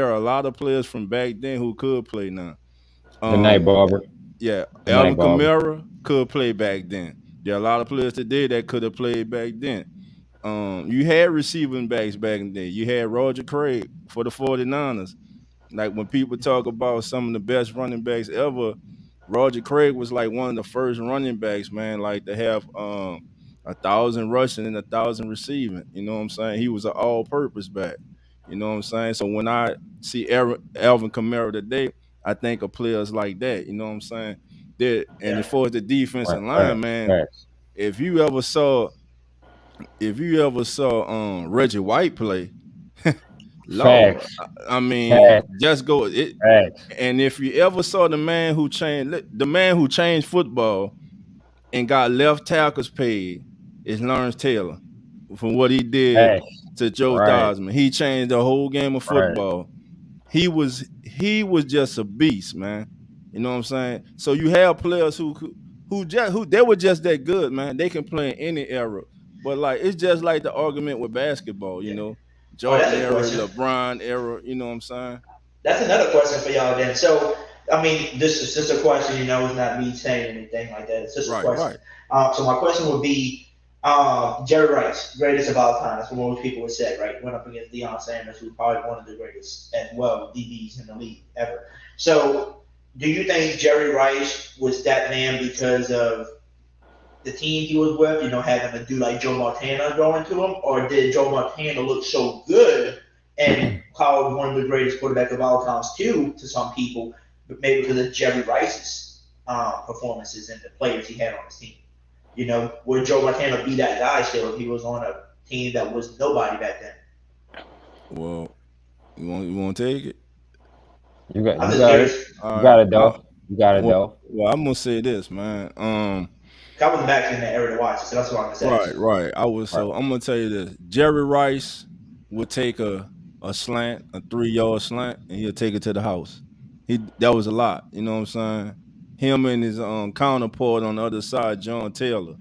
are a lot of players from back then who could play now. Good night, Barber. Yeah, Alvin Kamara could play back then. There are a lot of players today that could have played back then. You had receiving backs back in the day. You had Roger Craig for the 49ers. Like when people talk about some of the best running backs ever, Roger Craig was like one of the first running backs, man, like to have 1,000 rushing and 1,000 receiving. You know what I'm saying? He was an all-purpose back. You know what I'm saying? So when I see Alvin Kamara today, I think of players like that. You know what I'm saying? As far as the defensive line, man, if you ever saw Reggie White play, Lord, Facts. I mean, Facts. just go it. Facts. And if you ever saw the man who changed football and got left tackles paid, is Lawrence Taylor. From what he did Facts. to Joe Right. Theismann, he changed the whole game of Right. football. He was just a beast, man. You know what I'm saying? So you have players who they were just that good, man. They can play in any era. But like it's just like the argument with basketball, you know, Oh, Jordan that's a era, question. LeBron era. You know what I'm saying? That's another question for y'all then. So, I mean, this is just a question, you know, it's not me saying anything like that. It's just a Right, question. right. So my question would be, Jerry Rice, greatest of all time. That's what most people would say, right? Went up against Deion Sanders, who's probably one of the greatest as well, DBs in the league ever. So, do you think Jerry Rice was that man because of the team he was with, you know, having to do like Joe Montana going to him, or did Joe Montana look so good and called one of the greatest quarterbacks of all times too to some people, but maybe because of Jerry Rice's performances and the players he had on his team? You know, would Joe Montana be that guy still if he was on a team that was nobody back then? Well, you want to take it? You got I'm you just got it. curious. You got it though. You got it though. Well, I'm gonna say this, man. I was back in the era to watch it, so that's what I'm gonna say. Right. I was so I'm gonna tell you this. Jerry Rice would take a slant, a 3-yard slant, and he'll take it to the house. That was a lot, you know what I'm saying? Him and his counterpart on the other side, John Taylor.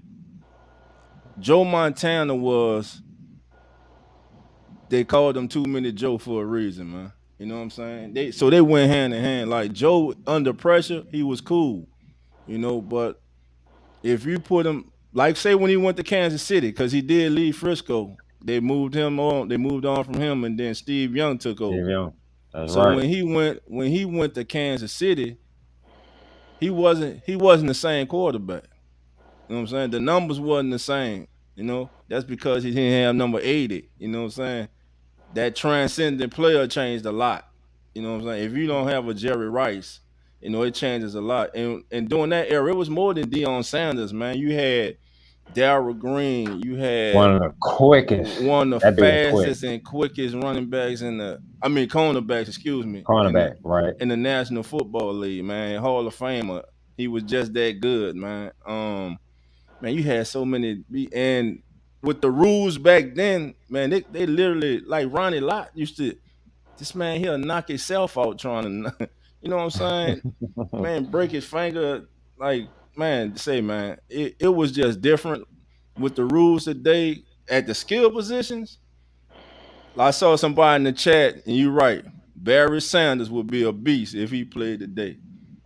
Joe Montana they called him 2-Minute Joe for a reason, man. You know what I'm saying? They went hand in hand. Like Joe under pressure, he was cool, you know, but if you put him, like say when he went to Kansas City, because he did leave Frisco, they moved on from him, and then Steve Young took over. Steve Young. That's So right. when he went to Kansas City, he wasn't the same quarterback. You know what I'm saying? The numbers wasn't the same. You know, that's because he didn't have number 80. You know what I'm saying? That transcendent player changed a lot. You know what I'm saying? If you don't have a Jerry Rice, you know, it changes a lot. And during that era, it was more than Deion Sanders, man. You had Darryl Green, you had One of the quickest. one of the That dude was quick. fastest and quickest running backs cornerbacks, excuse me. Cornerback, right? In the National Football League, man. Hall of Famer. He was just that good, man. Man, you had so many, and with the rules back then, man, they literally, like Ronnie Lott used to, this man, he'll knock himself out trying to, you know what I'm saying? Man, break his finger. Like, man, it was just different with the rules today at the skill positions. I saw somebody in the chat, and you're right. Barry Sanders would be a beast if he played today.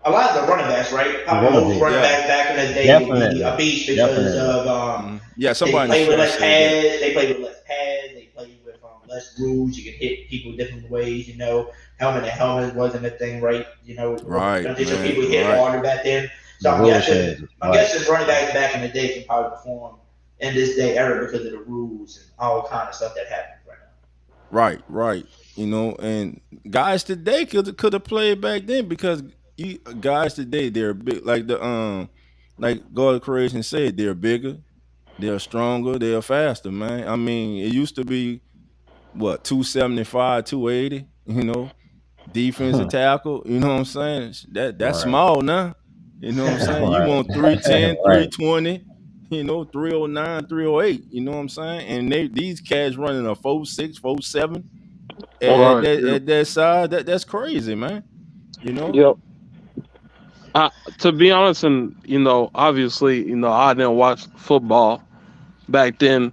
A lot of the running backs, right? Most running backs back in the day would be a beast because of somebody they played with in the less chat pads. They played with less pads. They played with less rules. You could hit people different ways. You know, helmet to helmet wasn't a thing, right? You know, right? So people hit harder back then. So I'm guessing running backs back in the day can probably perform in this day era because of the rules and all kind of stuff that happens right now. Right. You know, and guys today could have played back then because guys today, they're big, like like God of Creation said, they're bigger, they're stronger, they're faster, man. I mean, it used to be what 275, 280, you know, defensive tackle, you know what I'm saying? That's small now. You know what I'm saying? You want 310, 320, you know, 309, 308, you know what I'm saying? And these cats running a 4.6, 4.7 at that side, that's crazy, man. You know? Yep. To be honest, and you know, obviously, you know, I didn't watch football back then.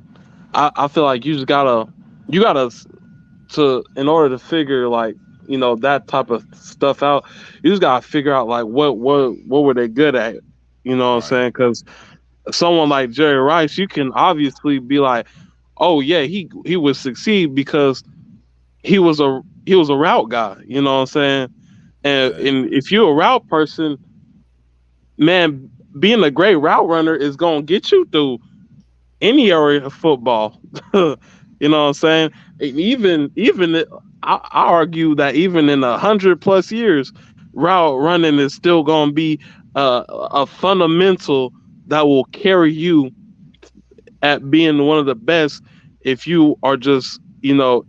I feel like you gotta in order to figure like, you know, that type of stuff out, you just gotta figure out like what were they good at, you know what I'm saying? Because someone like Jerry Rice, you can obviously be like, oh yeah, he would succeed because he was a route guy, you know what I'm saying? And if you're a route person, man, being a great route runner is gonna get you through any area of football. You know what I'm saying? Even I argue that even in 100+ years, route running is still gonna be a fundamental that will carry you at being one of the best if you are just, you know,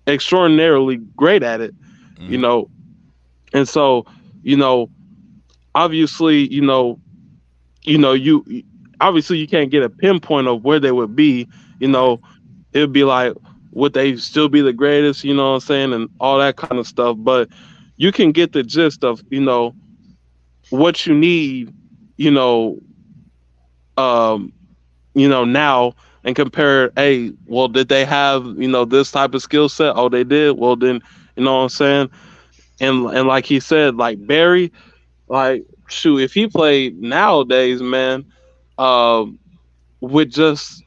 extraordinarily great at it, you know. And so, you know, obviously, you obviously you can't get a pinpoint of where they would be, you know. It would be like, would they still be the greatest, you know what I'm saying, and all that kind of stuff. But you can get the gist of, what you need, you know, now, and compare, hey, well, did they have, this type of skill set? Oh, they did. Well, then, you know what I'm saying? And like he said, like Barry, like, shoot, if he played nowadays, man, with just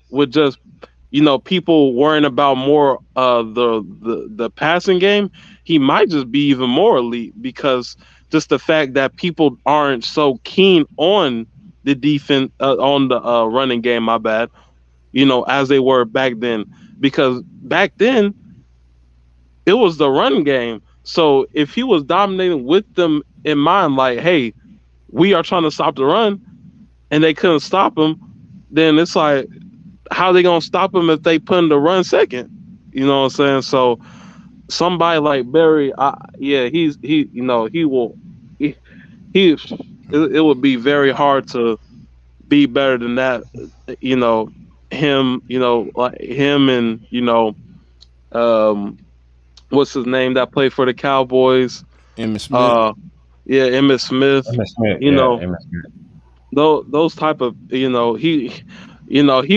people worrying about more the passing game, he might just be even more elite, because just the fact that people aren't so keen on the defense, on the running game, my bad, as they were back then. Because back then it was the run game. So if he was dominating with them in mind, like, hey, we are trying to stop the run, and they couldn't stop him, then it's like, how are they gonna stop him if they put him to run second? You know what I'm saying? So somebody like Barry, it would be very hard to be better than that. Him, like him, and what's his name that played for the Cowboys? Emmitt Smith. Emmitt Smith. Emmitt Smith. Emmitt Smith. Those type of, he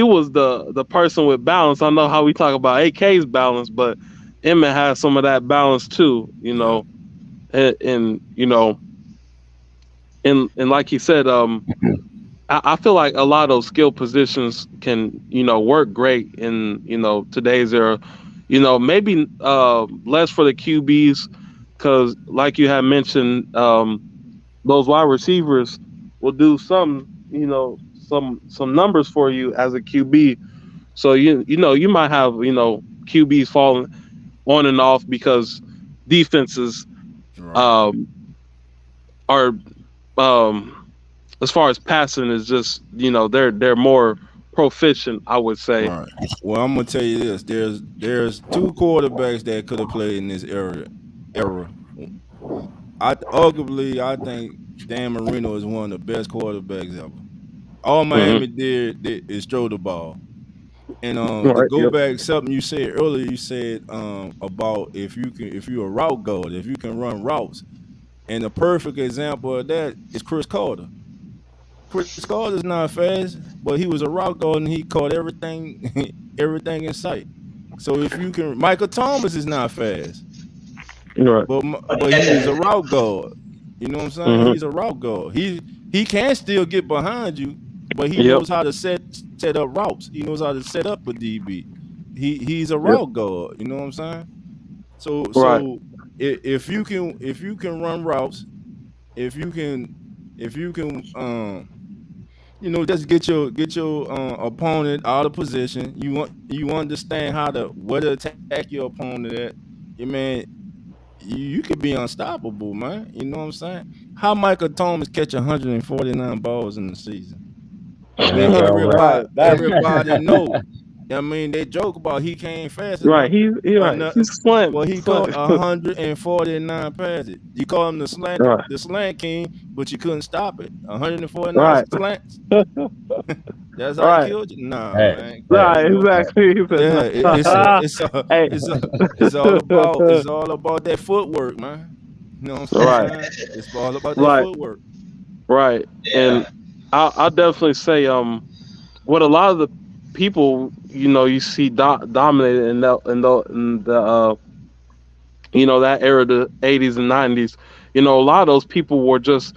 was the person with balance. I know how we talk about AK's balance, but Emmett has some of that balance too, and like he said, I feel like a lot of those skill positions can, work great in, today's era. Maybe less for the QBs, because like you had mentioned, those wide receivers will do some numbers for you as a QB. So you might have QBs falling on and off because defenses are as far as passing is just they're more proficient, I would say. Right. Well, I'm gonna tell you this: there's two quarterbacks that could have played in this era. I think Dan Marino is one of the best quarterbacks ever. All Miami did is throw the ball. And to go back something you said earlier, you said about if you're a route guard, if you can run routes. And the perfect example of that is Chris Carter. Chris Carter's not fast, but he was a route guard and he caught everything in sight. So if you can, Michael Thomas is not fast. Right. But he's a route guard. You know what I'm saying? He's a route guard. He can still get behind you, but he knows how to set up routes. He knows how to set up a DB. He's a route guard. You know what I'm saying? So if you can run routes, if you can just get your opponent out of position. You understand where to attack your opponent at. You could be unstoppable, man. You know what I'm saying? How Michael Thomas catch 149 balls in the season? Everybody know. They joke about he came fast. Right, he's slant. Well, he caught 149 passes. You call him the slant king, but you couldn't stop it. 149 slants. That's how he killed you. Nah, man. Right, exactly. It's all about that footwork, man. You know what I'm saying? It's all about that footwork. Right, and I'll definitely say, what a lot of the people you see dominated in the that era, the 80s and 90s. A lot of those people were just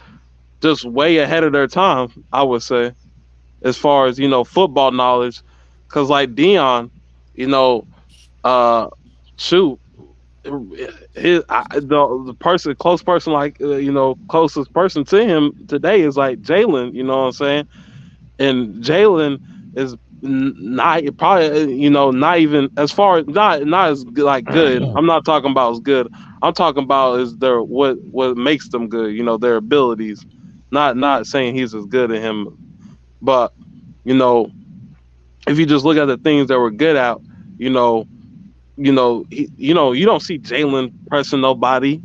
way ahead of their time, I would say, as far as football knowledge. Because like Dion, shoot, the close person, like closest person to him today is like Jalen. You know what I'm saying? And Jalen is not probably not even as far as not as like good. I'm not talking about as good. I'm talking about is their what makes them good. Their abilities. Not saying he's as good as him, but if you just look at the things that we're good at, you don't see Jalen pressing nobody,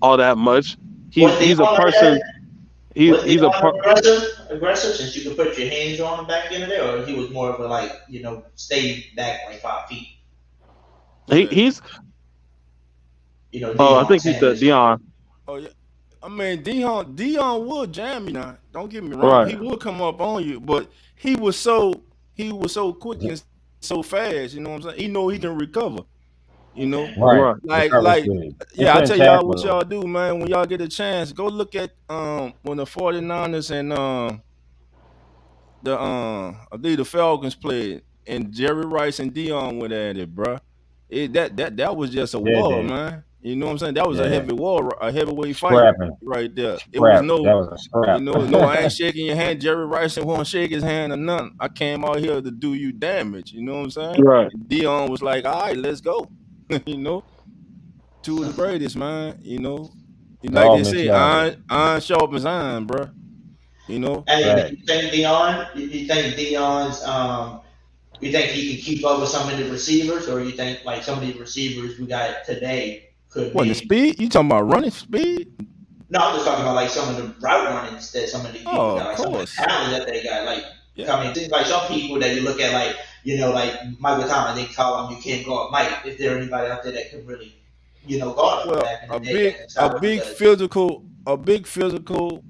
all that much. Was He's a Dion like person. that? Was He's a Dion part. aggressive since you could put your hands on him back in there, or he was more of a like stay back like 5 feet? He's. Oh, I Dion think he said Sanders. Dion. Oh yeah. I mean, Dion would jam you now. Don't get me wrong. Right. He would come up on you, but he was so quick and so fast. You know what I'm saying? He know he can recover. Right. Like He yeah, I couldn't tell y'all tackle what him. y'all do, man. When y'all get a chance, go look at when the 49ers and I think the Falcons played, and Jerry Rice and Dion went at it, bro. That was just a Yeah, war, dude. man. You know what I'm saying? That was a Yeah. heavy war, a heavyweight fight Scrapping. right there. It was Scrap. That was a scrap. no, I ain't shaking your hand. Jerry Rice won't shake his hand or nothing. I came out here to do you damage. You know what I'm saying? Right. And Dion was like, all right, let's go. Two of the greatest, man. Like Dog they say, mentality. iron sharpens iron, bro. Hey, Right. you think Dion? You think Dion's? You think he can keep up with some of the receivers, or you think like some of the receivers we got today could What, the be? speed? You talking about running speed? No, I'm just talking about like some of the route runnings that some of these people Oh, got, of like some of the course. talent that they got. Like, Yeah. I mean, things like some people that you look at, like like Michael Thomas, they call him you can't guard Mike. Is there anybody out there that could really, guard him Well, back in the a day big, that can a stop him? big Because physical,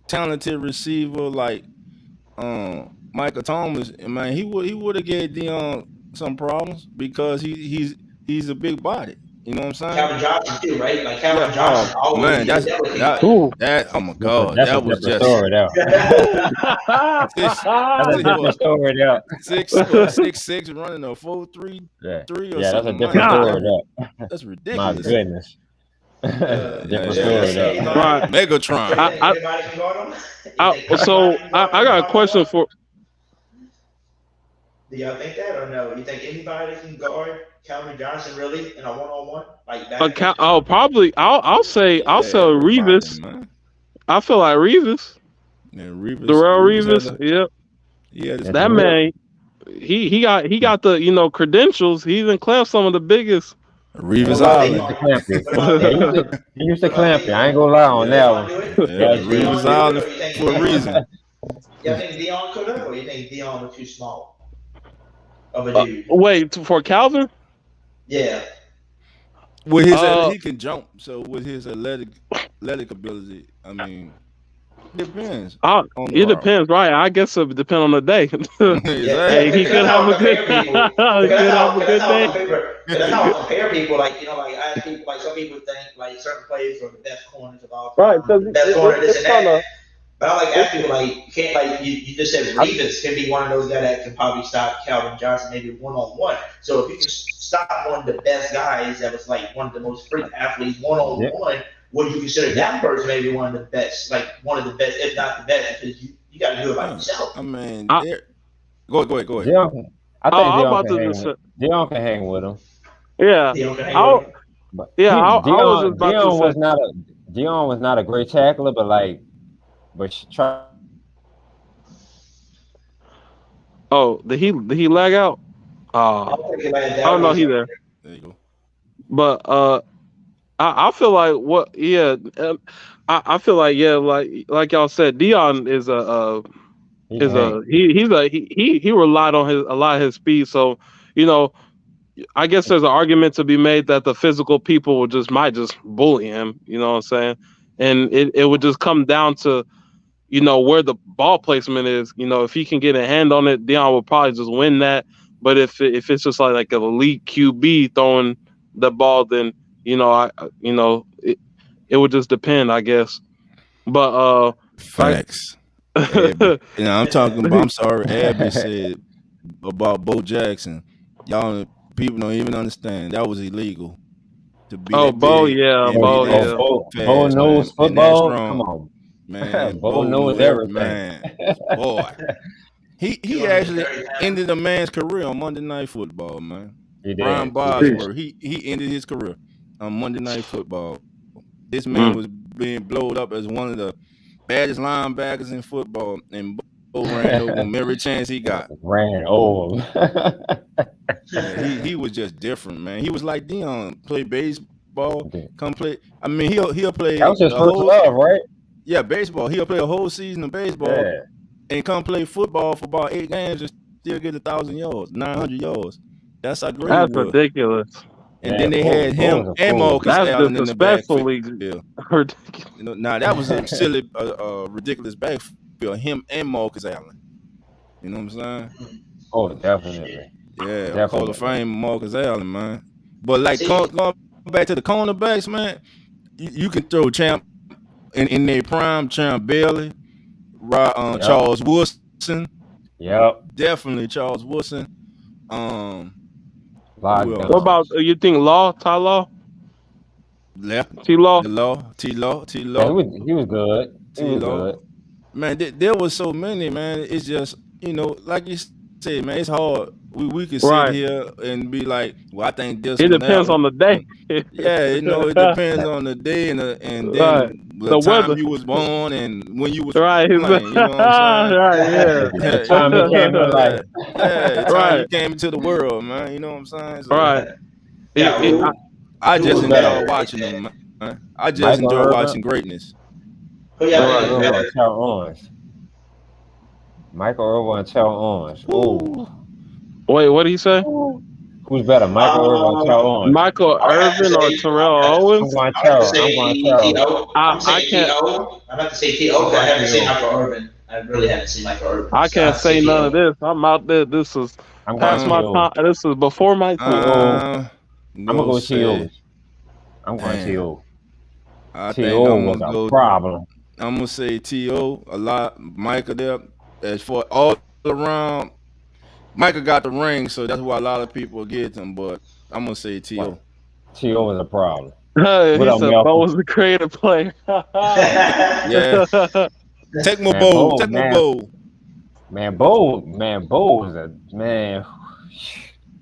talented receiver like Michael Thomas, man, he would have gave Dion some problems because he's a big body. You know what I'm saying? Calvin Johnson too, right? Like Yeah. Calvin Johnson Oh always man, he was that never that Ooh. that. Oh my God, That's a that was different just story there. six, That's a six, different story there. 6'6" running a 4.33 Yeah. or Yeah, that's a something. different Man, story there. that's My ridiculous. goodness. Yeah, Different So story you there. think Right. so Megatron. you think I, anybody can guard him? You I, think anybody so can I, guard I him got a one on question one? for. Do y'all think that or no? You think anybody can guard Calvin Johnson really in a one-on-one like back? I'll probably. I'll say Yeah, everybody, Revis. man. I feel like Revis, And Darrell Reeves had Revis. Yep. Yeah, That Darrell. man. He got the credentials. He even clamped some of the biggest. Reeves He What used Island. to clamp you. about Yeah, Dion? he used to What about clamp you. Dion? I ain't gonna lie on that Dion one. do it? Yeah, That's Think true. Reeves Dion do it, Island or you think for a Dion? reason. Y'all think Dion could have, or you think Dion was too small of a dude? Wait for Calvin. Yeah. With his Uh, he can jump, so with his athletic ability, I mean, depends on the it route. depends, right? I guess it depends on the day. Yeah, Hey, he Exactly. because could that's how have I a good. compare people. He could have a good day. That's how I compare people. Like like I ask people, like some people think like certain players are the best corners of all Right, time, or because the best corner, this it's and kind that. of. But I like ask people like you can't like you just said Reeves can be one of those guys that can probably stop Calvin Johnson maybe one-on-one. So if you can stop one of the best guys that was like one of the most freak athletes Yeah. one-on-one, would you consider that person maybe one of the best, like one of the best, if not the best, because you got to do it by yourself. I mean, I, go ahead. Dion, I think I'm Dion about can to hang just with say, him. yeah. Dion can hang I with him. But I was just about to say. Dion was not a great tackler, but try. Oh, did he lag out? I think he landed Oh that no, he recently. there. There you go. But I feel like I feel like like y'all said, Dion is He can hang. he relied on a lot of his speed. So I guess there's an argument to be made that the physical people might just bully him. You know what I'm saying? And it would just come down to where the ball placement is. If he can get a hand on it, Dion will probably just win that. But if it's just like an elite QB throwing the ball, then it would just depend, I guess. But Facts. Abby. I'm talking about. I'm sorry, Abby said about Bo Jackson. Y'all people don't even understand that was illegal to be that Bo, big yeah, and be Bo, that yeah. Bo fast, knows man, and that football. Come strong, on, man. Bo Bo knows knew every everything. man, boy. He actually ended a man's career on Monday Night Football, man. He did. Brian He did. Bosworth, he ended his career on Monday Night Football. This man was being blowed up as one of the baddest linebackers in football, and Bo ran over him every chance he got. Ran over. Yeah, he was just different, man. He was like Dion, play baseball, come play. I mean, he'll play That was his a first whole love, right? yeah baseball. He'll play a whole season of baseball Yeah. and come play football for about 8 games and still get 1,000 yards, 900 yards. That's how great he That's was. ridiculous. And Man, then they had Bo him was a and fool. Marcus That's Allen in the backfield. disrespectfully ridiculous. You know, now that was a silly, ridiculous backfield. Him and Marcus Allen. You know what I'm saying? Oh, definitely. Yeah, Hall Definitely. of Fame Marcus Allen, man. But like See- going back to the cornerbacks, man, you can throw Champ in their prime, Champ Bailey, Yep. Charles Woodson, Yep. definitely Charles Woodson. Lot Who of else? What about you think Law, Ty Law, Left T Law? T Law, Yeah, he Law, was good. He T was Law. good. Man, there was so many, man. It's just, like you said, man, it's hard. We can sit Right. here and be like, well, I think this It one depends out. on the day. Yeah, it depends on the day and then Right. the The time weather. you was born and when you was Right. playing. You know what I'm saying? Right. Yeah. The time he came in life. Yeah, the time Right. you came into the world, man. You know what I'm saying? So, Right. Yeah, I who just was enjoy better? watching them, man. I just Michael enjoy Irvin. watching greatness. Who y'all Michael think was Irvin better? or Terrell Owens. Michael Irvin and Terrell Owens. Ooh. Wait, what did he say? Who's better, Michael Irvin or Terrell Owens? Michael I have to Irvin or say- Terrell I'm Owens? going I'm about Terrell. to say I'm going Terrell. T.O. I'm I saying can't. T.O. I'm about to say T.O. because I haven't seen Michael Irvin. I really haven't seen Michael Irvin. I So can't I'd say none of T.O. this. I'm out there. This is I'm past going my T.O. time. This is before my time. I'm I'm gonna go say, T.O. I'm going damn, T.O. I think T.O. I'm was gonna a go. problem. I'm gonna say T.O. a lot. Michael there, as for all around, Michael got the ring, so that's why a lot of people get him. But I'm gonna say T.O. T.O. was a problem. He What up, said Malcolm? Bo was the creative player. Yeah, take my Man, bowl, Bo, take my man. bowl. Bo was a man.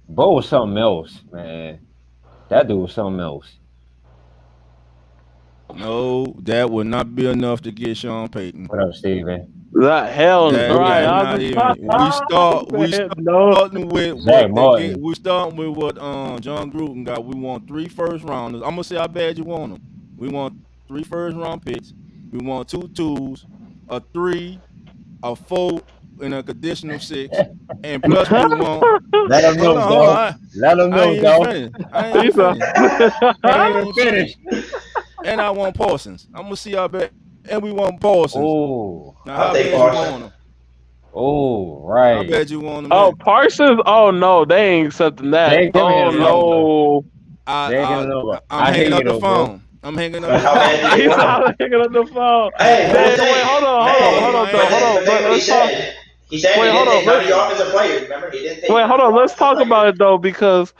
Bo was something else, man. That dude was something else. No, that would not be enough to get Sean Payton. What up, Steven? That hell, That right? is I not was even. We no. starting with Zach what they Martin. get. We starting with what John Gruden got. We want 3 first rounders. I'm gonna say how bad you want them. We want 3 first round picks. We want 2 twos, a 3, a 4, and a conditional 6. And plus we want. Let him know, Hold on. though. Let him I know, ain't even though. finished. I ain't even finished. I ain't even finished. And I want Parsons. I'm gonna see how bad. And we want Parsons. Oh, Now, how I'll bad take you Parsons. want them? oh, How right. bad you want them? Oh, Parsons? Oh no, they ain't accepting They that. ain't giving Oh him no. They ain't giving it over. I'm I hanging hate up you, the though, bro. phone. I'm hanging up But the how bad phone. do you He's want him? not picking up the phone. Hey, Man, but wait, hold on. But think what he Let's talk. said. He said Wait, he hold didn't on. take none of your offensive players. Remember, he didn't take. Wait, hold none of on. your Let's talk offensive about players. it though, because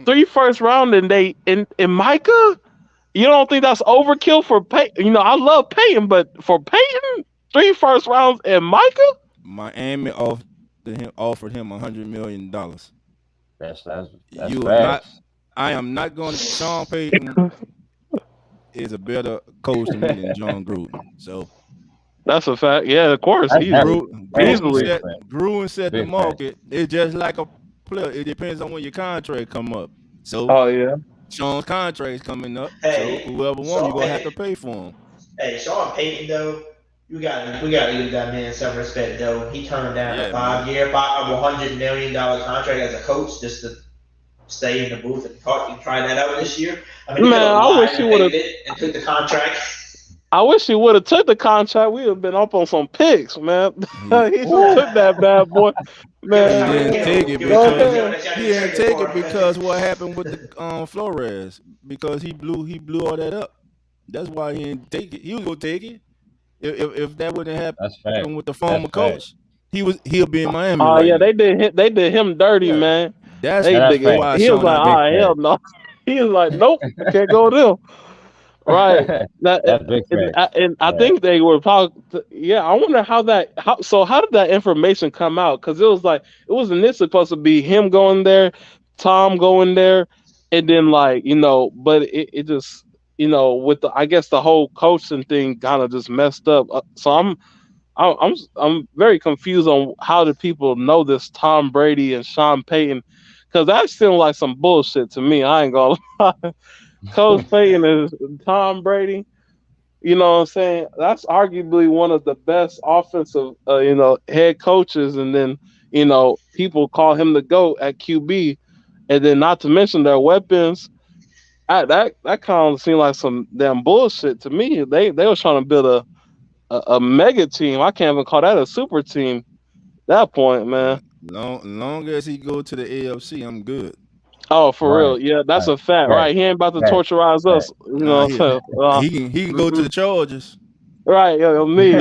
3 first round and in Micah, you don't think that's overkill for Peyton? You know, I love Peyton, but for Peyton, 3 first rounds and Micah? Miami offered him $100 million. That's You are not. facts. I am not going to. Sean Payton is a better coach to me than John Gruden. So That's a fact. Yeah, of course. That's Easily. Easily. Gruden set the Big market. It's just like a player. It depends on when your contract come up. So Oh yeah. Sean's contract's coming up. Hey, so whoever won, you're gonna have to pay for him. Hey, Sean Payton though, we got to give that man some respect though. He turned down a 5-year, $100 million contract as a coach just to stay in the booth and talk and try that out this year. I mean, Man, I wish he would have and took the contract. I wish he would have took the contract. We would have been up on some picks, man. He took that bad boy. Man. He didn't take it because what happened with the Flores, because he blew all that up. That's why he didn't take it. He was gonna take it. If that wouldn't happen with the former coach, he'll be in Miami. Oh right yeah, now. they did him dirty, man. That's why he was Sean like, not oh hell no. He was like, nope, can't go there. Right. That's big facts. I think they were probably. Yeah, I wonder how did that information come out? Because it was initially supposed to be him going there, Tom going there, and then but it just with I guess the whole coaching thing kind of just messed up. So I'm very confused on how do people know this Tom Brady and Sean Payton, because that seemed like some bullshit to me. I ain't gonna lie. Coach Payton is Tom Brady. You know what I'm saying? That's arguably one of the best offensive, head coaches. And then, people call him the GOAT at QB. And then not to mention their weapons. That kind of seemed like some damn bullshit to me. They were trying to build a mega team. I can't even call that a super team. That point, man. Long as he go to the AFC, I'm good. Oh, for real? Yeah, that's a fact, right? He ain't about to torturize us. You know what I'm saying? He can go to the Chargers. Right, me.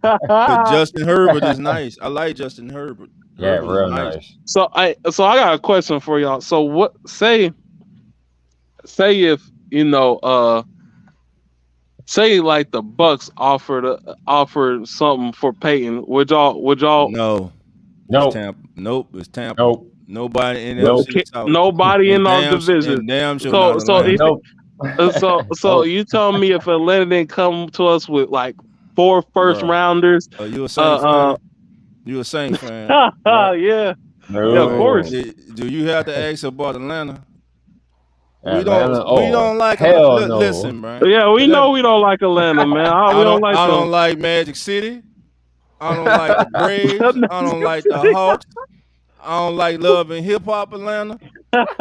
But Justin Herbert is nice. I like Justin Herbert. Yeah, real nice. So I got a question for y'all. So what? Say if say like the Bucks offered something for Peyton, would y'all? No. Nope. It's Tampa. Nope. Nobody in NFC South. Nobody in our division. Damn sure so you tell me if Atlanta didn't come to us with like 4 first rounders? You a Saints fan? You a Saints fan? Yeah. No. Yeah, of course. Do you have to ask about Atlanta? Atlanta, we don't like hell no. Listen, man. Yeah, we know we don't like Atlanta, man. I don't like Magic City. I don't like the Braves. I don't like the Hawks. I don't like love and hip hop Atlanta. Let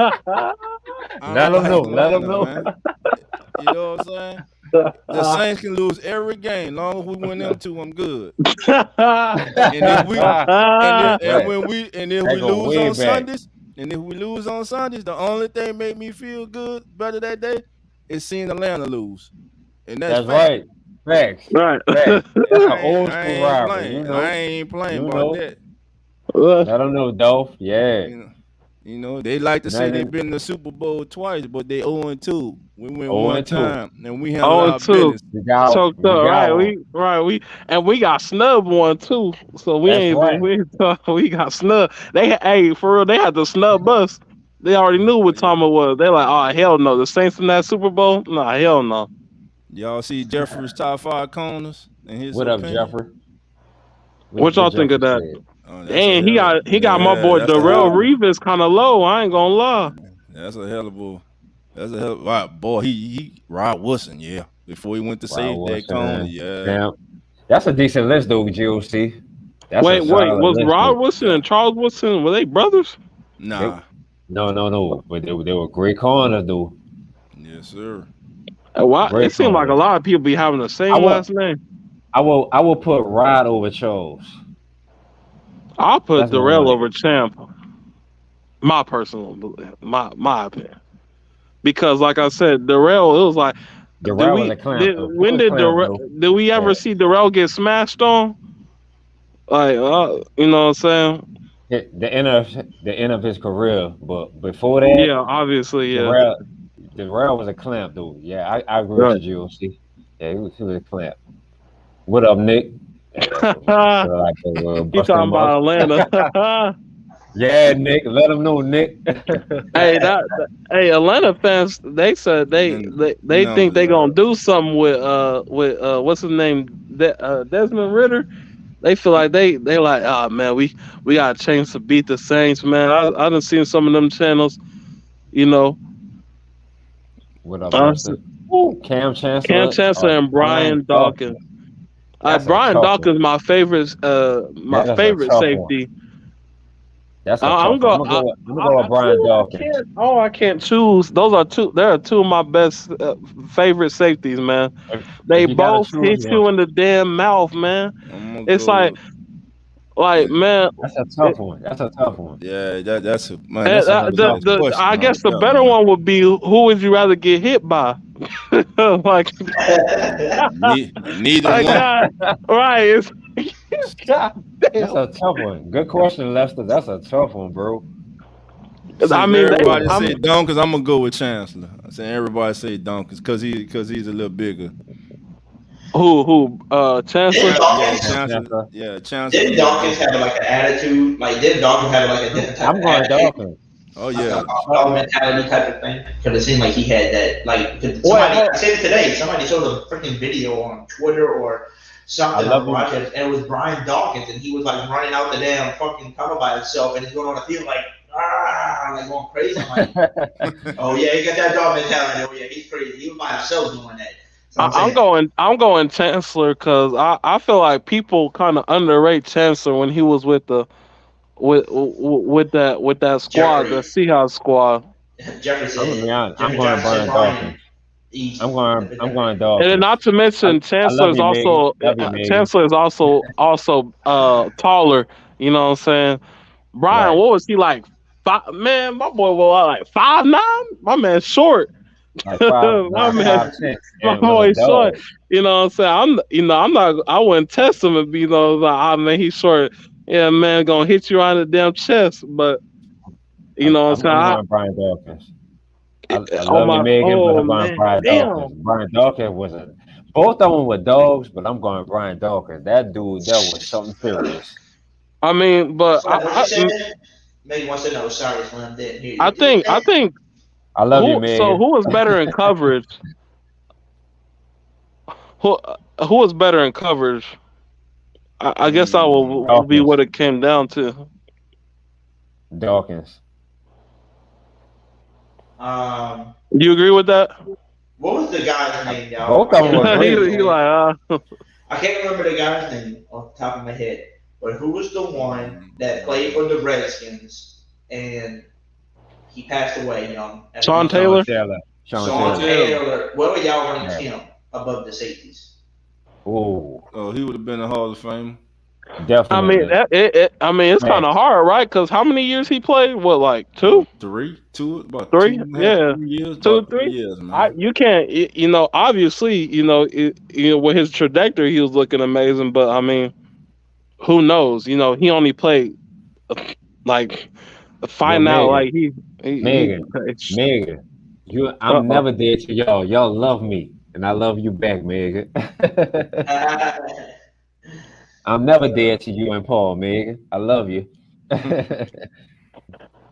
them know. Man. You know what I'm saying? The Saints can lose every game. Long as we win them 2, I'm good. And if we lose on Sundays, the only thing make me feel good better that day is seeing Atlanta lose. And that's right. Facts. Right. That's an old school rivalry. I ain't playing about that. I don't know, Dolph. Yeah. They like to say they've been in the Super Bowl twice, but they 0-2. We went one time, and we have our business. Choked up, right? We got snubbed one too. So we got snubbed. They had to snub us. They already knew what time it was. They're like, oh hell no, the Saints in that Super Bowl? Nah, hell no. Y'all see Jeffrey's top 5 corners and his What opinion? up, Jeffrey? What y'all think of that? And he got my boy Darrell Reeves kind of low. I ain't gonna lie. That's a hell of a boy. He Rod Wilson, yeah. Before he went to save that cone, yeah. That's a decent list, though, GOC. Wait, was Rod Wilson and Charles Wilson, were they brothers? Nah. No. But they were great corners, though. Yes, sir. It seemed like a lot of people be having the same last name. I will put Rod over Charles. I'll put Darrell over Champ. My personal, my opinion, because like I said, Darrell, it was like, Darrell was a clown. Did we ever see Darrell get smashed on? Like, you know what I'm saying? The end of his career, but before that, yeah, obviously, yeah. Darrell was a clamp, dude. Yeah, I agree with you, GOC. Yeah, he was a clamp. What up, Nick? You talking about Atlanta? Yeah, Nick. Let them know, Nick. Hey, Atlanta fans. They said they think they gonna do something with what's his name, Desmond Ridder. They feel like they like, oh man, we got a chance to beat the Saints, man. I done seen some of them channels, What up, Cam Chancellor? Cam Chancellor and Brian Dawkins. Brian Dawkins, my favorite safety. That's I'm gonna go with Brian Dawkins. I can't choose. Those are two. They're 2 of my best favorite safeties, man. They both hit you in the damn mouth, man. It's like, man. That's a tough one. Yeah, that's a man. I guess the better one would be, who would you rather get hit by? Like neither one. Right. God damn. That's a tough one. Good question, Lester. That's a tough one, bro. I mean, everybody say Dunkins. I'm gonna go with Chancellor. I say everybody say Dunkins because he's a little bigger. Who? Chancellor? Chancellor. Yeah, Chancellor. Didn't Dawkins have like an attitude? Like, didn't Dawkins have like a different type I'm going Dawkins. Oh yeah, mentality type of thing. Because it seemed like he had that. Like, I said it today. Somebody showed a freaking video on Twitter or something on Roger, and it was Brian Dawkins, and he was like running out the damn fucking tunnel by himself, and he's going on the field like, around like going crazy. I'm like, oh yeah, he got that dog mentality. Oh yeah, he's crazy. He was by himself doing that. So I'm going Chancellor because I feel like people kind of underrate Chancellor when he was with that squad, Jeffrey. the Seahawks squad. Jeffrey I'm gonna said, be honest. I'm Jeffrey going Johnson said Brian Ryan. Dawkins. Easy. I'm going Jeffrey. And then Dawkins. not to mention I Chancellor love is you, Megan. also Love you, Megan. Chancellor is also taller. You know what I'm saying? Brian, Right. what was he like? Man, my boy was like 5'9". My man short. Like 5'9", my man, 5'10", my and was boy a dog. short. You know what I'm saying? I'm not. I wouldn't test him and be like, man, he's short. Yeah, man, gonna hit you right in the damn chest. But you know what I'm I'm saying? going Brian Dawkins. I Oh love you, Megan, but I'm going man, Brian Dawkins. damn. Brian Dawkins both of them were dogs, but I'm going Brian Dawkins. That dude, that was something serious. I mean, but So what you said? Maybe once I know. Sorry, Slim. Didn't hear you. I think I love you, Megan. So who was better in coverage? Who was better in coverage? I guess that will be what it came down to. Dawkins. You agree with that? What was the guy's name, y'all? Both of them were great. He like, I can't remember the guy's name off the top of my head, but who was the one that played for the Redskins and he passed away young? Sean Taylor. Sean Taylor. What would y'all rank him above the safeties? Oh, he would have been a Hall of Fame. Definitely. I mean, it's kind of hard, right? Because how many years he played? What, like two? Three? About 3 years, 2 3 years, man. You can't, obviously, with his trajectory, he was looking amazing. But I mean, who knows? He only played like find out like Megan, I'm never dead to y'all. Y'all love me, and I love you back, Megan. I'm never dead to you and Paul, Megan. I love you.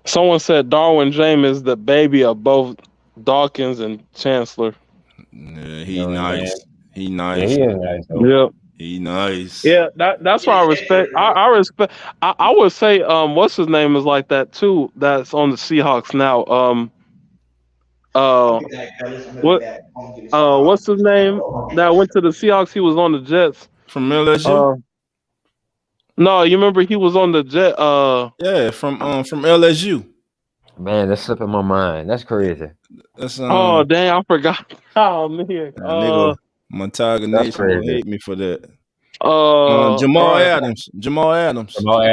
Someone said Darwin Jameis the baby of both Dawkins and Chancellor. Yeah, he nice. He nice. Yeah, he is nice. Yep. He nice. Yeah, that's why I respect. I respect. I would say, what's his name is like that too. That's on the Seahawks now. What's his name that went to the Seahawks? He was on the Jets from LSU. No, you remember he was on the Jet. Yeah, from LSU. Man, that's slipping my mind. That's crazy. That's oh dang, I forgot. Oh man, nigga, Montaga Nation will hate me for that. Jamal Adams. Jamal Adams. Jamal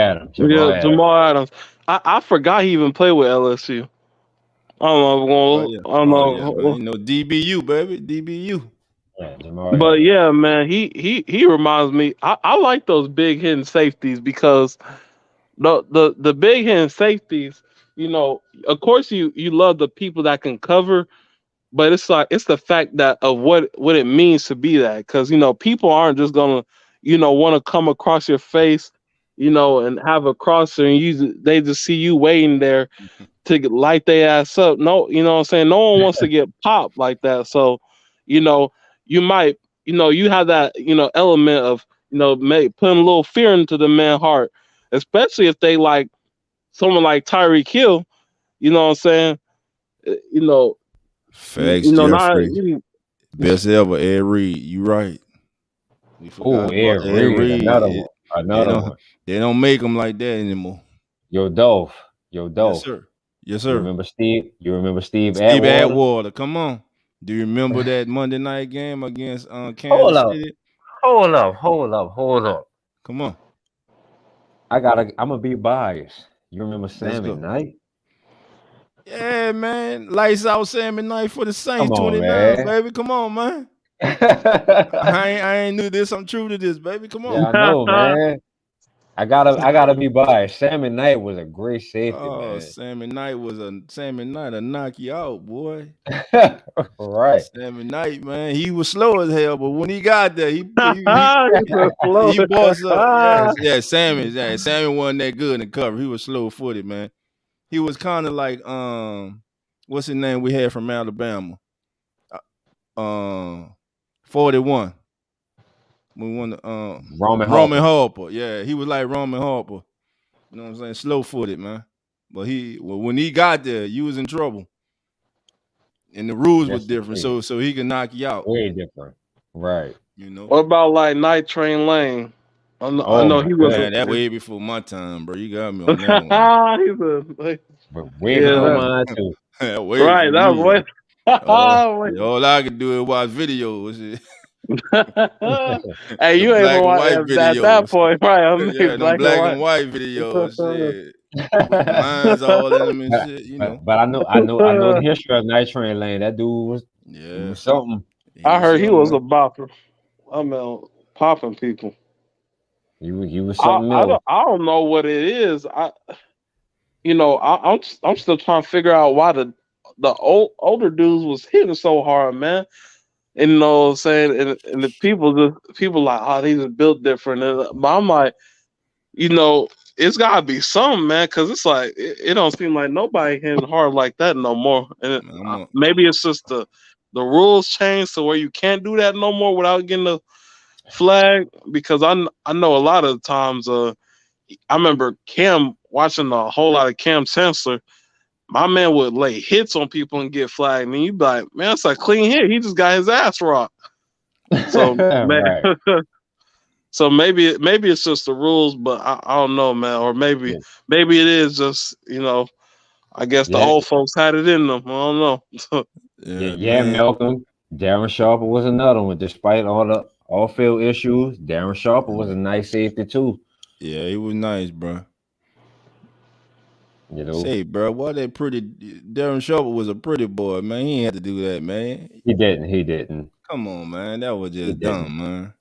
Adams. I forgot he even played with LSU. I don't know. DBU, baby, DBU. Yeah, Jamal but yeah, man, he reminds me. I like those big hitting safeties because the big hitting safeties, of course you love the people that can cover, but it's the fact that of what it means to be that, because people aren't just gonna want to come across your face, and have a crosser and they just see you waiting there to light their ass up. No, you know what I'm saying? No one wants to get popped like that. So, you might, you have that, element of, putting a little fear into the man's heart, especially if they like someone like Tyreek Hill, you know what I'm saying? Facts, Jeffrey. Best ever, Ed Reed. You right. Ed Reed. Another one. They don't make them like that anymore. Yo, Dolph. Yes, sir. Yes, sir. You remember Steve Atwater? Come on. Do you remember that Monday night game against Kansas City? Hold up. Come on. I'm gonna be biased. You remember Sam McKnight? Yeah, man. Lights out Sam McKnight for the Saints, 29, man. baby. Come on, man. I ain't knew this. I'm true to this, baby. Come on. Yeah, I know, man. I gotta be biased. Sam McKnight was a great safety, man. Sam McKnight will knock you out, boy. Right. Sam McKnight, man. He was slow as hell, but when he got there, he bossed up. Yeah, Sammy wasn't that good in cover. He was slow footed, man. He was kind of like what's his name we had from Alabama? 41. We won the Roman Harper. Yeah, he was like Roman Harper. You know what I'm saying? Slow footed, man. But when he got there, you was in trouble, and the rules were Yes, different, indeed. so he could knock you out. Way different. Right. You know. What about like Night Train Lane? I Oh know my he was. Man, that way before my time, bro. You got me on that one. But way Yeah, before that, mine too. Way right. for That me. was All I could do is watch videos. Hey, you The ain't black even and watch white at that videos. point, right? I mean, Yeah, them black and black white. and white videos. Shit. With the lines all in them and But, shit, you but, know. but I know the history of Night Train Lane. That dude he Yeah. was something. He I was heard he something, was a man. bopper. I mean, popping people. He was something I else. don't know what it is. I'm still trying to figure out why the older dudes was hitting so hard, man. And you know what I'm saying? And the people like, oh, these are built different. But I'm like, it's gotta be something, man, because it's like it don't seem like nobody hitting hard like that no more. And maybe it's just the rules changed to where you can't do that no more without getting the flag. Because I know a lot of times, I remember Cam watching a whole lot of Cam Chancellor. My man would lay hits on people and get flagged, and you'd be like, man, it's a clean hit. He just got his ass rocked. So man, Right. so maybe it's just the rules, but I don't know, man. Or maybe it is just I guess the Yeah. old folks had it in them. I don't know. Yeah, Malcolm. Darren Sharper was another one. Despite all the off-field issues, Darren Sharper was a nice safety too. Yeah, he was nice, bro. You know, Say, bro, why that pretty Darren Sharper was a pretty boy, man. He ain't had to do that, man. he didn't. Come on, man. That was He just didn't. dumb, man.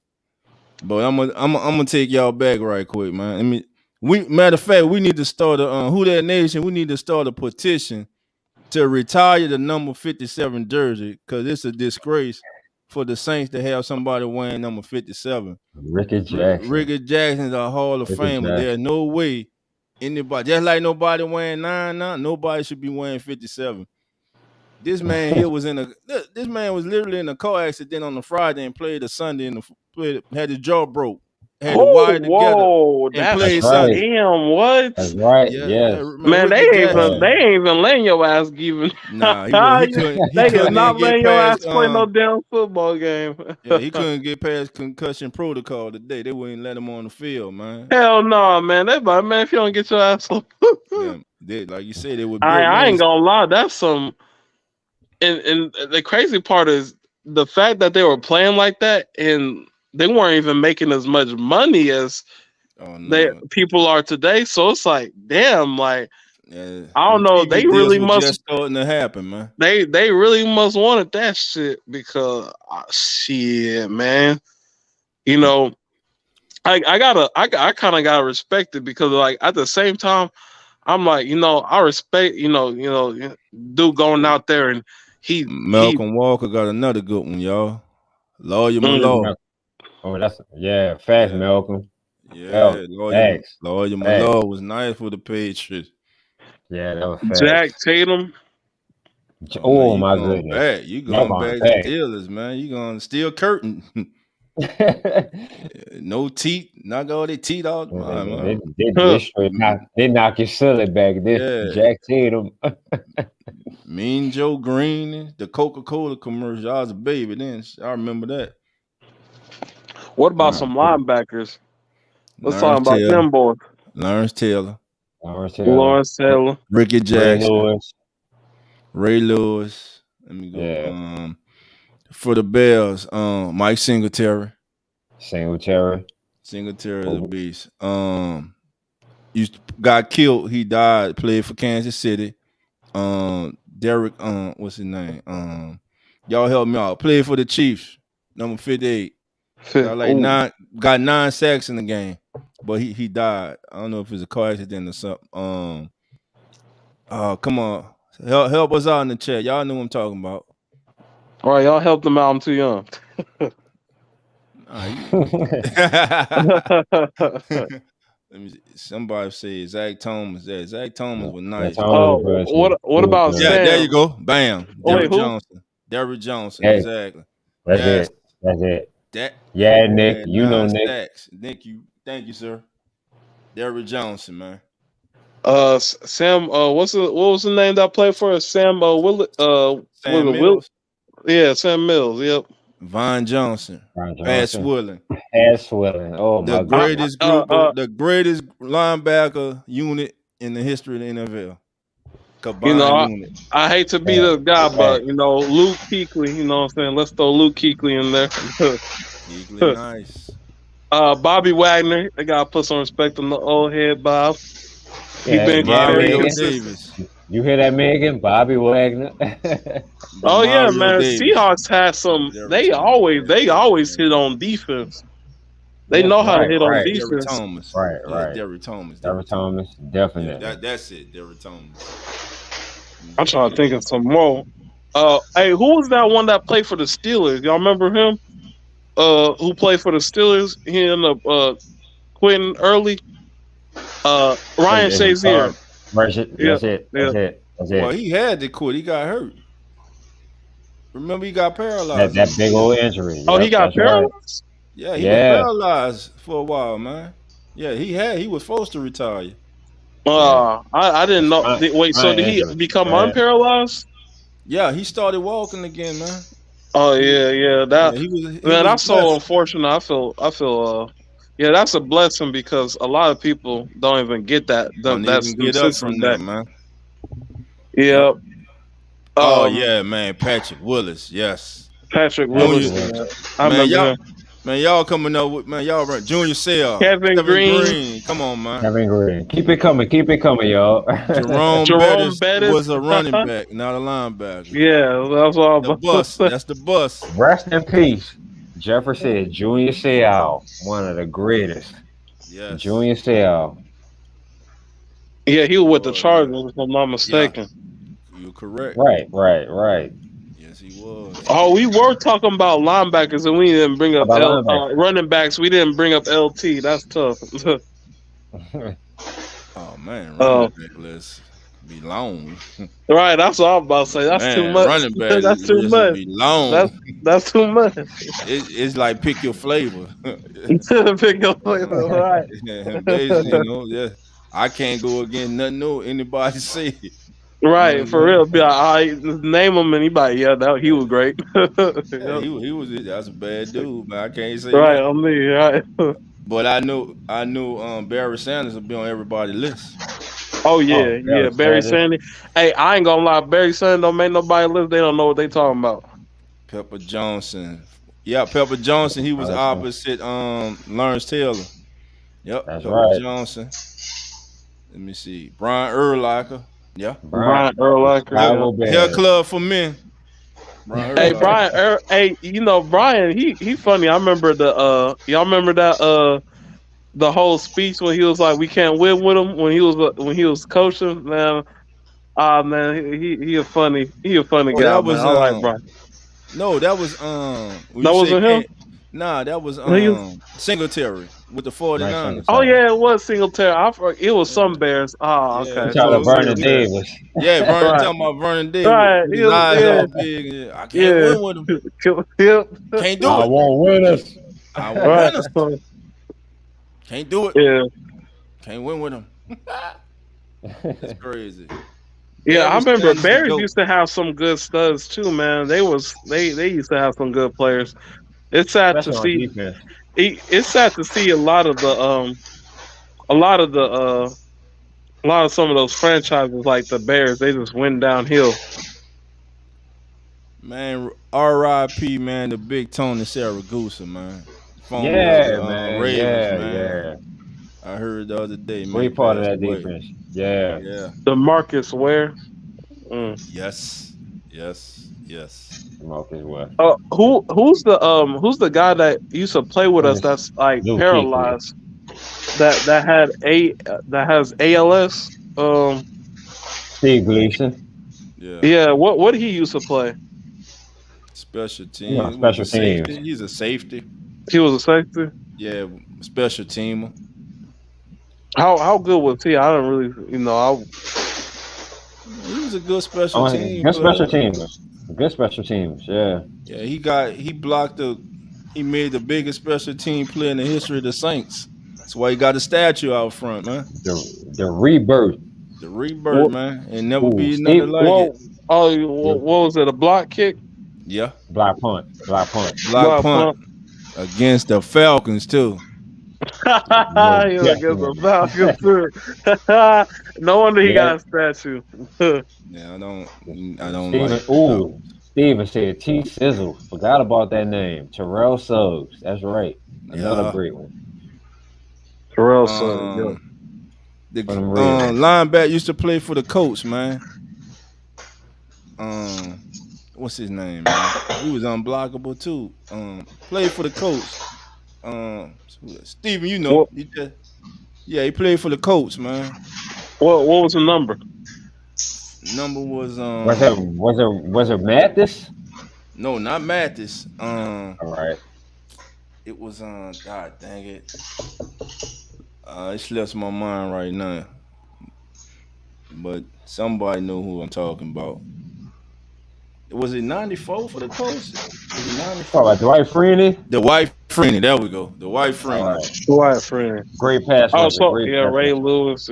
But I'm gonna take y'all back right quick, man. I mean, matter of fact, we need to start a Who That Nation. We need to start a petition to retire the number 57 jersey because it's a disgrace for the Saints to have somebody wearing number 57. Ricky Jackson. Ricky Jackson's a Hall of Ricky Famer. Jackson. There's no way anybody, just like nobody wearing 9 now, nobody should be wearing 57. This man here was this man was literally in a car accident on a Friday and played a Sunday had his jaw broke, had to wire it together Whoa, and that's played right. Sunday. damn. What? That's right. Yeah, Yes. man, Man, they Ricky ain't Jackson. even letting your ass even. Nah, he couldn't They is even not get letting your ass past play no damn football game. yeah, he couldn't get past concussion protocol today. They wouldn't let him on the field, man. Hell no, man. They like, man, if you don't get your ass up. Yeah, like you said, they were built. I ain't gonna lie, that's some. And the crazy part is the fact that they were playing like that, and they weren't even making as much money as people are today. So it's like, damn, like I don't know. They really must just starting to happen, man. They really must wanted that shit because shit, man. I kind of gotta respect it because like at the same time, I'm like, I respect, dude going out there and Malcolm Walker got another good one, y'all. Lawyer Malone. Oh, that's facts, Malcolm. Yeah, Lawyer facts. Malone was nice for the Patriots. Yeah, that was facts. Jack Tatum. Oh my goodness. You going back to Steelers, man. You going Steel Curtain. No teeth. Knock all their teeth out. They knock your silly back. Jack Tatum. Mean Joe Green, the Coca-Cola commercial. I was a baby then. I remember that. What about some linebackers? Let's talk about them boys. Lawrence Taylor. Ricky Jackson. Ray Lewis. Let me go. Yeah. For the Bears, Mike Singletary. Singletary is a beast. Got killed. He died. Played for Kansas City. Derek, what's his name? Y'all help me out. Played for the Chiefs. Number 58. Got 9 sacks in the game, but he died. I don't know if it's a car accident or something. Come on, help us out in the chat. Y'all know what I'm talking about. All right, y'all help them out. I'm too young. Let me see. Somebody say Zach Thomas. Yeah, Zach Thomas was nice. What about Sam? Yeah, there you go. Bam. Derrick Johnson. Hey, exactly. That's it. Nick. You know Nick. Nick, thank you, sir. Derrick Johnson, man. Sam. What was the name that played for us? Sam. Sam Mills. Yeah, Sam Mills. Yep. Von Johnson. Pat Swilling. Pat Swilling. Oh my God. The greatest linebacker unit in the history of the NFL. Combined unit. I hate to be the guy, but Luke Kuechly. You know what I'm saying? Let's throw Luke Kuechly in there. Kuechly, nice. Bobby Wagner. They gotta put some respect on the old head, Bob. He been Demario Davis. You hear that, Megan? Bobby Wagner. Oh yeah, Demario man. Davis. Seahawks had some. They always hit on defense. They know how to hit on defense. Derrick Thomas. Right. Derrick Thomas. Derrick Thomas, definitely. Yeah, that's it. Derrick Thomas. I'm trying to think of some more. Hey, who was that one that played for the Steelers? Y'all remember him? Who played for the Steelers? He ended up quitting early. Ryan Shazier. That's it. Well, he had to quit. He got hurt. Remember, he got paralyzed. That big old injury. Oh, he got paralyzed? Right. Yeah, he was paralyzed for a while, man. Yeah, he was forced to retire. I didn't know. Wait, so did he become unparalyzed? Yeah, he started walking again, man. Oh yeah. That's so unfortunate. I feel. Yeah, that's a blessing because a lot of people don't even get that. That's get up from that, man. Yeah. Oh yeah, man. Patrick Willis, yes. Patrick Willis. Man, y'all coming up with y'all run Junior Seau, Kevin Green. Come on, man. Kevin Green. Keep it coming, y'all. Jerome Bettis was a running back, not a linebacker. Yeah, that's all. The bus. That's the bus. Rest in peace. Jefferson Junior Seau, one of the greatest. Yes. Junior Seau. Yeah, he was with the Chargers, if I'm not mistaken. Yeah. You're correct. Right. Yes, he was. Oh, we were talking about linebackers and we didn't bring up running backs. We didn't bring up LT. That's tough. Oh man, running back list be long. Right, that's what I'm about to say. That's too much. Running back that's too much. Be long. That's too much. It's like pick your flavor. Pick your flavor, right? Basically, I can't go against nothing new anybody say. Right, for real. Be like, I name him and he be like, he was great. He was. That's a bad dude, man. I can't say right that. on me, right. But I knew Barry Sanders will be on everybody's list. Oh yeah, Barry Sanders. Hey, I ain't gonna lie, Barry Sanders don't make nobody list. They don't know what they talking about. Pepper Johnson. Yeah, Pepper Johnson. He was opposite Lawrence Taylor. Yep, that's Pepper right. Johnson. Let me see. Brian Urlacher. Yeah. Brian Urlacher. Hair Club for Men. Hey, Brian. Brian. He funny. I remember y'all remember that the whole speech when he was like, "We can't win with him" when he was coaching. Man, he a funny guy. That was, I like Brian. No, that was that wasn't him. Nah, that was Singletary with the 49ers. Oh yeah, it was Singletary. It was some Bears. Oh, okay. Vernon Davis. Yeah, talking about Vernon Davis. Right. His eyes all big. I can't win with him. Can't do it. I won't win us. Can't do it. Yeah. Can't win with him. That's crazy. Yeah, I remember Bears used to have some good studs too, man. They used to have some good players. It's sad to see. It's sad to see a lot of some of those franchises like the Bears. They just went downhill. Man, R.I.P. Man, the big Tony Saragusa, man. Man. I heard the other day, man. Great part of that defense. Yeah. DeMarcus Ware. Yes. DeMarcus Ware. Who's the guy that used to play with us that's like Luke paralyzed? That has ALS. Steve Gleason. Yeah. What did he used to play? Special team. Special teams. He's a safety. He was a safety. Yeah, special teamer. How good was he? I don't really, He was a good special team. Good special teams. Good special teams. Yeah. Yeah, he made the biggest special team play in the history of the Saints. That's why he got a statue out front, man. The rebirth The rebirth, man, and never be Steve, nothing like it. What was it? A block kick? Yeah, block punt, block punt against the Falcons too. Yeah, against the Falcons too. No wonder he got a statue. Yeah, I don't Steven, like. Steven said T Sizzle. Forgot about that name. Terrell Suggs. That's right. Another great one. Terrell Suggs. The linebacker used to play for the Colts, man. What's his name, man? He was unblockable too. Played for the Colts. Steven, you know, he played for the Colts, man. What was the number? Number was was it Mathis? No, not Mathis. All right. It was God dang it. It slips my mind right now. But somebody know who I'm talking about. Was it 94 for the Colts? Was it 94? Oh, Dwight Freeney? The White Freeney, there we go. The White Freeney. Right. Dwight Freeney. Great pass. Ray Lewis,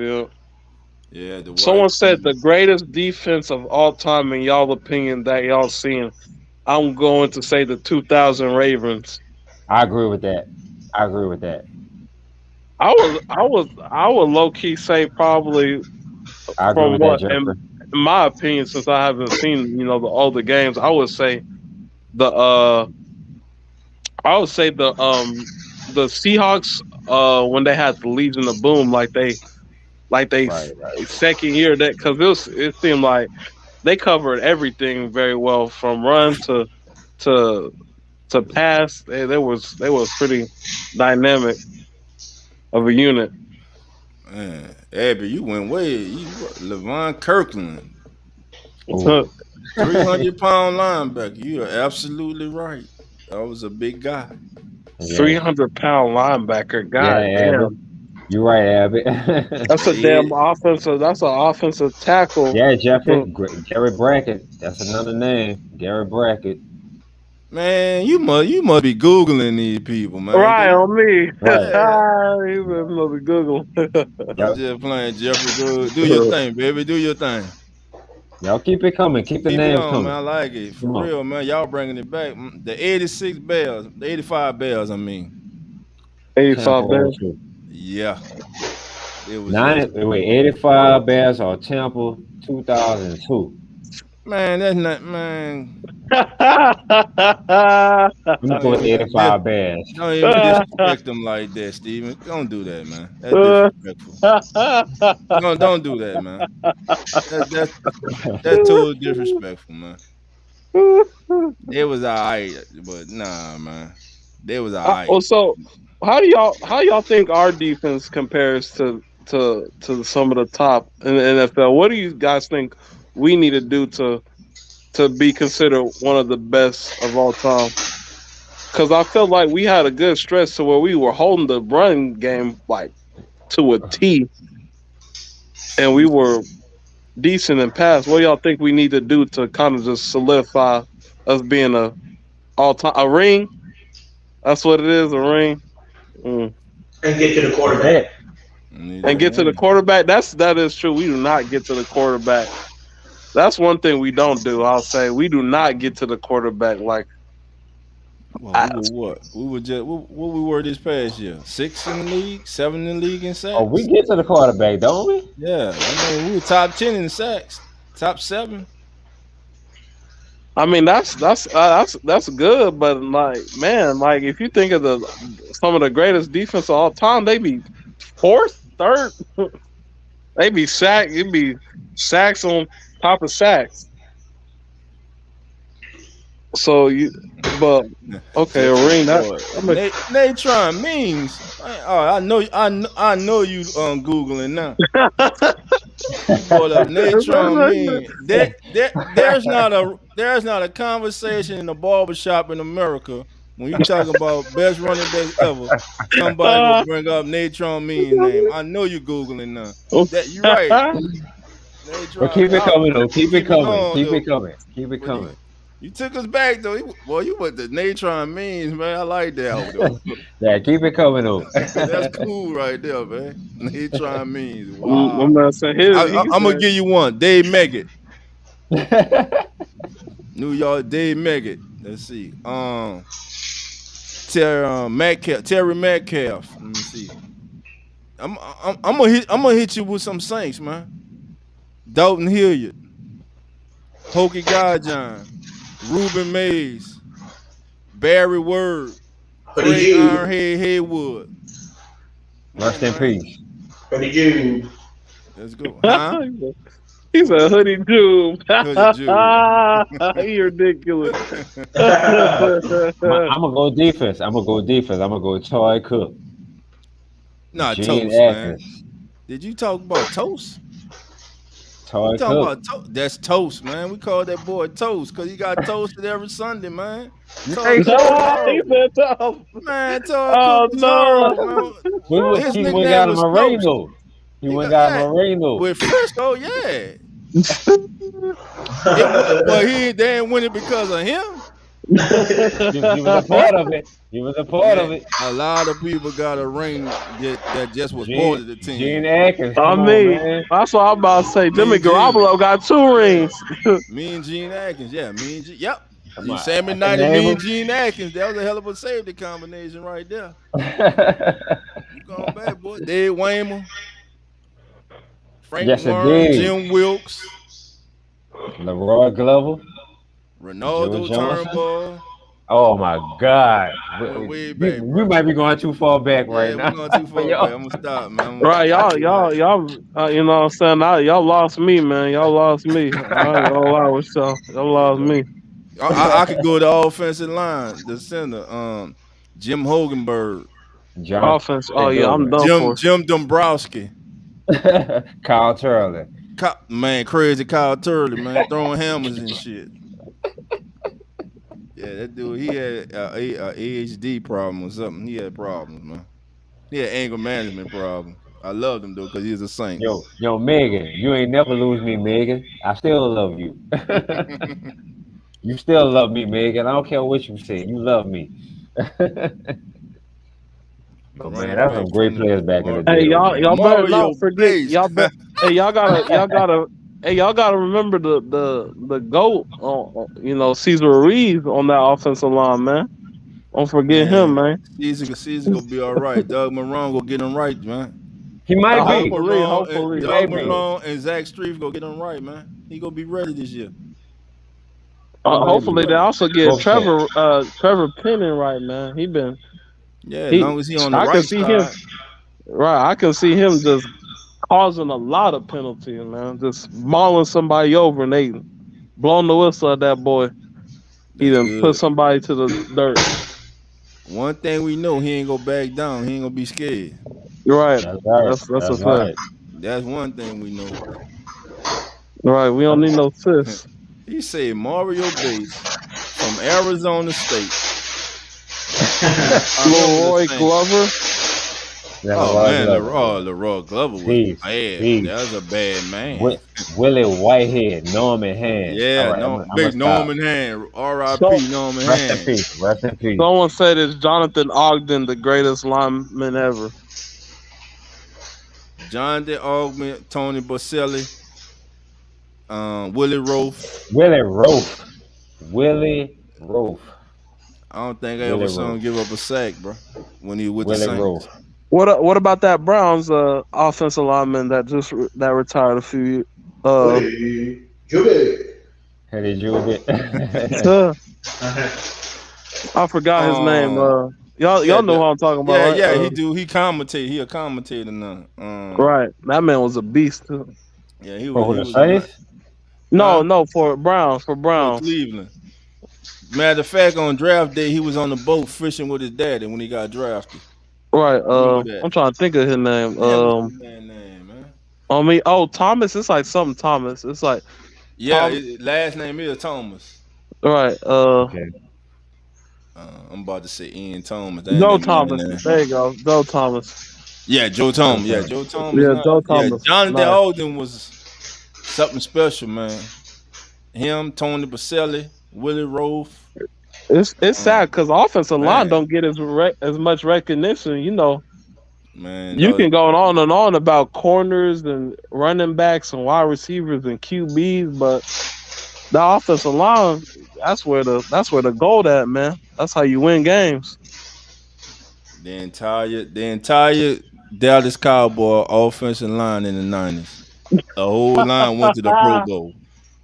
Yeah, someone said the greatest defense of all time, in y'all opinion, that y'all seen. I'm going to say the 2000 Ravens. I agree with that. I would low key say probably from what in my opinion, since I haven't seen the older games, I would say the Seahawks when they had the Legion of Boom, like they second year, that because it seemed like they covered everything very well from run to pass. They was pretty dynamic of a unit. Man, Abby, you went way. Levon Kirkland, 300-pound linebacker. You are absolutely right. That was a big guy. 300-pound linebacker. God damn. You're right, Abby. That's a damn offensive. That's an offensive tackle. Yeah, Jeffrey. Garrett Brackett. That's another name. Garrett Brackett. Man, you must be Googling these people, man. Right, on me. Right. He must be Google. I'm just playing, Jeffrey. Do your thing, baby. Do your thing. Y'all keep it coming. Keep the names coming. Man. I like it. For real, man. Y'all bringing it back. The 86 Bears. The 85 Bears, I mean. 85 Bears? Yeah. It was 85 Bears or Temple 2002. Man, that's not, man. I'm going 85 Bears. Don't even disrespect them like that, Steven. Don't do that, man. That's disrespectful. Don't do that, man. That's totally disrespectful, man. It was alright, but nah, man. They was alright. So how do y'all think our defense compares to some of the top in the NFL? What do you guys think we need to do to be considered one of the best of all time? Because I felt like we had a good stretch to where we were holding the run game like to a T, and we were decent in pass. What do y'all think we need to do to kind of just solidify us being a ring? That's what it is, a ring. And get to the quarterback. And get to the quarterback. That is true. We do not get to the quarterback. That's one thing we don't do. I'll say we do not get to the quarterback. Like, what we were this past year? 6 in the league, 7 in the league in sacks. Oh, we get to the quarterback, don't we? Yeah, I mean, we were top 10 in sacks, top 7. I mean, that's good, but like, man, like if you think of some of the greatest defense of all time, they be fourth, third. They be sacked. It'd be sacks on top of sacks. So okay, a ring. Natron means. I know you Googling now. Natron means. There's not a conversation in a barbershop in America when you talk about best running back ever. Somebody will bring up Natron means name. I know you Googling now. You're right. Well, keep it coming though. Keep it coming. You took us back though. Boy, you what the Natron means, man. I like that though. Yeah, keep it coming though. That's cool right there, man. Natron means I'm wow. not saying his. I'm gonna give you one. Dave Meggett. New York Dave Meggett. Let's see. Terry Metcalf. Let me see. I'm gonna hit you with some Saints, man. Dalton Hilliard, Pokey Godjohn, Ruben Mays, Barry Word, Craig Ironhead Haywood. Rest in peace. Hoodie Jube. Let's go. Huh? He's a Hoodie Jube. Hoodie He ridiculous. I'm gonna go defense. I'm gonna go Troy Cook. Nah, Gene Toast, Atkins. man. Did you talk about Toast? Troy Talking Cook. about that's Toast, man. We call that boy Toast because he got toasted every Sunday, man. He said toast. Man, Oh no! He went got him a ring though. He went got him a ring though. With Frisco, yeah. But they didn't win it because of him. He was a part of it. He was a part of it. A lot of people got a ring that just was part of the team. Gene Atkins. That's what I'm about to say. Jimmy Garoppolo got 2 rings. Me and Gene Atkins, yeah. Me and Gene, yep. On, Sammy Knight and me and Gene Atkins. That was a hell of a safety combination right there. You going back, boy. Dave Waymer, Frank Warren, Jim Wilkes, Leroy Glover, Ronaldo Turnbull. Oh my God! Way back, we might be going too far back right now. We're going too far back. I'm gonna stop, man. Right, y'all, you know what I'm saying? Y'all lost me, man. Y'all lost me. I ain't gonna lie with y'all. Y'all lost me. I could go to the offensive line, the center, Jim Hogenberg. Offense. Oh yeah, I'm done for. Jim Dombrowski. Kyle Turley. Man, crazy Kyle Turley, man, throwing hammers and shit. Yeah, that dude, he had a ADHD problem or something. He had problems, man. He had anger management problems. I loved him though because he was a Saint. Yo, Megan, you ain't never lose me, Megan. I still love you. You still love me, Megan. I don't care what you say. You love me. But man, that's some great players back in the day. Hey, y'all better not forget. Y'all gotta remember the GOAT. You know, Cesar Reeves on that offensive line, man. Don't forget him, man. Caesar gonna be all right. Doug Marrone gonna get him right, man. He might be. Hopefully. Doug Marrone and Zach Strief gonna get him right, man. He gonna be ready this year. Hopefully they also get Trevor Penning right, man. He been. Yeah, as long as he on the right side. I can see him just causing a lot of penalties, man. Just mauling somebody over and they blowing the whistle at that boy. He done put somebody to the dirt. One thing we know, he ain't gonna back down. He ain't gonna be scared. You're right. That's a fact. That's one thing we know. Right, we don't need no sis. He said Mario Bates from Arizona State. Leroy Glover. Leroy Glover was bad. That was a bad man. Willie Whitehead, Norman Hand. Yeah, big Norman Hand. R.I.P. Norman Hand. Rest in peace. Someone said it's Jonathan Ogden, the greatest lineman ever. Jonathan Ogden, Tony Boselli, Willie Roaf. Willie Roaf. I don't think I ever saw him give up a sack, bro, when he was with the Saints. What about that Browns offensive lineman that retired a few? Jube. Jube. I forgot his name. Y'all know who I'm talking about. Yeah, right? yeah, he do. He commentate. He a commentator now. Right, that man was a beast too. Yeah, he for was. The Saints? No, for Browns. For Cleveland. Matter of fact, on draft day, he was on the boat fishing with his daddy when he got drafted. Right. I'm trying to think of his name. Thomas. It's like something Thomas. It's like his last name is Thomas. Right. Okay. I'm about to say Ian Thomas. Joe Thomas. There you go. Joe Thomas. Yeah, Joe Thomas. Yeah, Joe Thomas. Yeah, Joe Thomas. Jonathan Ogden was something special, man. Him, Tony Boselli, Willie Roaf. It's sad because offensive line man. don't get as much recognition. You know, Man, you can go on and on about corners and running backs and wide receivers and QBs, but the offensive line, that's where the gold at, man. That's how you win games. the entire Dallas Cowboy offensive line in the 90s. The whole line went to the Pro Bowl.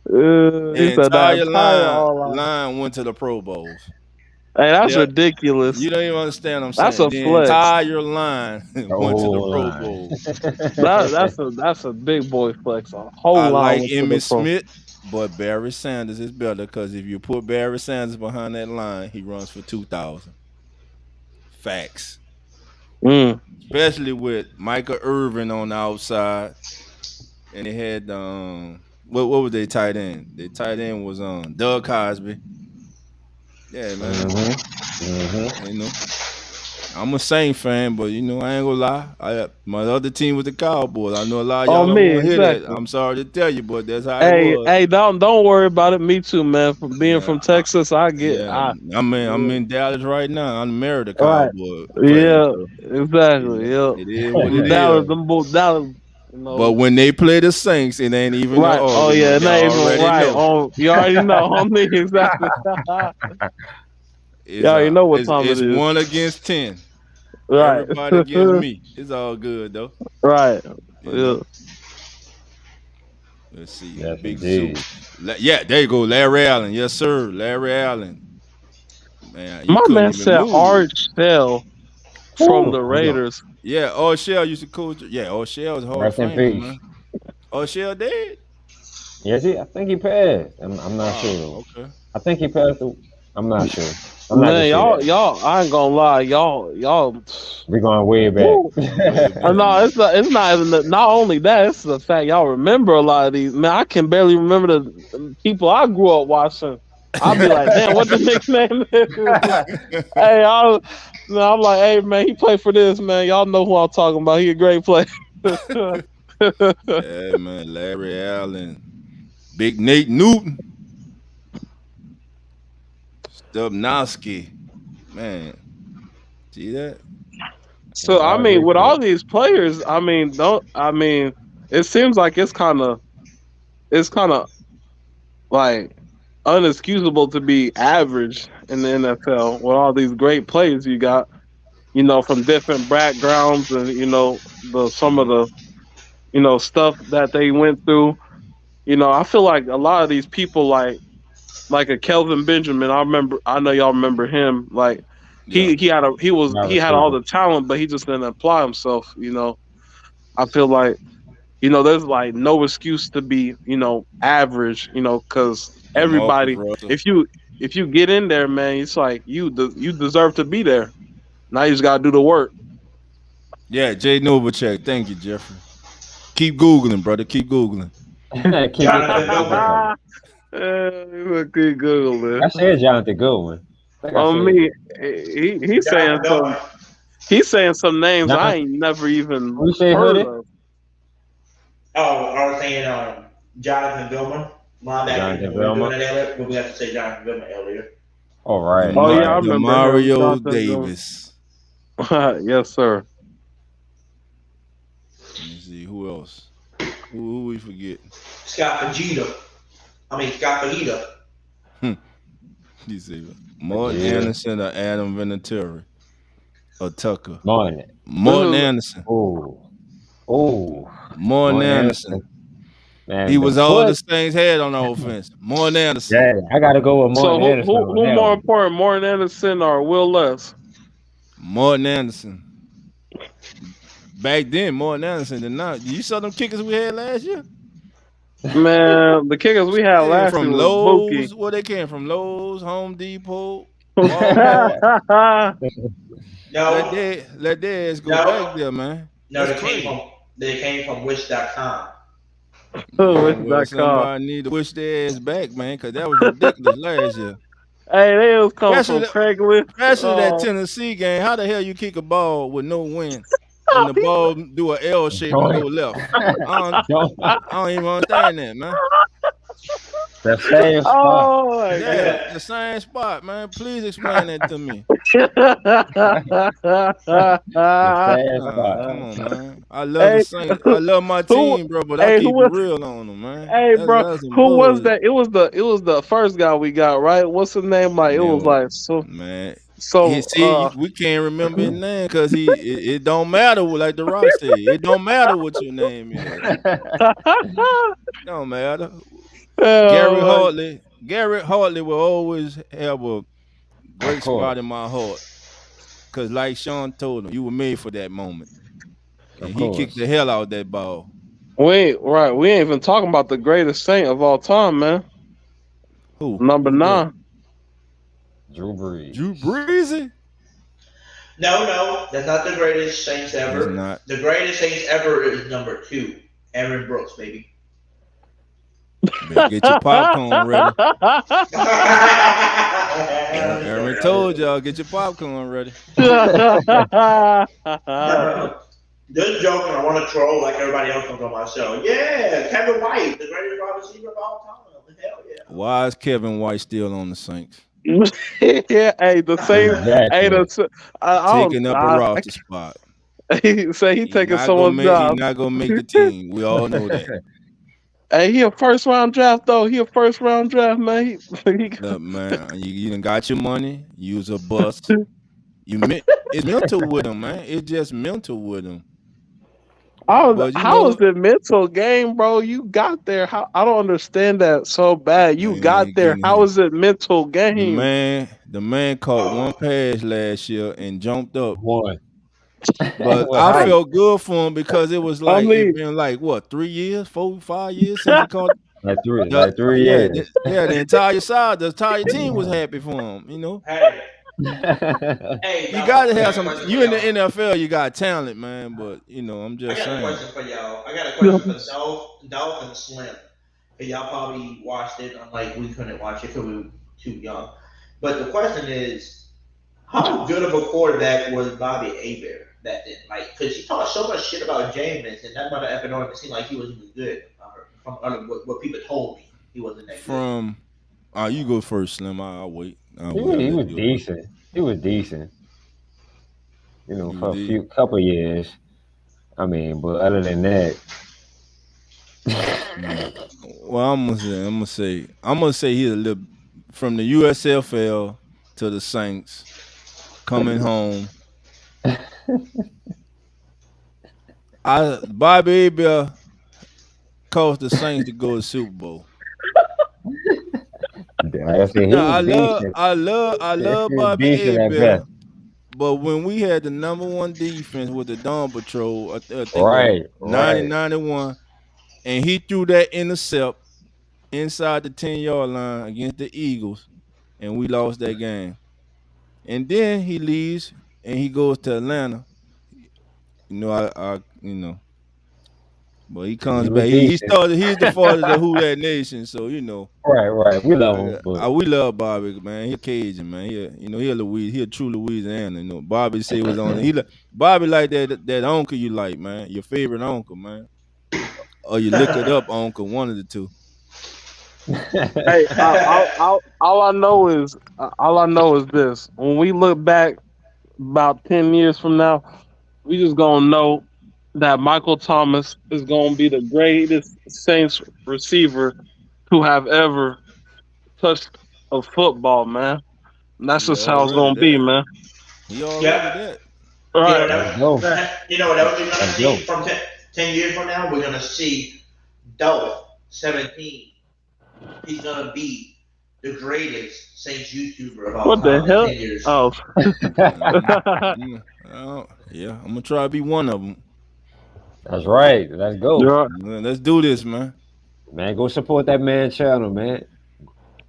The entire line went to the Pro Bowls. Hey, that's ridiculous. You don't even understand what I'm That's saying. a The flex. entire line went to the Pro Bowl. That's a big boy flex. A whole I line like went to the Emmitt Pro. Smith, but Barry Sanders is better because if you put Barry Sanders behind that line, he runs for 2,000. Facts. Especially with Michael Irvin on the outside. And they had what was they tight end? Their tight end was Doug Cosby. Yeah, man. You know, I'm a Saint fan, but you know, I ain't gonna lie. My other team was the Cowboys. I know a lot of y'all don't want to hear that. I'm sorry to tell you, but that's how it was. Hey, don't worry about it. Me too, man. From being from Texas, I'm in Dallas right now. I'm married to Cowboy. Exactly. Yeah. It is what it Dallas, is. Dallas. You know. But when they play the Saints, it ain't even right. Oh yeah, it ain't even right. Know. You already know. Exactly. You already know what time it is. It's 1 against 10. Right. Everybody against me. It's all good though. Right. Yeah. Let's see. Big Zoo. Yeah, there you go. Larry Allen. Yes, sir. Larry Allen. Man, my man said Art Shell from the Raiders. Yeah, Art Shell used to coach. Yeah, Art Shell was hard to man. Art Shell dead? Yes, I think he passed. I'm not sure. Okay. I think he passed. I'm not sure. Man, y'all, I ain't gonna lie, y'all. We're going way back. No, it's not only that. It's the fact y'all remember a lot of these. Man, I can barely remember the people I grew up watching. I'll be like, damn, what the Knicks name is? Hey, I'm like, hey man, he played for this, man. Y'all know who I'm talking about. He a great player. Yeah, man, Larry Allen, Big Nate Newton. Stubnowski, man, see that? So I mean, with all these players, it seems like it's kind of like unexcusable to be average in the NFL with all these great players you got, you know, from different backgrounds and you know some of the stuff that they went through. You know, I feel like a lot of these people like a Kelvin Benjamin. I know y'all remember him. Like he had all the talent, but he just didn't apply himself. You know, I feel like, you know, there's like no excuse to be, you know, average. You know, because everybody, if you get in there, man, it's like you deserve to be there. Now you just gotta do the work. Yeah, Jay Novacek. Thank you, Jeffrey. Keep Googling, brother. Keep Googling. Keep Googling. I said Jonathan Goodwin. On me, he's saying some names I ain't never even heard of. Oh, I was saying Jonathan Gilman. Jonathan Gilman. But we have to say Jonathan Gilman earlier. All right. Oh yeah, I remember Demario Davis. Yes, sir. Let me see who else. Who we forget? Scott Fajita. You see, Martin Anderson or Adam Vinatieri or Tucker. Martin Anderson. Oh. Martin Anderson. Man, he was all the Saints had on the offense. Martin Anderson. Yeah, I got to go with Martin Anderson. So who more important, Martin Anderson or Will Less? Martin Anderson. Back then, Martin Anderson did not. You saw them kickers we had last year? Man, the kickers we had last year from was Lowe's. Mookie. Where they came from? Lowe's, Home Depot. No. Let their ass go back there, man. No, they came from Wish.com. Well, somebody need to wish their ass back, man, because that was ridiculous last year. Hey, they was coming from Craigslist. Especially that Tennessee game. How the hell you kick a ball with no wind? And the ball do an L shape and go left. I don't even understand that, man. The same spot. Oh my Yeah, god. the same spot, man. Please explain that to me. The same spot. Come on, man. I love the Hey, Saints. I love my who? team, bro, but I Hey, who keep it was? real on them, man. Hey, bro, That's some who was bullshit. that? It was the first guy we got, right? What's his name? Like, it was Man, like so. man. So, We can't remember his name because it don't matter like the Rock said. It don't matter what your name is. It don't matter. oh, Garrett Hartley will always have a Of great course. spot in my heart. Cause like Sean told him, you were made for that moment. Of And he kicked course. the hell out of that ball. wait, right? We ain't even talking about the greatest Saint of all time, man. Who? Number Who's that? 9. Drew Brees. Drew Brees? No, that's not the greatest Saints He's ever. not. The greatest Saints ever is number 2, Aaron Brooks, baby. Better get your popcorn ready. Aaron told y'all, get your popcorn ready. Just joking. I want to troll like everybody else on my show. Yeah, Kevin White, the greatest wide receiver of all time. Hell yeah. Why is Kevin White still on the Saints? Yeah, hey, the same. Hey, Exactly. I Taking up a roster spot. He say he taking someone's He job. not gonna make the team. We all know that. Hey, he a first round draft though. He a first round draft, man. Look, man, you done got your money. You was a bust. It's mental with him, man. It's just mental with him. But How is it mental game, bro? You got there. How I don't understand that so bad. You got there. How is it mental game? The man caught one pass last year and jumped up. One. But Well, I felt good for him because it was like mean- it been like what 3 years, 4, 5 years since he caught. Like 3 years. The entire team was happy for him. You know, Hey, you got to have some. You in the NFL, you got talent, man. But you know, I'm I just got a saying. question for y'all. I got a question for Dolph and Slim. And y'all probably watched it. Unlike we couldn't watch it because we were too young. But the question is, how good of a quarterback was Bobby Hebert back then? Like, because he talked so much shit about Jameis, and that mother effing don't even seem like he was even good. From what people told me, he wasn't that good. You go first, Slim. I'll wait. He was decent. He was decent. You know, for a couple years. I mean, but other than that, well, I'm gonna say he's a little from the USFL to the Saints coming home. Bobby Hebert caused the Saints to go to the Super Bowl. I love Bobby Hebert. But when we had the number 1 defense with the Dawn Patrol, I think 90-91, and he threw that intercept inside the 10-yard line against the Eagles, and we lost that game. And then he leaves and he goes to Atlanta. You know, but he comes back. He's the father of the Who That Nation, so you know. Right. We love him. We love Bobby, man. He a Cajun, man. He a true Louisiana. You know, Bobby say was on. Bobby like that uncle you like, man. Your favorite uncle, man. Or you look it up, uncle. One of the two. Hey, all I know is this: when we look back about 10 years from now, we just gonna know that Michael Thomas is gonna be the greatest Saints receiver to have ever touched a football, man. And that's just how it's gonna be, man. He already that. Right. You know what else we're gonna see from 10 years from now? We're gonna see Dolph 17. He's gonna be the greatest Saints YouTuber of all what time. the hell? 10 years. Yeah, I'm gonna try to be one of them. That's right. Let's go. Let's do this, man. Man, go support that man's channel, man.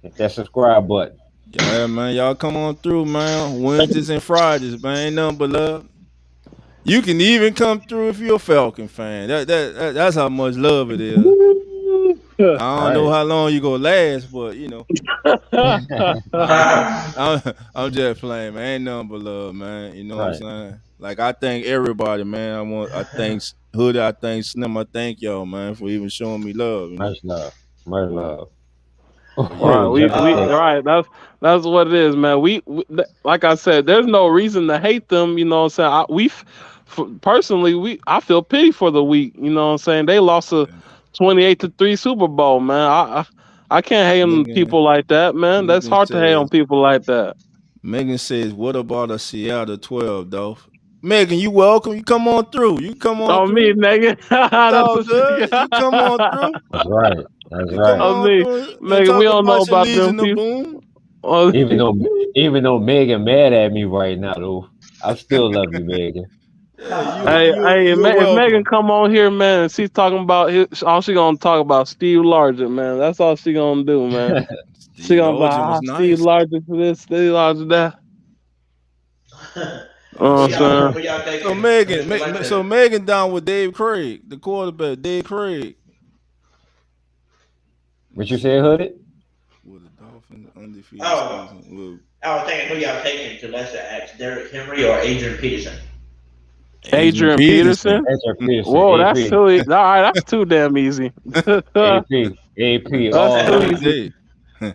Hit that subscribe button. Yeah, man. Y'all come on through, man. Wednesdays and Fridays, man. Ain't nothing but love. You can even come through if you're a Falcon fan. That's how much love it is. I don't know how long you gonna last, but you know. I'm just playing, man. Ain't nothing but love, man. You know what I'm saying? Like I thank everybody, man. I thank Hoodie, I thank Slim, I thank y'all, man, for even showing me love. Much love. Right, right. That's what it is, man. We like I said, there's no reason to hate them. You know what I'm saying? Personally, I feel pity for the weak. You know what I'm saying? They lost a 28-3 Super Bowl, man. I can't hate on people like that, man. That's hard to hate on people like that. Megan says, "What about a Seattle 12, Dolph?" Megan, you welcome. You come on through. You come on through. Me, Megan. That's good. You come on through. That's right. That's You right. come on through. Megan, we don't know about them people. Even though Megan mad at me right now, though, I still love you, Megan. If Megan come on here, man, and she's talking about all she gonna talk about Steve Largent, man. That's all she gonna do, man. She gonna buy Steve Largent for this, Steve Largent that. So Megan down with Dave Craig, the quarterback, Dave Craig. What you say, Hoodie? With the Dolphins undefeated season. I was thinking who y'all taking to let's ask Derrick Henry or Adrian Peterson. Adrian Peterson? Whoa, that's silly. All right, that's too damn easy. AP.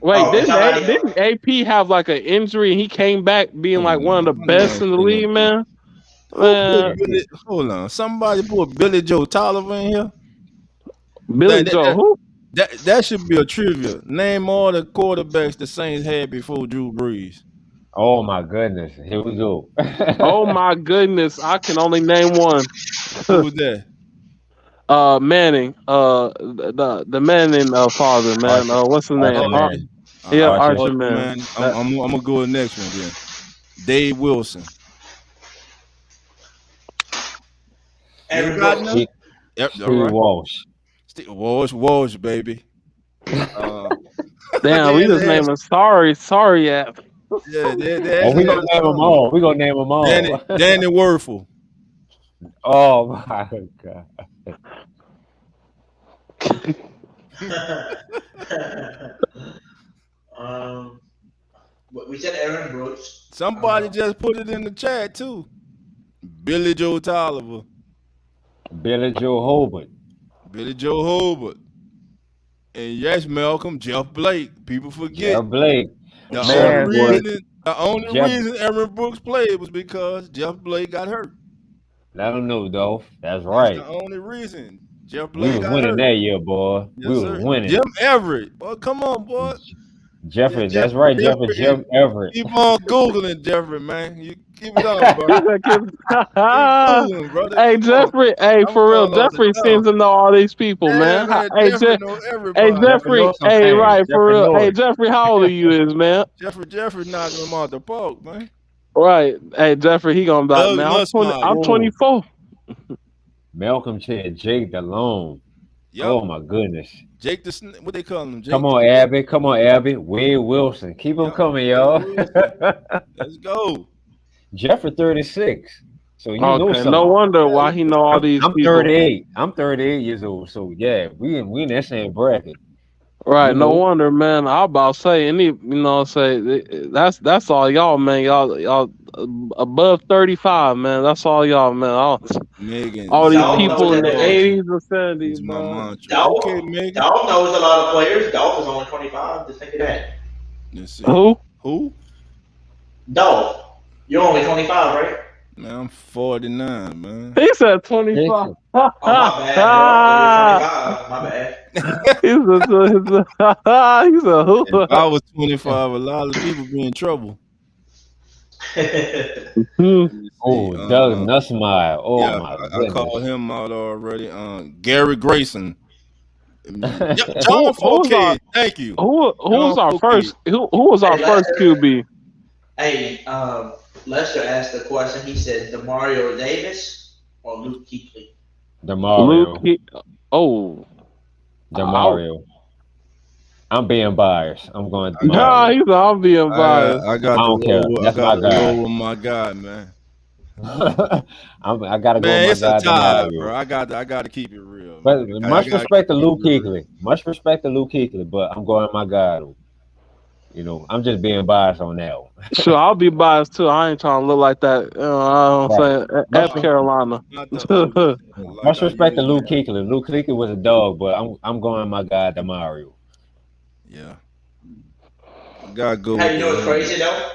Wait, didn't AP have like an injury and he came back being like one of the best in the league, man? Hold on. Somebody put Billy Joe Tolliver in here. Billy Joe, who? That should be a trivia. Name all the quarterbacks the Saints had before Drew Brees. Oh my goodness. Here we go. Oh my goodness. I can only name one. Who was that? Manning. The Manning father, man. What's his name? Archer Manning. I'm gonna go to the next one then. Dave Wilson. Steve Walsh, baby. Damn, we just named him sorry app. Yeah, we gonna name them all. We gonna name them all. Danny Werfel. Oh my God. We said Aaron Brooks. Somebody just put it in the chat too. Billy Joe Tolliver. Billy Joe Hobart. And yes, Malcolm, Jeff Blake. People forget. Jeff Blake. The only reason Aaron Brooks played was because Jeff Blake got hurt. Let him know, Dolph. That's right. That's the only reason. Jeff Blake we was winning that year, boy. Yes, we was winning. Jim Everett. Boy, come on, boy. Jeffrey, that's right, Jim Everett. Keep on Googling Jeffrey, man. You keep it on, bro. Keep Googling, brother. Hey, Jeffrey. Hey, for real, Jeffrey seems to know all these people, man. Hey, Jeffrey. Hey, right, for real. Hey, Jeffrey, how old are you, man? Jeffrey knocking him out the park, man. Right. Hey, Jeffrey, he gonna die, man. I'm 24. Malcolm said Jake DeLone. Yep. Oh my goodness. Jake what they call him? Jake Come on, Abby. Wade Wilson. Keep them coming, y'all. Let's go. Jeffrey 36. So you know something. No wonder why he know all these people. 38. I'm 38 years old. So yeah, we in that same bracket. Right, no wonder, man. I about to say that's all y'all, man. Y'all above 35, man. That's all y'all, man. All these people in the 80s or 70s, man. Okay, Megan. Dolph knows a lot of players. Dolph is only 25. Just think of that. Let's see. Who? Dolph. You're only 25, right? Man, I'm 49, man. He said 25. Oh, my bad, bro. You're 25. My bad. He's a who? If I was 25, a lot of people be in trouble. Doug Nussmeier. Oh, yeah, my goodness. I called him out already. Gary Grayson. John Fourcade. Thank you. Who was our first? Who was our first QB? Hey, Lester asked the question. He said Demario Davis or Luke Kuechly. Demario. Demario. I'm being biased. I'm going. I'm being biased. I don't care. That's my guy. With my guy, man. I gotta go man, with my guy, bro. I got to keep it real. But much respect to Luke Kuechly. But I'm going with my guy. You know, I'm just being biased on that one. Sure, I'll be biased too. I ain't trying to look like that. F Carolina. Much respect to Luke Kuechly. Luke Kuechly was a dog, but I'm going with my guy Demario. Yeah. Gotta go Hey, with you know what's that. crazy though?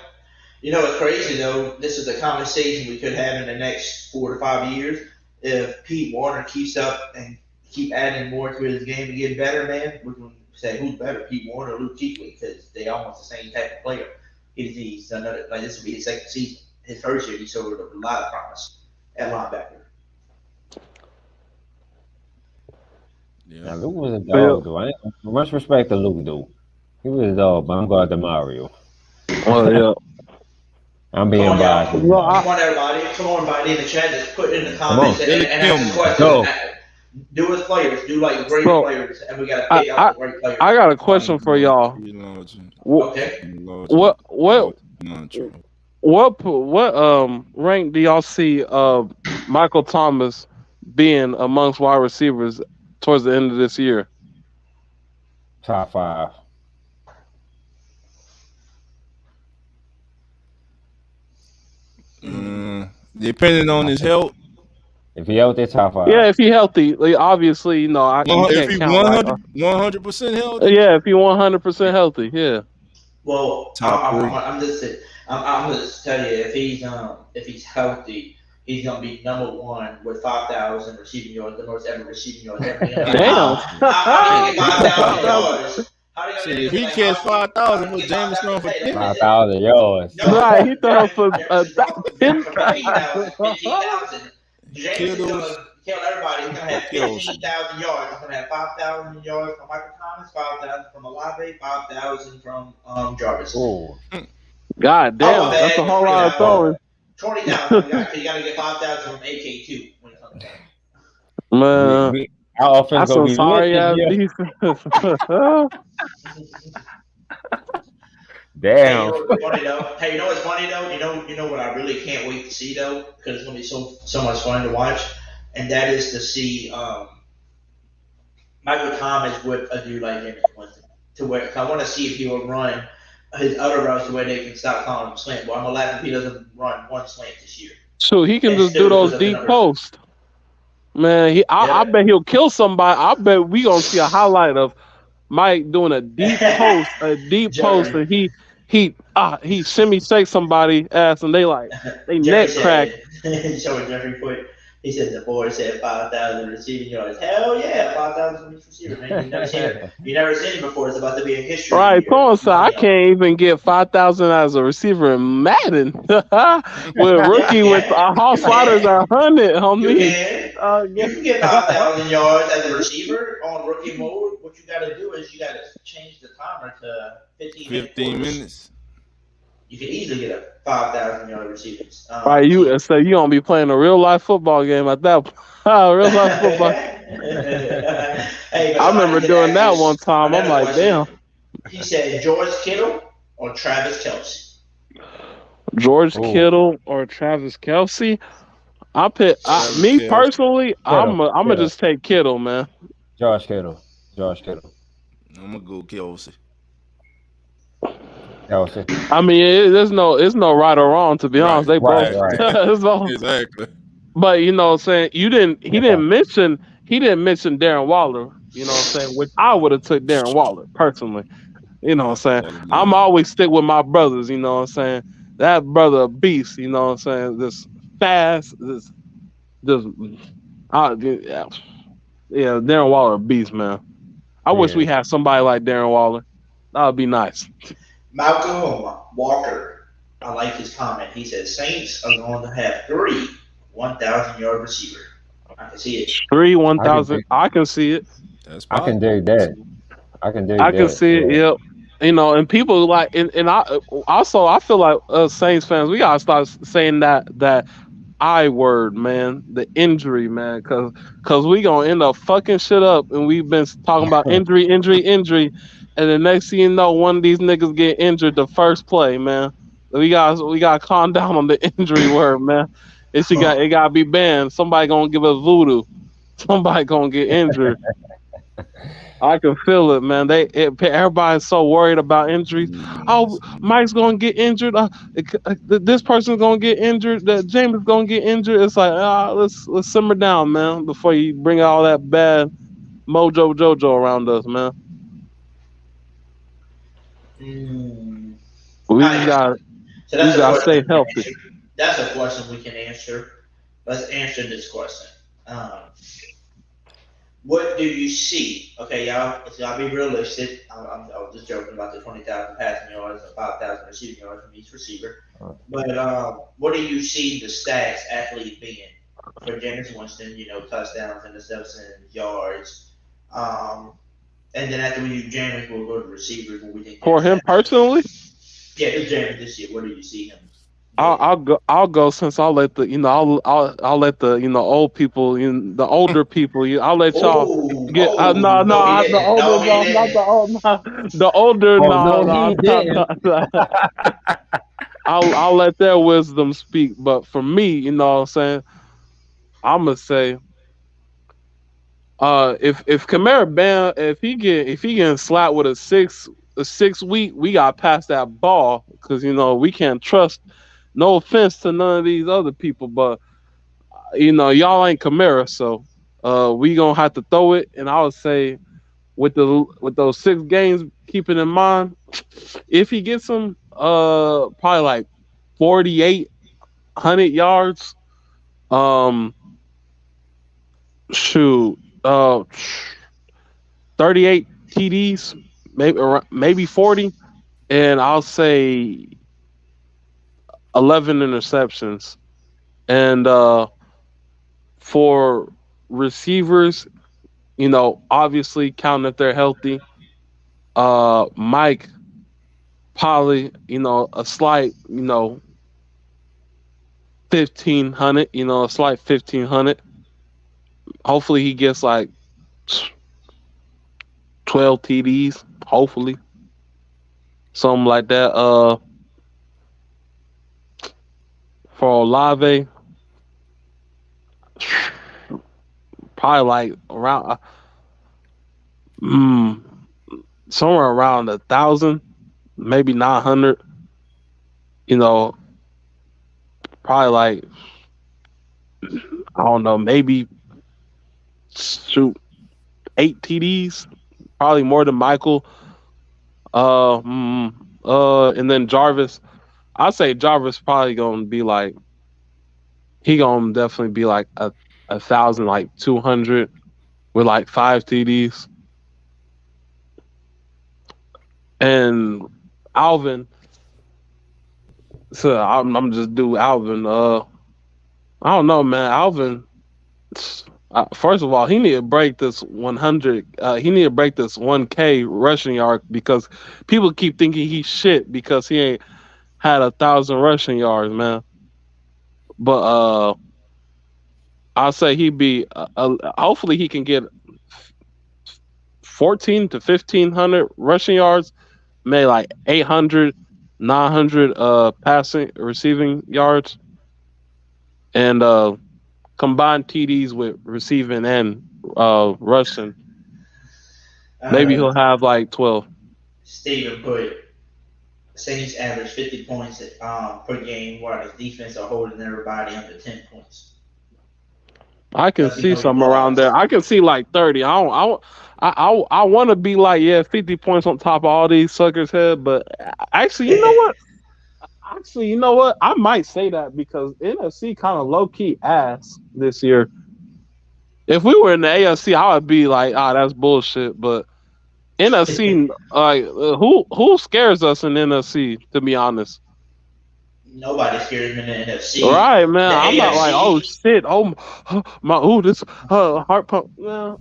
You know what's crazy though? This is a conversation we could have in the next 4 to 5 years. If Pete Warner keeps up and keep adding more to his game and get better, man, we can say who's better, Pete Warner or Luke Kuechly, because they almost the same type of player. He's another like this will be his second season. His first year, he showed a lot of promise at linebacker. Now Luke was a dog, though. I ain't much respect to Luke, though. He was a dog, but I'm going to Demario. Oh yeah. I'm being biased. Come on, everybody. Come on, everybody in the chat. Just put in the comments and ask a question. Go. Do as players. Do like great players, and we got to pick out the great players. I got a question for y'all. Okay. What rank do y'all see Michael Thomas being amongst wide receivers towards the end of this year? Top 5. Depending on his health. If he healthy, top 5. Yeah, if he healthy, like, obviously, you know, if he 100% healthy. Yeah, if he 100% healthy, yeah. Well, I'm just telling you, if he's healthy, he's gonna be number 1 with 5,000 receiving yards, the most ever receiving yards. Damn. How do you get 5,000 yards? If he catch 5,000, what Jameis throwing for 10? 5,000 yards. Right, he throwing for 10,000. Jameis is gonna kill everybody. He's gonna have 15,000 yards. He's gonna have 5,000 yards from Michael Thomas, 5,000 from Olave, 5,000 from Jarvis. Oh. God damn, that's a whole lot of throwing. 20,000. You gotta get 5,000 from AK2 when it comes down. Man, our offense gonna be sorry ass lit. defense. Damn. Hey, you know what's funny though? You know what I really can't wait to see though, because it's gonna be so much fun to watch, and that is to see Michael Thomas with a dude like Jameis Winston. To where I want to see if he will run his other routes to where they can stop calling him slant. Well, I'm gonna laugh if he doesn't run one slant this year. So he can just do those deep posts. Man, I bet he'll kill somebody. I bet we gonna see a highlight of Mike doing a deep post, and he shimmy shake somebody ass, and they neck crack. Showing Jeffrey Foot. He said the board said 5,000 receiving yards. Hell yeah, 5,000 from each receiver, man. You never seen it before. It's about to be a history. Right, someone said I can't even get 5,000 as a receiver in Madden. With a rookie with all sliders are 100 on me. You can get 5,000 yards as a receiver on rookie mode. What you got to do is you got to change the timer to 15 minutes. You can easily get a 5,000 yard receiving. Right, you gonna be playing a real life football game at that point. Real life football. Hey, I remember doing that one time. I'm like, damn. He said George Kittle or Travis Kelce. George Kittle or Travis Kelce. Me personally, I'm gonna just take Kittle, man. Josh Kittle. I'm gonna go Kelce. I mean, it's no right or wrong, to be honest. They both exactly. But you know what I'm saying, he didn't mention Darren Waller, you know what I'm saying, which I would have took Darren Waller personally. You know what I'm saying? I'm always stick with my brothers, you know what I'm saying? That brother a beast, you know what I'm saying? This fast, Darren Waller a beast, man. I wish we had somebody like Darren Waller. That would be nice. Malcolm Walker, I like his comment. He says Saints are going to have 3 1,000-yard receiver. I can see it. 3 1,000. I can see it. I can dig that. I can see it. Yep. You know, and people like, and I feel like Saints fans, we gotta start saying that I word, man, the injury, man, cause we gonna end up fucking shit up, and we've been talking about injury, and the next thing you know, one of these niggas get injured the first play, man. We gotta calm down on the injury word, man. It gotta be banned. Somebody gonna give us voodoo. Somebody gonna get injured. I can feel it, man. Everybody's so worried about injuries. Oh, Mike's gonna get injured. This person's gonna get injured. That James is gonna get injured. It's like, let's simmer down, man, before you bring all that bad mojo Jojo around us, man. We just got So we that's a gotta question stay we can healthy. answer. That's a question we can answer. Let's answer this question. What do you see? Okay, y'all. It's gotta be realistic. I was just joking about the 20,000 passing yards and 5,000 receiving yards from each receiver. But what do you see the stats actually being for Jameis Winston? You know, touchdowns, interceptions, yards. And then after we do Jameis, we'll go to receivers. What we think For him personally, yeah, this Jameis this year. Where do you see him? I'll go since I'll let the I'll let the old people the older people I'll let y'all get no the older no not the old no, the older Oh no, he didn't. no. I'll let their wisdom speak, but for me, you know what I'm saying, I'm gonna say if Kamara Bam if he getting slapped with a 6 week, we got past that ball because we can't trust. No offense to none of these other people, but y'all ain't Kamara, so we gonna have to throw it. And I would say with those 6 games, keeping in mind, if he gets them, probably like 4,800 yards, shoot, 38 TDs, maybe 40, and I'll say 11 interceptions. And for receivers, obviously counting if they're healthy, Mike, probably, a slight, 1,500, a slight 1,500. Hopefully he gets like 12 TDs, hopefully. Something like that. For Olave, probably like around somewhere around 1,000, maybe 900. Probably like, I don't know, maybe shoot 8 TDs, probably more than Michael. And then Jarvis, I'd say Jarvis probably gonna be like, he gonna definitely be like 1,000, like 200 with like 5 TDs. And Alvin, so I'm just do Alvin. I don't know, man. Alvin, first of all, he need to break this 100. He need to break this 1K rushing yard because people keep thinking he's shit because he ain't had 1,000 rushing yards, man. But I'll say he'd be. Hopefully, he can get 14 to 1,500 rushing yards, maybe like 800, 900 passing, receiving yards, and combined TDs with receiving and rushing. Maybe he'll have like 12. Steven put Saints average 50 points per game, while his defense are holding everybody under 10 points. I can see something around there. I can see like 30. I want to be like 50 points on top of all these suckers' head, but actually, you know what? I might say that because NFC kind of low key ass this year. If we were in the AFC, I would be like, that's bullshit. But NFC, like, who scares us in NFC? To be honest, nobody scares me in the NFC. Right, man. The I'm AFC, not like, oh shit, this heart pump. Yeah,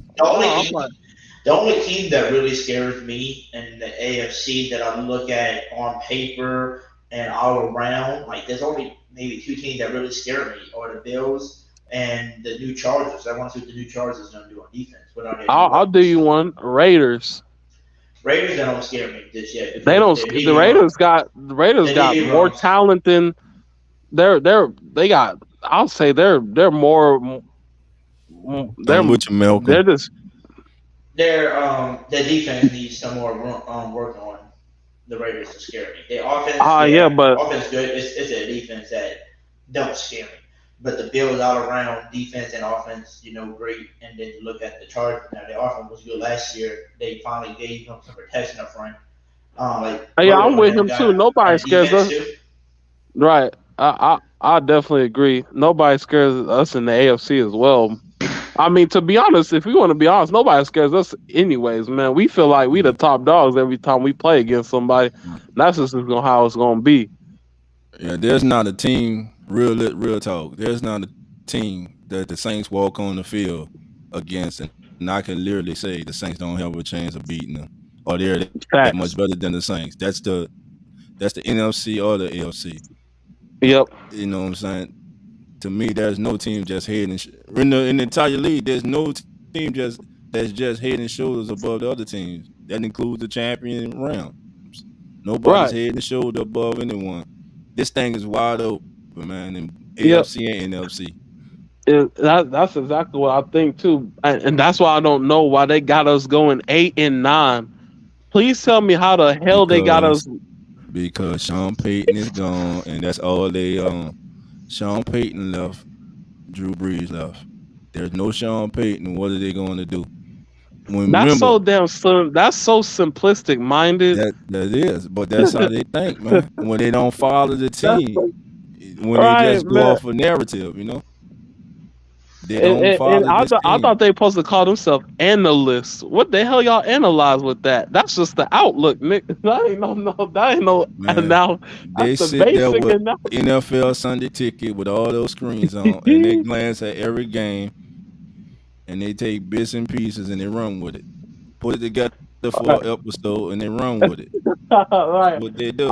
the only team that really scares me in the AFC that I look at on paper and all around, like there's only maybe 2 teams that really scare me, are the Bills and the new Chargers. I want to see what the new Chargers are going to do on defense. What are they? I'll do you one. Raiders. Raiders don't scare me this year. They don't. The Raiders got more talent than they got. I'll say they're more. I'm with you, Malcolm. They're just. Their defense needs some more work on. The Raiders to scare me. Their offense, but offense good. It's a defense that don't scare me. But the build all around defense and offense, great. And then you look at the Chargers. Now their offense was good last year. They finally gave them some protection up front. Yeah, I'm with him too. Nobody scares us. Right. I definitely agree. Nobody scares us in the AFC as well. I mean, to be honest, if we want to be honest, nobody scares us anyways, man. We feel like we the top dogs every time we play against somebody. That's just how it's gonna be. Yeah, there's not a team, real talk. There's not a team that the Saints walk on the field against, and I can literally say the Saints don't have a chance of beating them, or they're that much better than the Saints. That's the NFC or the AFC. Yep. You know what I'm saying? To me, there's no team just head and in the entire league. There's no team that's just head and shoulders above the other teams. That includes the champion round. Nobody's head and shoulder above anyone. This thing is wide open, man. In AFC and NFC. That's exactly what I think too, and that's why I don't know why they got us going 8-9. Please tell me how the hell they got us. Because Sean Payton is gone, and that's all they Sean Payton left, Drew Brees left. There's no Sean Payton. What are they going to do? That's so damn slim. That's so simplistic minded. That is, but that's how they think, man. When they don't follow the team, when they just go off a narrative, you know. They don't follow I thought they supposed to call themselves analysts. What the hell y'all analyze with that? That's just the outlook, Nick. That ain't no. Now they sit there with NFL Sunday Ticket with all those screens on, and they glance at every game, and they take bits and pieces and they run with it. Put it together for an episode, and they run with it. Right. What they do.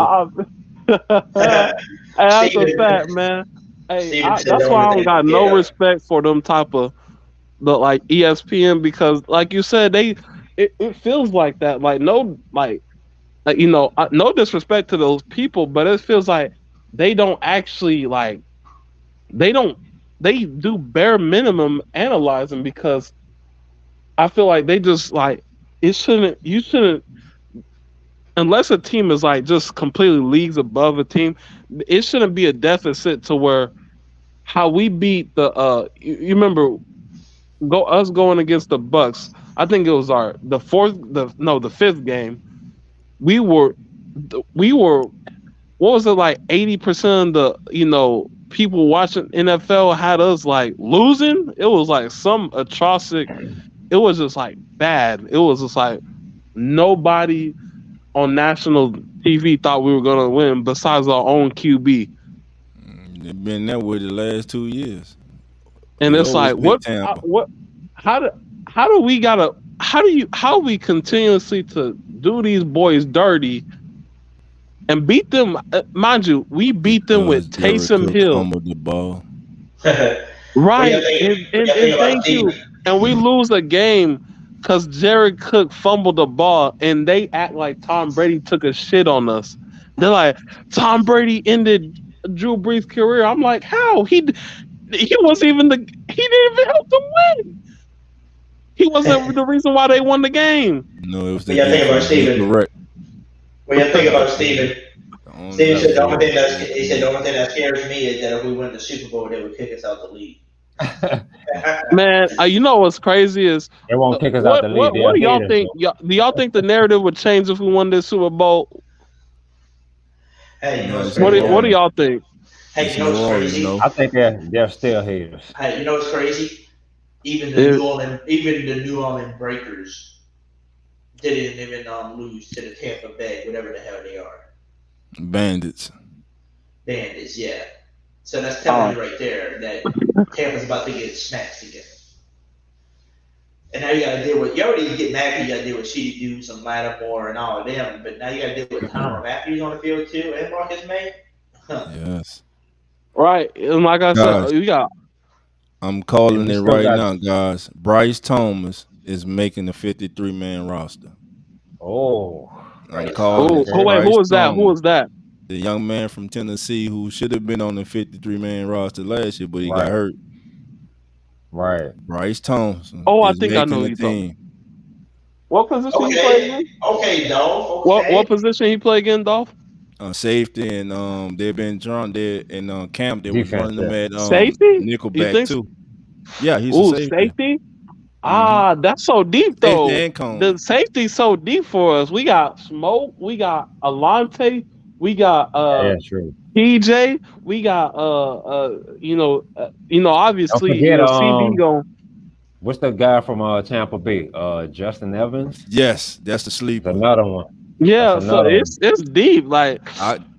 That's a fact, man. Hey, that's why I don't got no respect for them type of like ESPN, because like you said, it feels like that. Like no disrespect to those people, but it feels like they don't actually they do bare minimum analyzing, because I feel like they just you shouldn't, unless a team is just completely leagues above a team, it shouldn't be a deficit to where how we beat the you remember us going against the Bucks. I think it was the fifth game. We were what was it, 80% of the people watching NFL had us losing. It was some atrocity. It was just bad. It was just nobody on national TV thought we were gonna win besides our own QB. They've been that way the last 2 years. And it's how we continuously to do these boys dirty and beat them? Mind you, we beat them with Taysom Hill. The ball. Right, and thank you. And we lose a game because Jared Cook fumbled the ball, and they act like Tom Brady took a shit on us. They're like, Tom Brady ended Drew Brees' career. I'm like, how? He wasn't even he didn't even help them win. He wasn't the reason why they won the game. No, it was the game. Correct. When you think about Steven said the only thing that scares me is that if we win the Super Bowl, they would kick us out the league. Man, you know what's crazy is they won't kick us out the league. What do y'all think? Do y'all think the narrative would change if we won this Super Bowl? Hey, what do y'all think? Hey, you know what's crazy? I think they're still haters. Hey, you know what's crazy? Even the New Orleans Breakers didn't even lose to the Tampa Bay, whatever the hell they are. Bandits, yeah. So that's telling you right there that Tampa's about to get smacked again. And now you got to deal with, you already get mad because you got to deal with Cheaty Dukes and Lattimore and all of them, but now you got to deal with Tyrann Matthews on the field too, and Marcus May. Yes. Right, and like I said, you got. I'm calling it right now, guys. Bryce Thomas is making the 53-man roster. Oh. I'm calling who was that? Who was that? The young man from Tennessee who should have been on the 53-man roster last year, but he got hurt. Right. Bryce Thomas. Oh, I think I know the team. What position he played again? Okay, Dolph. Okay. What position he played again, Dolph? Safety, and they've been drawn there in camp. They were running them at safety, nickelback too. Yeah, he's a safety. That's so deep though. Safety and cone. The safety's so deep for us. We got Smoke, we got Alante, we got Yeah, true. PJ, we got obviously Don't forget, CD going. what's the guy from Tampa Bay? Justin Evans. Yes, that's the sleeper. Another one. Yeah, That's so another it's deep. Like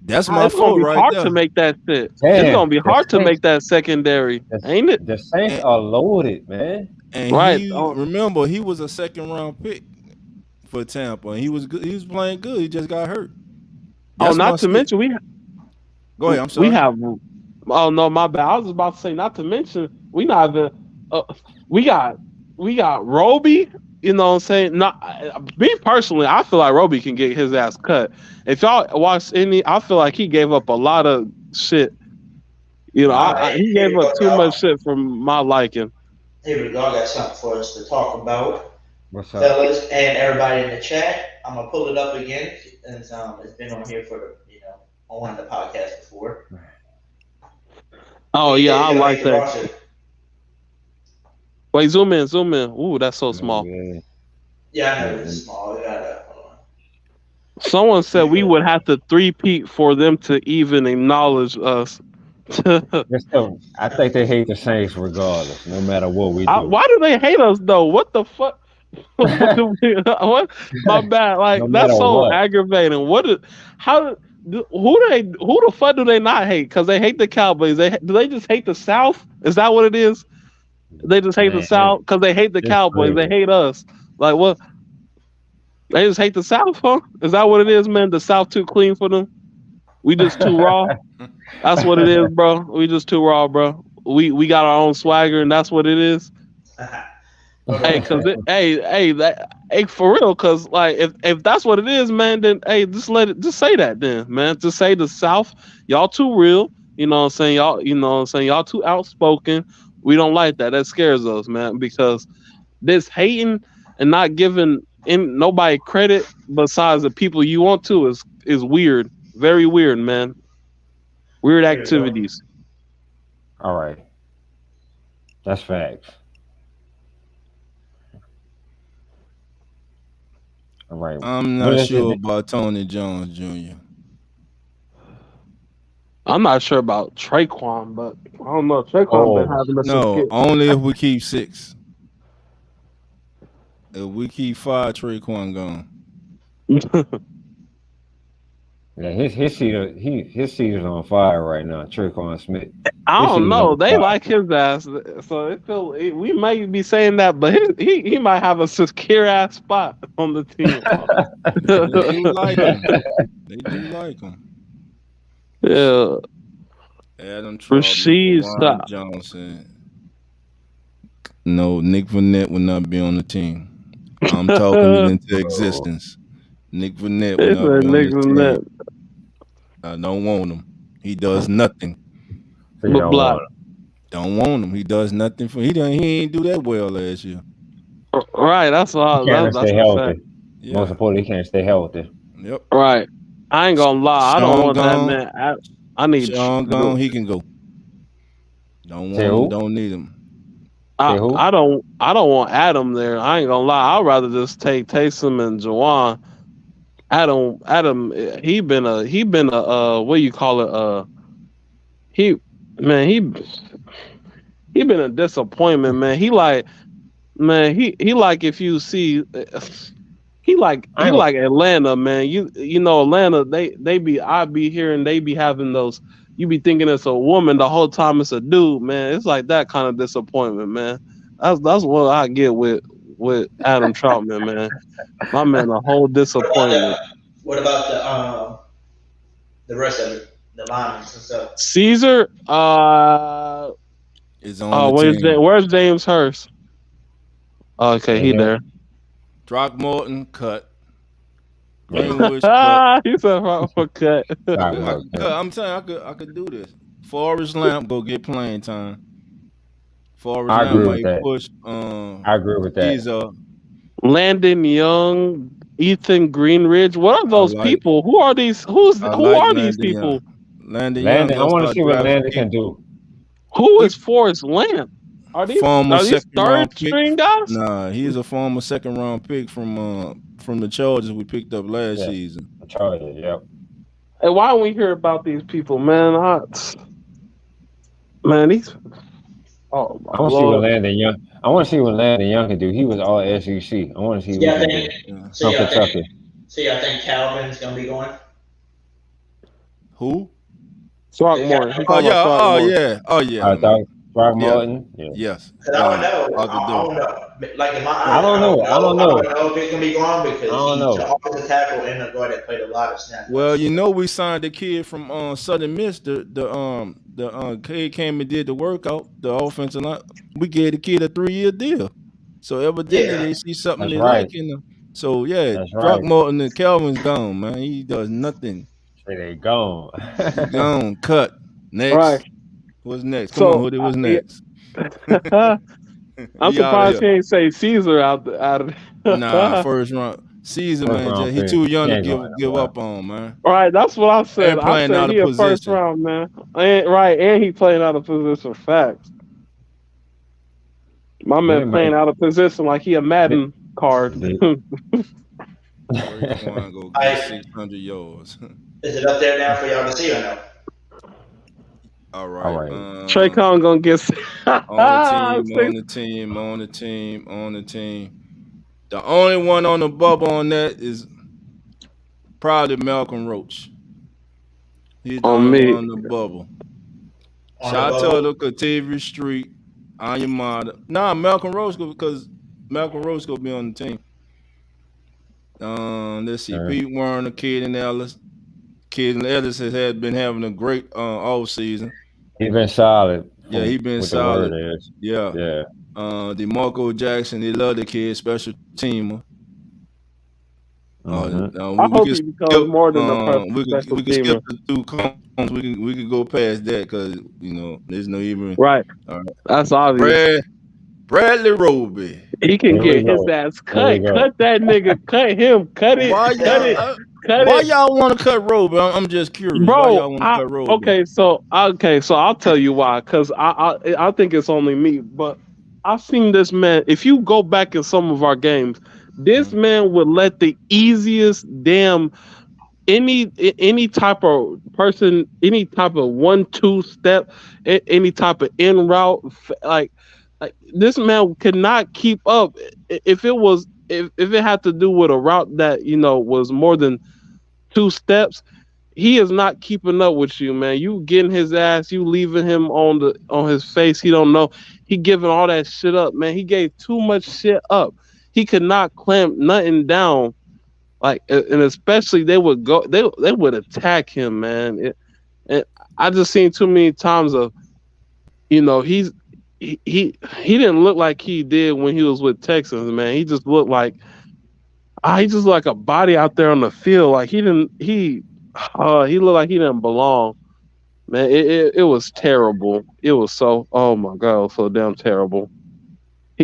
that's my it's gonna fault be right hard there. to make that shit. Damn, It's gonna be the hard to Saints- make that secondary, ain't it? The Saints are loaded, man. And Right. remember, he was a second round pick for Tampa, and he was good. He was playing good. He just got hurt. That's my Not to mention Go ahead. I'm sorry. we have. Oh no, my bad. I was about to say. Not to mention, we not even. We got Roby. You know what I'm saying? Not me personally. I feel like Roby can get his ass cut. If y'all watch any, I feel like he gave up a lot of shit. You know, he gave up too much shit for my liking. Here we go. I got something for us to talk about, What's up? fellas, and everybody in the chat. I'm gonna pull it up again, and it's been on here for on one of the podcasts before. Oh yeah, I You like can that. watch it. Wait, zoom in. Ooh, that's so small. Yeah, I know it's small. Hold on. Someone said we would have to three-peat for them to even acknowledge us. I think they hate the Saints regardless, no matter what we do. Why do they hate us though? What the fuck? What? My bad. Like No that's matter so what. aggravating. Who the fuck do they not hate? Because they hate the Cowboys. Do they just hate the South? Is that what it is? They just hate the South because they hate the Cowboys. They hate us. Like what? They just hate the South, huh? Is that what it is, man? The South too clean for them? We just too raw? That's what it is, bro. We just too raw, bro. We got our own swagger, and that's what it is. Hey, for real, cause like if that's what it is, man, then hey, just say that then, man. Just say the South, y'all too real. You know what I'm saying? Y'all too outspoken. We don't like that. That scares us, man, because this hating and not giving nobody credit besides the people you want to is weird. Very weird, man. Weird activities. All right. That's facts. All right. I'm not sure about Tony Jones Jr. I'm not sure about Traquan, but I don't know. Traquan been having us only if we keep 6. If we keep 5, Traquan gone. Yeah, his seater's on fire right now. Traquan Smith. I don't know. They like his ass, so we might be saying that, but he might have a secure ass spot on the team. They do like him. Yeah. Adam Trout, Rasheed Ron Johnson. No, Nick Vannett will not be on the team. I'm talking it into existence. Nick Vannett will not be on the team. I don't want him. He does nothing. But Black. Don't want him. He does nothing for. He ain't do that well last year. Right. That's all. He can't stay healthy. Yeah. Most importantly, he can't stay healthy. Yep. Right. I ain't gonna lie. I don't want gone. that man. I need Sean gone. He can go. Don't want him. Don't need him. I don't want Adam there. I ain't gonna lie. I'd rather just take Taysom and Juwan. Adam, he been a what do you call it? He been a disappointment, man. He like if you see he like Atlanta, man. You know Atlanta, I be hearing they be having those. You be thinking it's a woman the whole time it's a dude, man. It's like that kind of disappointment, man. That's what I get with Adam Troutman, man. My man, a whole disappointment. What about the rest of it, the linemen and stuff? Caesar, is on the team. Where's James Hurst? Okay, he there. Throckmorton cut. Greenwood cut. He said cut. I'm telling you, I could do this. Forrest Lamp go get playing time. Forrest Lamp might push. I agree with that. He's Landon Young, Ethan Greenridge. What are those people? Who are these? Who are these people? Young. Landon I want to see what Landon can do. Who is Forrest Lamp? Are these former second third round pick. string guys? Nah, he's a former second round pick from the Chargers we picked up last season. Chargers, yep. Hey, why don't we hear about these people, man? Man, these. Oh my I want to see what Lord. Landon Young. I want to see what Landon Young can do. He was all SEC. I want to see what he can do. So From Kentucky. I think Calvin's gonna be going. Who? Throckmorton. Oh yeah. Throckmorton. Yeah. Yes. I don't know. Like in my eyes, I don't know if it's gonna be gone because he's the offensive tackle and the guy that played a lot of snaps. Well, we signed the kid from Southern Miss. The kid came and did the workout. The offensive line. We gave the kid a 3-year deal. So evidently they see something they like in him. So Throckmorton and Calvin's gone, man. He does nothing. They gone. He gone. Cut. Next. Right. What's next? Come on, Hoodie. What's next? I'm surprised he ain't say Caesar out of there. Nah, first round. Caesar, man, he too young to give up on, man. All right, that's what I said. I said he a first round, man. And he playing out of position. Facts. My man playing out of position like he a Madden card. Go get 600 yards. Is it up there now for y'all to see or no? All right. Trey Con gonna get on the team. The only one on the bubble on that is probably Malcolm Roach. He's the only one on the bubble. Shout out to Katavius Street, Anyamada. Nah, Malcolm Roach because Malcolm Roach gonna be on the team. Let's see, Pete Warner, Caden Ellis. Caden Ellis has been having a great off season. He's been solid. Yeah, he's been solid. Yeah. DeMarco Jackson, they love the kid, special teamer. I hope he becomes more than a we can skip the 2 cones. We can go past that because there's no even right. That's obvious. Bradley Roby. He can get his ass cut. Cut that nigga. Cut him. Cut it. Why y'all want to cut Roby? I'm just curious. Bro, why y'all want to cut Roby? Okay, so I'll tell you why. Because I think it's only me, but I've seen this man. If you go back in some of our games, this man would let the easiest damn any type of person, any type of 1-2 step, any type of in route, like this man could not keep up. If it had to do with a route that was more than 2 steps, he is not keeping up with you, man. You getting his ass, you leaving him on his face. He don't know. He giving all that shit up, man. He gave too much shit up. He could not clamp nothing down. And especially they would attack him, man. And I just seen too many times of, he didn't look like he did when he was with Texans, man. He just looked like a body out there on the field. Like he looked like he didn't belong, man. It was terrible. It was so, oh my God, it was so damn terrible.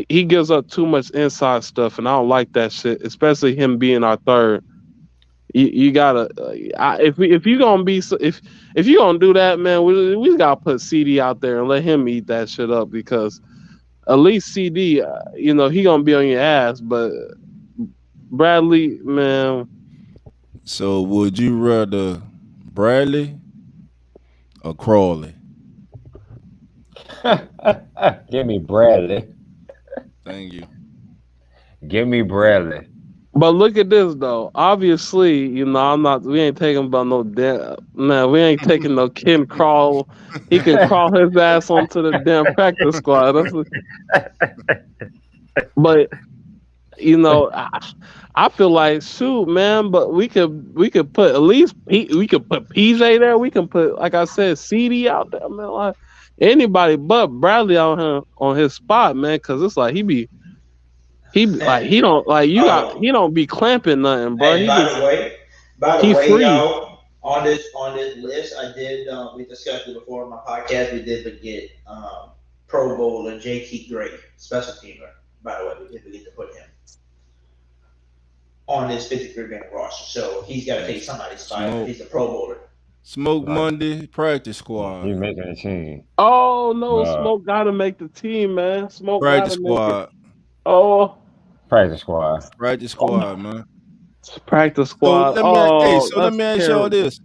He gives up too much inside stuff, and I don't like that shit. Especially him being our third. You gotta if you gonna do that, man, we gotta put CD out there and let him eat that shit up, because at least CD, he gonna be on your ass, but Bradley, man. So would you rather Bradley or Crawley? Give me Bradley. Thank you. Give me Bradley. But look at this though. Obviously, we ain't taking about we ain't taking no Ken Crawl. He can crawl his ass onto the damn practice squad. But I feel like, shoot, man, but we could put at least we could put PJ there. We can put, like I said, CD out there, man. Like anybody but Bradley on his spot, man, because it's like he don't be clamping nothing, bro. Hey, by the way, free. y'all, on this list, I did we discussed it before in my podcast. We did forget Pro Bowler J.T. Gray, special teamer. By the way, we did forget to put him on this 53-man roster, so he's got to take somebody's spot. He's a Pro Bowler. Smoke Right. Monday practice He squad. making a team. Oh no, Smoke gotta make the team, man. Smoke Practice gotta make it. squad. Oh, Practice squad. Practice squad, man. practice So squad. let That's me ask y'all terrible. this.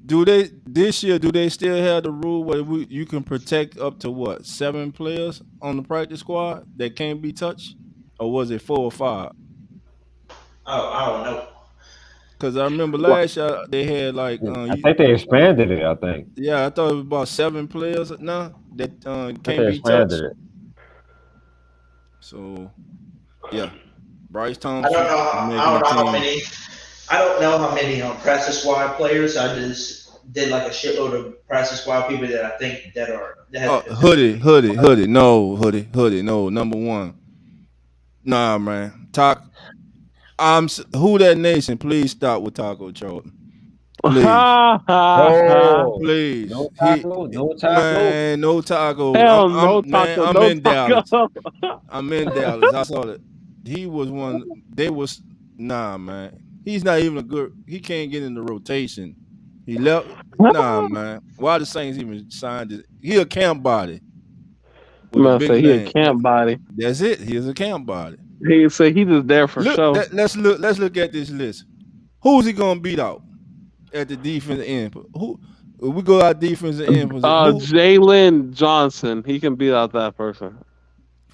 Do they still have the rule where you can protect up to what 7 players on the practice squad that can't be touched, or was it 4 or 5? Oh, I don't know. Because I remember What? last year they had like I think they expanded it. I think I thought it was about 7 players now that can't they be touched. expanded it. So yeah, Bryce I don't Thompson know. is I making don't the know how team. many. I don't know how many practice squad players. I just did like a shitload of practice squad people that I think that have Hoodie, no, Hoodie, no, number 1. Nah, man, who that nation? Please stop with Taco Charlton. Please. Oh, Please. no taco, no taco. Man, no tacos. Hell no, Taco, I'm no in Dallas. Taco. I'm in Dallas. I saw that. He was one. They was nah, man. He's not even a good. He can't get in the rotation. He left. Nah, man. Why the Saints even signed it? He a camp body with a Man, big say he a name. camp body. That's it. He is a camp body. He say he just there for Look, show. let's look at this list. Who's he gonna beat out at the defensive end? Who we go out defensive end who Jalen Johnson. He can beat out that person.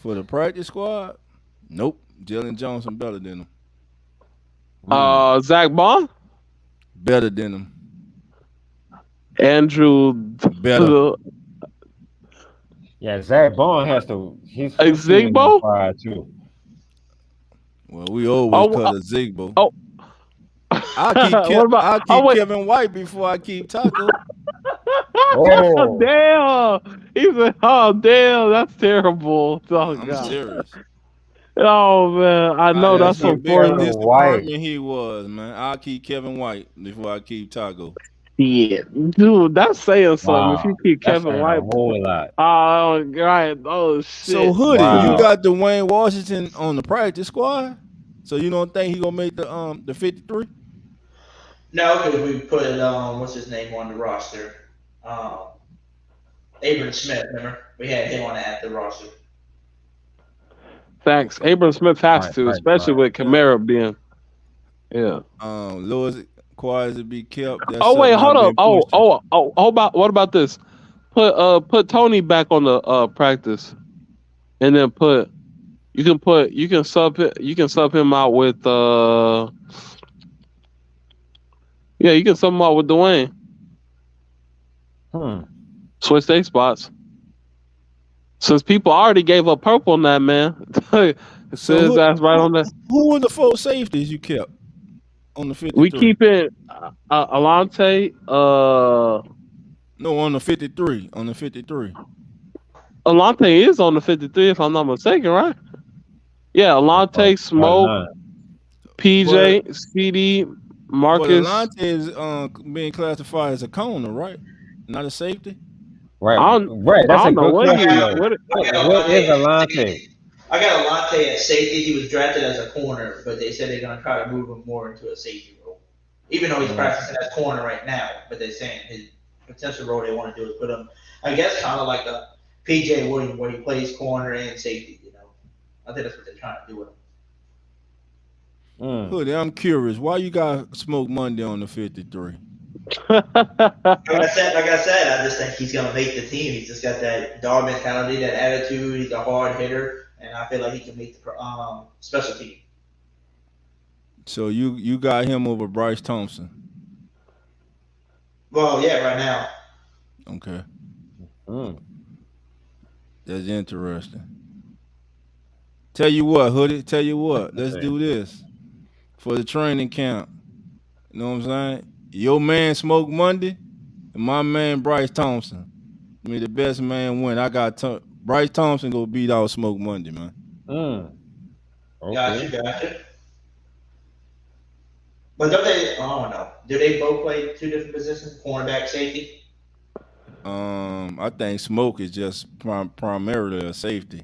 for the practice squad? Nope. Jalen Johnson better than him. Zach Bond. Better than him. Andrew. Better. Yeah, Zach Bond has to. He's Zigbo too. Well, we always cut a Zigbo. Oh, I'll keep Kevin White before I keep Taco. Oh damn! He said, "Oh damn, that's terrible." Oh, I'm God. serious. Oh man, I know that's how big important. in this department he was, man. I'll keep Kevin White before I keep Taco. Yeah, dude, that's saying something. Wow, if you keep Kevin White, a whole lot. Oh, right. Oh shit. So Hoodie, you got Dwayne Washington on the practice squad. So you don't think he gonna make the 53? No, because we put what's his name on the roster? Abram Smith. Remember, we had him on the roster. Thanks. Abram Smith has to, especially with Kamara being. Yeah. Lewis requires to be kept. That's wait, hold up. What about this? Put Tony back on the practice, and then you can sub him out with you can sub him out with Dwayne. Switch their spots. Since people already gave up purple on that, man. It says that's right on that. Who were the 4 safeties you kept on the 53? We keep it Alante. No, on the 53. On the 53. Alante is on the 53, if I'm not mistaken, right? Yeah, Alante, Smoke, PJ, CD, Marcus. But Alante is being classified as a corner, right? Not a safety. Right. That's a good question. What is Alante? I got Alante at safety. He was drafted as a corner, but they said they're gonna try to move him more into a safety role. Even though he's practicing as corner right now, but they're saying his potential role they want to do is put him, I guess, kind of like a PJ Williams, where he plays corner and safety. I think that's what they're trying to do with him. Hoodie, I'm curious. Why you got Smoke Monday on the 53? Like I said, I just think he's gonna make the team. He's just got that dog mentality, that attitude. He's a hard hitter, and I feel like he can make the special team. So you got him over Bryce Thompson? Well, yeah, right now. Okay. That's interesting. Tell you what, Hoodie. Tell you what. Let's do this for the training camp. You know what I'm saying? Your man Smoke Monday and my man Bryce Thompson. I mean, the best man win. I got Bryce Thompson go beat out Smoke Monday, man. Okay. Gotcha. But don't they? I don't know. Do they both play 2 different positions? Cornerback, safety. I think Smoke is just primarily a safety.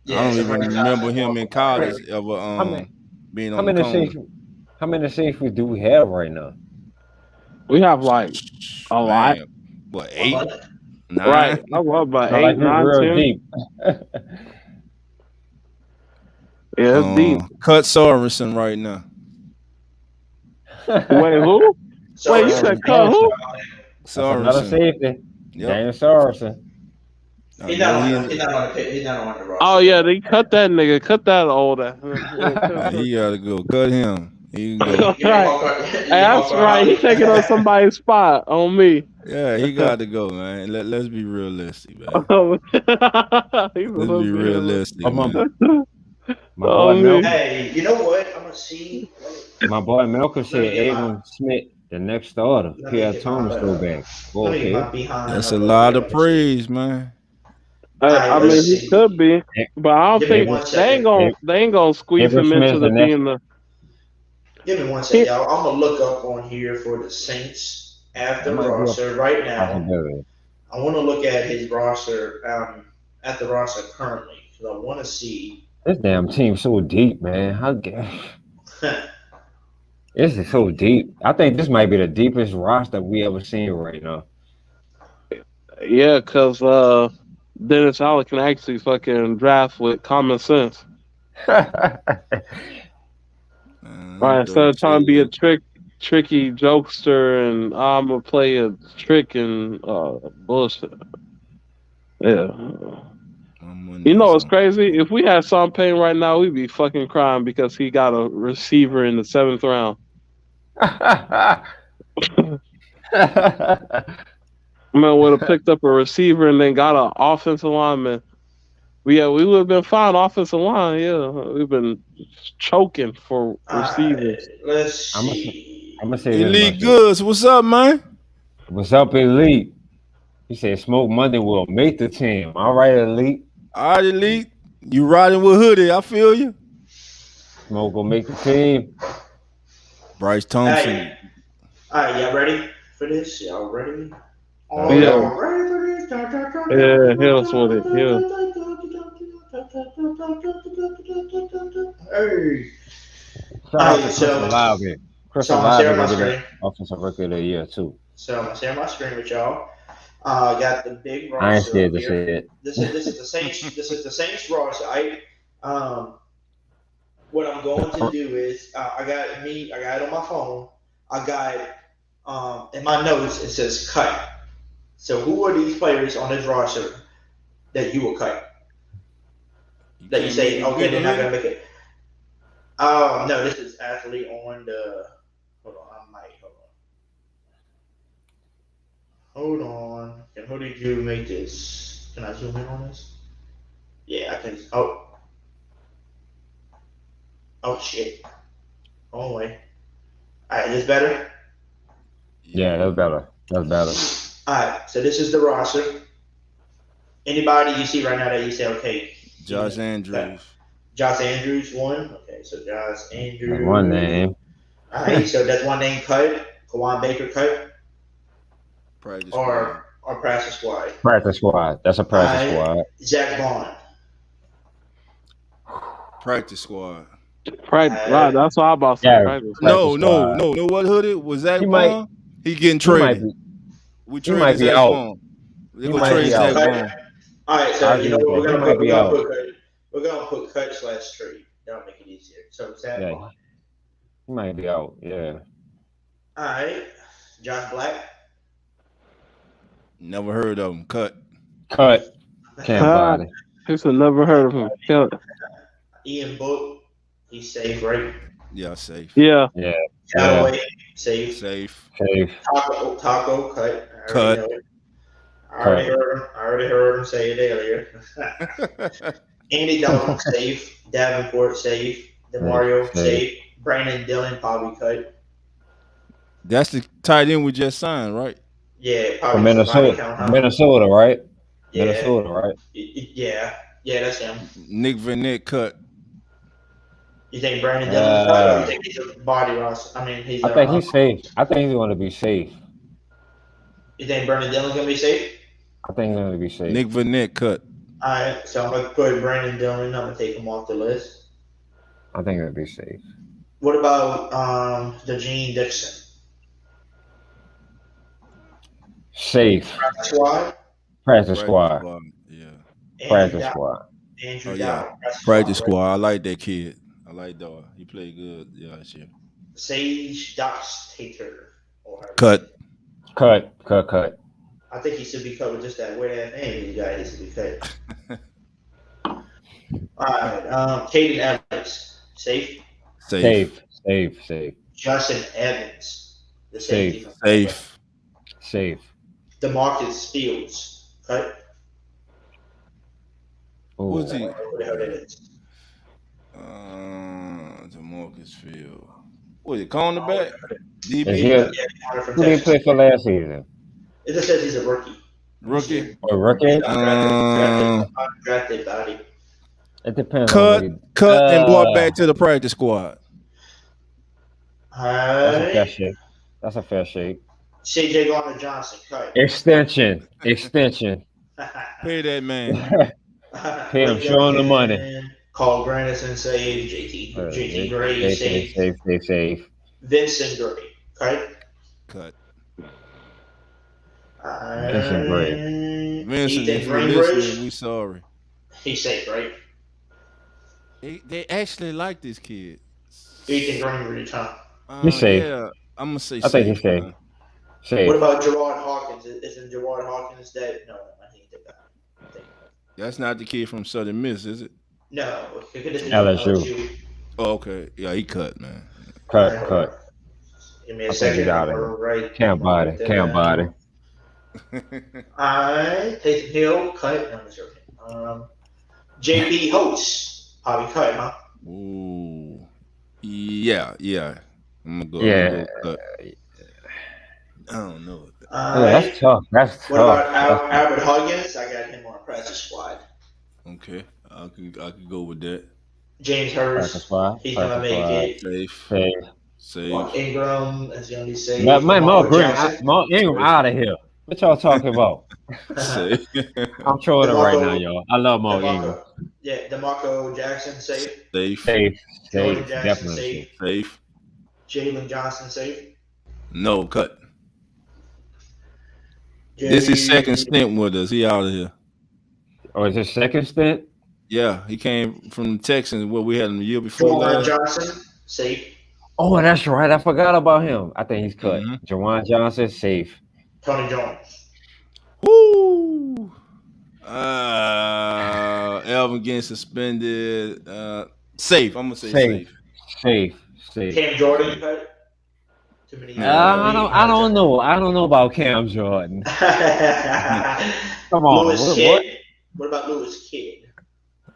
Yeah, I don't even remember him in college ever being on the corner. How many safeties do we have right now? We have like a lot. Man, what, 8, 9? Right. I was about Not 8, like it's 9, real 10. deep. Yeah, it's deep. Cut Sorensen right now. Wait, who? Wait, you said cut who? That's another Sorensen. safety. Yep. Daniel Sorensen. He's not on the roster. Oh yeah, they cut that nigga. Cut that old ass. Yeah, he gotta go. Cut him. He can go. Right. Hey, that's right. He taking on somebody's spot on me. Yeah, he got to go, man. Let's be realistic, man. Let's be realistic, man. My boy Malcolm. Hey, you know what? I'm gonna see. My boy Malcolm said Abram Smith the next starter. Pierre Thomas go back. Okay. That's a lot of praise, man. I mean, he could be, but I don't think they ain't gonna squeeze him into the being the. Give me one second, y'all. I'm gonna look up on here for the Saints after roster right now. I want to look at his roster at the roster currently because I want to see. This damn team's so deep, man. This is so deep. I think this might be the deepest roster we ever seen right now. Yeah, because Dennis Allen can actually fucking draft with common sense. Right, instead of trying to be a tricky jokester and I'm gonna play a trick and bullshit. Yeah. You know what's crazy? If we had Sean Payne right now, we'd be fucking crying because he got a receiver in the 7th round. Man would have picked up a receiver and then got an offensive lineman. We would have been fine offensive line. Yeah, we've been choking for receivers. Let's see. I'm gonna say Elite Goods, what's up, man? What's up, Elite? He said Smoke Monday will make the team. All right, Elite. All right, Elite. You riding with Hoodie? I feel you. Smoke will make the team. Bryce Thompson. Hey. All right, y'all ready for this? Y'all ready? Y'all ready for this? Yeah, hit us with it. Yeah. Hey. Shout out to Chris Olave. Chris Olave offensive rookie of the year too. So I'm gonna share my screen with y'all. Got the big roster. I ain't scared to here. say it. This is the Saints. This is the Saints roster. What I'm going to do is I got it on my phone. I got in my notes it says cut. So who are these players on this roster that you will cut? That you say, okay, they're not gonna make it. Oh no, this is actually on the. Hold on. Can Hoodie Jube make this? Can I zoom in on this? Yeah, I can. Oh shit. Wrong way. Alright, this better? Yeah, that's better. That's better. Alright, so this is the roster. Anybody you see right now that you say, okay. Josh Andrews. Josh Andrews, one. Okay, so Josh Andrews. That's one name. Alright, so that's one name cut. Kawan Baker cut. Practice or practice squad. Practice squad. That's a practice squad. Zach Bond. Practice squad. Right, that's what I'm about to say. Yeah, no. What Hoodie was Zach Bond? He getting traded. We traded Zach Bond. They're gonna trade Zach Bond. All right, so you know what we're gonna put cut / trade. That'll make it easier. So Zach Bond. He might be out. Yeah. All right, Josh Black. Never heard of him. Cut. Can't buy it. Just never heard of him. Cut. Ian Book. He's safe, right? Yeah, safe. Yeah. Callaway, safe. Taco, cut. I already heard him say it earlier. Andy Dalton, safe. Davenport, safe. Demario, safe. Brandon Dillon, probably cut. That's the tight end we just signed, right? Yeah, probably. Minnesota, right? Yeah. Minnesota, right? Yeah, that's him. Nick Vanette cut. You think Brandon Dillon's cut, or you think he's a body roster? I think he's safe. I think he's going to be safe. You think Brandon Dillon's going to be safe? I think he's going to be safe. Nick Vanette cut. All right, so I'm going to put Brandon Dillon. I'm going to take him off the list. I think it'll be safe. What about the Gene Dixon? Safe. Practice squad. Practice squad. Yeah. Practice squad. Andrew Oh yeah. Dowd. Practice squad. I like that kid. I like Dawg. He played good. Yeah, shit. Sage Doxtator. Cut. I think he should be cut with just that weird ass name. These guys should be cut. All right. Caden Evans. Safe. Safe. Justin Evans. The safety. Safe. DeMarcus Fields. Cut. What's he? What the hell that is? DeMarcus Fields. What is it? Cornerback? DB? Who did he play for last season? It just says he's a rookie. Rookie? A rookie? Undrafted body. It depends. Cut and brought back to the practice squad. That's a fair shake. CJ Gardner Johnson. Cut. Extension. Pay that man. Pay him. Show him the money. Carl Granderson save. JT Gray save. Safe. Vincent Gray. Cut. Vincent Gray. Vincent, if you're listening, we sorry. He's safe, right? They actually like this kid. Ethan Greenridge, huh? He's safe. Yeah, I'm gonna say. I think he's safe. What about Gerard Hawkins? Isn't Gerard Hawkins dead? No, I think the guy. That's not the kid from Southern Miss, is it? No, LSU. Oh, okay. Yeah, he cut, man. Cut. Give me a second. Right. Can't body. Alright, Taysom Hill, cut. No, I'm joking. JP Holtz, probably cut, huh? Ooh. Yeah. I'm gonna go. Cut. I don't know. That's tough. What about Albert Huggins? I got him on a practice squad. Okay, I could go with that. James Hurst, he's gonna make it. Safe. Mark Ingram is gonna be safe. Mark Ingram out of here. What y'all talking about? I'm trolling him right now, y'all. I love Mark Ingram. Yeah, DeMarco Jackson safe. Safe. Definitely safe. Jalen Johnson safe. No, cut. This is second stint with us. He out of here. Oh, is this second stint? Yeah, he came from the Texans. What we had him the year before. Jawan Johnson safe. Oh, that's right. I forgot about him. I think he's cut. Jawan Johnson safe. Tony Jones. Woo! Alvin getting suspended. Safe. I'm gonna say safe. Cam Jordan cut. Too many. I don't know. I don't know about Cam Jordan. Come on. Lewis Kidd. What about Lewis Kidd?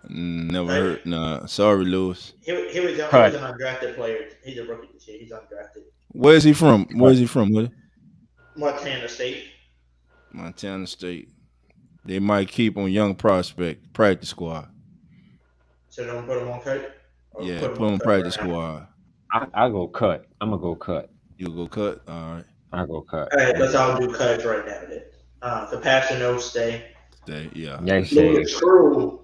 Never heard. Nah, sorry, Lewis. He was an undrafted player. He's a rookie this year. He's undrafted. Where's he from? What? Montana State. They might keep on young prospect practice squad. So don't put him on cut? Yeah, put him on practice squad. I go cut. I'm gonna go cut. You'll go cut? All right. I'll go cut. All right, let's all do cuts right now then. Compassion stay. Yeah. Louis Crew.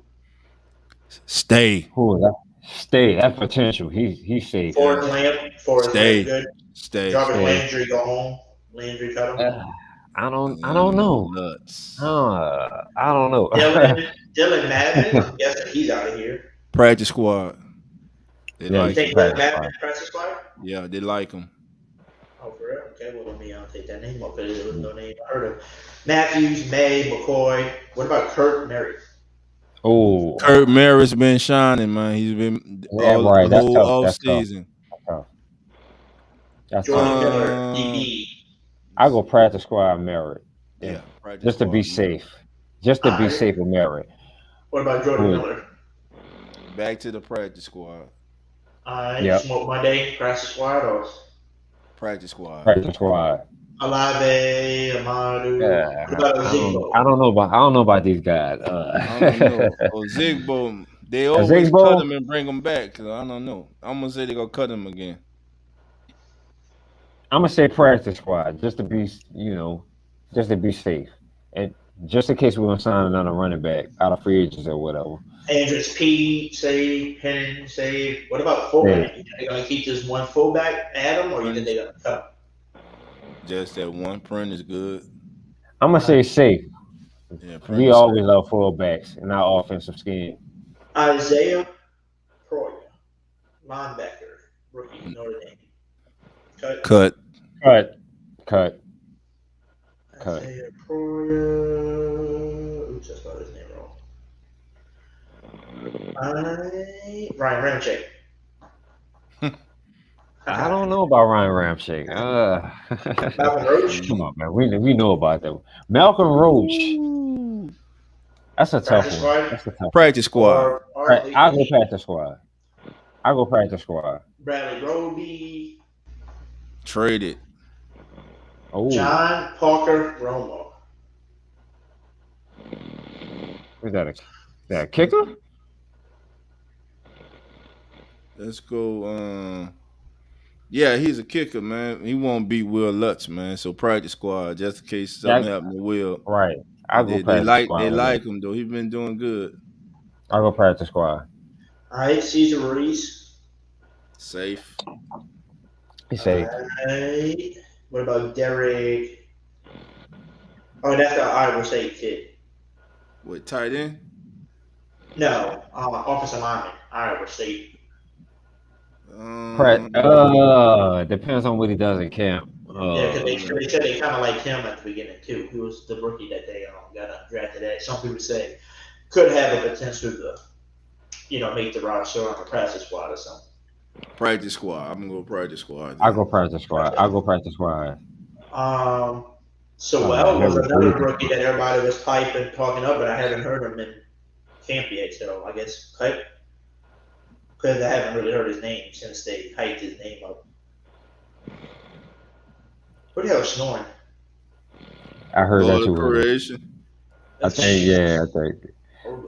Stay. Who is that? Stay. That potential. He's safe. Forrest Lamb. Good. Stay. Jarvis Landry go home. Landry cut him. I don't know. Nuts. I don't know. Dylan Madden. I'm guessing he's out of here. Practice squad. They like him. Practice squad? Yeah, they like him. Oh, for real? Okay, well, let me take that name off because there was no name I heard of. Matthews, May, McCoy. What about Kurt Merritt? Oh, Kurt Merritt's been shining, man. He's been all season. That's Jordan Miller, DB. I go practice squad Merritt. Yeah, just to be safe. Just to be safe with Merritt. What about Jordan Miller? Back to the practice squad. Smoke Monday, practice squad or practice squad? Practice squad. Alave, Amadu. Yeah, what about Ozigbo? I don't know about these guys. I don't know. Ozigbo, they always cut him and bring him back. Cause I don't know. I'm gonna say they're gonna cut him again. I'm gonna say practice squad just to be, just to be safe, and just in case we're gonna sign another running back out of free agents or whatever. Andrews P, save, Penn, save. What about fullback? You think they're gonna keep this one fullback, Adam, or you think they're gonna cut him? Just that one print is good. I'm gonna say safe. Yeah, We always love fullbacks in our offensive scheme. Isaiah Proyer, linebacker, rookie, Notre Dame. Cut. Isaiah Proyer. Oops, I spelled his name wrong. Ryan Ramczyk. I don't know about Ryan Ramczyk. Malcolm Roach. Come on, man. We know about that. Malcolm Roach. That's a tough one. That's a tough Practice squad. I'll go practice squad. Bradley Roby. Traded. Oh. John Parker Romo. Is that a kicker? Let's go. Yeah, he's a kicker, man. He won't beat Will Lutz, man. So practice squad, just in case something happened to Will. Right. I'll go practice squad. They like him though. He's been doing good. I'll go practice squad. All right, Cesar Ruiz. Safe. He's safe. All right. What about Derek? Oh, that's the Iowa State kid. What, tight end? No, offensive lineman, Iowa State. Depends on what he does in camp. Yeah, because they said they kind of liked him at the beginning too. He was the rookie that they got drafted at. Some people say could have the potential to, make the roster on the practice squad or something. Practice squad. I'm gonna go practice squad. I'll go practice squad. Sewell was another rookie that everybody was hyping, talking up, but I haven't heard him in camp yet. So I guess because I haven't really heard his name since they hyped his name up. What the hell is snoring? I heard that too. Creation. I think.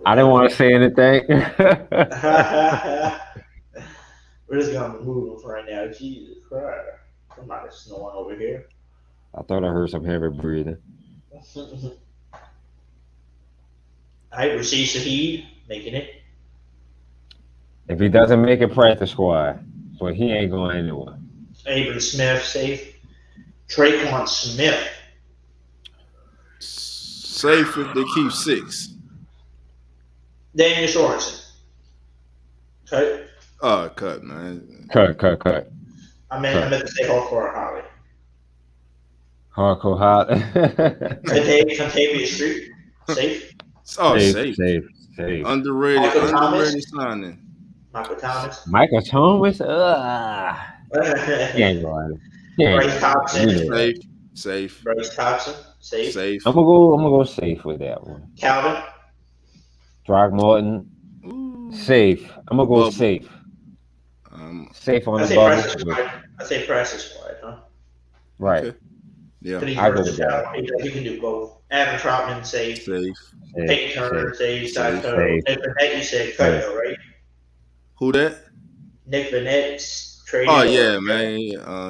I didn't want to say anything. We're just gonna move him right now. Jesus Christ. Somebody's snoring over here. I thought I heard some heavy breathing. Alright, Rashid Shaheed making it. If he doesn't make it, practice squad, but he ain't going anywhere. Abram Smith, safe. Traquan Smith. Safe if they keep 6. Daniel Sorensen. Cut. Cut, man. Cut. I meant to say hardcore Holly. Hardcore Holly. Contavia Street. Safe. Safe. Underrated signing. Michael Thomas. He ain't going. Bryce Thompson. Safe. Bryce Thompson. Safe. I'm gonna go safe with that one. Calvin. Throckmorton. Safe. I'm gonna go safe. Safe on the bubble. I say practice squad, huh? Right. Okay. Yeah. I go with that. He can do both. Adam Troutman, safe. Peyton Turner, safe. Nick Burnett, you said cut though, right? Who that? Nick Burnett traded. Oh yeah, man.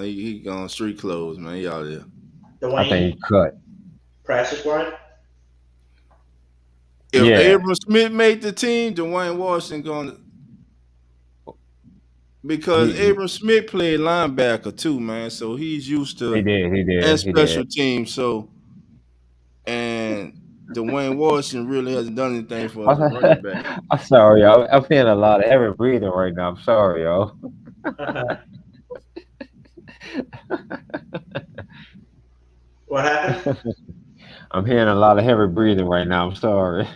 He gone street clothes, man. He out there. I think he cut. Practice squad. If Abram Smith made the team, Dwayne Washington going because Abram Smith played linebacker too, man. So he's used to he did and special teams. So and Dwayne Washington really hasn't done anything for us running back. I'm sorry, y'all. I'm feeling a lot of heavy breathing right now. I'm sorry, y'all. What happened? I'm hearing a lot of heavy breathing right now. I'm sorry.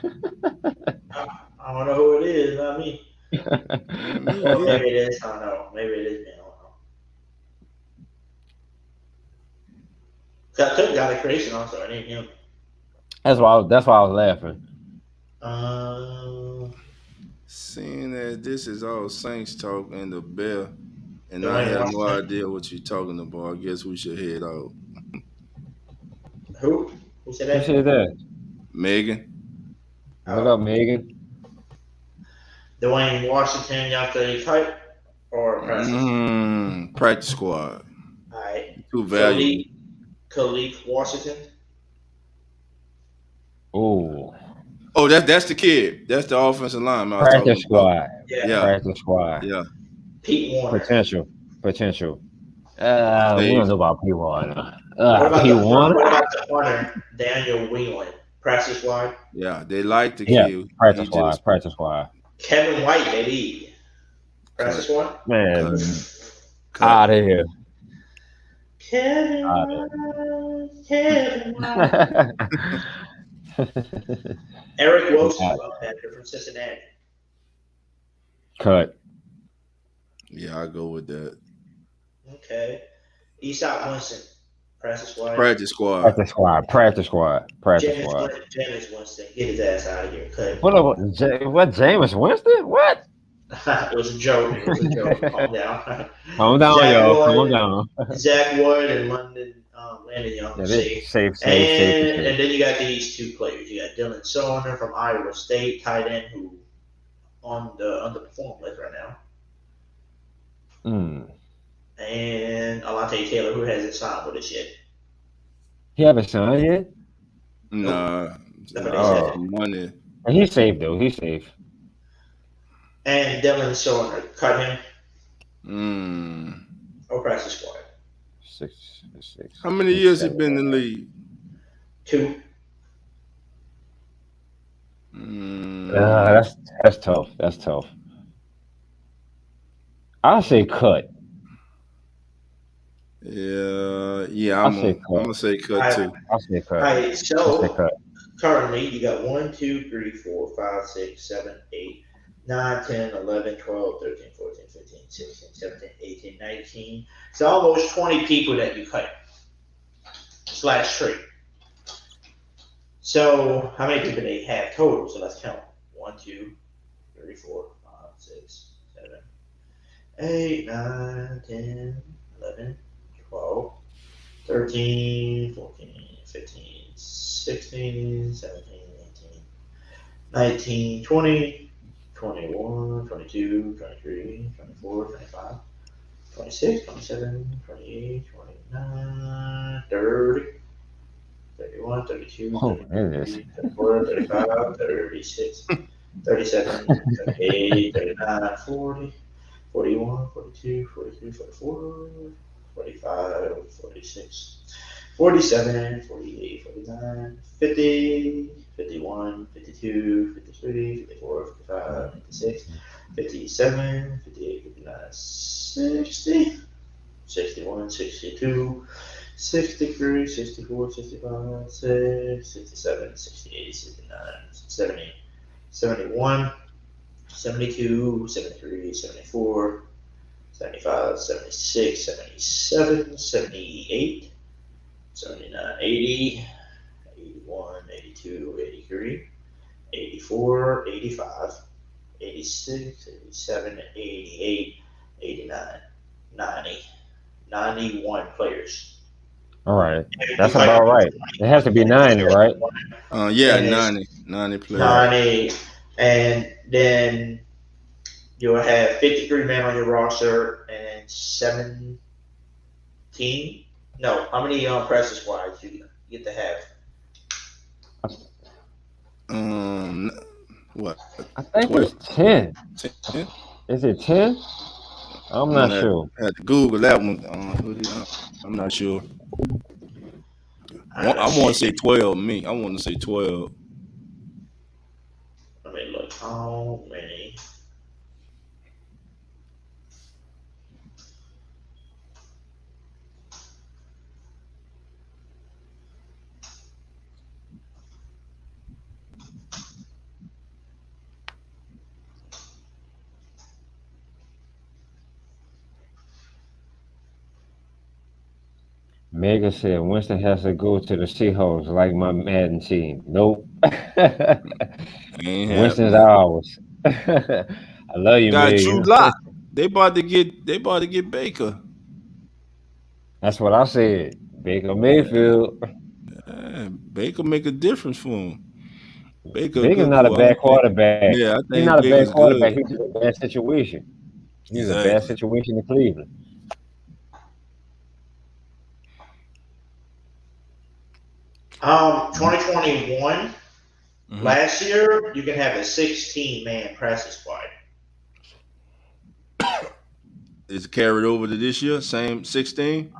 I don't know who it is, not me. Well, maybe it is. I don't know. Maybe it is me. I don't know. I took got a creation on, so I didn't him. That's why I was laughing. Seeing that this is all Saints talk and the Bear, and I have no idea what you're talking about, I guess we should head out. Who? Who said that? Who said that? Megan. What up, Megan? Dwayne Washington, y'all say cut or practice? Practice squad. All right. Too valuable. Khalid Washington. Oh, that's the kid. That's the offensive lineman. Practice squad. Yeah. Practice squad. Yeah. Pete Warner. Potential. We don't know about Pete Warner. What about P1. the punter, Daniel Whelan? Practice squad. Yeah, they like the Yeah, kid. practice He squad. just Practice squad. Kevin White, baby. Practice cut. squad. Man, Cut. out of here. Kevin Outta White. Kevin White. Eric Wilson, linebacker from Cincinnati. Cut. Yeah, I go with that. Okay. Eastside Winston. Practice squad. Practice squad. Practice squad. Practice squad. Practice squad. Jameis Winston. Get his ass out of here. Cut. What? What? Jameis Winston? What? It was a joke. It was a joke. Calm down. Calm down, Zach y'all. Wood, Calm down. Zach Wood and Landon Young. Yeah, Safe. safe. And then you got these two players. You got Dylan Soner from Iowa State, tight end, who on the underperform list right now. And Alante Taylor, who hasn't signed with us yet. He haven't signed yet? Nah. Money. He's safe though. He's safe. And Dylan Soner, cut him. Or practice squad. Six. How many years he been in the league? 2. That's tough. That's tough. I'll say cut. Yeah. I'm gonna say cut too. I'll say cut. All right, so currently you got 1, 2, 3, 4, 5, 6, 7, 8, 9, 10, 11, 12, 13, 14, 15, 16, 17, 18, 19. It's almost 20 people that you cut / trade. So how many people they have total? So let's count. 1, 2, 3, 4, 5, 6, 7, 8, 9, 10, 11, 12, 13, 14, 15, 16, 17, 18, 19, 20, 21, 22, 23, 24, 25, 26, 27, 28, 29, 30, 31, 32, 33, 34, 35, 36, 37, 38, 39, 40, 41, 42, 43, 44, 45, 46, 47, 48, 49, 50, 51, 52, 53, 54, 55, 56, 57, 58, 59, 60, 61, 62, 63, 64, 65, 67, 68, 69, 70, 71, 72, 73, 74, 75, 76, 77, 78, 79, 80, 81, 82, 83, 84, 85, 86, 87, 88, 89, 90, 91 players. All right. That's about right. It has to be 90, right? 90 players. 90. And then you'll have 53 men on your roster and 17. No, how many practice squads do you get to have? What? I think 12? It's 10. 10? Is it 10? I'm not sure. I had to Google that one. I'm not sure. I want to say 12. I want to say 12. Let me look. How many? Mega said Winston has to go to the Seahawks like my Madden team. Nope. Winston's ours. I love you, got Mega. Drew Lock. They about to get Baker. That's what I said. Baker Mayfield. Yeah, Baker make a difference for him. Baker's not a bad quarterback. Yeah, I think he's not a bad quarterback. Good. He's in a bad situation. He's a bad situation in Cleveland. 2021, last year, you can have a 16-man practice squad. Is it carried over to this year? Same 16?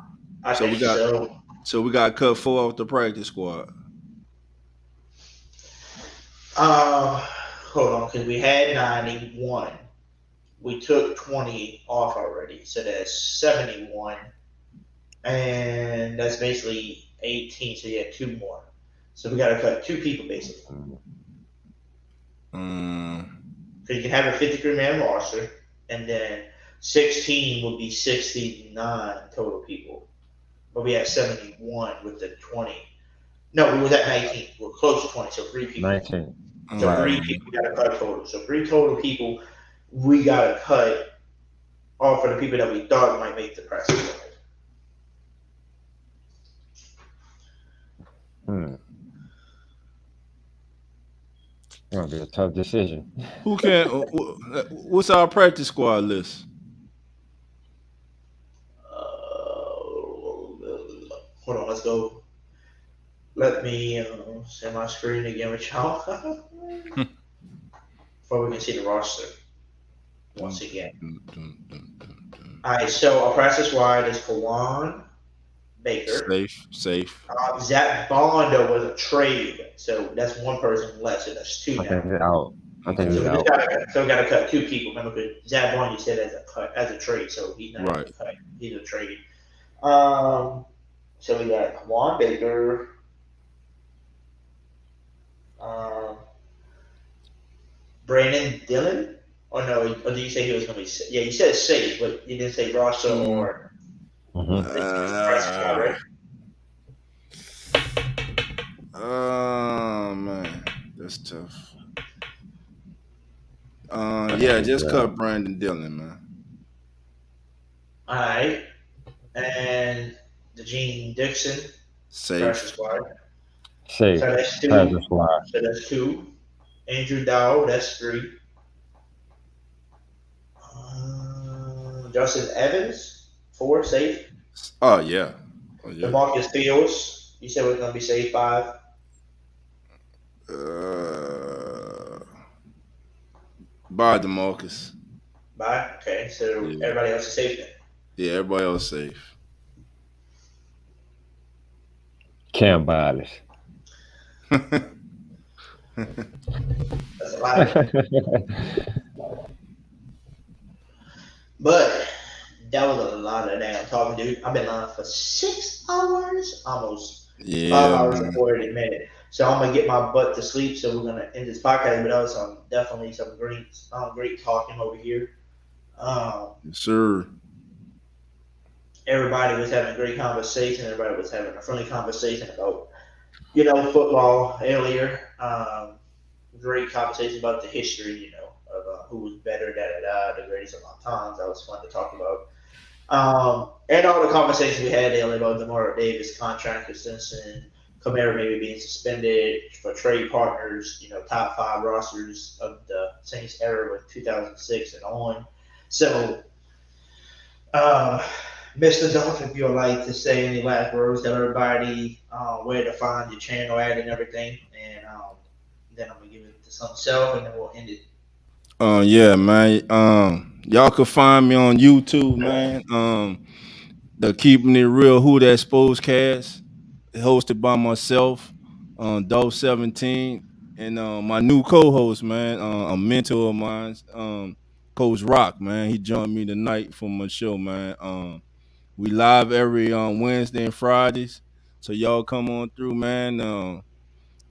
I think so. So we got cut 4 off the practice squad. Hold on, because we had 91. We took 20 off already, so that's 71. And that's basically 18, so you had 2 more. So we got to cut 2 people, basically. So you can have a 53-man roster, and then 16 would be 69 total people. But we have 71 with the 20. No, we was at 19. We're close to 20, so 3 people. 19. So 3 people we got to cut total. So 3 total people we got to cut off for the people that we thought might make the press. Gonna be a tough decision. Who can? What's our practice squad list? Hold on, let's go. Let me share my screen again with y'all before we can see the roster once again. All right, so our practice squad is Kwon Baker. Safe. Zach Bond though was a trade, so that's 1 person less, so that's 2 now. I think he's out. So we gotta cut 2 people. Remember, because Zach Bond you said as a trade, so he's not a cut. He's a trade. So we got Kwon Baker. Brandon Dillon? Or no? Or did you say he was going to be? Yeah, you said safe, but you didn't say Rosso or. Right? Oh man, that's tough. Yeah, just cut Brandon Dillon, man. All right, and the Gene Dixon. Safe. Safe. So that's 2. So that's 2. Andrew Dow, that's 3. Justin Evans, 4, safe. Oh yeah. DeMarcus Fields, you said we're gonna be safe 5. Bye, DeMarcus. Bye. Okay, so everybody else is safe then. Yeah, everybody else safe. Cam Bias. That's a lot of it. But that was a lot of damn talking, dude. I've been on for 6 hours, almost 5 hours and 40 minutes. So I'm gonna get my butt to sleep. So we're gonna end this podcast. But that was definitely some great talking over here. Yes, sir. Everybody was having a great conversation. Everybody was having a friendly conversation about, football earlier. Great conversation about the history, of who was better, the greatest of all times. That was fun to talk about. And all the conversations we had earlier about Demario Davis contract extension, Kamara maybe being suspended for trade partners, top 5 rosters of the Saints era with 2006 and on. So, Mr. Dolphin, if you would like to say any last words, tell everybody where to find your channel at and everything, and then I'm gonna give it to himself, and then we'll end it. Yeah, man. Y'all can find me on YouTube, man. The Keeping It Real Who That Sportscast, hosted by myself, Dolph 17, and my new co-host, man, a mentor of mine, Coach Rock, man. He joined me tonight for my show, man. We live every Wednesday and Fridays, so y'all come on through, man.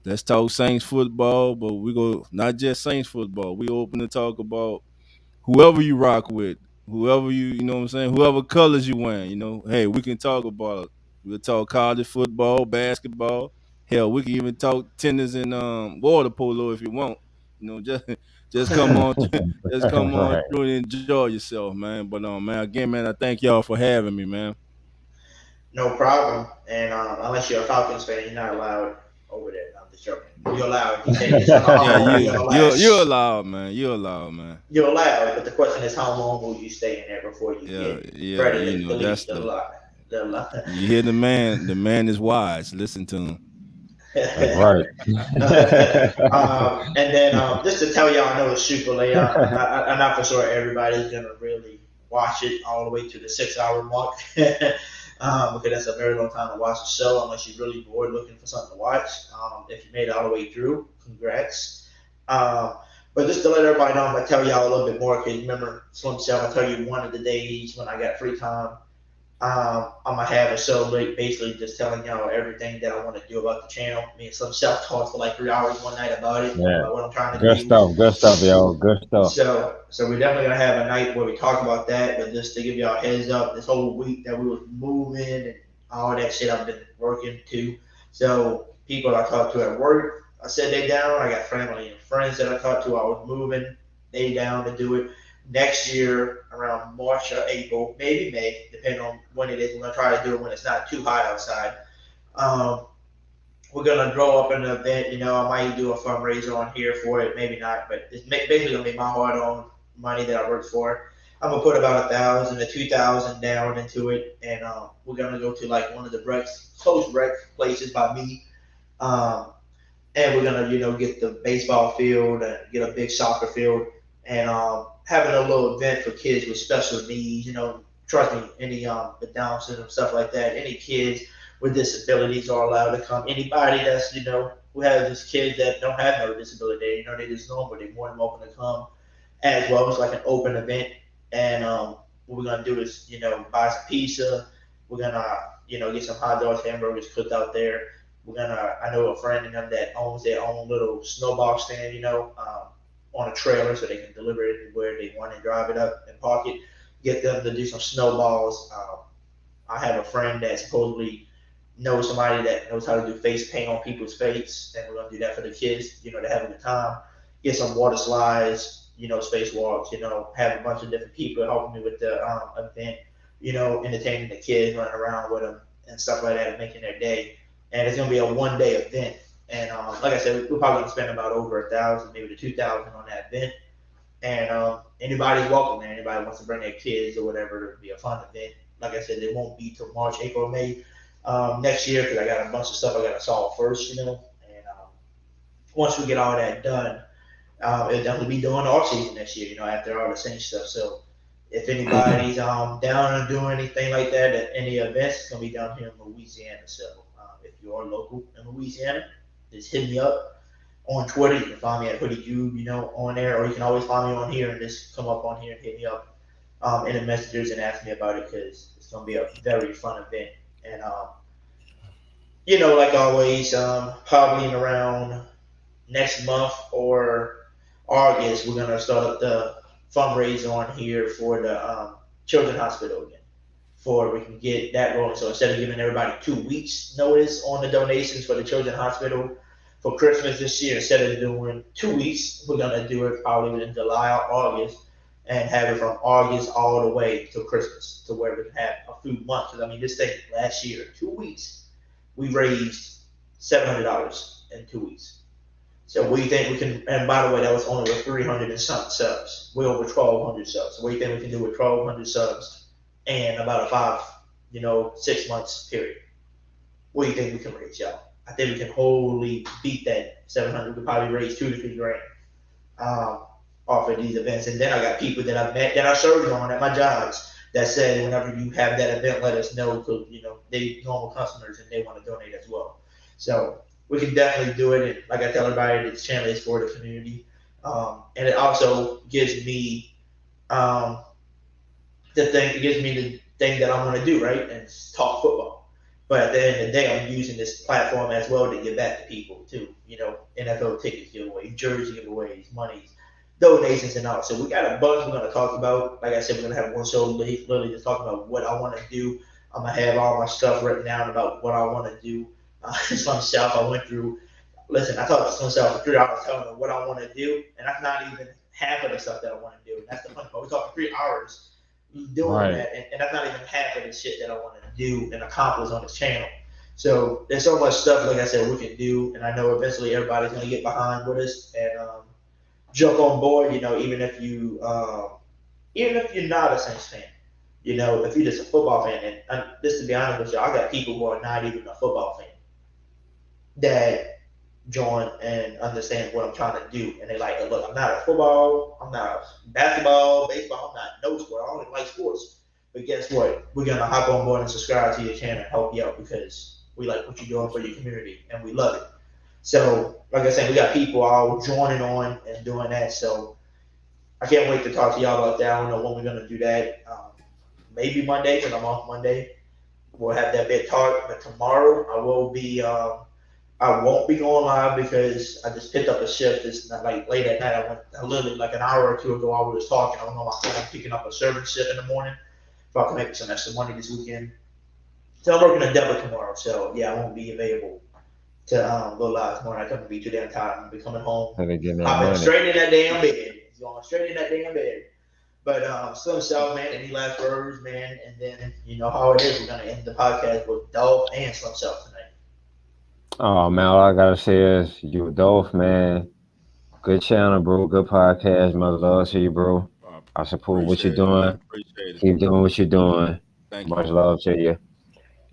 Let's talk Saints football, but we go not just Saints football. We open to talk about whoever you rock with, whoever you know what I'm saying, whoever colors you wearing, hey, we can talk about it. We'll talk college football, basketball. Hell, we can even talk tennis and water polo if you want. Just come on, just come on through and enjoy yourself, man. But man, again, man, I thank y'all for having me, man. No problem. And unless you're a Falcons fan, you're not allowed over there. I'm just joking. You're allowed. You're allowed, man. You're allowed, man. You're allowed, but the question is, how long will you stay in there before you get ready to that's the lie? You hear the man. The man is wise. Listen to him. That's right. And then just to tell y'all, I know it's super late. I'm not for sure everybody's gonna really watch it all the way to the 6 hour mark. because that's a very long time to watch a show unless you're really bored looking for something to watch. If you made it all the way through, congrats. But just to let everybody know, I'm going to tell y'all a little bit more because remember, Slim Shell, I'll tell you one of the days when I got free time. I'm going to have a show basically just telling y'all everything that I want to do about the channel. Me and Slim Shell talked for like 3 hours one night about it, about what I'm trying to Good do. stuff, y'all. Good stuff. So we're definitely gonna have a night where we talk about that. But just to give y'all a heads up, this whole week that we was moving and all that shit, I've been working too. So people I talked to at work, I said they down. I got family and friends that I talked to. I was moving, they down to do it. Next year, around March or April, maybe May, depending on when it is. We're gonna try to do it when it's not too hot outside. We're gonna draw up an event. I might do a fundraiser on here for it, maybe not, but it's basically gonna be my hard-earned money that I worked for. I'm gonna put about 1,000 to 2,000 down into it, and we're gonna go to like one of the close rec places by me, and we're gonna get the baseball field and get a big soccer field, and having a little event for kids with special needs. Trust me, any the Down syndrome stuff like that, any kids with disabilities are allowed to come. Anybody that's who has just kids that don't have no disability, they just normal, they're more than welcome to come as well. It's like an open event, and what we're gonna do is buy some pizza. We're gonna get some hot dogs, hamburgers cooked out there. I know a friend of them that owns their own little snowball stand, on a trailer, so they can deliver it anywhere they want and drive it up and park it. Get them to do some snowballs. I have a friend that supposedly knows somebody that knows how to do face paint on people's face, and we're gonna do that for the kids, to have a good time. Get some water slides, spacewalks, have a bunch of different people helping me with the event, entertaining the kids, running around with them and stuff like that, and making their day. And it's gonna be a 1-day event. And like I said, we're probably gonna spend about over 1,000, maybe to 2,000 on that event. And anybody's welcome there. Anybody wants to bring their kids or whatever, it'll be a fun event. Like I said, it won't be till March, April, May next year, because I got a bunch of stuff I got to solve first, And once we get all that done, it'll definitely be during the off season next year, after all the Saints stuff. So if anybody's down and doing anything like that at any events, it's gonna be down here in Louisiana. So if you are local in Louisiana, just hit me up on Twitter. You can find me at Hoodie Jube, on there, or you can always find me on here and just come up on here and hit me up in the messages and ask me about it, because it's gonna be a very fun event. And like always, probably in around next month or August, we're gonna start up the fundraiser on here for the children's hospital again, for we can get that rolling. So instead of giving everybody 2 weeks notice on the donations for the children's hospital for Christmas this year, instead of doing 2 weeks, we're gonna do it probably in July or August, and have it from August all the way to Christmas, to where we can have a few months. Because this thing last year, 2 weeks, we raised $700 in 2 weeks. So what do you think we can? And by the way, that was only with 300 and something subs. We're over 1,200 subs. So what do you think we can do with 1,200 subs and about a 6 months period? What do you think we can raise, y'all? I think we can wholly beat that 700. We could probably raise $2 to $3 grand off of these events. And then I got people that I've met that I served on at my jobs that said whenever you have that event, let us know, because they normal customers and they want to donate as well. So we can definitely do it. And like I tell everybody, this channel is for the community, and it also gives me the thing that I want to do, right? And talk football. But at the end of the day, I'm using this platform as well to give back to people too. NFL tickets giveaways, jersey giveaways, monies, donations, and all. So we got a bunch we're going to talk about. Like I said, we're going to have one show literally just talking about what I want to do. I'm going to have all my stuff written down about what I want to do. It's myself. I went through. Listen, I talked to myself for 3 hours telling them what I want to do, and that's not even half of the stuff that I want to do. And that's the funny part. We talked for 3 hours doing that, and that's not even half of the shit that I want to do and accomplish on this channel. So there's so much stuff, like I said, we can do, and I know eventually everybody's going to get behind with us and jump on board. Even if you're not a Saints fan. If you're just a football fan, and just to be honest with you, I got people who are not even a football fan that join and understand what I'm trying to do. And they're like, look, I'm not a football, I'm not a basketball, baseball, I'm not no sport. I only like sports. But guess what? We're gonna hop on board and subscribe to your channel and help you out because we like what you're doing for your community and we love it. So, like I said, we got people all joining on and doing that. So, I can't wait to talk to y'all about that. I don't know when we're gonna do that. Maybe Monday because I'm off Monday. We'll have that bit talk. But tomorrow I will be. I won't be going live because I just picked up a shift. It's not like late at night. I literally like an hour or two ago while we was talking. I was on my phone picking up a service shift in the morning. So I can make some extra money this weekend. So I'm working a double tomorrow. So yeah, I won't be available to go live tomorrow. I can't be too damn tired. I'll be coming home. I've been straight in that damn bed. Going straight in that damn bed. But Slim South, man, any last words, man? And then you know how it is. We're gonna end the podcast with Dolph and Slim South tonight. Oh man, all I gotta say is you Dolph, man. Good channel, bro. Good podcast. Much love to you, bro. I support what you're doing. Keep doing what you're doing. Much love to you.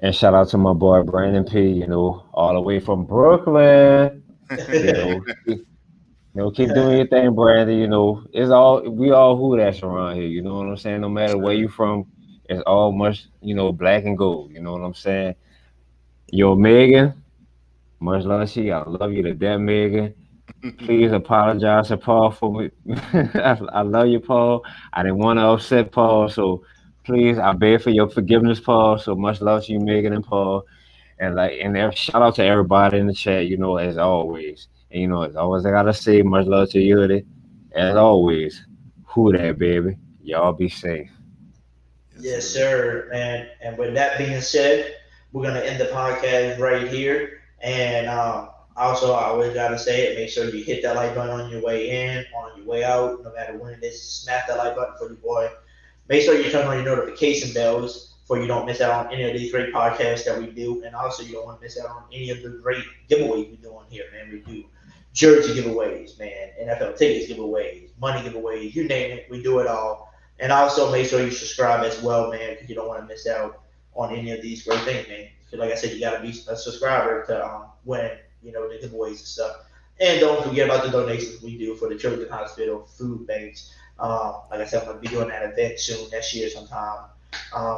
And shout out to my boy Brandon P, you know, all the way from Brooklyn. Keep doing your thing, Brandon. You know, we all who that's around here. You know what I'm saying? No matter where you from, it's all much, black and gold. You know what I'm saying? Yo, Megan, much love to you. I love you to death, Megan. Please apologize to Paul for me. I love you, Paul. I didn't want to upset Paul, so please, I beg for your forgiveness, Paul. So much love to you, Megan and Paul. And shout out to everybody in the chat, as always. And as always, I gotta say, much love to you, Hoodie. As always, who that, baby? Y'all be safe. Yes, sir, man. And with that being said, we're gonna end the podcast right here. And also, I always gotta say it. Make sure you hit that like button on your way in, on your way out, no matter when it is. Smash that like button for your boy. Make sure you turn on your notification bells so you don't miss out on any of these great podcasts that we do. And also, you don't want to miss out on any of the great giveaways we're doing here, man. We do jersey giveaways, man, NFL tickets giveaways, money giveaways, you name it, we do it all. And also make sure you subscribe as well, man, because you don't want to miss out on any of these great things, man. Because like I said, you got to be a subscriber to win, the giveaways and stuff. And don't forget about the donations we do for the Children's Hospital food banks. Like I said, I'm going to be doing that event soon, next year sometime,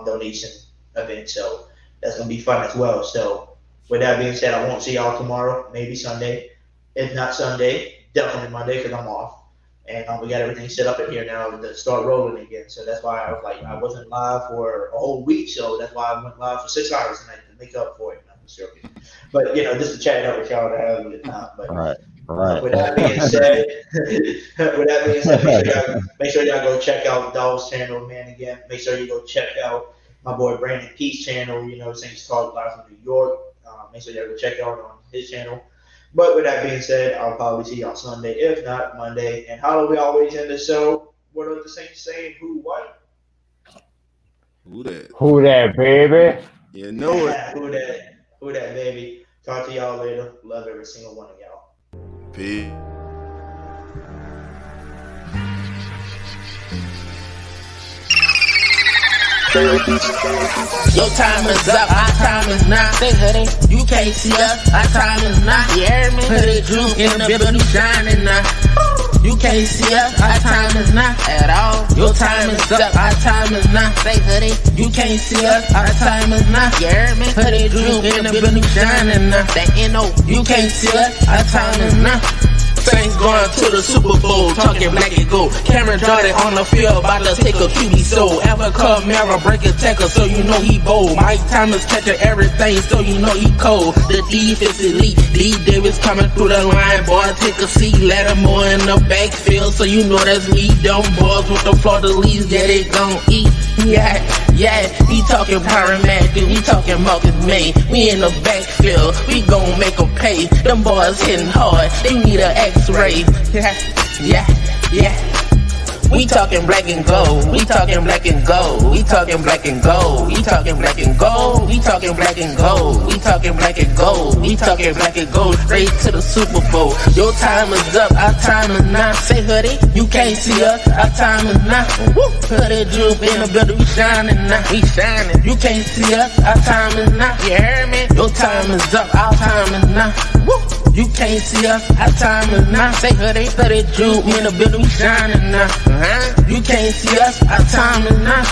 donation event. So that's going to be fun as well. So with that being said, I won't see y'all tomorrow, maybe Sunday. If not Sunday, definitely Monday because I'm off. And we got everything set up in here now to start rolling again. So that's why I was like, I wasn't live for a whole week. So that's why I went live for 6 hours tonight to make up for it. I'm just joking. But, just to chat up with y'all to have a good time. But Right. With that being said, make sure y'all go check out Dolph's channel, man. Again, make sure you go check out my boy Brandon P's channel. Saints Talk live from New York. Make sure y'all go check out on his channel. But with that being said, I'll probably see y'all Sunday, if not Monday. And how do we always end the show? What are the Saints saying? Who what? Who that? Who that, baby? You know it. Who that? Who that, baby? Talk to y'all later. Love every single one of y'all. Peace. Your time is up, our time is now. Say Hoodie, you can't see us, our time is now. You hear me? Hoodie Jube in the building shining now. You can't see us, our time is not at all. Your time is up, our time is not. Say Hoodie, you can't see us, our time is not. You hear me? Hoodie Jube in the building shining now. That N.O., you can't see us, our time is not. Saints going to the Super Bowl, talking black and gold. Cameron Jordan on the field, about to take a QB soul. Ever Kamara break a tackle, so you know he bold. Mike Thomas catching everything, so you know he cold. The defense elite, D. Davis coming through the line. Boy, take a seat, let him more in the backfield, so you know that's me. Them boys with the Florida leaves, yeah, they gon' eat. Yeah, he talking Pyromatic, we talking Marcus May. We in the backfield, we gon' make them pay. Them boys hitting hard, they need an X-ray. Yeah. We talking black and gold. We talking black and gold. We talking black and gold. We talking black and gold. We talking black and gold. We talking black and gold. We talking black and gold. Straight to the Super Bowl. Your time is up. Our time is now. Say Hoodie, you can't see us. Our time is now. Woo. Hoodie Jube in the building. We shining now. We shining. You can't see us. Our time is now. You hear me? Your time is up. Our time is now. Woo. You can't see us, our time is now. Say Hoodie, Jube in the building, we shining now. You can't see us, our time is now.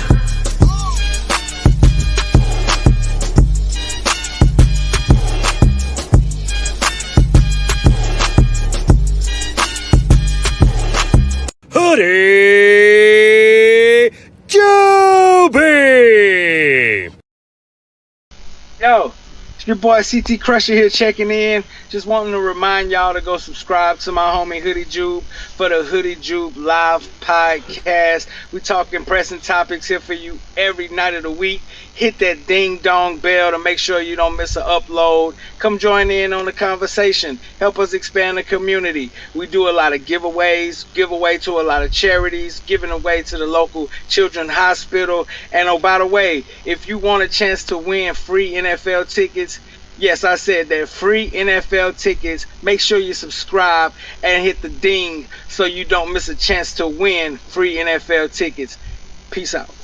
Yo, it's your boy CT Crusher here checking in. Just wanting to remind y'all to go subscribe to my homie Hoodie Jube for the Hoodie Jube live podcast. We talking pressing topics here for you every night of the week. Hit that ding dong bell to make sure you don't miss an upload. Come join in on the conversation. Help us expand the community. We do a lot of giveaways, give away to a lot of charities, giving away to the local children's hospital. And oh, by the way, if you want a chance to win free NFL tickets, yes, I said that, free NFL tickets, make sure you subscribe and hit the ding so you don't miss a chance to win free NFL tickets. Peace out.